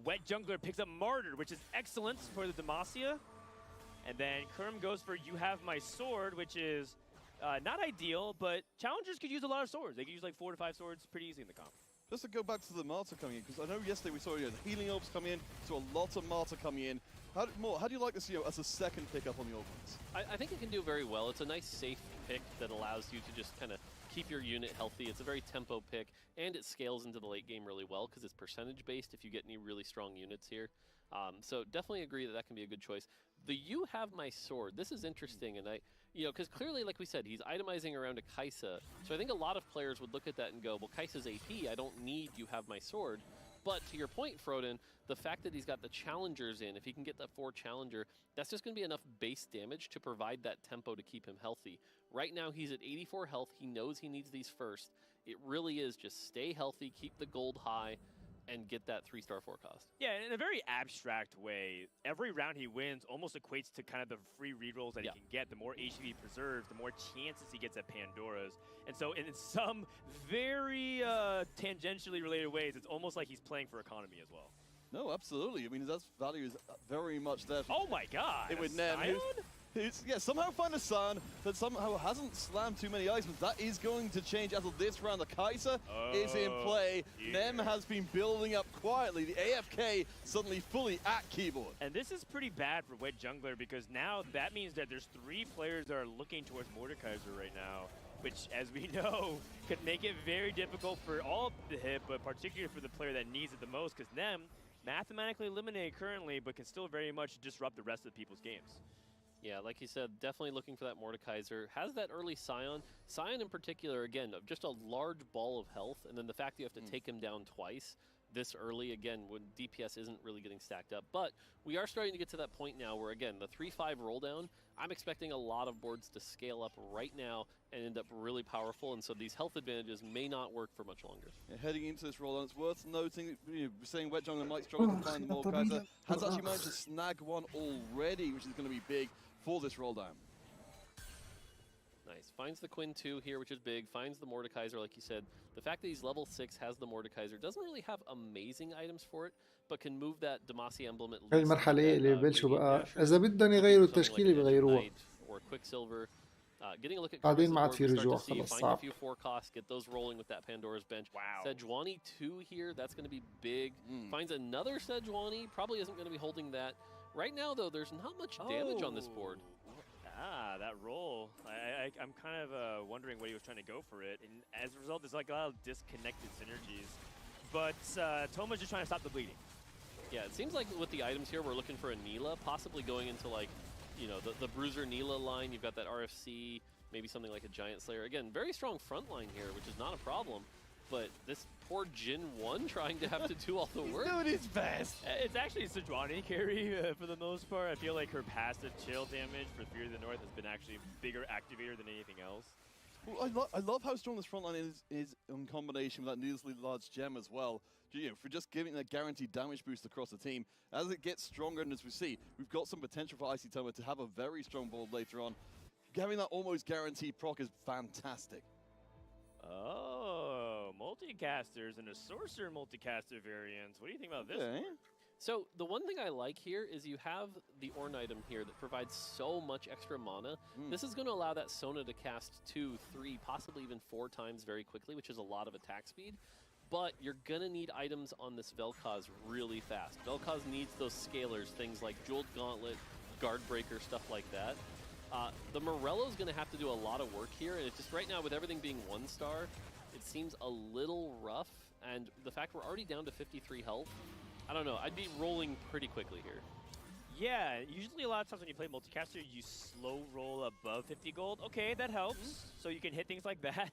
Wet Jungler picks up Martyr, which is excellent for the Demacia. And then Kurum goes for You Have My Sword, which is not ideal, but challengers could use a lot of swords. They could use like 4 to 5 swords pretty easy in the comp. Just to go back to the Martyr coming in, because I know yesterday we saw the healing orbs come in, so a lot of Martyr coming in. How do you like this, as a second pickup on the augments? I think it can do very well. It's a nice, safe pick that allows you to just kind of keep your unit healthy. It's a very tempo pick, and it scales into the late game really well because it's percentage-based if you get any really strong units here. So definitely agree that that can be a good choice. The You Have My Sword, this is interesting, and because clearly, like we said, he's itemizing around a Kai'Sa. So I think a lot of players would look at that and go, well, Kai'Sa's AP, I don't need You Have My Sword. But to your point, Froden, the fact that he's got the challengers in, if he can get that 4 challenger, that's just going to be enough base damage to provide that tempo to keep him healthy. Right now, he's at 84 health. He knows he needs these first. It really is just stay healthy, keep the gold high, and get that 3-star 4-cost. Yeah, in a very abstract way, every round he wins almost equates to kind of the free rerolls that he can get. The more HP preserves, the more chances he gets at Pandora's. And so in some very tangentially related ways, it's almost like he's playing for economy as well. No, absolutely. I mean, that value is very much there. Oh my god! It would somehow find a Scion that somehow hasn't slammed too many items. That is going to change as of this round. The Kai'Sa is in play. Nem has been building up quietly. The AFK suddenly fully at keyboard. And this is pretty bad for Wet Jungler because now that means that there's 3 players that are looking towards Mordekaiser right now, which, as we know, could make it very difficult for all the hit, but particularly for the player that needs it the most, because Nem mathematically eliminated currently, but can still very much disrupt the rest of the people's games. Yeah, like you said, definitely looking for that Mordekaiser. Has that early Scion. Scion in particular, again, just a large ball of health, and then the fact that you have to take him down twice this early, again, when DPS isn't really getting stacked up. But we are starting to get to that point now where, again, the 3-5 roll down, I'm expecting a lot of boards to scale up right now and end up really powerful, and so these health advantages may not work for much longer. Yeah, heading into this roll down, it's worth noting, saying Wet Jungler might struggle to find the Mordekaiser, has actually managed to snag one already, which is going to be big for this roll down. Nice. Finds the Quinn 2 here, which is big. Finds the Mordekaiser, like you said. The fact that he's level 6, has the Mordekaiser, doesn't really have amazing items for it, but can move that Demacia emblem at least. هاي المرحلة اللي ببلشوا بقى إذا بدهم يغيروا التشكيلة بيغيروها. Or Quicksilver. Getting a look at بعدين ما عاد في رجوع خلص find صعب. a few 4-costs, get those rolling with that Pandora's Bench. Wow. Sejuani 2 here, that's going to be big. Finds another Sejuani, probably isn't going to be holding that. Right now, though, there's not much damage on this board. Ah, that roll. I'm kind of wondering what he was trying to go for it. And as a result, there's like a lot of disconnected synergies. But Toma's just trying to stop the bleeding. Yeah, it seems like with the items here, we're looking for a Neela, possibly going into like, you know, the Bruiser Neela line. You've got that RFC, maybe something like a Giant Slayer. Again, very strong front line here, which is not a problem. But this poor Jin 1 trying to have to do all the work. He's doing his best. It's actually Sejuani carry for the most part. I feel like her passive chill damage for Fury of the North has been actually a bigger activator than anything else. Well, I love how strong this front line is in combination with that needlessly large gem as well. You know, for just giving that guaranteed damage boost across the team. As it gets stronger and as we see, we've got some potential for Icy Toma to have a very strong board later on. Having that almost guaranteed proc is fantastic. Oh, multicasters and a sorcerer multicaster variant. What do you think about this? Yeah. So the one thing I like here is you have the Ornn item here that provides so much extra mana. This is going to allow that Sona to cast 2, 3, possibly even 4 times very quickly, which is a lot of attack speed. But you're going to need items on this Vel'Koz really fast. Vel'Koz needs those scalers, things like Jeweled Gauntlet, Guard Breaker, stuff like that. The Morello's going to have to do a lot of work here, and it's just right now with everything being 1-star, it seems a little rough, and the fact we're already down to 53 health, I don't know, I'd be rolling pretty quickly here. Yeah, usually a lot of times when you play multicaster, you slow roll above 50 gold. Okay, that helps, so you can hit things like that.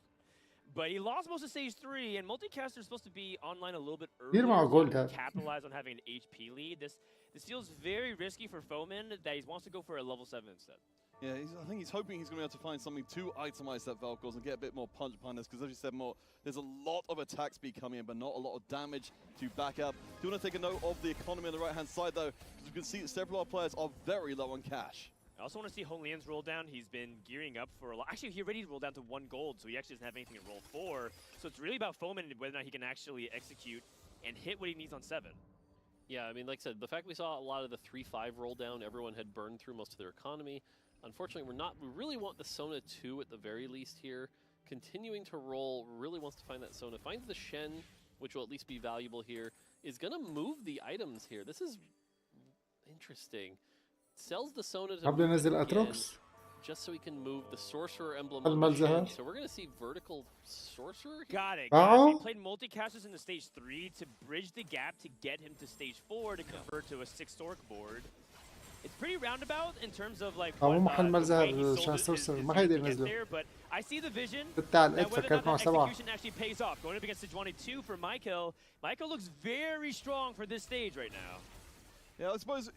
But he lost most of stage 3, and multicaster is supposed to be online a little bit earlier to capitalize on having an HP lead. This feels very risky for Foeman that he wants to go for a level 7 instead. Yeah, I think he's hoping he's going to be able to find something to itemize that Vel'Koz and get a bit more punch behind this, because as you said, there's a lot of attack speed coming in, but not a lot of damage to back up. Do want to take a note of the economy on the right-hand side, though, because you can see that several of our players are very low on cash. I also want to see Hong Lian's roll down. He's been gearing up for a lot. Actually, he already rolled down to 1 gold, so he actually doesn't have anything to roll for. So it's really about Foeman and whether or not he can actually execute and hit what he needs on 7. Yeah, I mean, like I said, the fact we saw a lot of the 3-5 roll down, everyone had burned through most of their economy. Unfortunately, we really want the Sona 2 at the very least here. Continuing to roll, really wants to find that Sona. Finds the Shen, which will at least be valuable here. Is going to move the items here. This is interesting. Sells the Sona to again, just so he can move the Sorcerer emblem on the Shen. So we're going to see vertical Sorcerer here. Got it. He played multicasters in the stage 3 to bridge the gap to get him to stage 4 to convert to a 6 Stork board. It's pretty roundabout in terms of like what, there, but I see the vision that whether or not that execution actually pays off. Going up against Sejuani 2 for Michael. Michael looks very strong for this stage right now. Yeah, I suppose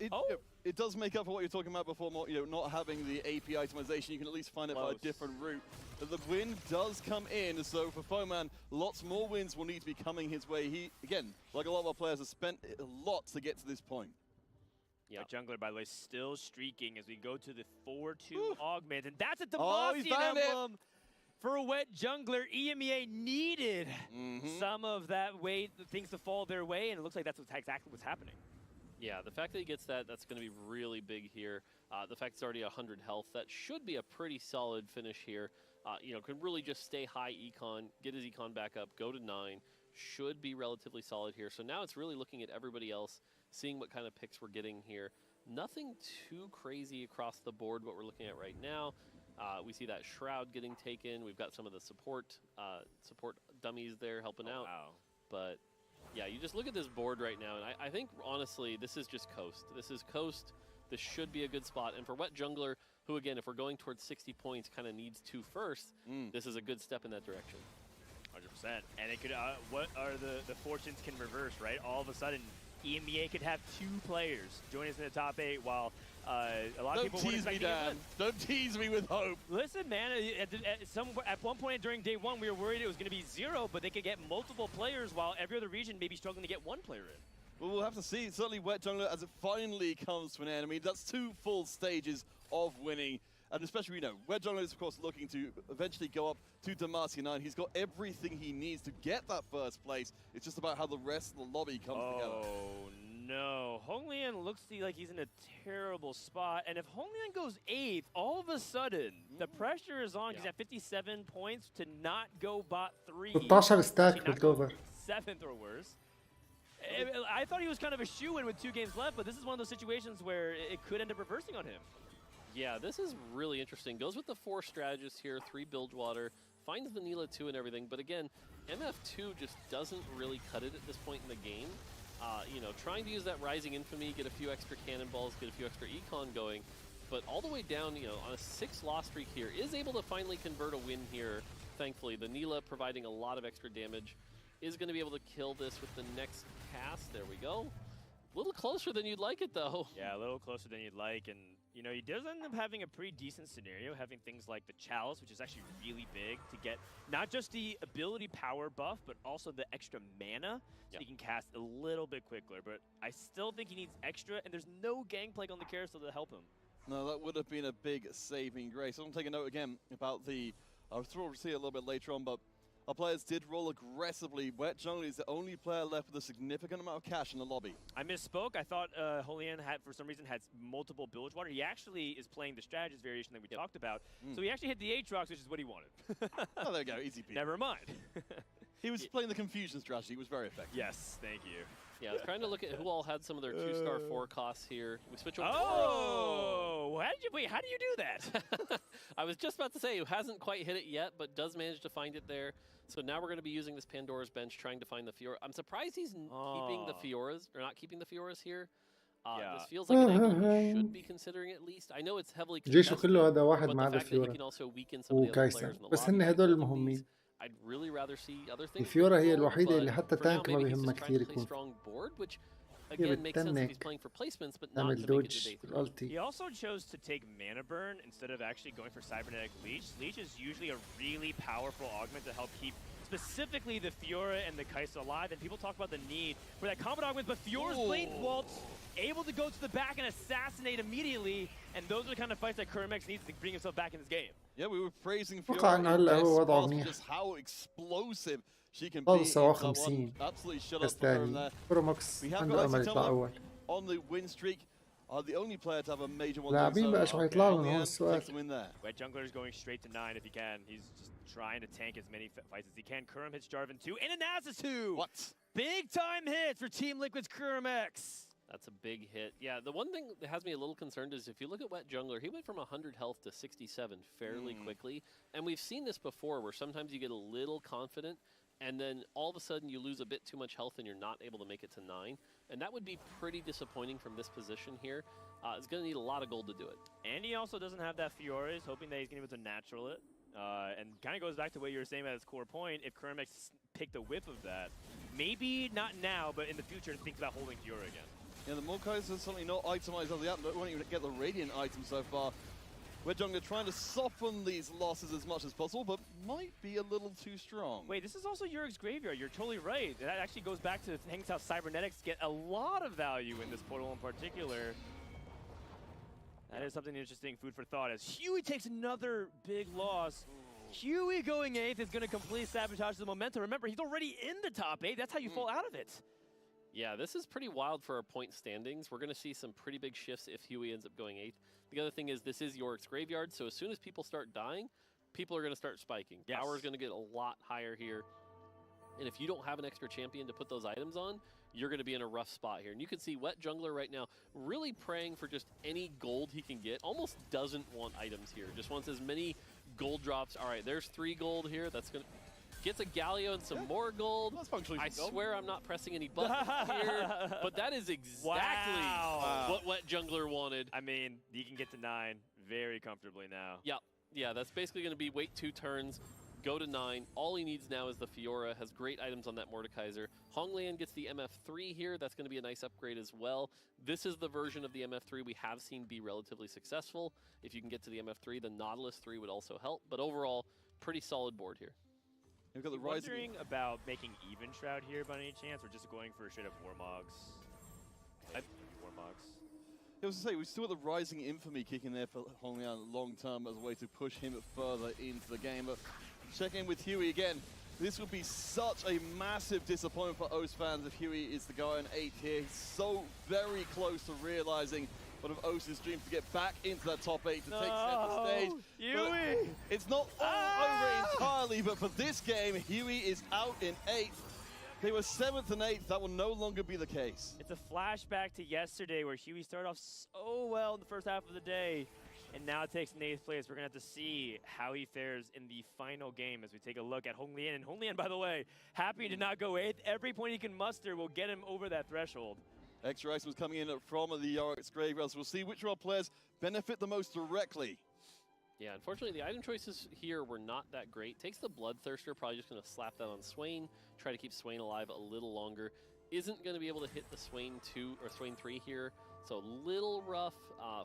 it does make up for what you're talking about before, not having the AP itemization. You can at least find it by a different route. But the win does come in, so for Foeman, lots more wins will need to be coming his way. He, again, like a lot of our players, have spent a lot to get to this point. Yeah, Jungler, by the way, still streaking as we go to the 4-2 augment. And that's a Demacian emblem for a wet Jungler. EMEA needed some of that way, things to fall their way, and it looks like that's exactly what's happening. Yeah, the fact that he gets that's going to be really big here. The fact it's already 100 health, that should be a pretty solid finish here. You know, can really just stay high econ, get his econ back up, go to 9. Should be relatively solid here. So now it's really looking at everybody else, seeing what kind of picks we're getting here. Nothing too crazy across the board what we're looking at right now. We see that Shroud getting taken. We've got some of the support dummies there helping out. Wow. But yeah, you just look at this board right now, and I think, honestly, this is just coast. This is coast. This should be a good spot. And for wet Jungler, who, again, if we're going towards 60 points, kind of needs 2 first, this is a good step in that direction. 100%. And it could, what are the fortunes can reverse, right? All of a sudden, EMEA could have 2 players join us in the top 8 while a lot of people weren't expecting it. Don't tease me with hope. Listen, man, at one point during day 1, we were worried it was going to be 0, but they could get multiple players while every other region may be struggling to get 1 player in. Well, we'll have to see. Certainly wet Jungler as it finally comes to an end. I mean, that's 2 full stages of winning. And especially, wet Jungler is, of course, looking to eventually go up to Demacia 9. He's got everything he needs to get that first place. It's just about how the rest of the lobby comes together. Oh, no. Hong Lian looks like he's in a terrible spot. And if Hong Lian goes 8th, all of a sudden, the pressure is on. He's at 57 points to not go bot 3. 16 ستاك بالكوفر. 7th or worse. I thought he was kind of a shoo-in with 2 games left, but this is one of those situations where it could end up reversing on him. Yeah, this is really interesting. Goes with the 4 strategists here, 3 Bilgewater, finds the Neela 2 and everything, but again, MF2 just doesn't really cut it at this point in the game. You know, trying to use that Rising Infamy, get a few extra cannonballs, get a few extra econ going, but all the way down, you know, on a 6 loss streak here, is able to finally convert a win here, thankfully. The Neela providing a lot of extra damage, is going to be able to kill this with the next cast. There we go. A little closer than you'd like it, though. Yeah, a little closer than you'd like, and you know, he does end up having a pretty decent scenario, having things like the Chalice, which is actually really big to get not just the ability power buff, but also the extra mana, so he can cast a little bit quicker. But I still think he needs extra, and there's no gangplank on the carousel to help him. No, that would have been a big saving grace. I'm going to take a note again about the, I'll see it a little bit later on, but our players did roll aggressively. Wet Jungle is the only player left with a significant amount of cash in the lobby. I misspoke. I thought Holian had, for some reason, had multiple Bilgewater. He actually is playing the strategist variation that we talked about. So he actually hit the Aatrox, which is what he wanted. Oh, there you go. Easy peasy. Never mind. He was playing the confusion strategy. It was very effective. Yes, thank you. Yeah, I was trying to look at who all had some of their 2-star 4 costs here. We switch over. Oh! How do you do that? I was just about to say, who hasn't quite hit it yet, but does manage to find it there. So now we're going to be using this Pandora's Bench, trying to find the Fiora. I'm surprised he's keeping the Fioras, or not keeping the Fioras here. This feels like an angle you should be considering at least. I know it's heavily جيشه كله هذا واحد but ما the عدا fact that he فيورا can also weaken some of the other players وكايسر in the بس lobby. هن هدول المهمين. I'd really rather see other things. الفيورا هي الوحيدة but اللي حتى for now, تانك ما maybe he's بيهمها just trying كثير to play يكون strong board, which again makes sense if he's playing for placements, but not نعمل to make it دوج today. بالالتي. He also chose to take Mana Burn instead of actually going for Cybernetic Leech. Leech is usually a really powerful augment to help keep specifically the Fiora and the Kai'Sa alive, and people talk about the need for that combat augment, but Fiora's Blade Waltz able to go to the back and assassinate immediately, and those are the kind of fights that Kermex needs to bring himself back in this game. Yeah, we were praising أتوقع إنه هلا هو وضعه منيح. just how explosive she can be. هذا سوا 50 Absolutely shut up بس for her in تاني there. بروموكس We have عنده got أمل to يطلع tell أول. on the win streak. Are the only player to have a major one. لاعبين بقى شو حيطلعوا من هون السؤال. Wet Jungler is going straight to 9 if he can. He's just trying to tank as many fights as he can. Kurum hits Jarvan 2 and a Nasus 2. What? Big time hits for Team Liquid's Kurum X. That's a big hit. Yeah, the one thing that has me a little concerned is if you look at Wet Jungler, he went from 100 health to 67 fairly quickly. And we've seen this before where sometimes you get a little confident and then all of a sudden you lose a bit too much health and you're not able to make it to 9. And that would be pretty disappointing from this position here. It's going to need a lot of gold to do it. And he also doesn't have that Fiora. He's hoping that he's going to be able to natural it. And kind of goes back to what you were saying at its core point. If Kermex picked a whiff of that, maybe not now, but in the future, think about holding Fiora again. Yeah, the Morkais is something not itemized on the app. They won't even get the Radiant item so far. Wet Jungler trying to soften these losses as much as possible, but might be a little too strong. Wait, this is also Yurik's Graveyard. You're totally right. That actually goes back to things how Cybernetics get a lot of value in this portal in particular. That is something interesting, food for thought, as Huey takes another big loss. Huey going 8th is going to completely sabotage the momentum. Remember, he's already in the top 8. That's how you fall out of it. Yeah, this is pretty wild for our point standings. We're going to see some pretty big shifts if Huey ends up going 8th. The other thing is this is Yorick's Graveyard, so as soon as people start dying, people are going to start spiking. Yes. Power is going to get a lot higher here. And if you don't have an extra champion to put those items on, you're going to be in a rough spot here. And you can see Wet Jungler right now really praying for just any gold he can get. Almost doesn't want items here. Just wants as many gold drops. All right, there's 3 gold here. That's going to... Gets a Galio and some more gold. I swear I'm not pressing any buttons here, but that is exactly what Wet Jungler wanted. I mean, you can get to 9 very comfortably now. Yeah, that's basically going to be wait 2 turns, go to 9. All he needs now is the Fiora, has great items on that Mordekaiser. Honglian gets the MF3 here. That's going to be a nice upgrade as well. This is the version of the MF3 we have seen be relatively successful. If you can get to the MF3, the Nautilus 3 would also help, but overall, pretty solid board here. You've got the wondering about making even Shroud here by any chance, or just going for straight up Warmogs? Warmogs. I was to say, we still got the Rising Infamy kicking there for Honglian long term as a way to push him further into the game. But check in with Huey again. This would be such a massive disappointment for O's fans if Huey is to go in 8th here. He's so very close to realizing one of O's dreams to get back into that top 8 to take center stage. Huey! It's not all over entirely, but for this game, Huey is out in 8th. they were 7th and 8th. That will no longer be the case. It's a flashback to yesterday where Huey started off so well in the first half of the day, and now takes 8th place. We're going to have to see how he fares in the final game as we take a look at Hong Lian. And Hong Lian, by the way, happy to not go 8th. Every point he can muster will get him over that threshold. Extra Ice was coming in from the Yorick's graveyard, so we'll see which of our players benefit the most directly. Yeah, unfortunately, the item choices here were not that great. Takes the Bloodthirster, probably just going to slap that on Swain, try to keep Swain alive a little longer. Isn't going to be able to hit the Swain 2 or Swain 3 here, so a little rough.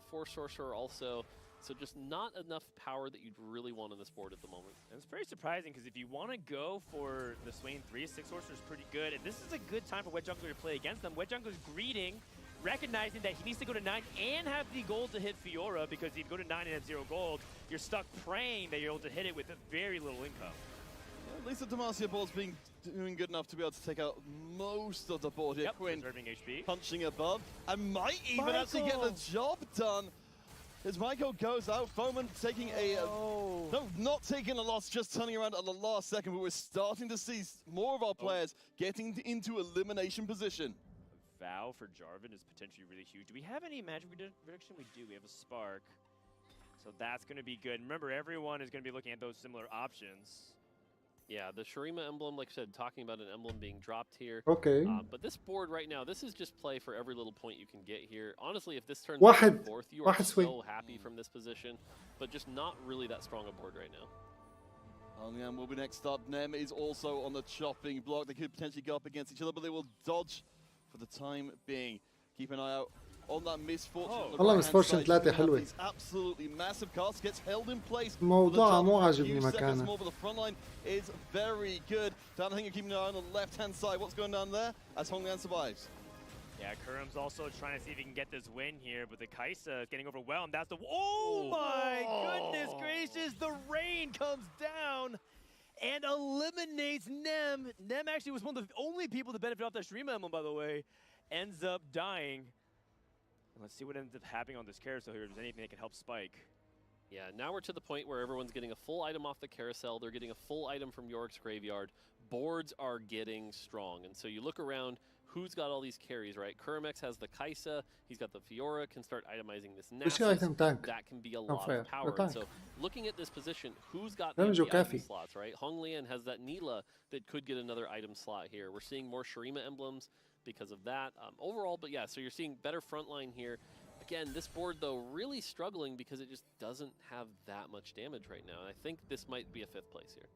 4 Sorcerer also, so just not enough power that you'd really want on this board at the moment. And it's very surprising because if you want to go for the Swain 3, 6 Sorcerer is pretty good, and this is a good time for Wet Jungler to play against them. Wet Jungler's greeting, recognizing that he needs to go to 9 and have the gold to hit Fiora, because if you go to 9 and have 0 gold, you're stuck praying that you're able to hit it with very little income. Yeah, at least the Demacia board's doing good enough to be able to take out most of the board here. Yep, Quinn HP. Punching above and might even actually get the job done. As Michael goes out, Foeman taking no, not taking a loss, just turning around at the last second, but we're starting to see more of our players getting into elimination position. Vow for Jarvan is potentially really huge. Do we have any magic prediction? We do. We have a Spark. So that's going to be good. Remember, everyone is going to be looking at those similar options. Yeah, the Shurima emblem, like I said, talking about an emblem being dropped here. Okay. But this board right now, this is just play for every little point you can get here. Honestly, if this turns واحد. fourth, you are واحد so happy from this position, but just not really that strong a board right now. Lian will be next up. Nem is also on the chopping block. They could potentially go up against each other, but they will dodge for the time being. Keep an eye out on that misfortune. والله misfortune 3 حلوة. Absolutely massive cast gets held in place. موضوع مو عاجبني مكانه. More, but the front line is very good. Dan, I think you're keeping an eye on the left-hand side. What's going down there as Hong Lian survives? Yeah, Kurum's also trying to see if he can get this win here, but the Kaisa is getting overwhelmed. That's the... Oh my goodness gracious! The rain comes down and eliminates Nem. Nem actually was one of the only people to benefit off that Shurima emblem, by the way. Ends up dying. And let's see what ends up happening on this carousel here. If there's anything that can help Spike. Yeah, now we're to the point where everyone's getting a full item off the carousel. They're getting a full item from Yorick's graveyard. Boards are getting strong. And so you look around, who's got all these carries, right? Kurimex has the Kaisa. He's got the Fiora, can start itemizing this Nasus. That can be a lot of power. And so looking at this position, who's got the item slots, right? Hong Lian has that Neela that could get another item slot here. We're seeing more Shurima emblems because of that. Overall, but yeah, so you're seeing better frontline here. Again, this board, though, really struggling because it just doesn't have that much damage right now. And I think this might be a 5th place here.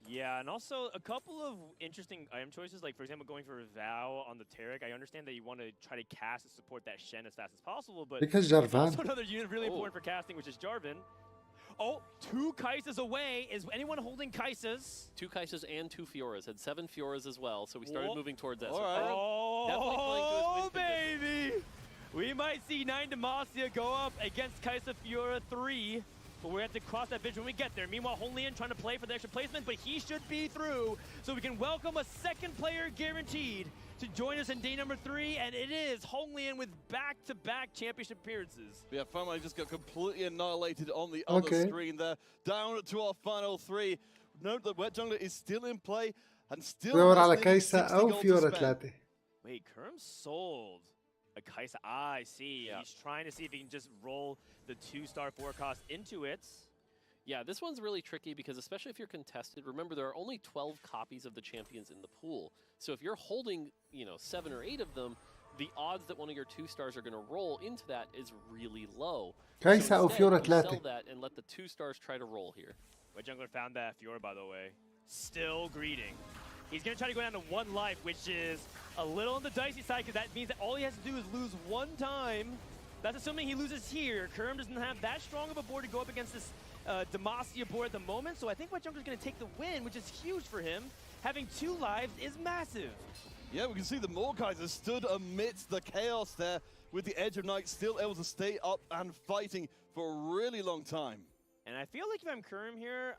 Yeah, and also a couple of interesting item choices, like, for example, going for a Vow on the Taric. I understand that you want to try to cast and support that Shen as fast as possible, but because Jarvan. Also another unit really important for casting, which is Jarvan. Oh, 2 Kaisas away. Is anyone holding Kaisas? 2 Kaisas and 2 Fioras. Had 7 Fioras as well, so we started moving towards that. All right. Oh, baby! We might see 9 Demacia go up against Kaisa Fiora 3, but we have to cross that bridge when we get there. Meanwhile, Hong Lian trying to play for the extra placement, but he should be through, so we can welcome a 2nd player guaranteed to join us in day number 3, and it is Hong Lian with back-to-back championship appearances. Yeah, Family just got completely annihilated on the other screen there. Down to our final 3. Note that Wet Jungler is still in play and still دور على كايسا أو فيورا 3. Wait, Kurm sold a Kaisa. I see. Yeah. He's trying to see if he can just roll the 2-star forecast into it. Yeah, this one's really tricky because especially if you're contested, remember there are only 12 copies of the champions in the pool. So if you're holding, 7 or 8 of them, the odds that one of your 2-stars are going to roll into that is really low. Kaisa أو فيورا 3. Sell that and let the 2-stars try to roll here. Wet Jungler found that Fiora, by the way. Still greeting. He's going to try to go down to 1 life, which is a little on the dicey side because that means that all he has to do is lose 1 time. That's assuming he loses here. Kurm doesn't have that strong of a board to go up against this Demacia board at the moment, so I think Wet Jungler's going to take the win, which is huge for him. Having 2 lives is massive. Yeah, we can see the Morkaiser stood amidst the chaos there with the Edge of Night still able to stay up and fighting for a really long time. And I feel like if I'm Kurm here,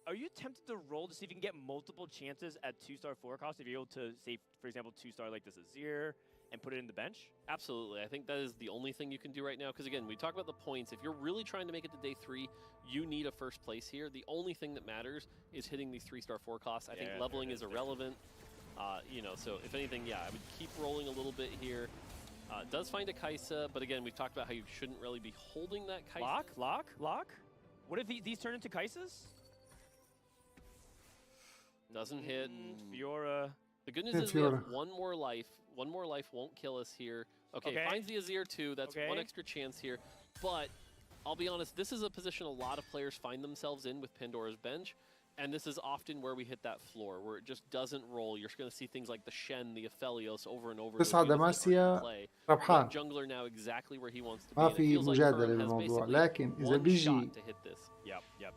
are you tempted to roll to see if you can get multiple chances at 2-star forecast if you're able to, say, for example, 2-star like this Azir and put it in the bench? Absolutely. I think that is the only thing you can do right now. Because again, we talk about the points. If you're really trying to make it to day 3, you need a 1st place here. The only thing that matters is hitting these 3-star forecasts. I think leveling is irrelevant. You know, so if anything, yeah, I would keep rolling a little bit here. Does find a Kai'Sa, but again, we've talked about how you shouldn't really be holding that Kai'Sa. Lock. What if these turn into Kaisas? Doesn't hit. Fiora. The good news is we have one more life. One more life won't kill us here. Okay, finds the Azir too. That's one extra chance here. But I'll be honest, this is a position a lot of players find themselves in with Pandora's Bench. And this is often where we hit that floor, where it just doesn't roll. You're going to see things like the Shen, the Aphelios over and over. ربحان. Jungler now exactly where he wants to be. ما في مجادلة بالموضوع، لكن إذا بيجي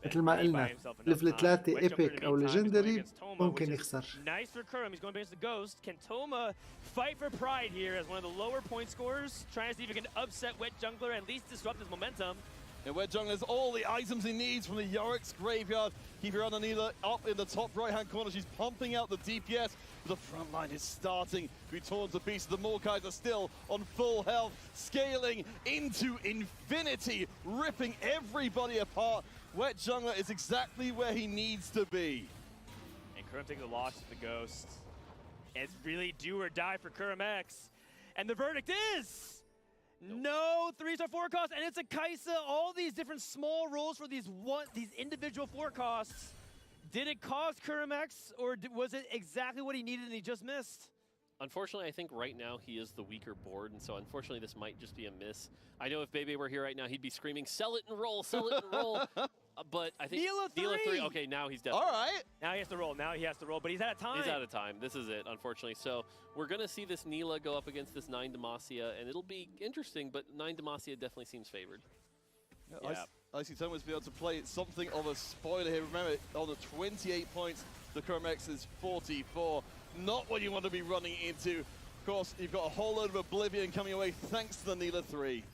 مثل ما قلنا ليفل 3 ايبك أو ليجندري ممكن يخسر. Nice for Kurum. He's going against the Ghost. Can Toma fight for pride here as one of the lower point scorers, trying to see if he can upset Wet Jungler and at least disrupt his momentum. And Wet Jungler has all the items he needs from the Yorick's graveyard. Keep your eye on Anila up in the top right-hand corner. She's pumping out the DPS, but the front line is starting to be torn to pieces. The Mawkais are still on full health, scaling into infinity, ripping everybody apart. Wet Jungler is exactly where he needs to be. And Kurum takes a loss to the Ghost. It's really do or die for Kurum X. And the verdict is... No 3-star forecast, and it's a Kai'Sa. All these different small rolls for these individual forecasts. Did it cost Kurum X, or was it exactly what he needed and he just missed? Unfortunately, I think right now he is the weaker board, and so unfortunately this might just be a miss. I know if Bebe were here right now, he'd be screaming, sell it and roll, sell it and roll. But I think Neela 3. Okay, now he's definitely. All right. Now he has to roll. But he's out of time. He's out of time. This is it, unfortunately. So we're going to see this Neela go up against this 9 Demacia, and it'll be interesting, but 9 Demacia definitely seems favored. Yeah. I see Thomas be able to play something of a spoiler here. Remember, on the 28 points, the Kurum X is 44. Not what you want to be running into. Of course, you've got a whole load of Oblivion coming away thanks to the Neela 3.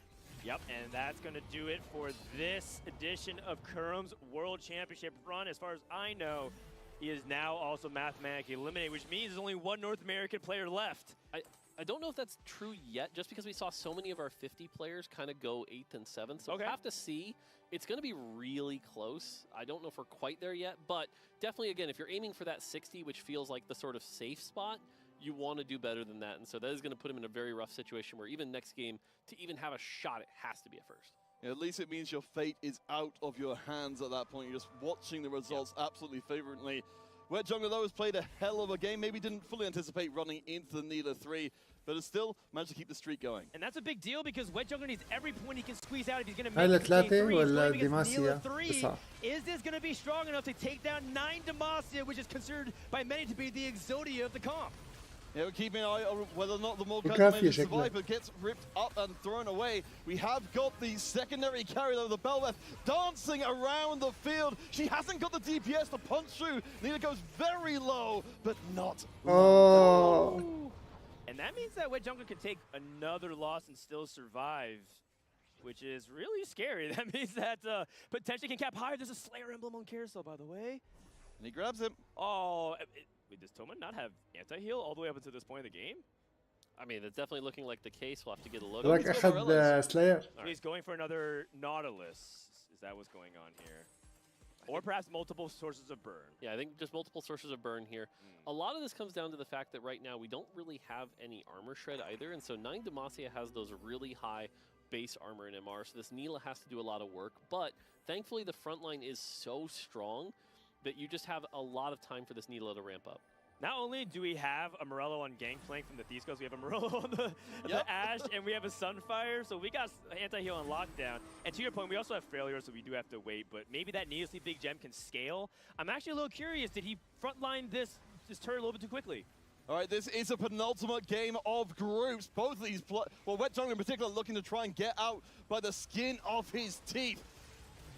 Yep, and that's going to do it for this edition of Kurum's World Championship run. As far as I know, he is now also mathematically eliminated, which means there's only one North American player left. I don't know if that's true yet, just because we saw so many of our 50 players kind of go 8th and 7th. So we'll have to see. It's going to be really close. I don't know if we're quite there yet, but definitely, again, if you're aiming for that 60, which feels like the sort of safe spot, you want to do better than that. And so that is going to put him in a very rough situation where even next game, to even have a shot, it has to be a first. Yeah, at least it means your fate is out of your hands at that point. You're just watching the results absolutely favorably. Wet Jungler, though, has played a hell of a game. Maybe didn't fully anticipate running into the Neela 3, but has still managed to keep the streak going. And that's a big deal because Wet Jungler needs every point he can squeeze out if he's going to make it to Day 3. Neela 3. Is this going to be strong enough to take down 9 Demacia, which is considered by many to be the Exodia of the comp? Yeah, we're keeping an eye on whether or not the Mawkais may survive, but gets ripped up and thrown away. We have got the secondary carry, though, the Belveth dancing around the field. She hasn't got the DPS to punch through. Neela goes very low, but not low. And that means that Wet Jungler can take another loss and still survive, which is really scary. That means that potentially can cap higher. There's a Slayer emblem on Carousel, by the way. And he grabs him. Oh, wait, does Toma not have anti-heal all the way up until this point of the game? I mean, it's definitely looking like the case. We'll have to get a look. Like Slayer. He's going for another Nautilus. Is that what's going on here? Or perhaps multiple sources of burn. Yeah, I think just multiple sources of burn here. A lot of this comes down to the fact that right now we don't really have any armor shred either, and so 9 Demacia has those really high base armor in MR, so this Neela has to do a lot of work, but thankfully the front line is so strong that you just have a lot of time for this Neela to ramp up. Not only do we have a Morello on Gangplank from the Thescos, we have a Morello on the Ashe, and we have a Sunfire, so we got anti-heal on lockdown. And to your point, we also have failure, so we do have to wait, but maybe that needlessly big gem can scale. I'm actually a little curious, did he frontline this turn a little bit too quickly? All right, this is a penultimate game of groups. Both of these, Wet Jungler in particular, looking to try and get out by the skin of his teeth.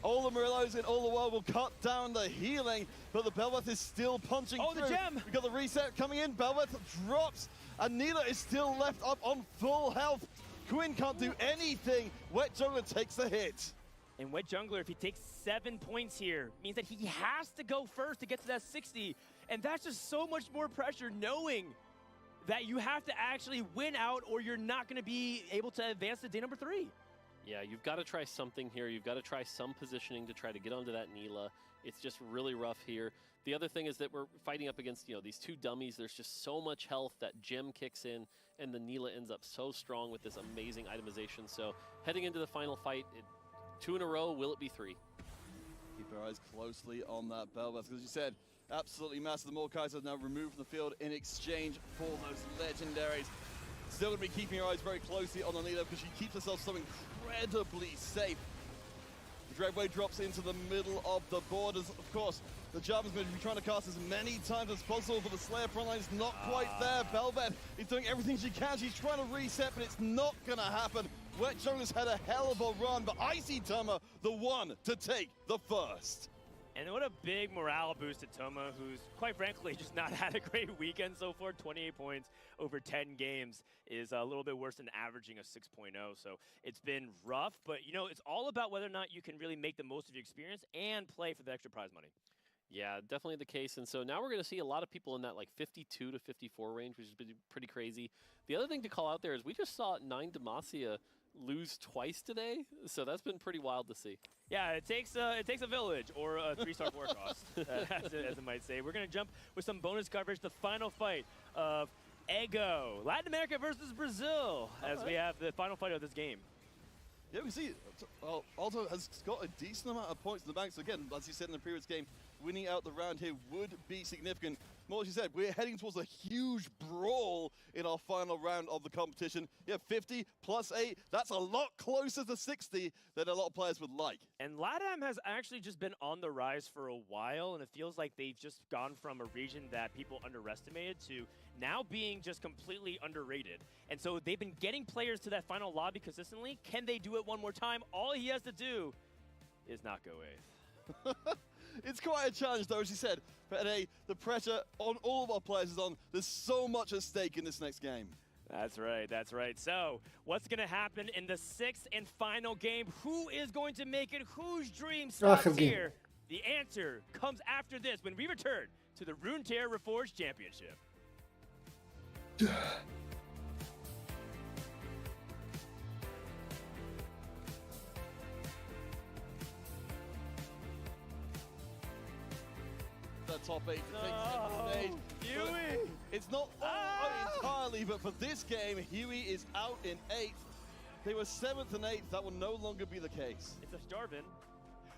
All the Morellos in all the world will cut down the healing, but the Belveth is still punching through. The gem! We've got the reset coming in. Belveth drops, and Neela is still left up on full health. Quinn can't do anything. Wet Jungler takes the hit. And Wet Jungler, if he takes 7 points here, means that he has to go first to get to that 60. And that's just so much more pressure, knowing that you have to actually win out or you're not going to be able to advance to day number 3. Yeah, you've got to try something here. You've got to try some positioning to try to get onto that Neela. It's just really rough here. The other thing is that we're fighting up against, you know, these two dummies. There's just so much health that Gem kicks in, and the Neela ends up so strong with this amazing itemization. So heading into the final fight, 2 in a row, will it be 3? Keep our eyes closely on that Belveth, because as you said, absolutely massive. The Mordekaiser are now removed from the field in exchange for those legendaries. Still going to be keeping our eyes very closely on the Neela because she keeps herself so incredibly safe. The Dreadwave drops into the middle of the borders. Of course, the Jarvan's going to be trying to cast as many times as possible, but the Slayer frontline is not quite there. Belveth is doing everything she can. She's trying to reset, but it's not going to happen. Wet Jungle had a hell of a run, but Icy Toma, the one to take the first. And what a big morale boost to Toma, who's quite frankly just not had a great weekend so far. 28 points over 10 games is a little bit worse than averaging a 6.0. So it's been rough, but you know, it's all about whether or not you can really make the most of your experience and play for the extra prize money. Yeah, definitely the case. And so now we're going to see a lot of people in that like 52 to 54 range, which has been pretty crazy. The other thing to call out there is we just saw 9 Demacia lose twice today, so that's been pretty wild to see. Yeah, it takes a village or a 3-star Warcross, as it might say. We're going to jump with some bonus coverage, the final fight of Ego, Latin America versus Brazil, as we have the final fight of this game. Yeah, we see Alto has got a decent amount of points in the bank. So again, as you said in the previous game, winning out the round here would be significant. More as you said, we're heading towards a huge brawl in our final round of the competition. Yeah, 50 plus 8, that's a lot closer to 60 than a lot of players would like. And LATAM has actually just been on the rise for a while, and it feels like they've just gone from a region that people underestimated to now being just completely underrated. And so they've been getting players to that final lobby consistently. Can they do it one more time? All he has to do is not go 8th. It's quite a challenge, though, as you said. But the pressure on all of our players is on. There's so much at stake in this next game. That's right, that's right. So, what's going to happen in the 6th and final game? Who is going to make it? Whose dream stops here? The answer comes after this when we return to the Runeterra Reforged Championship. The top 8 to take center stage. Huey! It's not entirely, but for this game, Huey is out in 8th. They were 7th and 8th. That will no longer be the case. It's a Starvin.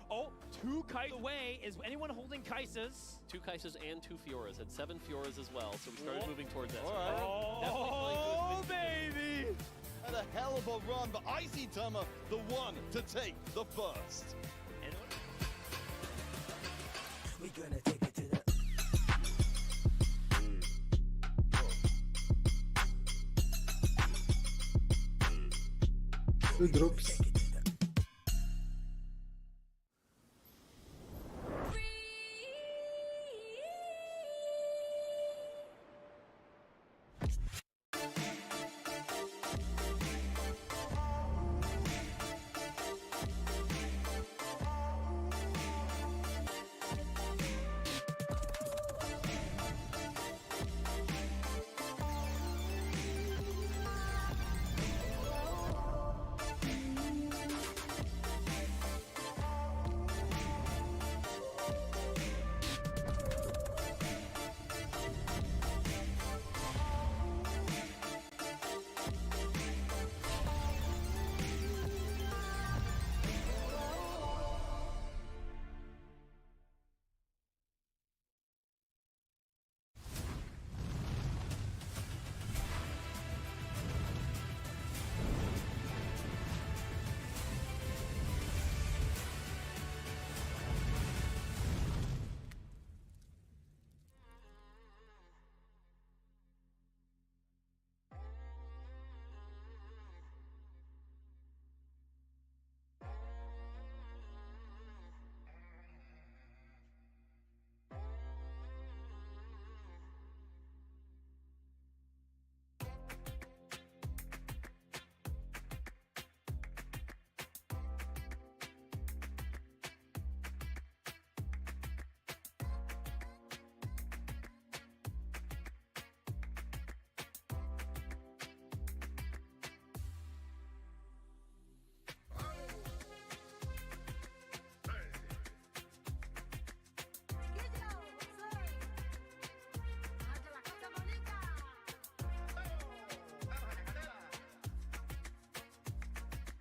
Oh, 2 Kaisa away. Is anyone holding Kaisas? 2 Kaisas and 2 Fioras. Had 7 Fioras as well, so we started moving towards that. All right. Oh, baby! Had a hell of a run, but Icy Tama, the one to take the first. We're gonna take it to the... Two drops.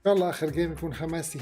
شاء الله آخر جيم يكون حماسي.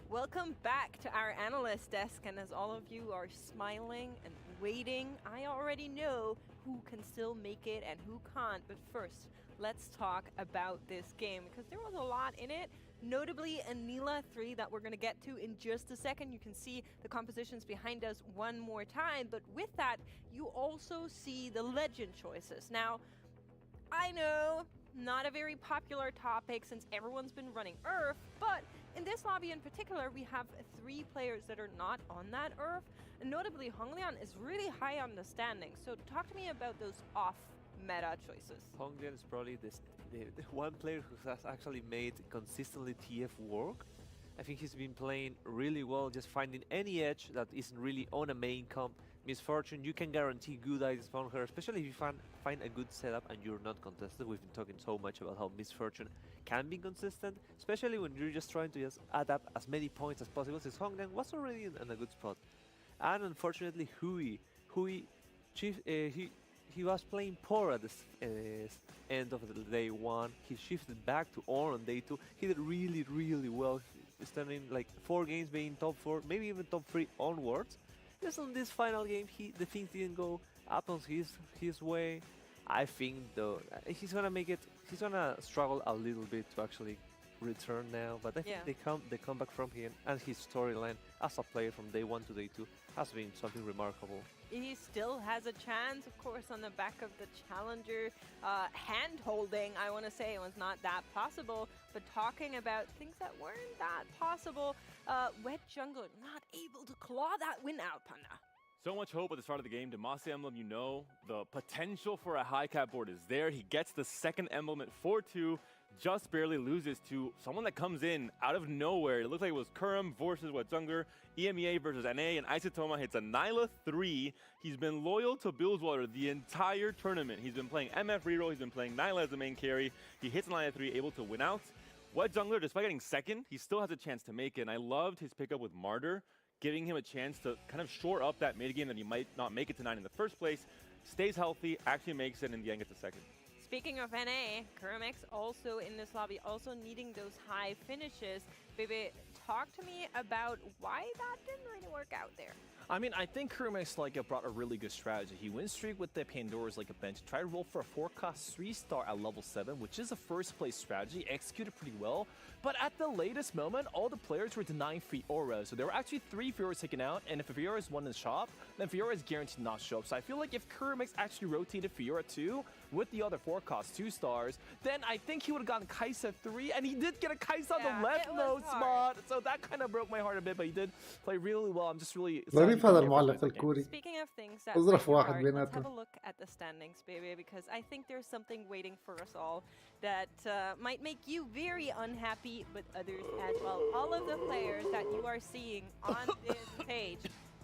Welcome back to our analyst desk, and as all of you are smiling and waiting, I already know who can still make it and who can't. But first, let's talk about this game, because there was a lot in it, notably Anila 3 that we're going to get to in just a second. You can see the compositions behind us one more time, but with that, you also see the legend choices. Now, I know, not a very popular topic since everyone's been running Earth, but in this lobby in particular, we have 3 players that are not on that Earth. And notably, Honglian is really high on the standings. So talk to me about those off-meta choices. Honglian is probably the one player who has actually made consistently TF work. I think he's been playing really well, just finding any edge that isn't really on a main comp. Misfortune, you can guarantee good items from her, especially if you find a good setup and you're not contested. We've been talking so much about how Misfortune can be consistent, especially when you're just trying to just add up as many points as possible, since Honglian was already in a good spot. And unfortunately, Hui, he was playing poor at the end of the day 1. He shifted back to Or on day 2. He did really, really well, standing like 4 games being top 4, maybe even top 3 onwards. Just on this final game, the things didn't go up on his way. I think though he's gonna make it. He's gonna struggle a little bit to actually return now. But I think they come back from him, and his storyline as a player from day 1 to day 2 has been something remarkable. He still has a chance, of course, on the back of the challenger. Hand-holding, I want to say, was not that possible. But talking about things that weren't that possible, Wet Jungler not able to claw that win out, Panda. So much hope at the start of the game. Demacia Emblem, you know, the potential for a high cap board is there. He gets the second emblem at 4-2, just barely loses to someone that comes in out of nowhere. It looked like it was Kurum versus Jungler, EMEA versus NA, and Isotoma hits a Nyla 3. He's been loyal to Billswater the entire tournament. He's been playing MF reroll, he's been playing Nyla as the main carry. He hits Nyla 3, able to win out. Jungler, despite getting second, he still has a chance to make it, and I loved his pickup with Martyr, giving him a chance to kind of shore up that mid game that he might not make it to 9 in the first place. Stays healthy, actually makes it, and in the end gets a second. Speaking of NA, Kurumex also in this lobby, also needing those high finishes. Baby, talk to me about why that didn't really work out there. I mean, I think Kurumex brought a really good strategy. He win streak with the Pandora's like a bench, tried to roll for a 4-cost 3-star at level 7, which is a first place strategy, executed pretty well. But at the latest moment, all the players were denying free auras. So there were actually 3 Fioras taken out, and if a Fiora is one in the shop, then Fiora is guaranteed not to show up. So I feel like if Kurumex actually rotated Fiora 2 with the other 4-cost 2-stars, then I think he would have gotten Kai'Sa 3, and he did get a Kai'Sa on the left node spot. So that kind of broke my heart a bit, but he did play really well. I'm just really ظريف هذا المعلق الكوري. Speaking of things that اظرف واحد let's بيناتهم. have a look at the standings, baby, because I think there's something waiting for us all that might make you very unhappy, but others as well. All of the players that you are seeing on this page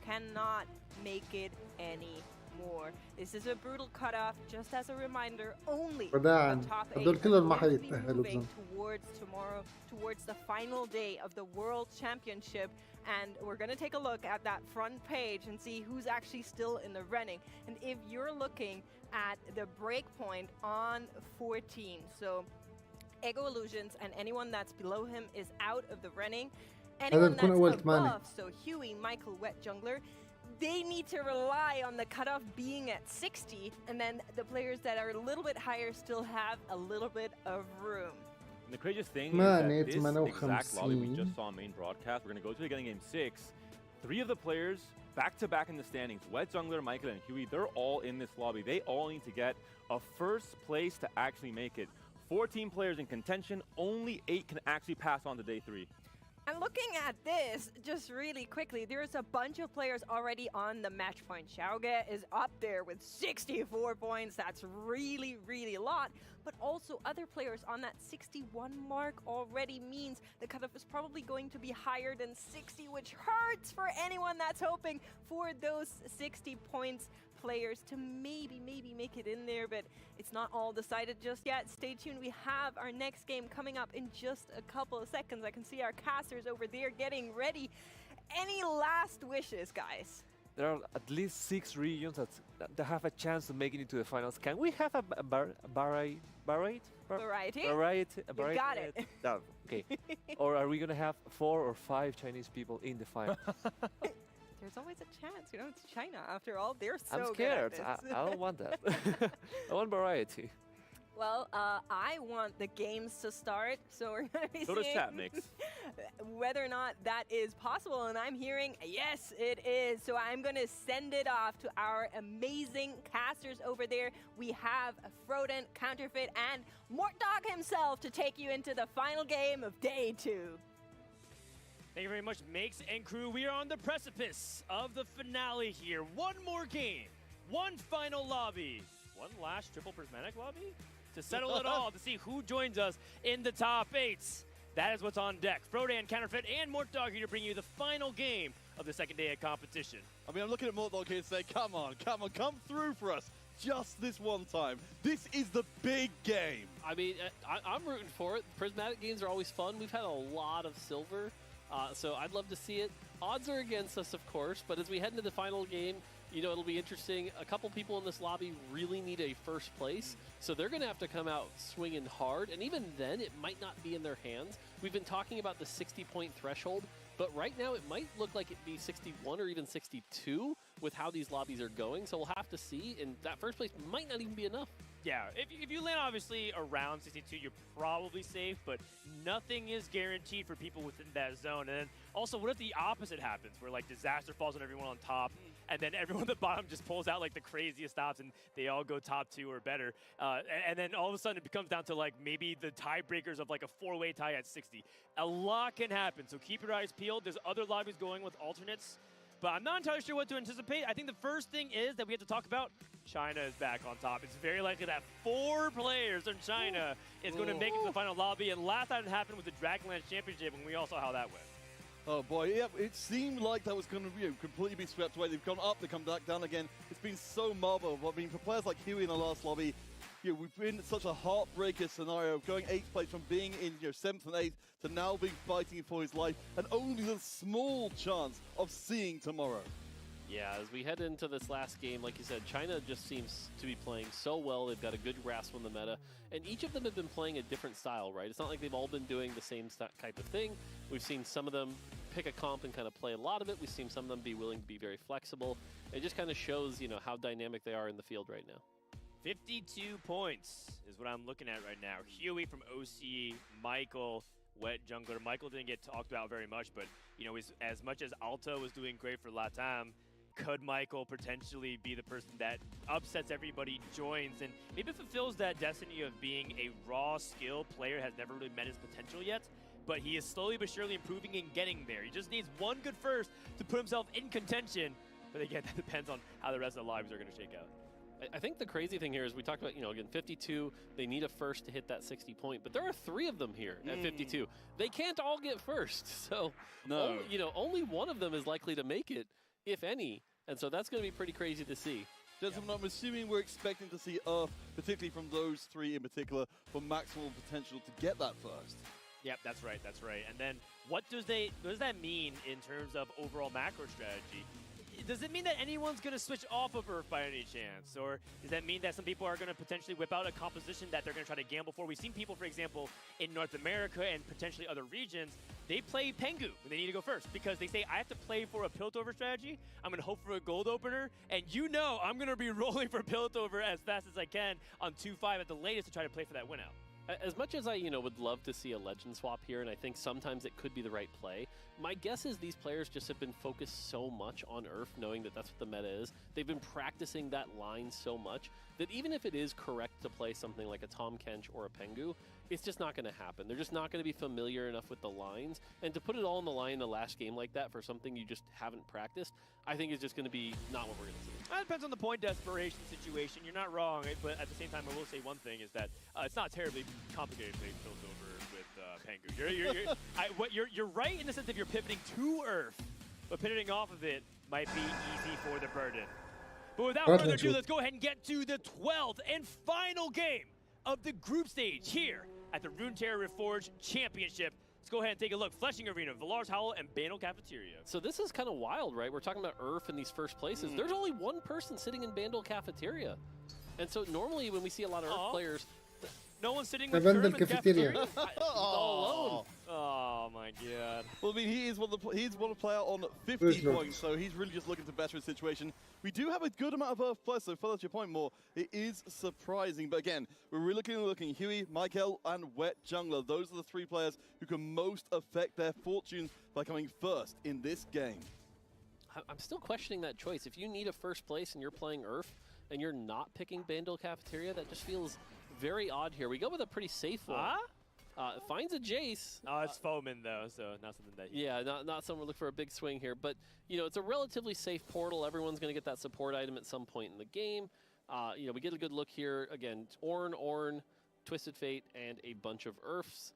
cannot make it any more. This is a brutal cutoff, just as a reminder, only وداعاً. the top 8 هدول كلهم ما are going to be حيتأهلوا moving بظن. towards tomorrow, towards the final day of the World Championship. And we're going to take a look at that front page and see who's actually still in the running. And if you're looking at the break point on 14, so Ego Illusions and anyone that's below him is out of the running. Anyone that's above, so Huey, Michael, Wet Jungler, they need to rely on the cutoff being at 60, and then the players that are a little bit higher still have a little bit of room. And the craziest thing is that this exact lobby we just saw main broadcast, we're going to go to the game 6. 3 of the players back-to-back in the standings, Wet Jungler, Michael, and Huey, they're all in this lobby. They all need to get a first place to actually make it. 14 players in contention, only 8 can actually pass on to day 3. And looking at this, just really quickly, there's a bunch of players already on the match point. Xiaoge is up there with 64 points. That's really, really a lot. But also other players on that 61 mark already means the cutoff is probably going to be higher than 60, which hurts for anyone that's hoping for those 60 points players to maybe make it in there, but it's not all decided just yet. Stay tuned. We have our next game coming up in just a couple of seconds. I can see our casters over there getting ready. Any last wishes, guys? There are at least 6 regions that have a chance to make it into the finals. Can we have a variety? You got it. No, okay. Or are we going to have 4 or 5 Chinese people in the finals? There's always a chance, you know, it's China after all. They're so I'm scared. good at this. I don't want that. I want variety. Well, I want the games to start, so we're going to be seeing whether or not that is possible. And I'm hearing, yes, it is. So I'm going to send it off to our amazing casters over there. We have Frodent, Counterfeit, and Mortdog himself to take you into the final game of day 2. Thank you very much, Makes and crew. We are on the precipice of the finale here. One more game, one final lobby, one last triple prismatic lobby to settle it all, to see who joins us in the top 8. That is what's on deck. Frodan, Counterfeit, and Mortdog here to bring you the final game of the second day of competition. I mean, I'm looking at Mortdog here and say, come on, come through for us. Just this one time. This is the big game. I mean, I'm rooting for it. Prismatic games are always fun. We've had a lot of silver. So I'd love to see it. Odds are against us, of course, but as we head into the final game, you know, it'll be interesting. A couple people in this lobby really need a first place, so they're going to have to come out swinging hard, and even then, it might not be in their hands. We've been talking about the 60-point threshold, but right now it might look like it'd be 61 or even 62 with how these lobbies are going, so we'll have to see, and that first place might not even be enough. Yeah, if you land obviously around 62, you're probably safe, but nothing is guaranteed for people within that zone. And then also, what if the opposite happens, where like disaster falls on everyone on top, and then everyone at the bottom just pulls out like the craziest stops, and they all go top 2 or better, and then all of a sudden it becomes down to like maybe the tiebreakers of like a 4-way tie at 60. A lot can happen, so keep your eyes peeled. There's other lobbies going with alternates, but I'm not entirely sure what to anticipate. I think the first thing is that we have to talk about China is back on top. It's very likely that 4 players from China is going to make it to the final lobby. And last time it happened with the Dragonlance Championship, and we all saw how that went. Oh boy, yeah, it seemed like that was going to completely be swept away. They've gone up, they come back down again. It's been so marvelous. I mean, for players like Huey in the last lobby, we've been in such a heartbreaker scenario, going 8th place from being in 7th and 8th to now being fighting for his life, and only the small chance of seeing tomorrow. Yeah, as we head into this last game, like you said, China just seems to be playing so well. They've got a good grasp on the meta, and each of them have been playing a different style, right? It's not like they've all been doing the same type of thing. We've seen some of them pick a comp and kind of play a lot of it. We've seen some of them be willing to be very flexible. It just kind of shows, you know, how dynamic they are in the field right now. 52 points is what I'm looking at right now. Huey from OC, Michael, Wet Jungler. Michael didn't get talked about very much, but, you know, as much as Alto was doing great for Latam, could Michael potentially be the person that upsets everybody, joins, and maybe fulfills that destiny of being a raw skill player, has never really met his potential yet, but he is slowly but surely improving and getting there. He just needs one good first to put himself in contention, but again, that depends on how the rest of the lives are going to shake out. I think the crazy thing here is we talked about, you know, again, 52, they need a first to hit that 60 point, but there are 3 of them here at 52. They can't all get first, so no. Only one of them is likely to make it, if any, and so that's going to be pretty crazy to see. Gentlemen, I'm assuming we're expecting to see Earth, particularly from those three in particular, for maximal potential to get that first. Yep, that's right, that's right. And then what does that mean in terms of overall macro strategy? Does it mean that anyone's going to switch off of Earth by any chance? Or does that mean that some people are going to potentially whip out a composition that they're going to try to gamble for? We've seen people, for example, in North America and potentially other regions, they play Pengu when they need to go first because they say, I have to play for a Piltover strategy. I'm going to hope for a gold opener. And you know I'm going to be rolling for Piltover as fast as I can on 2-5 at the latest to try to play for that win out. As much as I, would love to see a legend swap here, and I think sometimes it could be the right play, my guess is these players just have been focused so much on Earth, knowing that that's what the meta is. They've been practicing that line so much that even if it is correct to play something like a Tahm Kench or a Pengu, it's just not going to happen. They're just not going to be familiar enough with the lines. And to put it all on the line in the last game like that for something you just haven't practiced, I think is just going to be not what we're going to see. It depends on the point desperation situation. You're not wrong, but at the same time, I will say one thing is that it's not terribly complicated to play Piltover with Pengu. You're right in the sense if you're pivoting to Earth, but pivoting off of it might be easy for the burden. But without further ado, let's go ahead and get to the 12th and final game of the group stage here at the Runeterra Reforged Championship. Let's go ahead and take a look. Fleshing Arena, Villar's Hollow, and Bandle Cafeteria. So this is kind of wild, right? We're talking about Earth in these first places. There's only one person sitting in Bandle Cafeteria. And so normally when we see a lot of Earth players, no one's sitting with Bandle Cafeteria. All alone. Oh my god. Well, I mean, he's one of the player on 50 points, so he's really just looking to better his situation. We do have a good amount of Earth players, so further to your point more, it is surprising. But again, we're really looking Huey, Michael, and Wet Jungler. Those are the three players who can most affect their fortunes by coming first in this game. I'm still questioning that choice. If you need a first place and you're playing Earth and you're not picking Bandle Cafeteria, that just feels very odd here. We go with a pretty safe one. Finds a Jace. Oh, it's Foeman though, so not something that. Yeah, not someone looking for a big swing here, but it's a relatively safe portal. Everyone's going to get that support item at some point in the game. We get a good look here again. Ornn, Twisted Fate, and a bunch of Earths.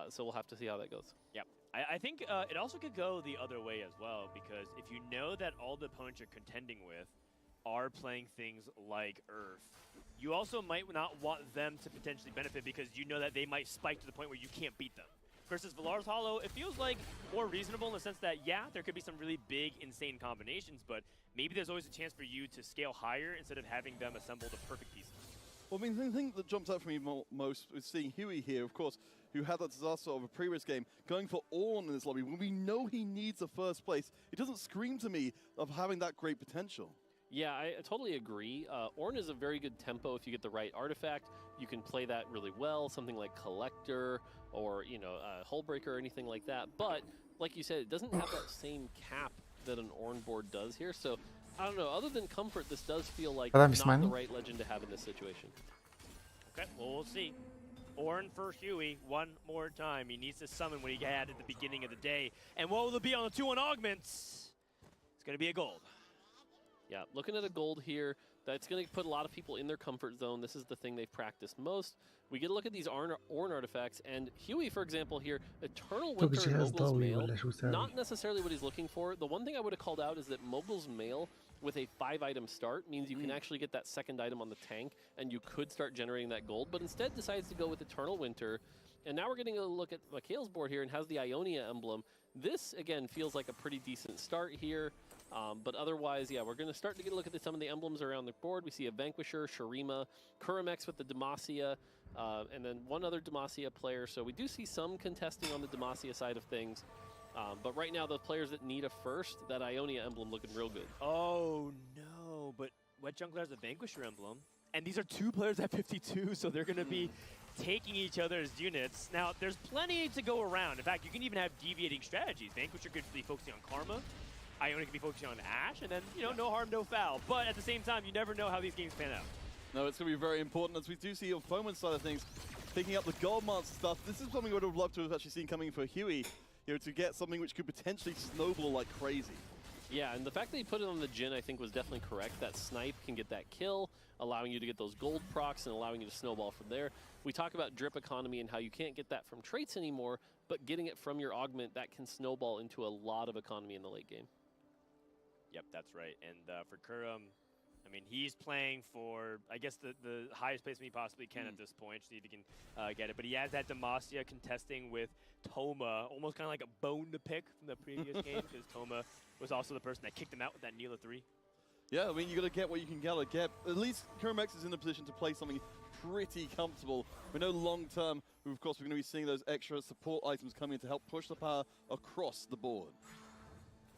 So we'll have to see how that goes. Yep. I think it also could go the other way as well, because if you know that all the opponents you're contending with are playing things like Earth, you also might not want them to potentially benefit because you know that they might spike to the point where you can't beat them. Versus Villar's Hollow, it feels like more reasonable in the sense that, yeah, there could be some really big, insane combinations, but maybe there's always a chance for you to scale higher instead of having them assemble the perfect pieces. Well, I mean, the thing that jumps out for me most is seeing Huey here, of course, who had that disaster of a previous game, going for Ornn in this lobby. When we know he needs a first place, it doesn't scream to me of having that great potential. Yeah, I totally agree. Ornn is a very good tempo if you get the right artifact. You can play that really well, something like Collector or, Hullbreaker or anything like that. But, like you said, it doesn't have that same cap that an Ornn board does here. So, I don't know. Other than comfort, this does feel like not the right legend to have in this situation. Okay, well, we'll see. Ornn for Huey one more time. He needs to summon what he had at the beginning of the day. And what will it be on the 2-1 augments? It's going to be a gold. Yeah, looking at a gold here, that's going to put a lot of people in their comfort zone. This is the thing they've practiced most. We get a look at these Ornn artifacts, and Huey, for example, here, Eternal Winter and Mogul's Mail, not necessarily what he's looking for. The one thing I would have called out is that Mogul's Mail with a 5-item start means you can actually get that second item on the tank, and you could start generating that gold, but instead decides to go with Eternal Winter. And now we're getting a look at Mikhail's board here and has the Ionia emblem. This, again, feels like a pretty decent start here. But otherwise, yeah, we're going to start to get a look at some of the emblems around the board. We see a Vanquisher, Shurima, Kurimex with the Demacia, and then one other Demacia player. So we do see some contesting on the Demacia side of things. But right now, the players that need a first, that Ionia emblem looking real good. Oh, no. But Wet Jungler has a Vanquisher emblem. And these are two players at 52, so they're going to be taking each other's units. Now, there's plenty to go around. In fact, you can even have deviating strategies. Vanquisher could be focusing on Karma. Ionia can be focusing on Ashe, and then, no harm, no foul. But at the same time, you never know how these games pan out. No, it's going to be very important, as we do see on Foeman's side of things, picking up the Gold Monster stuff. This is something I would have loved to have actually seen coming for Huey, to get something which could potentially snowball like crazy. Yeah, and the fact that he put it on the Jhin, I think, was definitely correct. That snipe can get that kill, allowing you to get those gold procs and allowing you to snowball from there. We talk about drip economy and how you can't get that from traits anymore, but getting it from your augment, that can snowball into a lot of economy in the late game. Yep, that's right. And for Kurum, I mean, he's playing for, I guess, the highest placement he possibly can at this point. See if he can get it. But he has that Demacia contesting with Toma, almost kind of like a bone to pick from the previous game, because Toma was also the person that kicked him out with that Nila 3. Yeah, I mean, you got to get what you can get. At least Kermex is in a position to play something pretty comfortable. We know long term, of course, we're going to be seeing those extra support items coming in to help push the power across the board.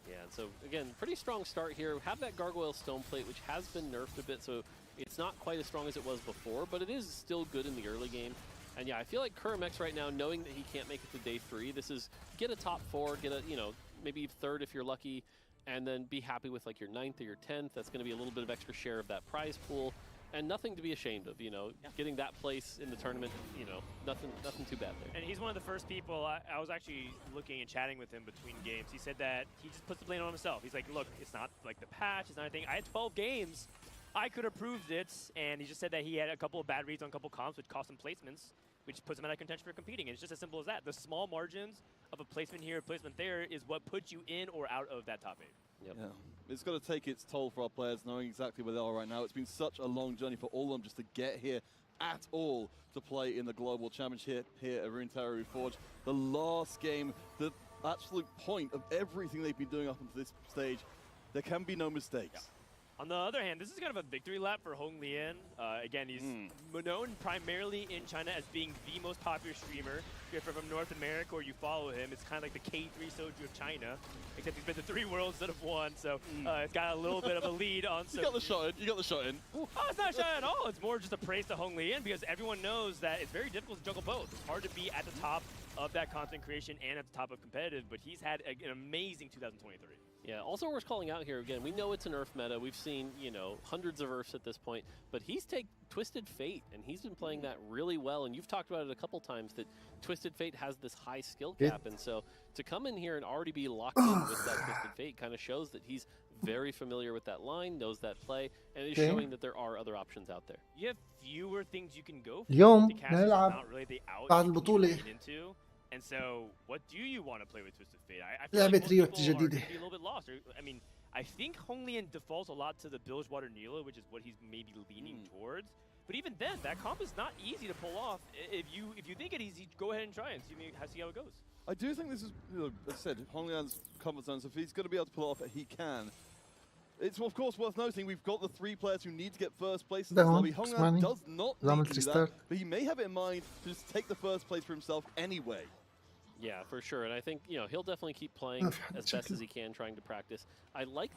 Yeah, so again, pretty strong start here. Have that Gargoyle Stone Plate, which has been nerfed a bit, so it's not quite as strong as it was before, but it is still good in the early game. And yeah, I feel like Kermex right now, knowing that he can't make it to day 3, this is get a top 4, get a, you know, maybe 3rd if you're lucky, and then be happy with like your 9th or your 10th. That's going to be a little bit of extra share of that prize pool, and nothing to be ashamed of, you know. Yeah. Getting that place in the tournament, you know, nothing too bad there. And he's one of the first people, I was actually looking and chatting with him between games. He said that he just puts the blame on himself. He's like, look, it's not like the patch, it's not anything. I had 12 games. I could have proved it, and he just said that he had a couple of bad reads on a couple of comps, which cost him placements, which puts him out of contention for competing. And it's just as simple as that. The small margins of a placement here, a placement there, is what puts you in or out of that top 8. Yep. Yeah. It's got to take its toll for our players, knowing exactly where they are right now. It's been such a long journey for all of them just to get here at all to play in the Global Championship here at Runeterra Reforged. The last game, the absolute point of everything they've been doing up until this stage, there can be no mistakes. Yeah. On the other hand, this is kind of a victory lap for Hong Lian. Again, he's known primarily in China as being the most popular streamer. If you're from North America or you follow him, it's kind of like the K3 Soju of China, except he's been to 3 worlds instead of 1, so it's got a little bit of a lead on Soju. You got the shot in. You got the shot in. Oh, it's not a shot at all. It's more just a praise to Hong Lian, because everyone knows that it's very difficult to juggle both. It's hard to be at the top of that content creation and at the top of competitive, but he's had an amazing 2023. Yeah, also worth calling out here, again, we know it's an Earth meta. We've seen, you know, hundreds of Earths at this point, but he's taken Twisted Fate, and he's been playing that really well, and you've talked about it a couple times, that Twisted Fate has this high skill cap, and so to come in here and already be locked in with that Twisted Fate kind of shows that he's very familiar with that line, knows that play, and is showing that there are other options out there. You have fewer things you can go for. اليوم The cast is not really the out بعد you can البطولة. get into. And so, what do you want to play with Twisted Fate? I feel لعبة like most ريو people are going الجديدة. to be a little bit lost. I mean, I think Hong Lian defaults a lot to the Bilgewater Nila, which is what he's maybe leaning towards. But even then, that comp is not easy to pull off. If you think it easy, go ahead and try and see how it goes. I do think this is, you know, as I said, Hong Lian's comfort zone, so if he's going to be able to pull it off, he can. It's, of course, worth noting we've got the 3 players who need to get first place in this lobby. Hong Lian does not need to do that, but he may have it in mind to just take the first place for himself anyway. Yeah, for sure. And I think, you know, he'll definitely keep playing as best as he can, trying to practice. I like